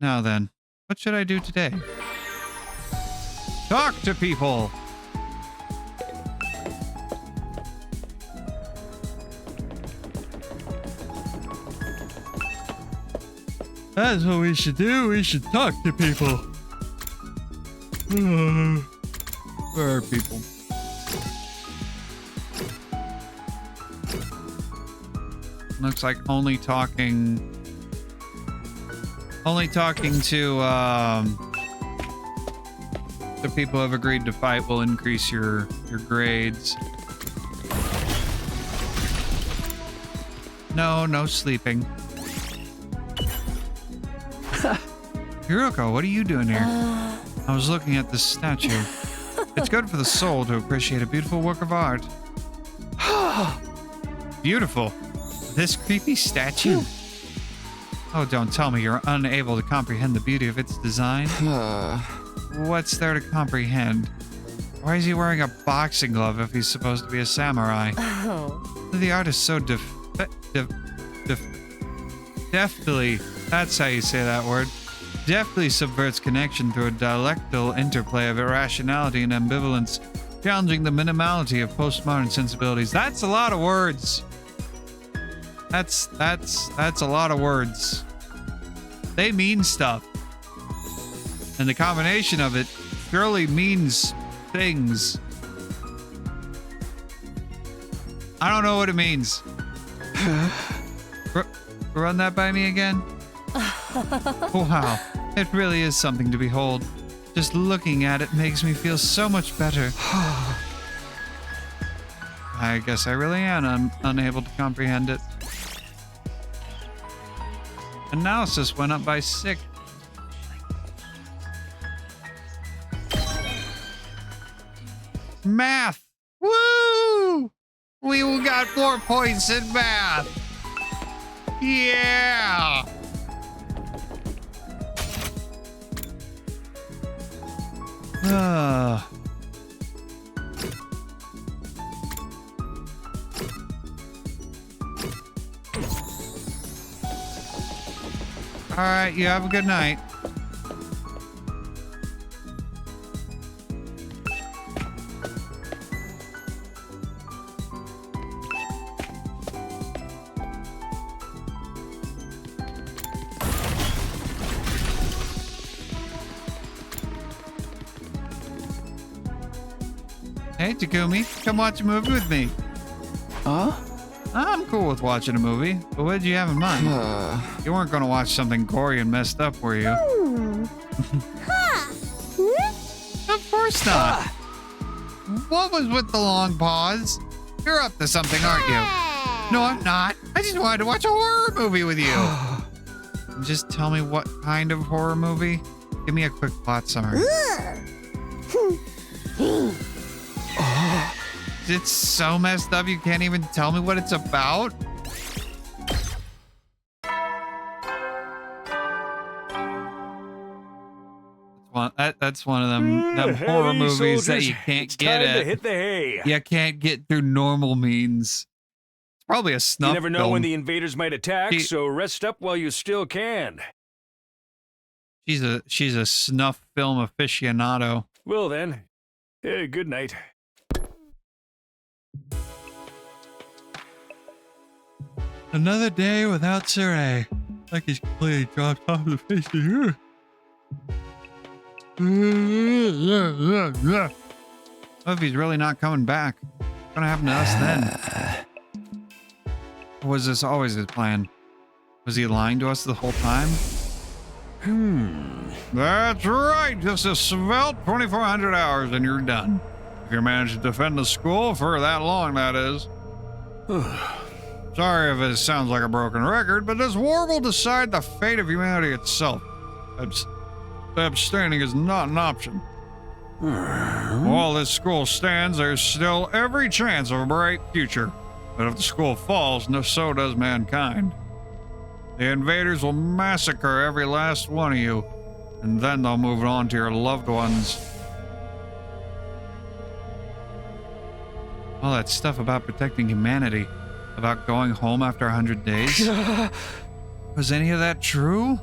Now then, what should I do today? Talk to people! That's what we should do. We should talk to people. Where are people? Looks like only talking to the people who have agreed to fight will increase your grades. No sleeping. Hiroko, what are you doing here? I was looking at this statue. It's good for the soul to appreciate a beautiful work of art. Beautiful. This creepy statue? Oh, don't tell me you're unable to comprehend the beauty of its design. What's there to comprehend? Why is he wearing a boxing glove if he's supposed to be a samurai? The art is so deftly, that's how you say that word, deftly subverts connection through a dialectal interplay of irrationality and ambivalence, challenging the minimality of postmodern sensibilities. That's a lot of words. That's a lot of words. They mean stuff. And the combination of it surely means things. I don't know what it means. Run that by me again? Wow, it really is something to behold. Just looking at it makes me feel so much better. I guess I really am unable to comprehend it. Analysis went up by 6. Math! Woo! We got 4 points in math! Yeah! All right, you have a good night. Hey, Takumi, come watch a movie with me. Huh? I'm cool with watching a movie, but what did you have in mind? You weren't going to watch something gory and messed up, were you? Of course not. What was with the long pause? You're up to something, aren't you? No, I'm not. I just wanted to watch a horror movie with you. Just tell me what kind of horror movie? Give me a quick plot summary. It's so messed up you can't even tell me what it's about? That's one of them horror Hey, movies that soldiers, you can't it's get time at. to hit the hay. You can't get through normal means. It's probably a snuff You never know film. when the invaders might attack, so rest up while you still can. She's a snuff film aficionado. Well then, good night. Another day without Sarai. Like he's completely dropped off the face of the earth. What if he's really not coming back? What's gonna happen to us then? Or was this always his plan? Was he lying to us the whole time? That's right. Just a svelte 2,400 hours and you're done. If you manage to defend the school for that long, that is. Sorry if it sounds like a broken record, but this war will decide the fate of humanity itself. Abstaining is not an option. While this school stands, there's still every chance of a bright future. But if the school falls, so does mankind. The invaders will massacre every last one of you, and then they'll move on to your loved ones. All that stuff about protecting humanity, about going home after 100 days. Was any of that true?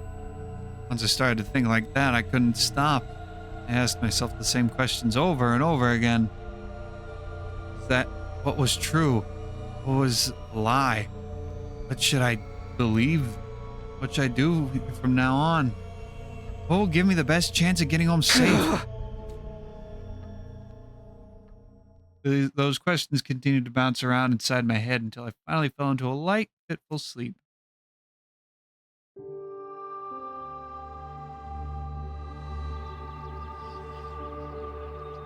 Once I started to think like that, I couldn't stop. I asked myself the same questions over and over again. Is that what was true? What was a lie? What should I believe? What should I do from now on? What will give me the best chance of getting home safe? Those questions continued to bounce around inside my head until I finally fell into a light, fitful sleep.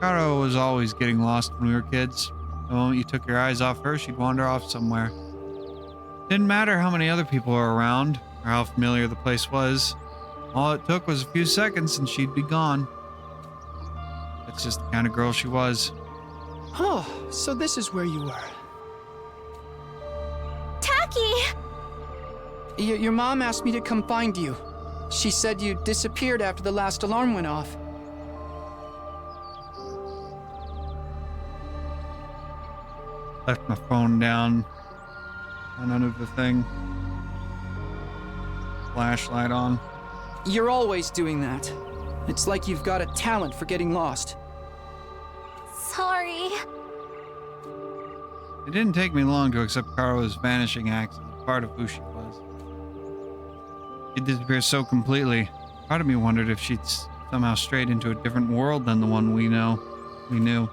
Karo was always getting lost when we were kids. The moment you took your eyes off her, she'd wander off somewhere. Didn't matter how many other people were around, or how familiar the place was. All it took was a few seconds and she'd be gone. That's just the kind of girl she was. Oh, so this is where you were. Taki! Your mom asked me to come find you. She said you disappeared after the last alarm went off. Left my phone down under the thing. Flashlight on. You're always doing that. It's like you've got a talent for getting lost. Sorry. It didn't take me long to accept Karo's vanishing acts as a part of who she was. She'd disappear so completely. Part of me wondered if she'd somehow strayed into a different world than the one we knew.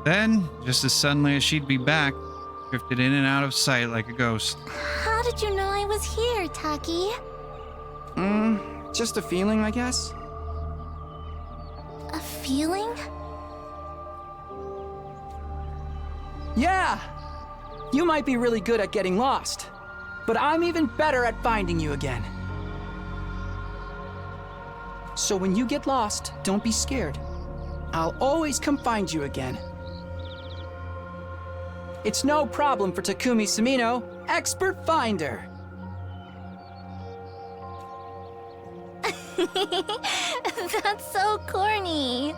Then, just as suddenly as she'd be back, drifted in and out of sight like a ghost. How did you know I was here, Taki? Just a feeling, I guess. A feeling? Yeah! You might be really good at getting lost, but I'm even better at finding you again. So when you get lost, don't be scared. I'll always come find you again. It's no problem for Takumi Sumino, expert finder. That's so corny.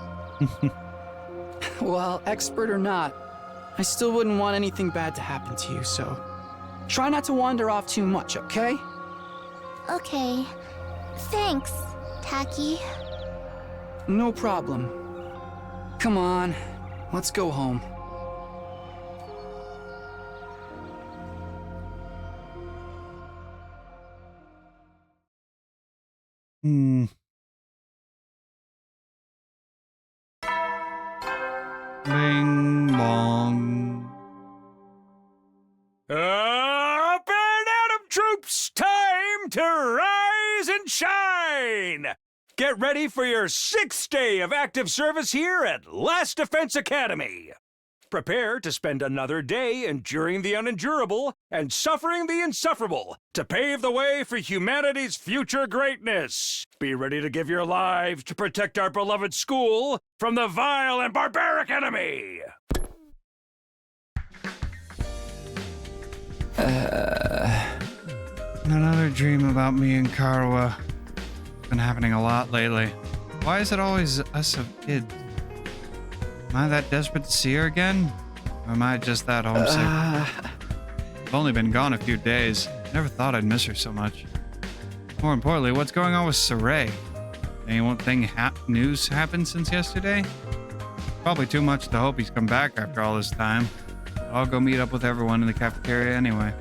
Well, expert or not, I still wouldn't want anything bad to happen to you, so try not to wander off too much, okay? Okay. Thanks, Taki. No problem. Come on, let's go home. Bing bong. Up and Adam troops, time to rise and shine! Get ready for your 6th day of active service here at Last Defense Academy. prepare to spend another day enduring the unendurable and suffering the insufferable to pave the way for humanity's future greatness. Be ready to give your lives to protect our beloved school from the vile and barbaric enemy. Another dream about me and Karwa. It's been happening a lot lately. Why is it always us of kids? Am I that desperate to see her again? Or am I just that homesick? I've only been gone a few days. Never thought I'd miss her so much. More importantly, what's going on with Saray? Anything news happened since yesterday? Probably too much to hope he's come back after all this time. I'll go meet up with everyone in the cafeteria anyway.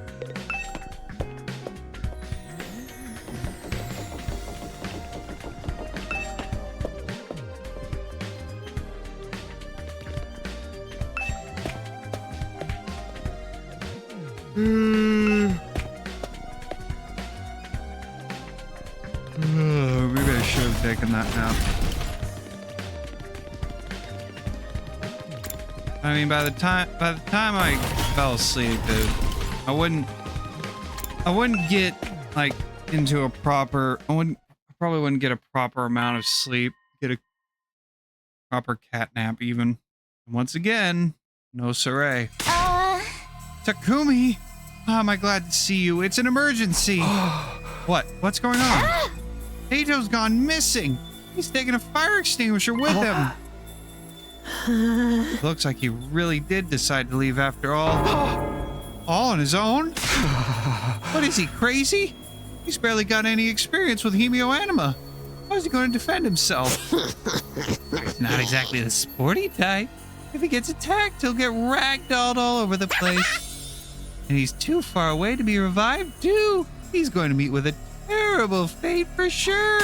Maybe I should have taken that nap. I mean, by the time I fell asleep, dude, I wouldn't get like into a proper. I probably wouldn't get a proper amount of sleep. Get a proper cat nap even. And once again, no Saray. Takumi, am I glad to see you? It's an emergency. What? What's going on? Eito's gone missing. He's taking a fire extinguisher with him. Looks like he really did decide to leave after all. All on his own? What is he, crazy? He's barely got any experience with hemioanima. How is he going to defend himself? He's not exactly the sporty type. If he gets attacked, he'll get ragdolled all over the place. And he's too far away to be revived, too. He's going to meet with a terrible fate for sure.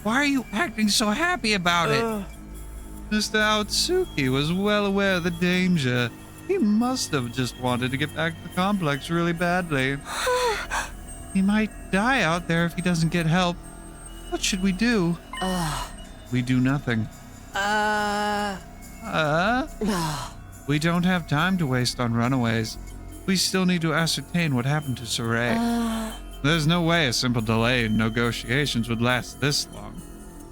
Why are you acting so happy about it? Mr. Aotsuki was well aware of the danger. He must have just wanted to get back to the complex really badly. He might die out there if he doesn't get help. What should we do? We do nothing. We don't have time to waste on runaways. We still need to ascertain what happened to Saray. There's no way a simple delay in negotiations would last this long.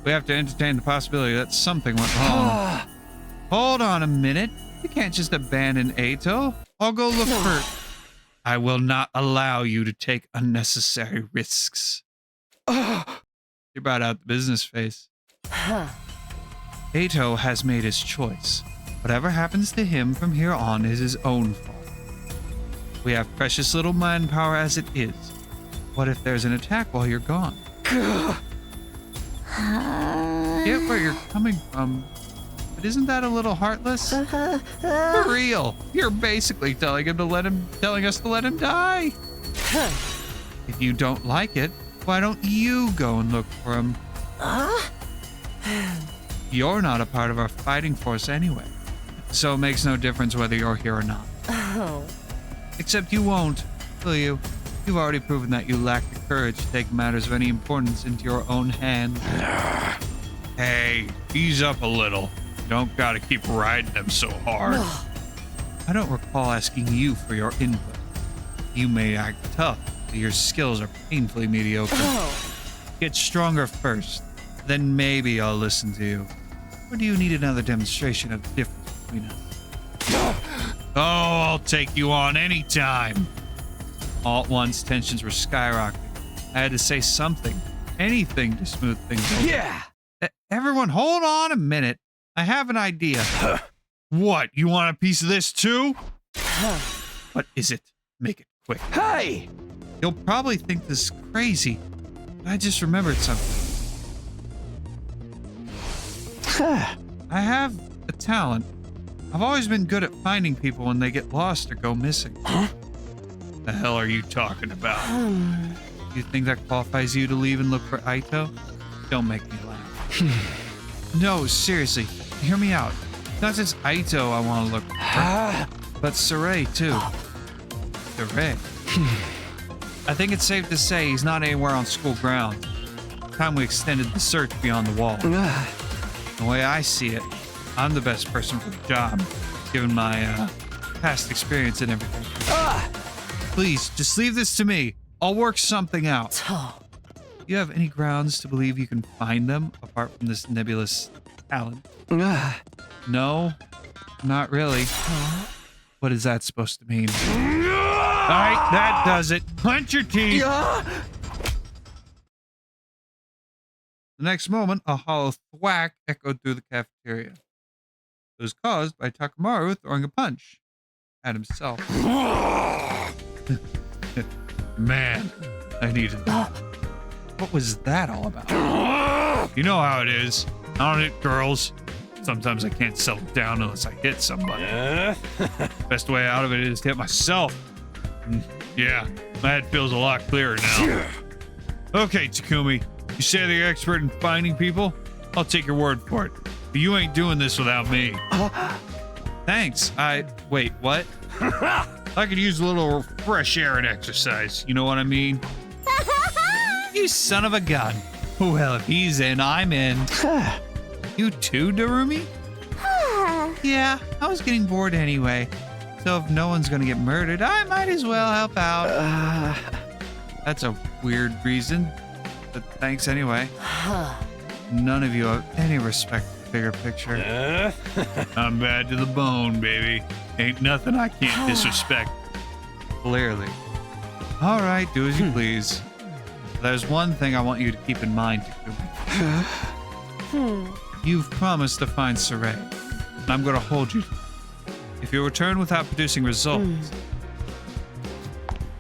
We have to entertain the possibility that something went wrong. Hold on a minute. We can't just abandon Eito. I'll go look for... I will not allow you to take unnecessary risks. You brought out the business face. Eito has made his choice. Whatever happens to him from here on is his own fault. We have precious little manpower as it is. What if there's an attack while you're gone? Get where you're coming from, but isn't that a little heartless? For real, you're basically telling us to let him die. If you don't like it, why don't you go and look for him? You're not a part of our fighting force anyway, so it makes no difference whether you're here or not. Except you won't, will you? You've already proven that you lack the courage to take matters of any importance into your own hands. Hey, ease up a little. You don't gotta keep riding them so hard. I don't recall asking you for your input. You may act tough, but your skills are painfully mediocre. Get stronger first, then maybe I'll listen to you. Or do you need another demonstration of the difference between us? Oh, I'll take you on anytime. All at once, tensions were skyrocketing. I had to say something, anything to smooth things over. Yeah! Everyone, hold on a minute. I have an idea. What, you want a piece of this too? What is it? Make it quick. Hey! You'll probably think this is crazy, but I just remembered something. I have a talent. I've always been good at finding people when they get lost or go missing. The hell are you talking about? You think that qualifies you to leave and look for Eito? Don't make me laugh. No, seriously, hear me out. Not just Eito I want to look for, but Saray too. Saray? I think it's safe to say he's not anywhere on school grounds. Time we extended the search beyond the wall. The way I see it, I'm the best person for the job. given my past experience and everything. Please, just leave this to me. I'll work something out. Do you have any grounds to believe you can find them apart from this nebulous talent? No, not really. What is that supposed to mean? All right, that does it. Clench your teeth. The next moment, a hollow thwack echoed through the cafeteria. It was caused by Takamaru throwing a punch at himself. Man, I needed that. What was that all about? You know how it is. I don't hit girls. Sometimes I can't settle down unless I hit somebody. Best way out of it is to hit myself. Yeah, my head feels a lot clearer now. Okay, Takumi. You say that you're expert in finding people? I'll take your word for it. But you ain't doing this without me. Thanks. Wait, what? I could use a little fresh air and exercise. You know what I mean? You son of a gun. Well, if he's in, I'm in. You too, Darumi? Yeah, I was getting bored anyway. So if no one's gonna get murdered, I might as well help out. That's a weird reason. But thanks anyway. None of you have any respect for the bigger picture. I'm bad to the bone, baby. Ain't nothing I can't disrespect. Clearly. All right, do as you please. There's one thing I want you to keep in mind, Takumi. You've promised to find Sarai, and I'm going to hold you. If you return without producing results...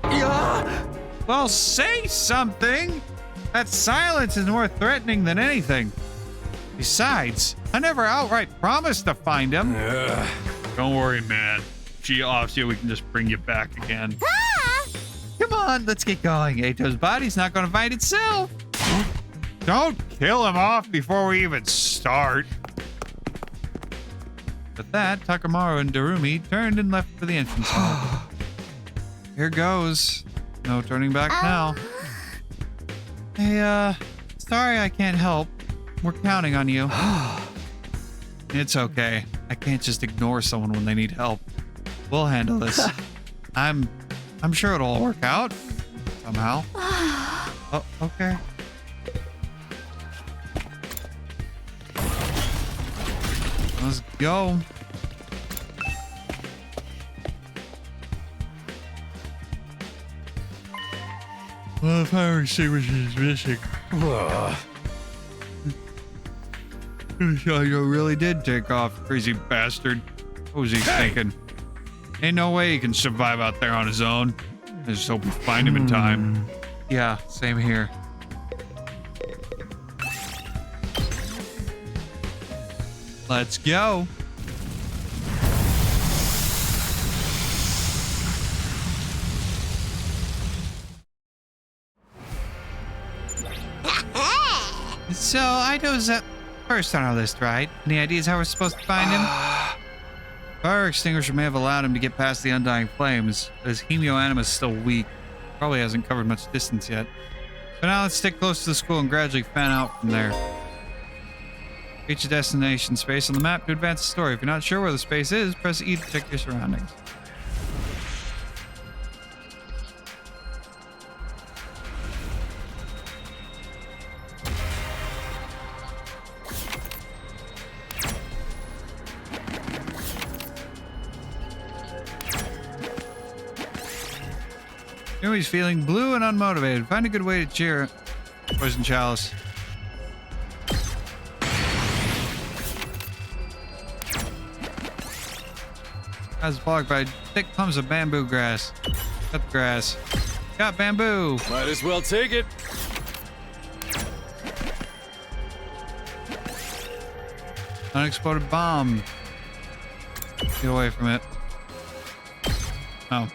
Well, say something! That silence is more threatening than anything. Besides, I never outright promised to find him. Don't worry, man. If she offs you, we can just bring you back again. Come on, let's get going. Eito's body's not going to find itself. Don't kill him off before we even start. With that, Takamaru and Darumi turned and left for the entrance hall. Here goes. No turning back now. Hey, sorry I can't help. We're counting on you. It's okay. I can't just ignore someone when they need help. We'll handle this. I'm sure it'll all work out. Somehow. Oh, okay. Let's go. Well, the fire extinguisher is missing. You really did take off, crazy bastard. What was he thinking? Ain't no way he can survive out there on his own. I just hope we find him in time. Yeah, same here. Let's go. So, Ido's first on our list, right? Any ideas how we're supposed to find him? Fire extinguisher may have allowed him to get past the undying flames, but his hemioanima is still weak. Probably hasn't covered much distance yet. But now let's stick close to the school and gradually fan out from there. Reach a destination space on the map to advance the story. If you're not sure where the space is, press E to check your surroundings. He's feeling blue and unmotivated. Find a good way to cheer. Poison chalice. That's blocked by thick clumps of bamboo grass. Cut the grass. Got bamboo. Might as well take it. Unexploded bomb. Get away from it. Oh.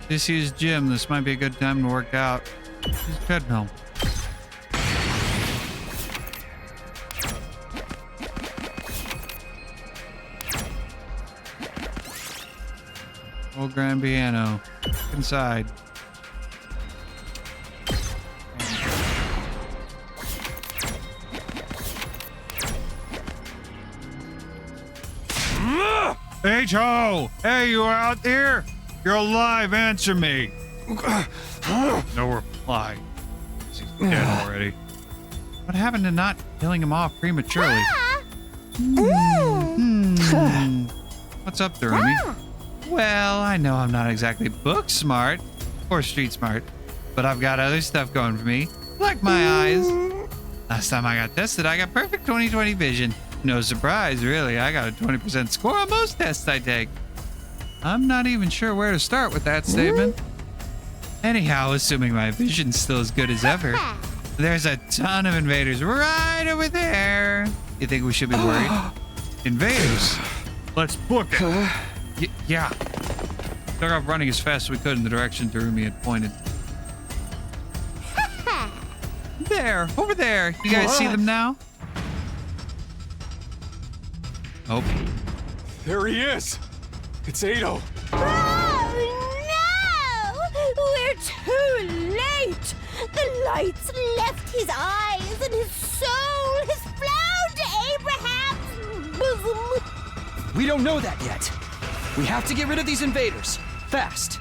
Disused gym. This might be a good time to work out. Use treadmill. Old grand piano. Inside. H.O. Hey, you out there? You're alive. Answer me. No reply. He's dead already. What happened to not killing him off prematurely? What's up, Durumi? Well, I know I'm not exactly book smart or street smart, but I've got other stuff going for me, like my eyes. Last time I got tested, I got perfect 20/20 vision. No surprise, really. I got a 20% score on most tests I take. I'm not even sure where to start with that statement. Anyhow, assuming my vision's still as good as ever, there's a ton of invaders right over there. You think we should be worried? Invaders? Let's book it. Yeah. Took off running as fast as we could in the direction Durumi had pointed. There, over there. You guys see them now? Oh. There he is. It's Ado. Oh, no! We're too late! The lights left his eyes and his soul has flown to Abraham's bosom. We don't know that yet. We have to get rid of these invaders. Fast.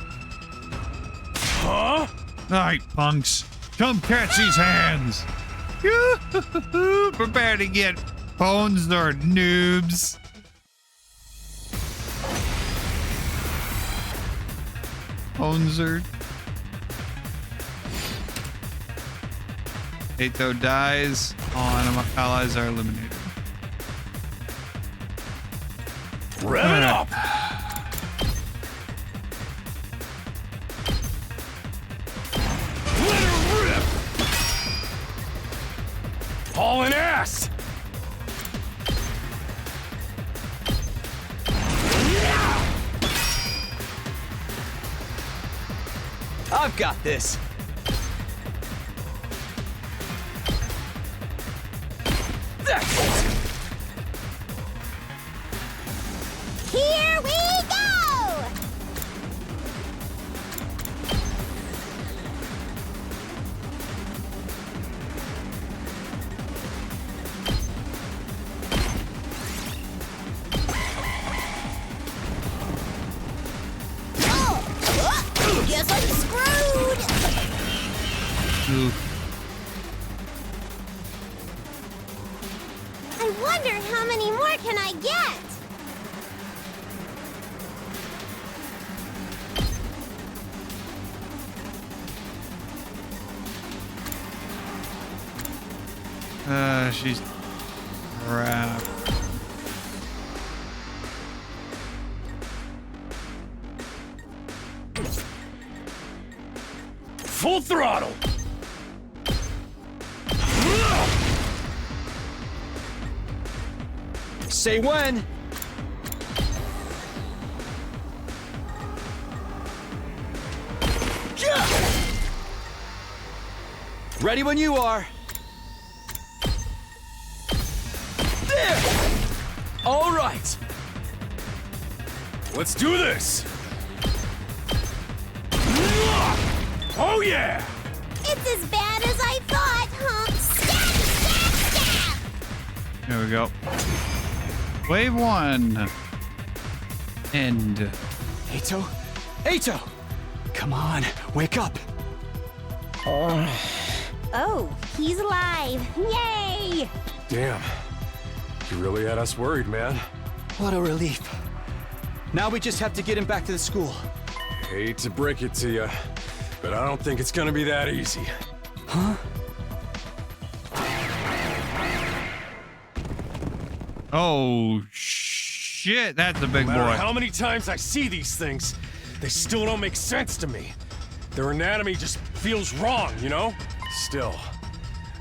Huh? Alright, punks. Come catch these hands. Prepare to get bones or noobs. Boneser. Ato dies. All enemy allies are eliminated. Rev it up! Let her rip! Hauling ass! I've got this. That's it. Here we go! Guess I'm screwed! Oof. I wonder how many more can I get? She's crap. Full throttle! Say when. Ready when you are. There! All right. Let's do this! Oh yeah! It's as bad as I thought, huh? Stab, stab, stab! There we go. Wave 1. End. Ato? Ato! Come on, wake up. Oh, he's alive. Yay! Damn. You really had us worried, man. What a relief. Now we just have to get him back to the school. Hate to break it to you, but I don't think it's gonna be that easy. Huh? Oh, shit. That's a big No boy. matter how many times I see these things, they still don't make sense to me. Their anatomy just feels wrong, you know? Still,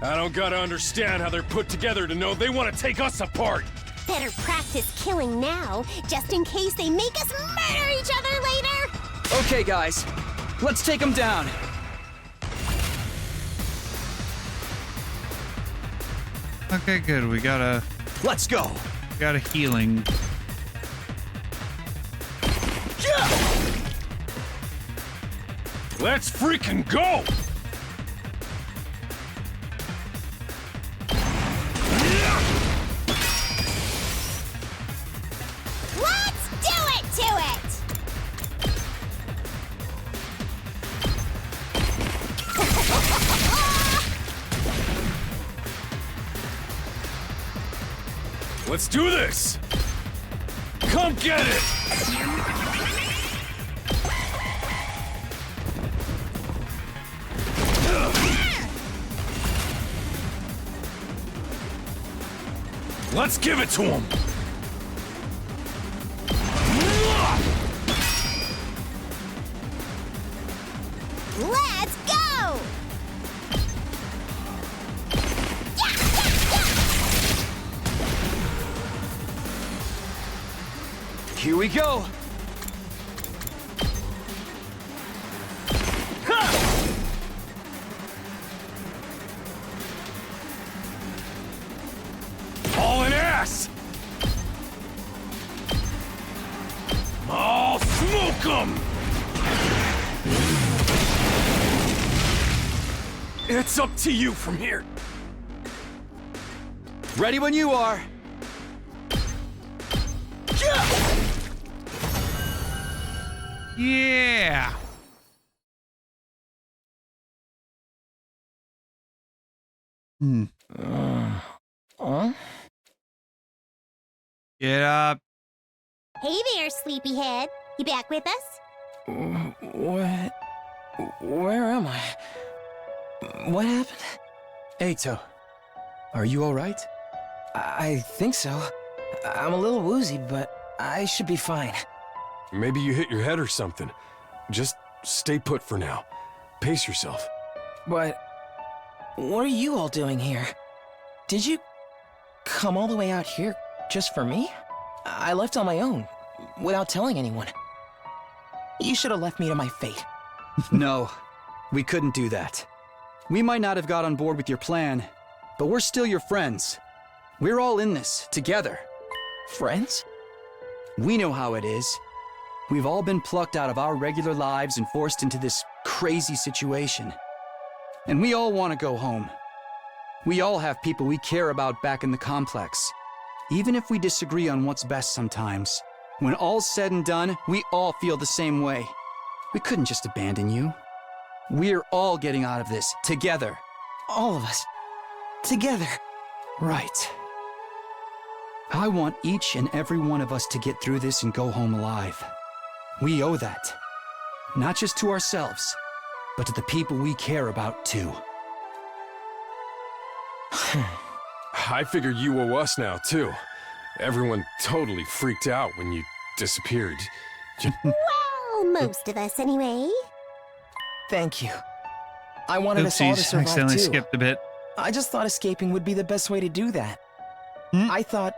I don't gotta understand how they're put together to know they want to take us apart. Better practice killing now, just in case they make us murder each other later! Okay, guys. Let's take him down. Okay, good. We got a... Let's go. Got a healing. Let's freaking go! Let's do it to it! Let's do this! Come get it! Let's give it to him! Let's go! Here we go! All in ass! I'll smoke 'em! It's up to you from here. Ready when you are. Yeah. Get up. Hey there, sleepyhead. You back with us? What? Where am I? What happened? Eito, are you alright? I think so. I'm a little woozy, but I should be fine. Maybe you hit your head or something. Just stay put for now. Pace yourself. But what are you all doing here? Did you come all the way out here just for me? I left on my own, without telling anyone. You should have left me to my fate. No, we couldn't do that. We might not have got on board with your plan, but we're still your friends. We're all in this, together. Friends? We know how it is. We've all been plucked out of our regular lives and forced into this crazy situation. And we all want to go home. We all have people we care about back in the complex. Even if we disagree on what's best sometimes, when all's said and done, we all feel the same way. We couldn't just abandon you. We're all getting out of this, together. All of us. Together. Right. I want each and every one of us to get through this and go home alive. We owe that. Not just to ourselves, but to the people we care about, too. I figured you owe us now, too. Everyone totally freaked out when you disappeared. Well, most of us anyway. Thank you. I wanted us all to Oopsies, survive accidentally too. skipped a bit. I just thought escaping would be the best way to do that. I thought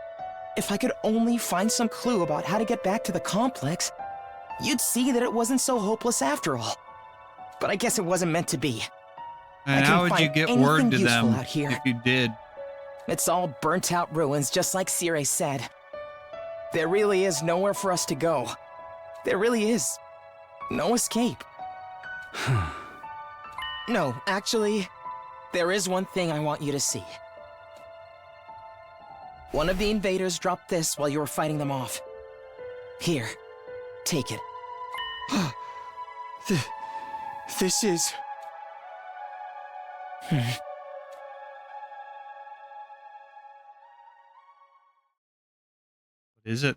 if I could only find some clue about how to get back to the complex, you'd see that it wasn't so hopeless after all. But I guess it wasn't meant to be. And how would you get word to them out here. if you did? It's all burnt out ruins, just like Sire said. There really is nowhere for us to go. There really is no escape. No, actually, there is one thing I want you to see. One of the invaders dropped this while you were fighting them off. Here, take it. This is... What is it?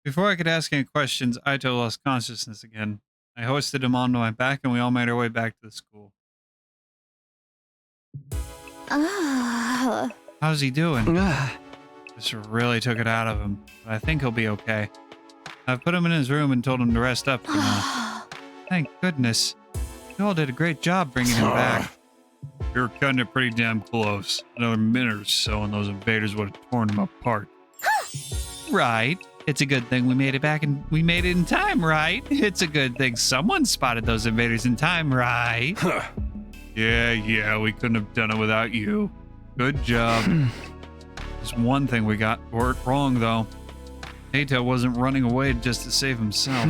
Before I could ask any questions, Aito lost consciousness again. I hoisted him onto my back and we all made our way back to the school. How's he doing? This really took it out of him, but I think he'll be okay. I've put him in his room and told him to rest up for now. Thank goodness. You all did a great job bringing him back. You're cutting it pretty damn close. Another minute or so and those invaders would have torn him apart. Right. It's a good thing we made it back and we made it in time, right? It's a good thing someone spotted those invaders in time, right? Yeah, we couldn't have done it without you. Good job. There's one thing we got wrong, though. Eito wasn't running away just to save himself.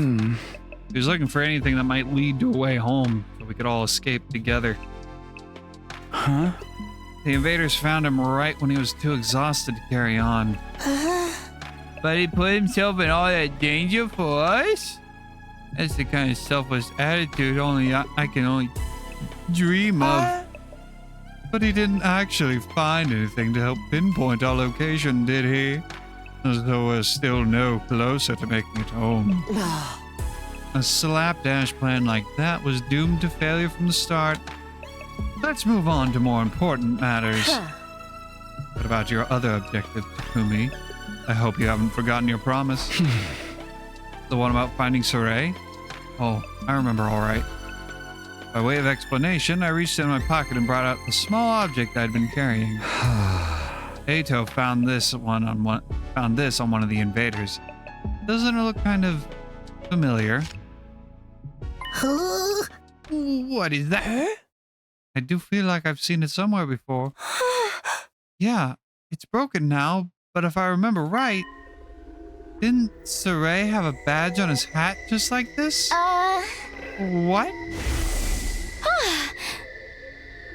He He was looking for anything that might lead to a way home so we could all escape together. Huh? The invaders found him right when he was too exhausted to carry on. But he put himself in all that danger for us? That's the kind of selfless attitude I can only dream of. But he didn't actually find anything to help pinpoint our location, did he? So we're still no closer to making it home. A slapdash plan like that was doomed to failure from the start. Let's move on to more important matters. What about your other objective, Takumi? I hope you haven't forgotten your promise. The one about finding Sorey? Oh, I remember all right. By way of explanation, I reached in my pocket and brought out the small object I'd been carrying. Ato found this on one of the invaders. Doesn't it look kind of familiar? What is that? I do feel like I've seen it somewhere before. Yeah, it's broken now, but if I remember right, didn't Sorey have a badge on his hat just like this? What?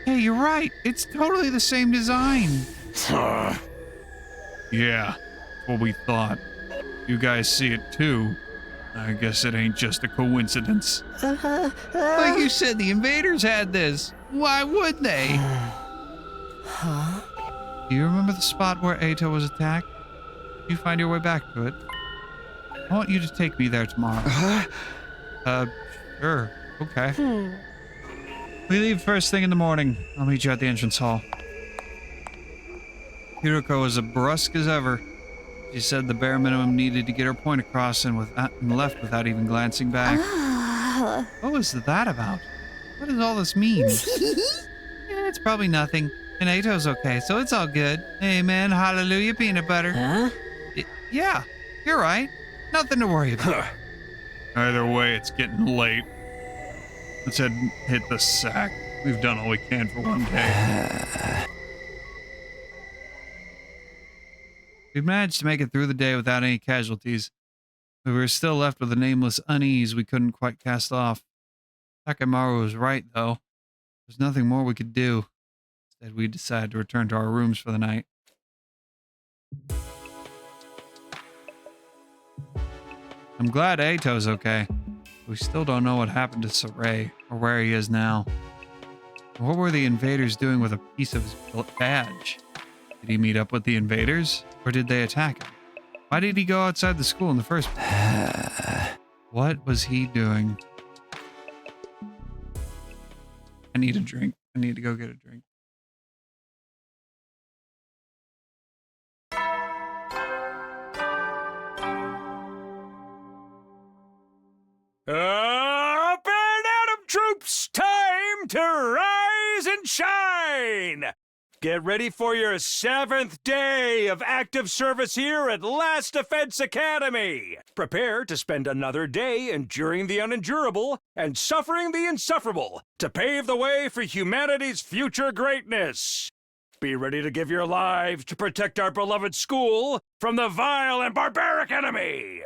Hey, you're right. It's totally the same design. Yeah, that's what we thought. You guys see it too. I guess it ain't just a coincidence. Like you said, the invaders had this. Why would they? Do you remember the spot where Ato was attacked? Did you find your way back to it? I want you to take me there tomorrow. Sure. Okay. We leave first thing in the morning. I'll meet you at the entrance hall. Hiroko was as brusque as ever. She said the bare minimum needed to get her point across and left without even glancing back. What was that about? What does all this mean? It's probably nothing. And Ato's okay, so it's all good. Amen. Hallelujah, peanut butter. Huh? Yeah, you're right. Nothing to worry about. Either way, it's getting late. Let's hit the sack. We've done all we can for one day. We managed to make it through the day without any casualties. We were still left with a nameless unease we couldn't quite cast off. Takemaru was right, though. There's nothing more we could do. Instead, we decided to return to our rooms for the night. I'm glad Ato's okay. We still don't know what happened to Sorey, or where he is now. What were the invaders doing with a piece of his badge? Did he meet up with the invaders, or did they attack him? Why did he go outside the school in the first place? What was he doing? I need a drink. I need to go get a drink. Up and Atom troops, time to rise and shine! Get ready for your 7th day of active service here at Last Defense Academy. Prepare to spend another day enduring the unendurable and suffering the insufferable to pave the way for humanity's future greatness. Be ready to give your lives to protect our beloved school from the vile and barbaric enemy.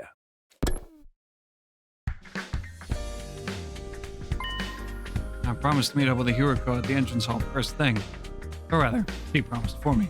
I promised to meet up with a Hiroko at the entrance hall first thing. Or rather, he promised for me.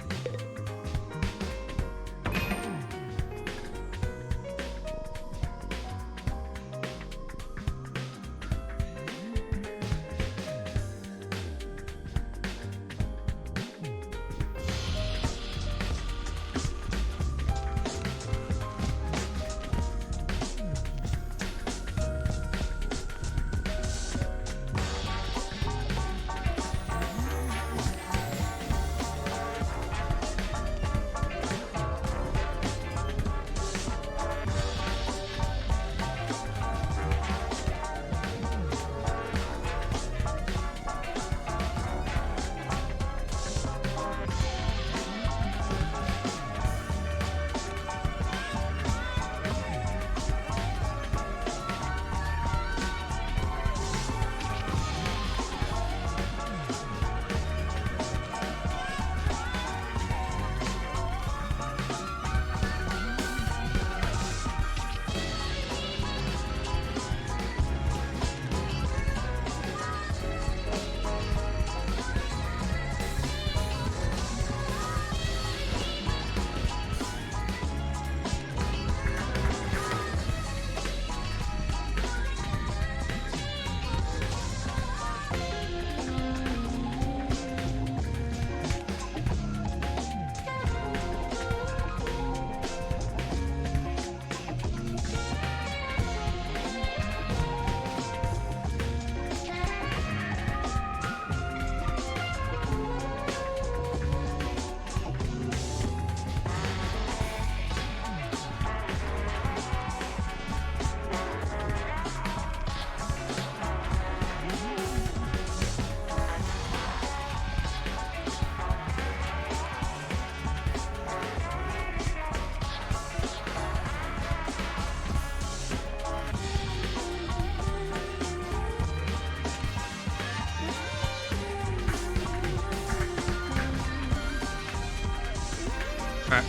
All right.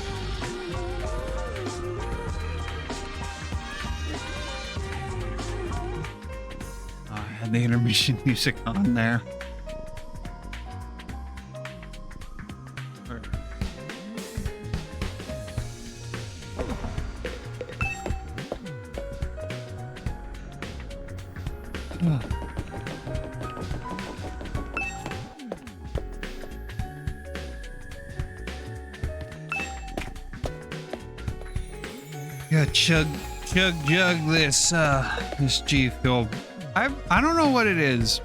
I had the intermission music on there. Yeah, jug this G Fuel. I don't know what it is.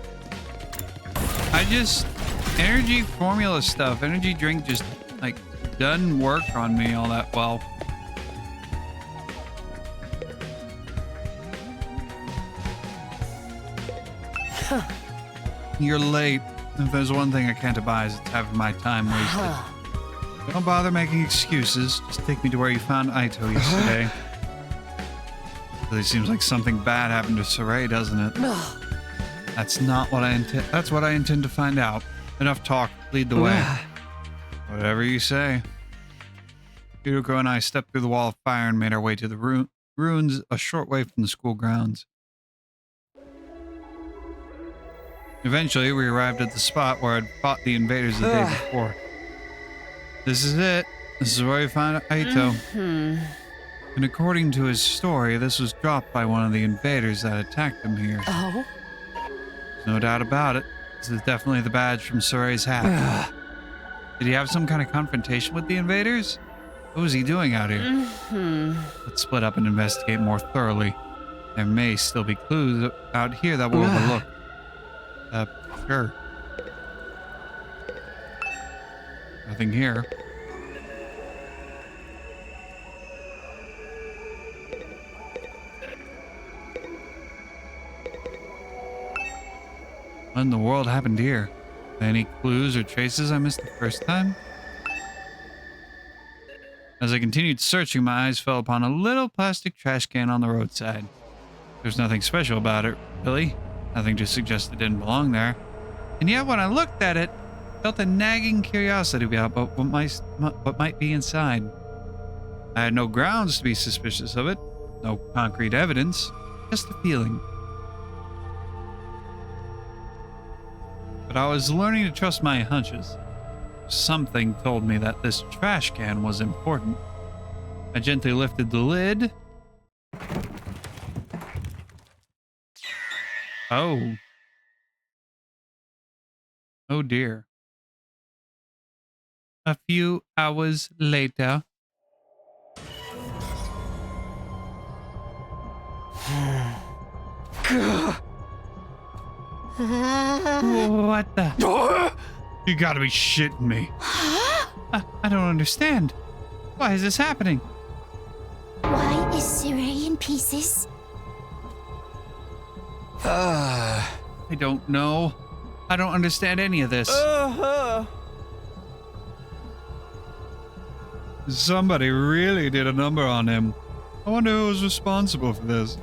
Energy formula stuff, energy drink just like doesn't work on me all that well. You're late. If there's one thing I can't abide, it's having my time wasted. Don't bother making excuses. Just take me to where you found Aito yesterday. Really seems like something bad happened to Sorey, doesn't it? That's not what I intend. That's what I intend to find out. Enough talk. Lead the way. Whatever you say. Yuko and I stepped through the wall of fire and made our way to the ruins a short way from the school grounds. Eventually, we arrived at the spot where I'd fought the invaders the day before. This is it. This is where we found Aito. And according to his story, this was dropped by one of the invaders that attacked him here. Oh? There's no doubt about it. This is definitely the badge from Sorey's hat. Did he have some kind of confrontation with the invaders? What was he doing out here? Let's split up and investigate more thoroughly. There may still be clues out here that we'll overlook. Sure. Nothing here. What in the world happened here? Any clues or traces I missed the first time? As I continued searching, my eyes fell upon a little plastic trash can on the roadside. There's nothing special about it, really. Nothing to suggest it didn't belong there. And yet when I looked at it, I felt a nagging curiosity about what might be inside. I had no grounds to be suspicious of it. No concrete evidence. Just a feeling. But I was learning to trust my hunches. Something told me that this trash can was important. I gently lifted the lid. Oh. Oh dear. A few hours later. What the? You gotta be shitting me. I don't understand. Why is this happening? Why is Sorey in pieces? I don't know. I don't understand any of this. Somebody really did a number on him. I wonder who was responsible for this.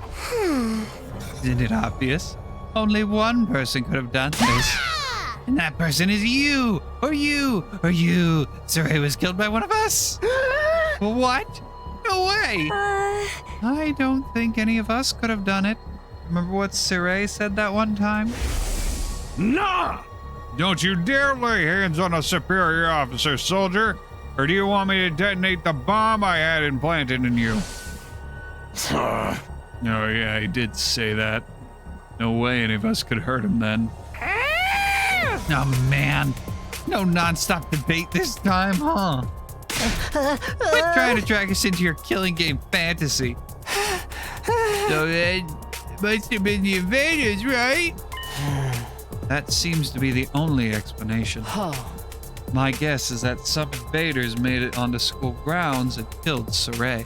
Isn't it obvious? Only one person could have done this. And that person is you! Or you! Or you! Sorey was killed by one of us! What? No way! I don't think any of us could have done it. Remember what Sorey said that one time? Nah! Don't you dare lay hands on a superior officer, soldier! Or do you want me to detonate the bomb I had implanted in you? Oh yeah, he did say that. No way any of us could hurt him then. Oh man, no non-stop debate this time, huh? Quit trying to drag us into your killing game fantasy. So it must have been the invaders, right? That seems to be the only explanation. My guess is that some invaders made it onto school grounds and killed Sorey.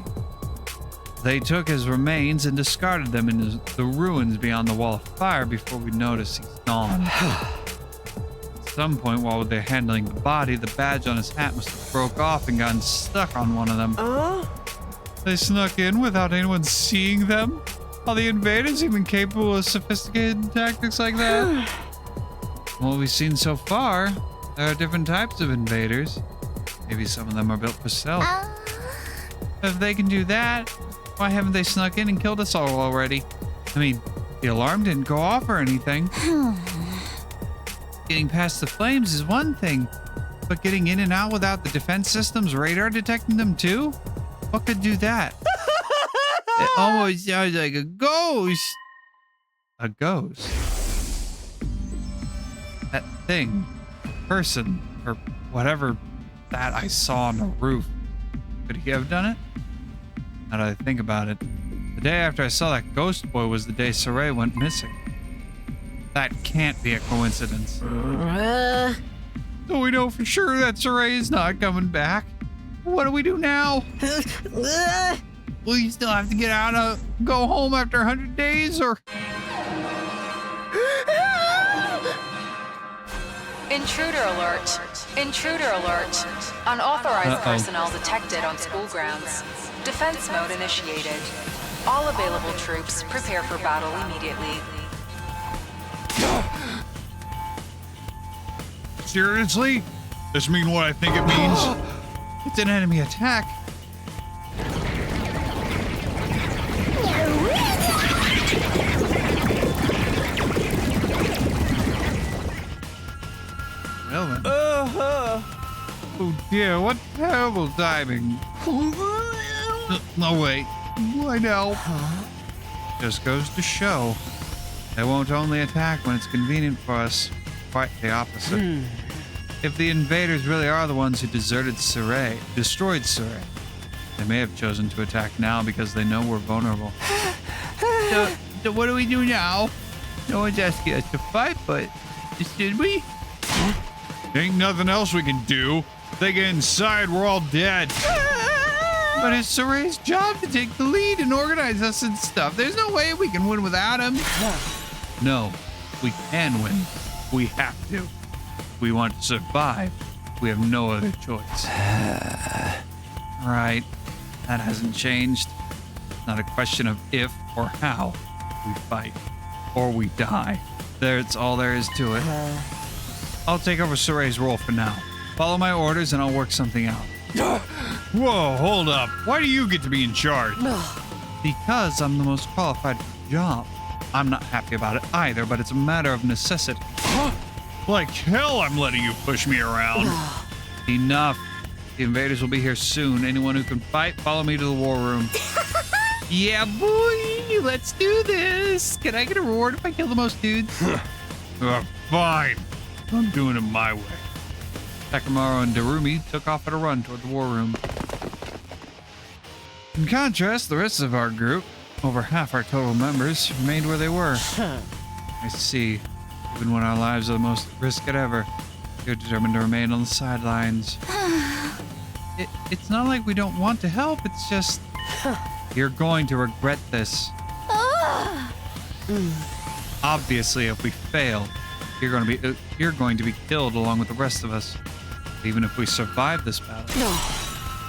They took his remains and discarded them in the ruins beyond the wall of fire before we noticed he's gone. At some point while they're handling the body, the badge on his hat must have broke off and gotten stuck on one of them. They snuck in without anyone seeing them? Are the invaders even capable of sophisticated tactics like that? From what we've seen so far, there are different types of invaders. Maybe some of them are built for stealth. If they can do that, why haven't they snuck in and killed us all already? I mean, the alarm didn't go off or anything. Getting past the flames is one thing, but getting in and out without the defense system's radar detecting them too? What could do that? It almost sounds like a ghost. A ghost? That thing, person, or whatever that I saw on the roof. Could he have done it? Now that I think about it, the day after I saw that ghost boy was the day Saray went missing. That can't be a coincidence. So we know for sure that Saray is not coming back. What do we do now? We still have to get out of, go home after 100 days, or? Intruder alert. Intruder alert. Unauthorized personnel detected on school grounds. Defense mode initiated. All available troops prepare for battle immediately. Seriously? This mean what I think it means? It's an enemy attack. Well then. Oh dear, what terrible timing. No, wait. Why now? Just goes to show. They won't only attack when it's convenient for us. Quite the opposite. If the invaders really are the ones who destroyed Saray, they may have chosen to attack now because they know we're vulnerable. So what do we do now? No one's asking us to fight, but should we? Ain't nothing else we can do. If they get inside, we're all dead. But it's Saray's job to take the lead and organize us and stuff. There's no way we can win without him. No, we can win. We have to. If we want to survive, we have no other choice. Right. That hasn't changed. It's not a question of if or how. We fight. Or we die. That's all there is to it. I'll take over Saray's role for now. Follow my orders and I'll work something out. Whoa, hold up. Why do you get to be in charge? Because I'm the most qualified for the job. I'm not happy about it either, but it's a matter of necessity. Like hell I'm letting you push me around. Enough. The invaders will be here soon. Anyone who can fight, follow me to the war room. Yeah, boy, let's do this. Can I get a reward if I kill the most dudes? Fine. I'm doing it my way. Takamaru and Darumi took off at a run toward the war room. In contrast, the rest of our group, over half our total members, remained where they were. I see. Even when our lives are the most at risk ever, you're determined to remain on the sidelines. It's not like we don't want to help, it's just... You're going to regret this. Obviously, if we fail, you're going to be killed along with the rest of us. Even if we survive this battle,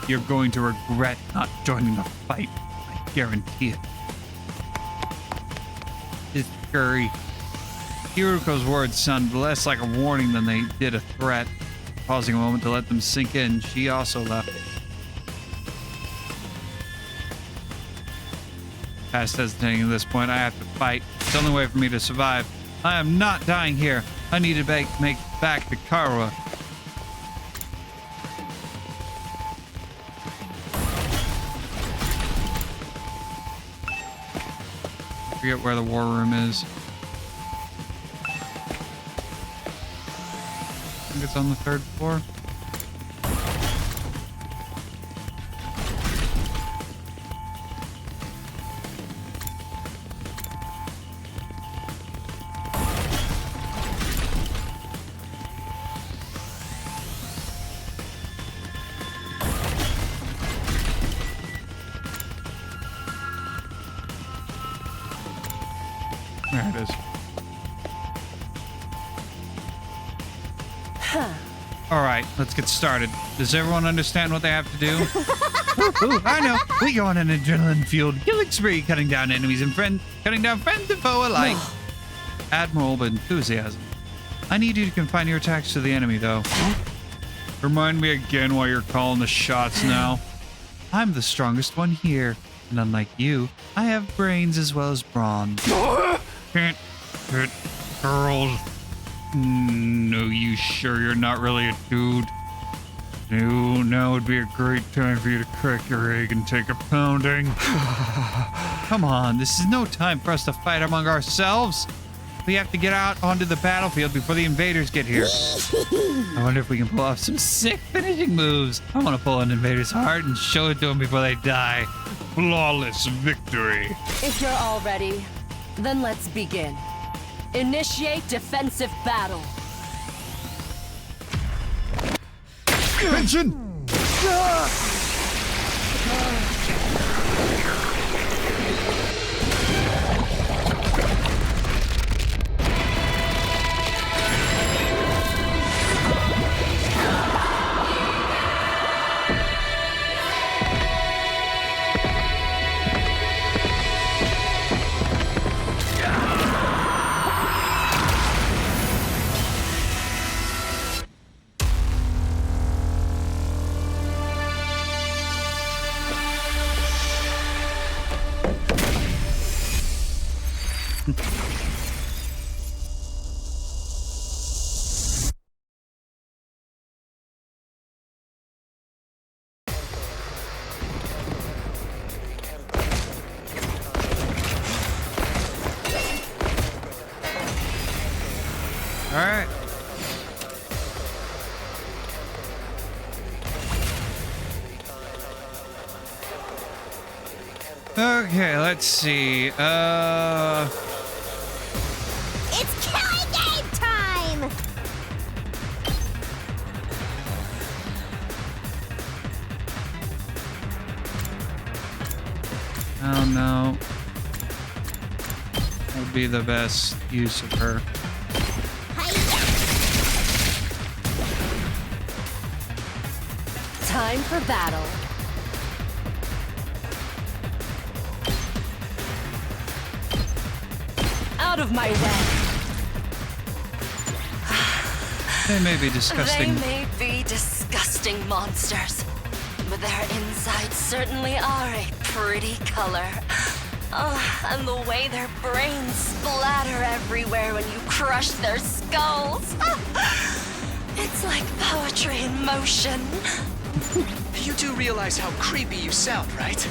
you're going to regret not joining the fight. I guarantee it. It's scurry. Hiruko's words sounded less like a warning than they did a threat. Pausing a moment to let them sink in, she also left. Past hesitating at this point, I have to fight. It's the only way for me to survive. I am not dying here. I need to make back to Karwa. I forget where the war room is. I think it's on the 3rd floor. There it is. All right, let's get started. Does everyone understand what they have to do? Ooh, I know. We go on an adrenaline-fueled killing spree, cutting down enemies and friends and foe alike. Admirable enthusiasm. I need you to confine your attacks to the enemy, though. Remind me again why you're calling the shots now. I'm the strongest one here, and unlike you, I have brains as well as brawn. Can't hit girls. No, you sure you're not really a dude? No, now would be a great time for you to crack your egg and take a pounding. Come on, this is no time for us to fight among ourselves. We have to get out onto the battlefield before the invaders get here. I wonder if we can pull off some sick finishing moves. I want to pull an invader's heart and show it to them before they die. Flawless victory. If you're all ready, then let's begin. Initiate defensive battle. Attention! All right. Okay, let's see. It's killing game time! Oh no. That would be the best use of her. Time for battle. Out of my way. They may be disgusting. They may be disgusting monsters, but their insides certainly are a pretty color. Oh, and the way their brains splatter everywhere when you crush their skulls. It's like poetry in motion. You do realize how creepy you sound, right?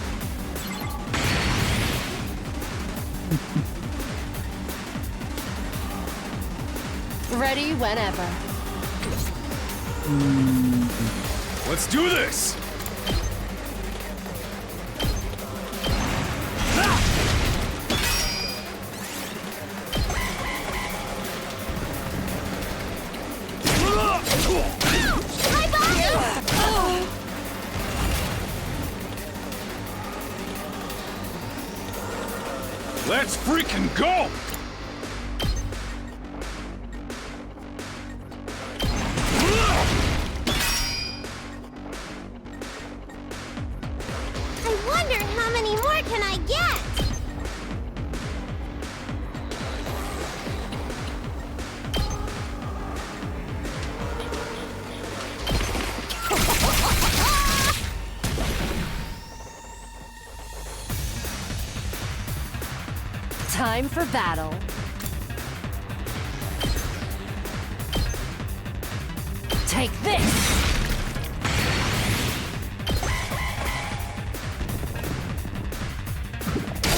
Ready whenever. Let's do this! Let's freaking go! I wonder how many more can I get? Time for battle. Take this!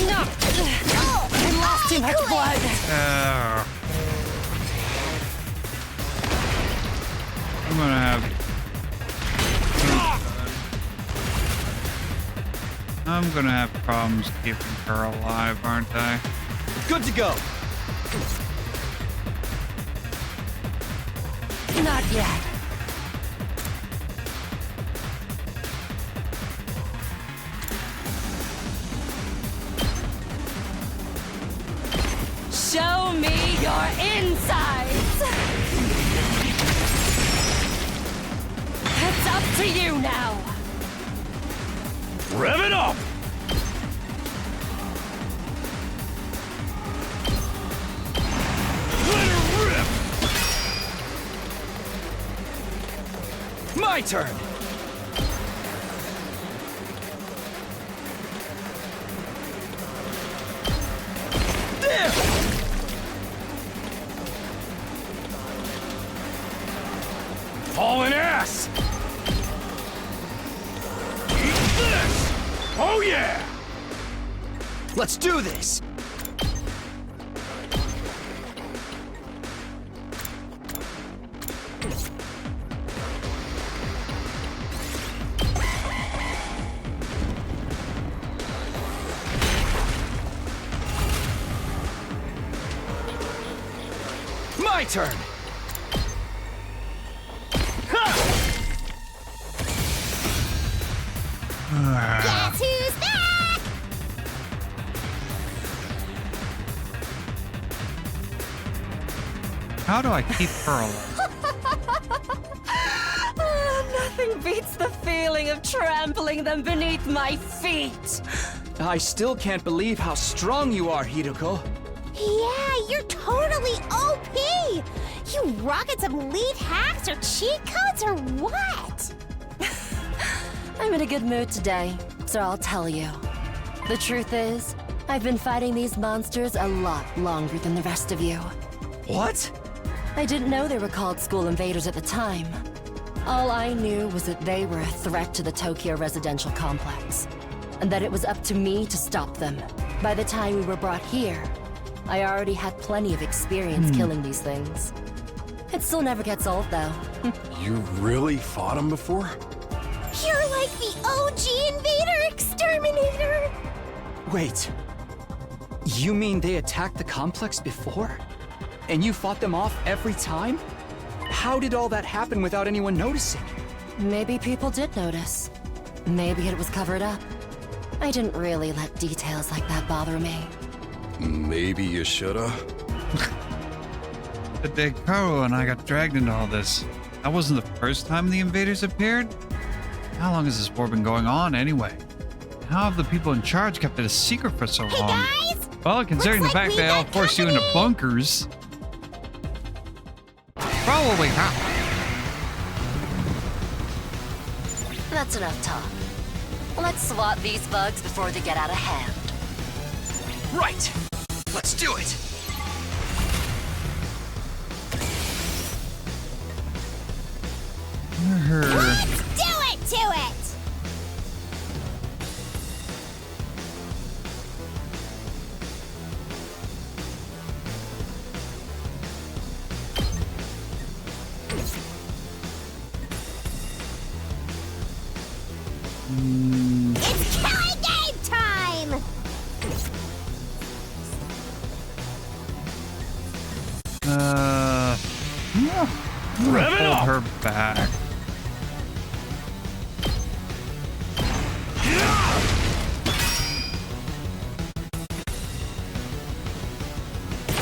No! I lost too much blood! I'm gonna have... I'm gonna have problems keeping her alive, aren't I? Good to go. Not yet. Show me your insides! It's up to you now! Rev it up! Let her rip! My turn! There! Hauling ass! Eat this! Oh yeah! Let's do this! My turn! Guess who's back? How do I keep her alive? Nothing beats the feeling of trampling them beneath my feet. I still can't believe how strong you are, Hideko. Yeah, you're totally OP! You rocking some lead hacks or cheat codes or what? I'm in a good mood today, so I'll tell you. The truth is, I've been fighting these monsters a lot longer than the rest of you. What? I didn't know they were called school invaders at the time. All I knew was that they were a threat to the Tokyo residential complex, and that it was up to me to stop them. By the time we were brought here, I already had plenty of experience killing these things. It still never gets old, though. You really fought him before? You're like the OG invader exterminator! Wait. You mean they attacked the complex before? And you fought them off every time? How did all that happen without anyone noticing? Maybe people did notice. Maybe it was covered up. I didn't really let details like that bother me. Maybe you shoulda. The day Karo and I got dragged into all this. That wasn't the first time the invaders appeared. How long has this war been going on anyway? How have the people in charge kept it a secret for so long? Guys! Well, considering the fact they all forced you into bunkers. Probably not. That's enough talk. Let's swat these bugs before they get out of hand. Right! Let's do it! Let's do it to it! It's killing game time! Rev it up! Her back.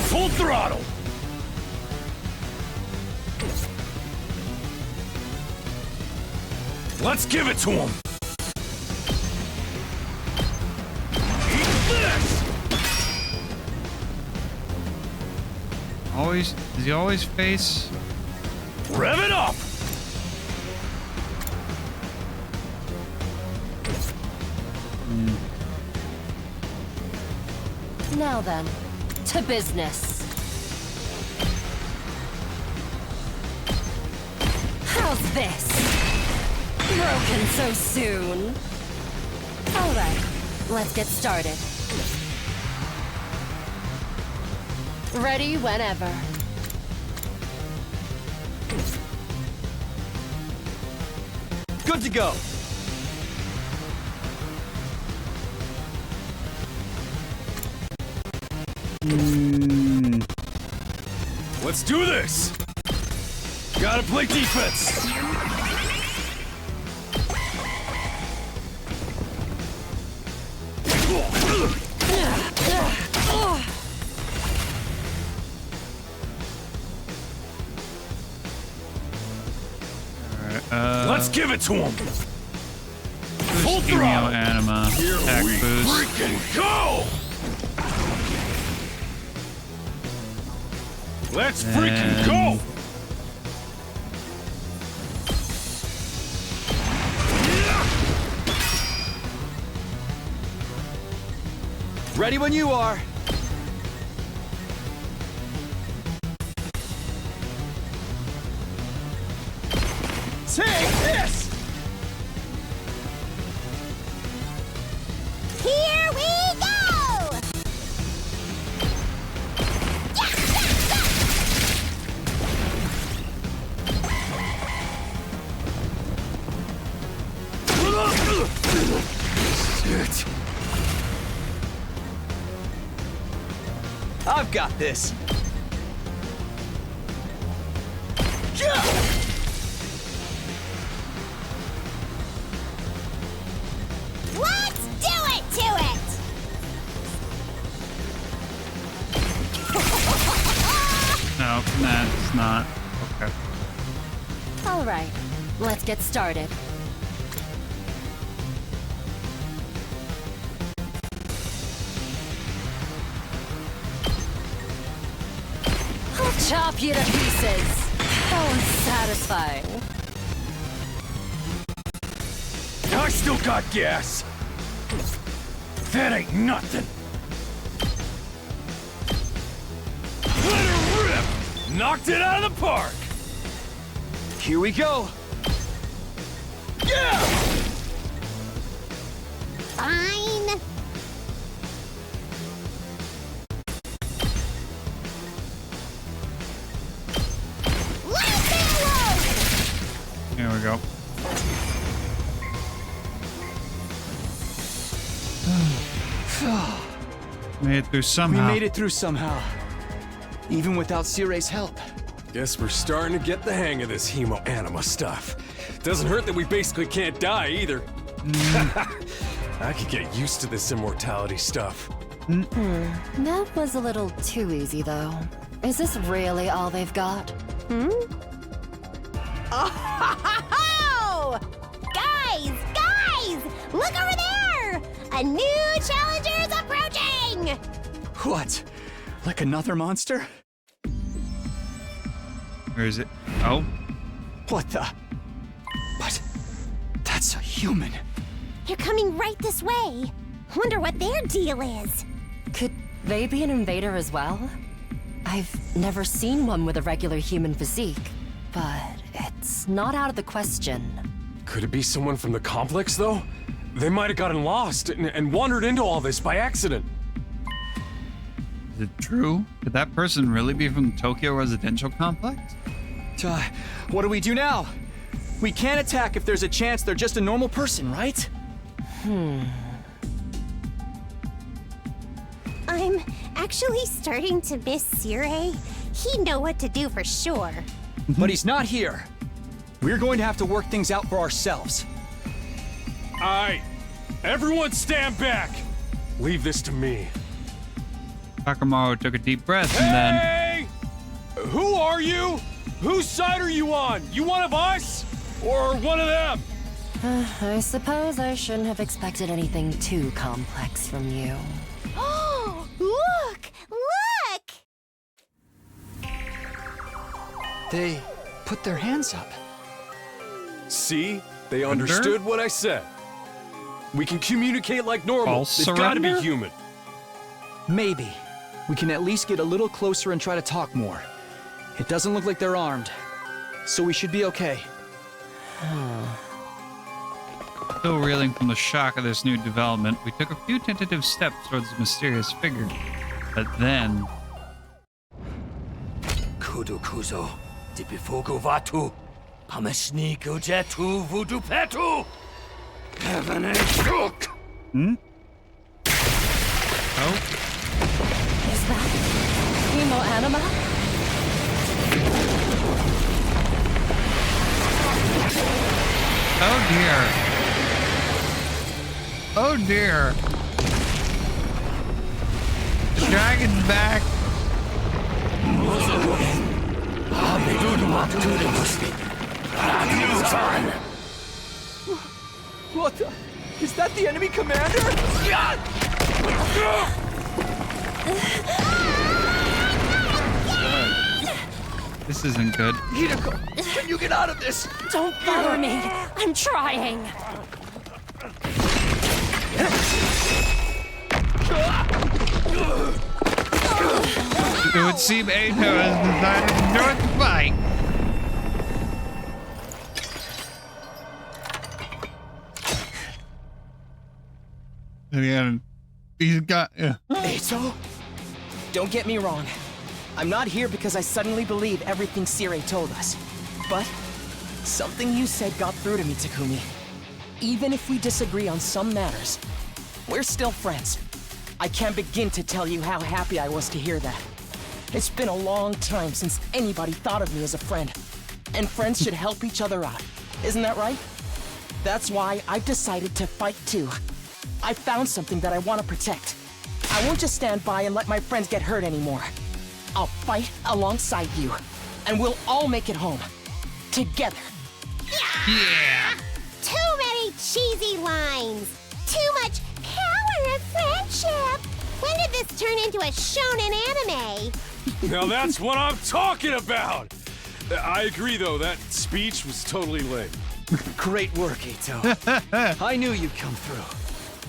Full throttle! Let's give it to him! Eat this! Does he always face? Rev it up! Now then, to business. How's this? Broken so soon? All right, let's get started. Ready whenever. Good to go! Let's do this! Gotta play defense! Let's give it to him! Full throttle! Anima. Here Attack we boost. freaking go! Let's freaking go! Ready when you are. Take this! Here we go! Shit. I've got this. Let's do it to it! No, that's not. Okay. All right, let's get started. I'll chop you to pieces. Oh, satisfying. I still got gas. That ain't nothing. Let her rip! Knocked it out of the park! Here we go. Yeah! Fine. Here we go. Made it through somehow. We made it through somehow. Even without Cire's help. Guess we're starting to get the hang of this hemo-anima stuff. Doesn't hurt that we basically can't die either. I could get used to this immortality stuff. That was a little too easy, though. Is this really all they've got? Oh! Guys! Look over there! A new challenger's approaching! What? Like another monster? Where is it? Oh. What the? But that's a human. They're coming right this way. Wonder what their deal is. Could they be an invader as well? I've never seen one with a regular human physique, but it's not out of the question. Could it be someone from the complex, though? They might have gotten lost and wandered into all this by accident. Is it true? Could that person really be from the Tokyo residential complex? What do we do now? We can't attack if there's a chance they're just a normal person, right? I'm actually starting to miss Cire. He'd know what to do for sure. But he's not here. We're going to have to work things out for ourselves. Alright, everyone stand back. Leave this to me. Takamaru took a deep breath and then... Hey! Who are you? Whose side are you on? You one of us? Or one of them? I suppose I shouldn't have expected anything too complex from you. Oh, look! They put their hands up. See? They understood what I said. We can communicate like normal. False They've got to be surrender? human. Maybe. We can at least get a little closer and try to talk more. It doesn't look like they're armed, so we should be okay. Still reeling from the shock of this new development, we took a few tentative steps towards the mysterious figure. But then... Kudukuzo, Dipifugu Vatu, Pamashniku Jetu Vudu Petu, Heaven and Shook. Oh? Is that hemo-anima? Oh dear. Oh dear. The dragon's back. What the? Is that the enemy commander? This isn't good. Hideko, can you get out of this? Don't bother me. I'm trying. It would seem Ato has decided not to fight. Again, he's got. Ato? Don't get me wrong. I'm not here because I suddenly believe everything Sire told us. But something you said got through to me, Takumi. Even if we disagree on some matters, we're still friends. I can't begin to tell you how happy I was to hear that. It's been a long time since anybody thought of me as a friend. And friends should help each other out. Isn't that right? That's why I've decided to fight too. I found something that I want to protect. I won't just stand by and let my friends get hurt anymore. I'll fight alongside you, and we'll all make it home. Together. Yeah! Too many cheesy lines. Too much power of friendship. When did this turn into a shonen anime? Now that's what I'm talking about! I agree, though. That speech was totally lame. Great work, Ato. I knew you'd come through.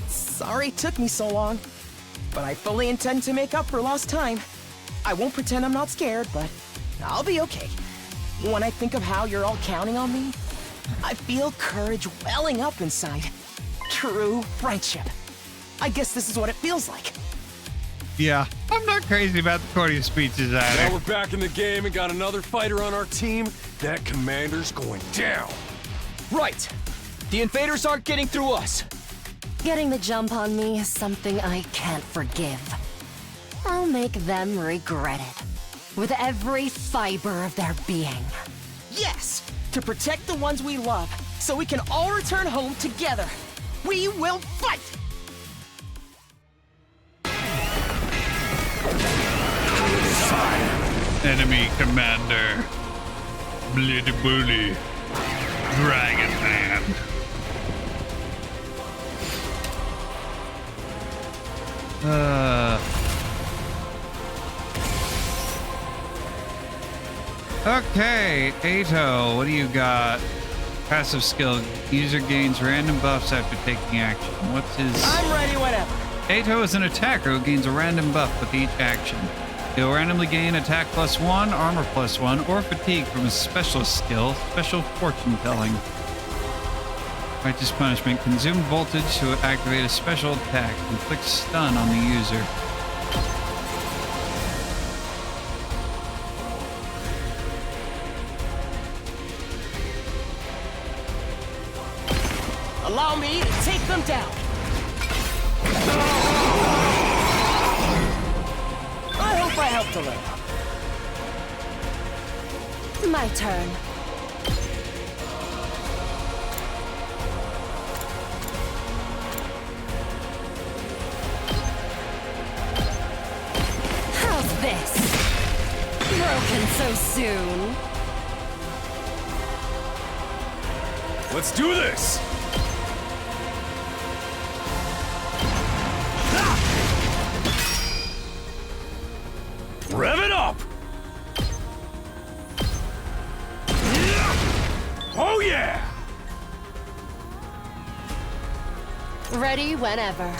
Sorry it took me so long, but I fully intend to make up for lost time. I won't pretend I'm not scared, but I'll be okay. When I think of how you're all counting on me, I feel courage welling up inside. True friendship. I guess this is what it feels like. Yeah, I'm not crazy about the corny speeches either. Now we're back in the game and got another fighter on our team. That commander's going down. Right. The invaders aren't getting through us. Getting the jump on me is something I can't forgive. I'll make them regret it. With every fiber of their being. Yes! To protect the ones we love, so we can all return home together. We will fight! Enemy commander. Blitty Bully. Dragon Man. Okay, Ato, what do you got? Passive skill. User gains random buffs after taking action. What's his... I'm ready whenever. Ato is an attacker who gains a random buff with each action. He'll randomly gain attack +1, armor +1, or fatigue from his specialist skill, Special Fortune Telling. Righteous Punishment. Consume voltage to activate a special attack. Inflict stun on the user. Allow me to take them down. I hope I helped a little. My turn. How's this? Broken so soon. Let's do this! Rev it up! Oh yeah! Ready whenever.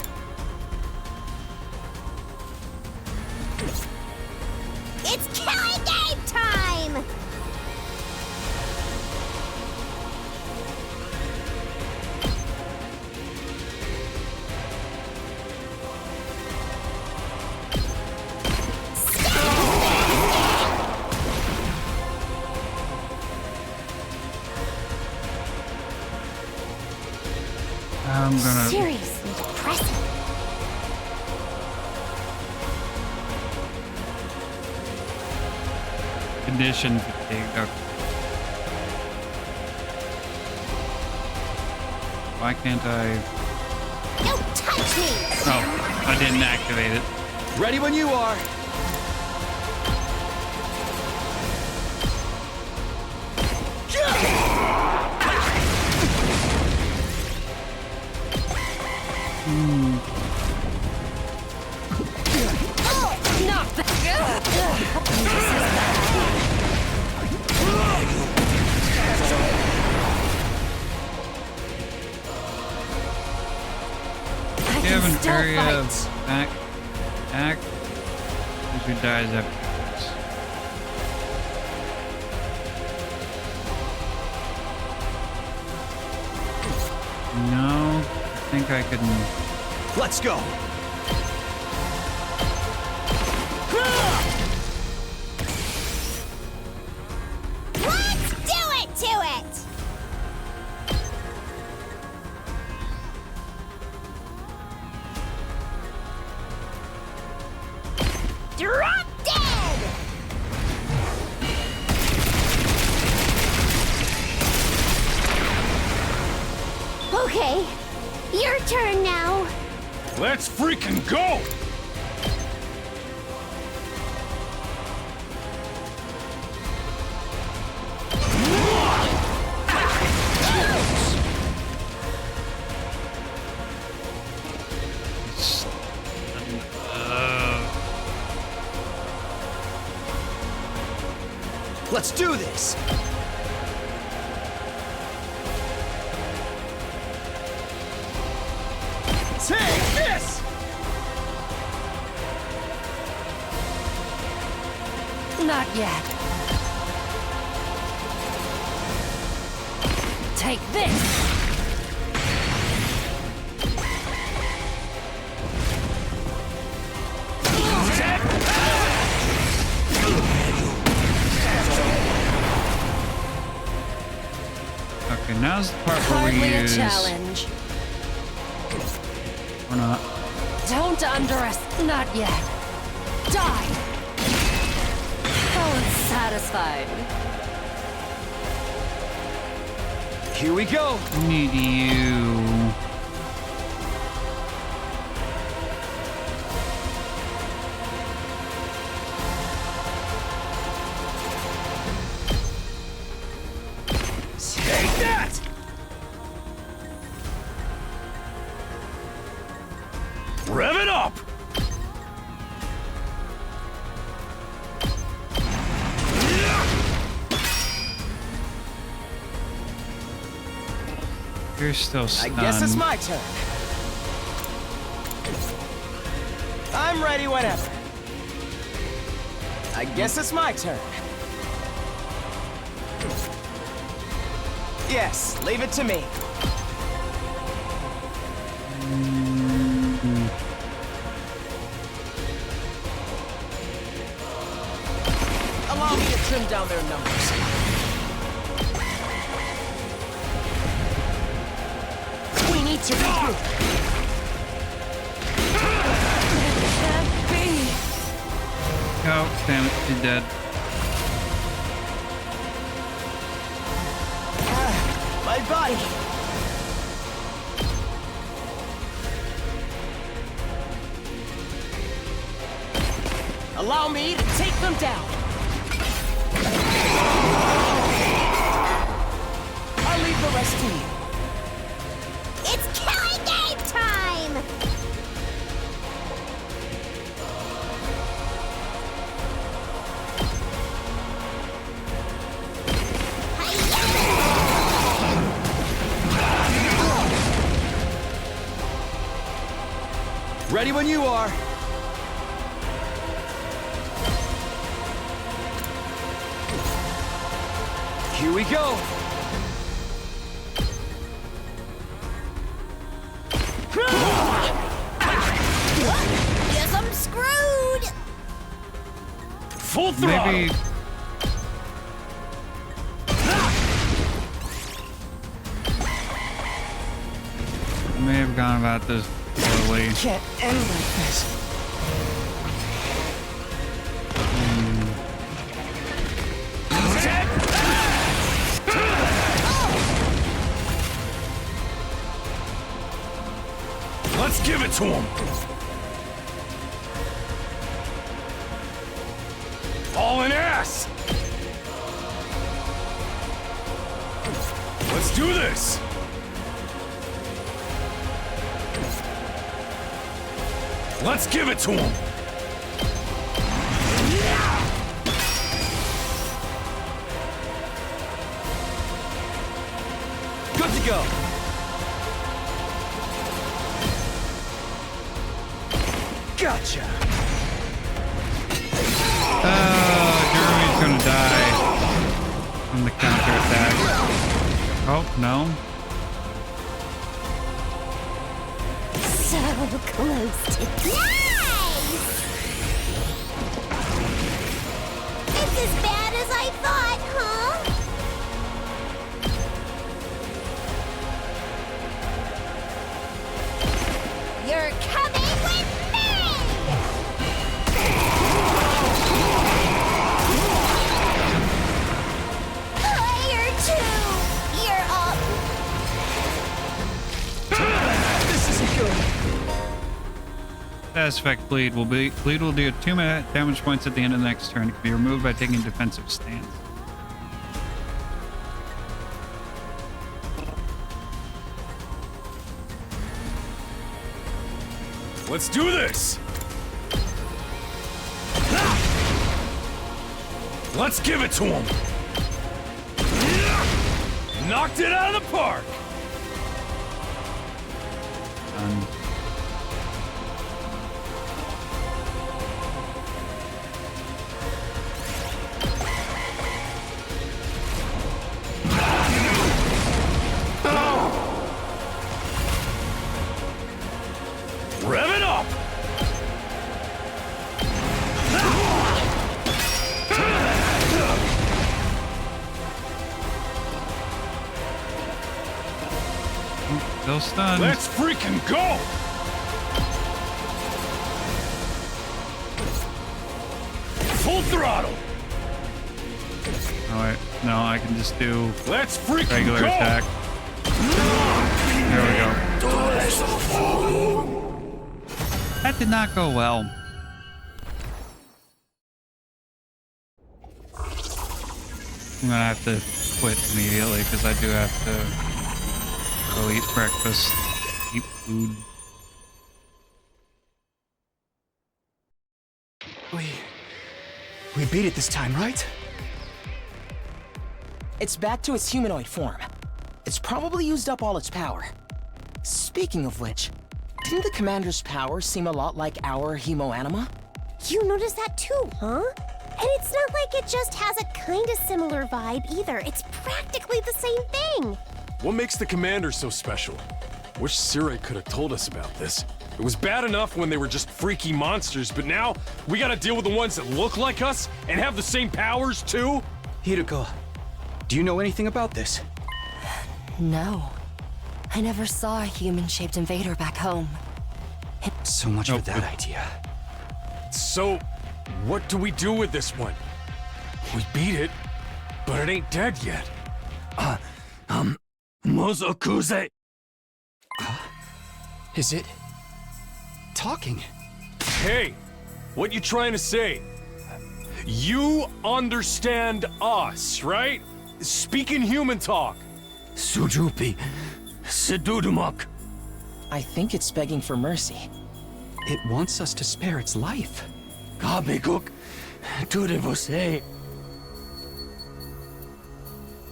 It's killing game time! I'm gonna... Seriously depressing. Condition fatigue. Okay. Why can't I... Don't touch me! Oh, I didn't activate it. Ready when you are. Not that. You have an area of back attack. Who dies after this? No, I think I can. Let's go. Let's do it to it! Drop dead! Okay, your turn now. Let's freaking go! Let's do this! Take this! Not yet. Take this! Okay, now's the part where Hardly we a use. challenge. Or not. Don't underestimate. Not yet. Die! Oh, it's satisfied. Here we go. Need you. Take that! Rev it up! You're still I stunned. guess it's my turn. I'm ready whenever. I guess it's my turn. Yes, leave it to me. Allow me to trim down their numbers. We need to regroup. Can't be. Oh, damn it, she's dead. My body. Allow me to take them down. I'll leave the rest to you. It's killing game time! Ready when you are. Here we go. Guess I'm screwed! Full throttle! Maybe. I may have gone about this poorly. Can't end like this. Let's give it to him! Hauling ass! Let's do this! Let's give it to him! Good to go. Gotcha. Jeremy's gonna die from the counterattack. Oh, no. So close to nice! It's as bad as I thought, huh? You're coming with me! Player 2, you're up. This isn't good. Status effect bleed will do 2 damage points at the end of the next turn. It can be removed by taking a defensive stance. Let's do this! Let's give it to him! Knocked it out of the park! Rev it up! Still stunned. Let's freaking go! Full throttle! Oh, wait. No, I can just do Let's freaking regular go! attack. There we go. That did not go well. I'm gonna have to quit immediately because I do have to go eat breakfast, eat food. We beat it this time, right? It's back to its humanoid form. It's probably used up all its power. Speaking of which, didn't the commander's power seem a lot like our hemoanima? You noticed that too, huh? And it's not like it just has a kind of similar vibe either. It's practically the same thing. What makes the commander so special? Wish Sirai could have told us about this. It was bad enough when they were just freaky monsters, but now we gotta deal with the ones that look like us and have the same powers too? Hiruko, do you know anything about this? No. I never saw a human-shaped invader back home. So much for that idea. So, what do we do with this one? We beat it, but it ain't dead yet. Mozokuze. Is it talking? Hey, what you trying to say? You understand us, right? Speaking human talk. Sujupi, Sedudumak. I think it's begging for mercy. It wants us to spare its life. Gabeguk, Tudevose.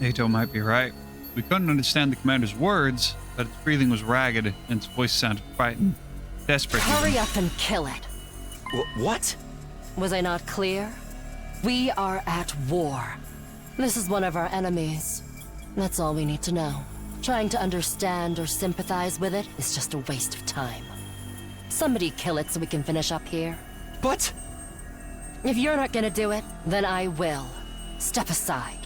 Nato might be right. We couldn't understand the commander's words, but its breathing was ragged and its voice sounded frightened, desperate. Hurry up and kill it. What? Was I not clear? We are at war. This is one of our enemies. That's all we need to know. Trying to understand or sympathize with it is just a waste of time. Somebody kill it so we can finish up here. But... if you're not gonna do it, then I will. Step aside.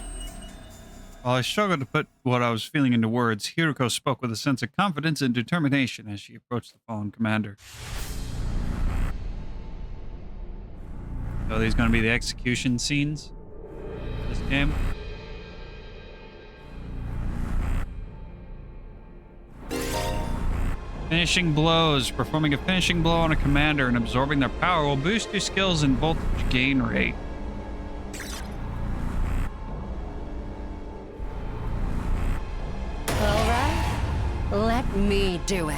While I struggled to put what I was feeling into words, Hiruko spoke with a sense of confidence and determination as she approached the fallen commander. So these going to be the execution scenes of this game? Finishing blows. Performing a finishing blow on a commander and absorbing their power will boost your skills and voltage gain rate. Alright, let me do it.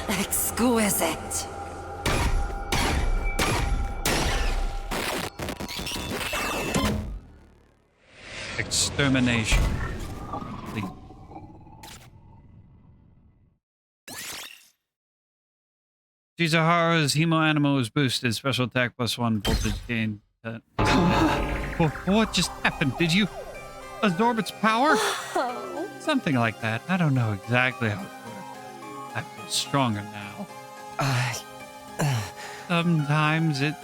Exquisite. extermination. Please. Shizuharu's Hemo Animo is boosted. Special attack +1 voltage gain. What just happened? Did you absorb its power? Something like that. I don't know exactly how it works. I feel stronger now. Sometimes it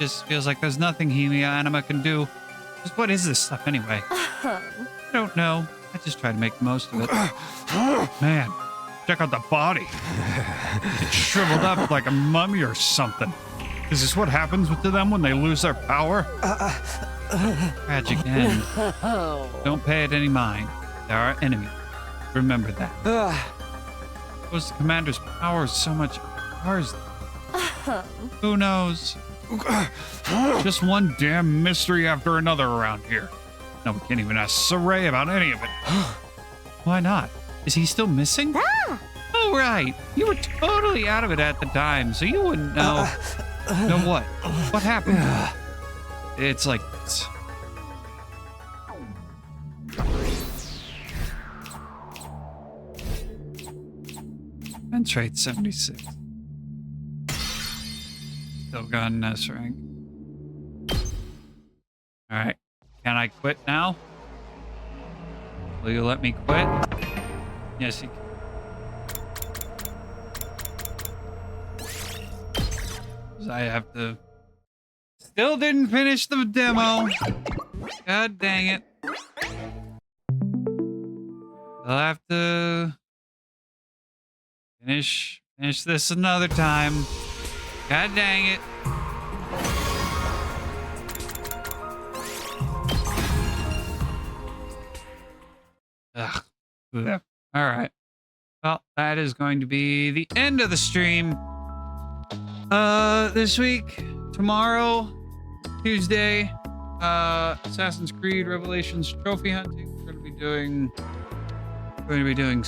just feels like there's nothing Hemo Anima can do. Just what is this stuff anyway? I don't know. I just try to make the most of it. Man, check out the body. It's shriveled up like a mummy or something. Is this what happens to them when they lose their power? Tragic end. Don't pay it any mind. They are enemies. Remember that. Was the commander's power so much ours? Who knows? Just one damn mystery after another around here. No, we can't even ask Saray about any of it. Why not? Is he still missing? Oh, right. You were totally out of it at the time, so you wouldn't know. Know what? What happened? It's like this. And trait 76. Still got an S rank. Alright. Can I quit now? Will you let me quit? Yes, you can. I have to... Still didn't finish the demo. God dang it. I'll have to... Finish this another time. God dang it. Ugh. All right. Well, that is going to be the end of the stream. This week, tomorrow, Tuesday, Assassin's Creed Revelations trophy hunting. We're going to be doing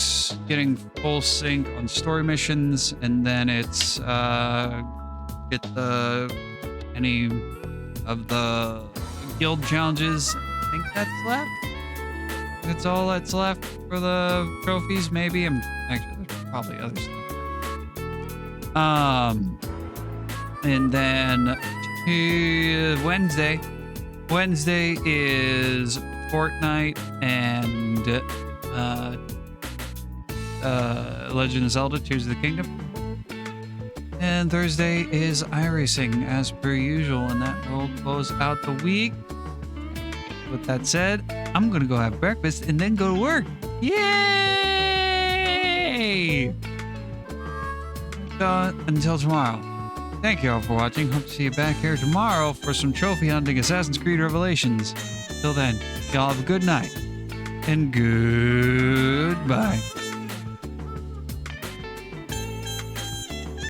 getting full sync on story missions, and then it's get any of the guild challenges. I think that's left. That's all that's left for the trophies. Maybe actually there's probably other stuff. And then Wednesday is Fortnite and Legend of Zelda: Tears of the Kingdom. And Thursday is iRacing as per usual, and that will close out the week. With that said, I'm gonna go have breakfast and then go to work. Yay! So, until tomorrow. Thank you all for watching. Hope to see you back here tomorrow for some trophy hunting Assassin's Creed Revelations. Till then, y'all have a good night and goodbye.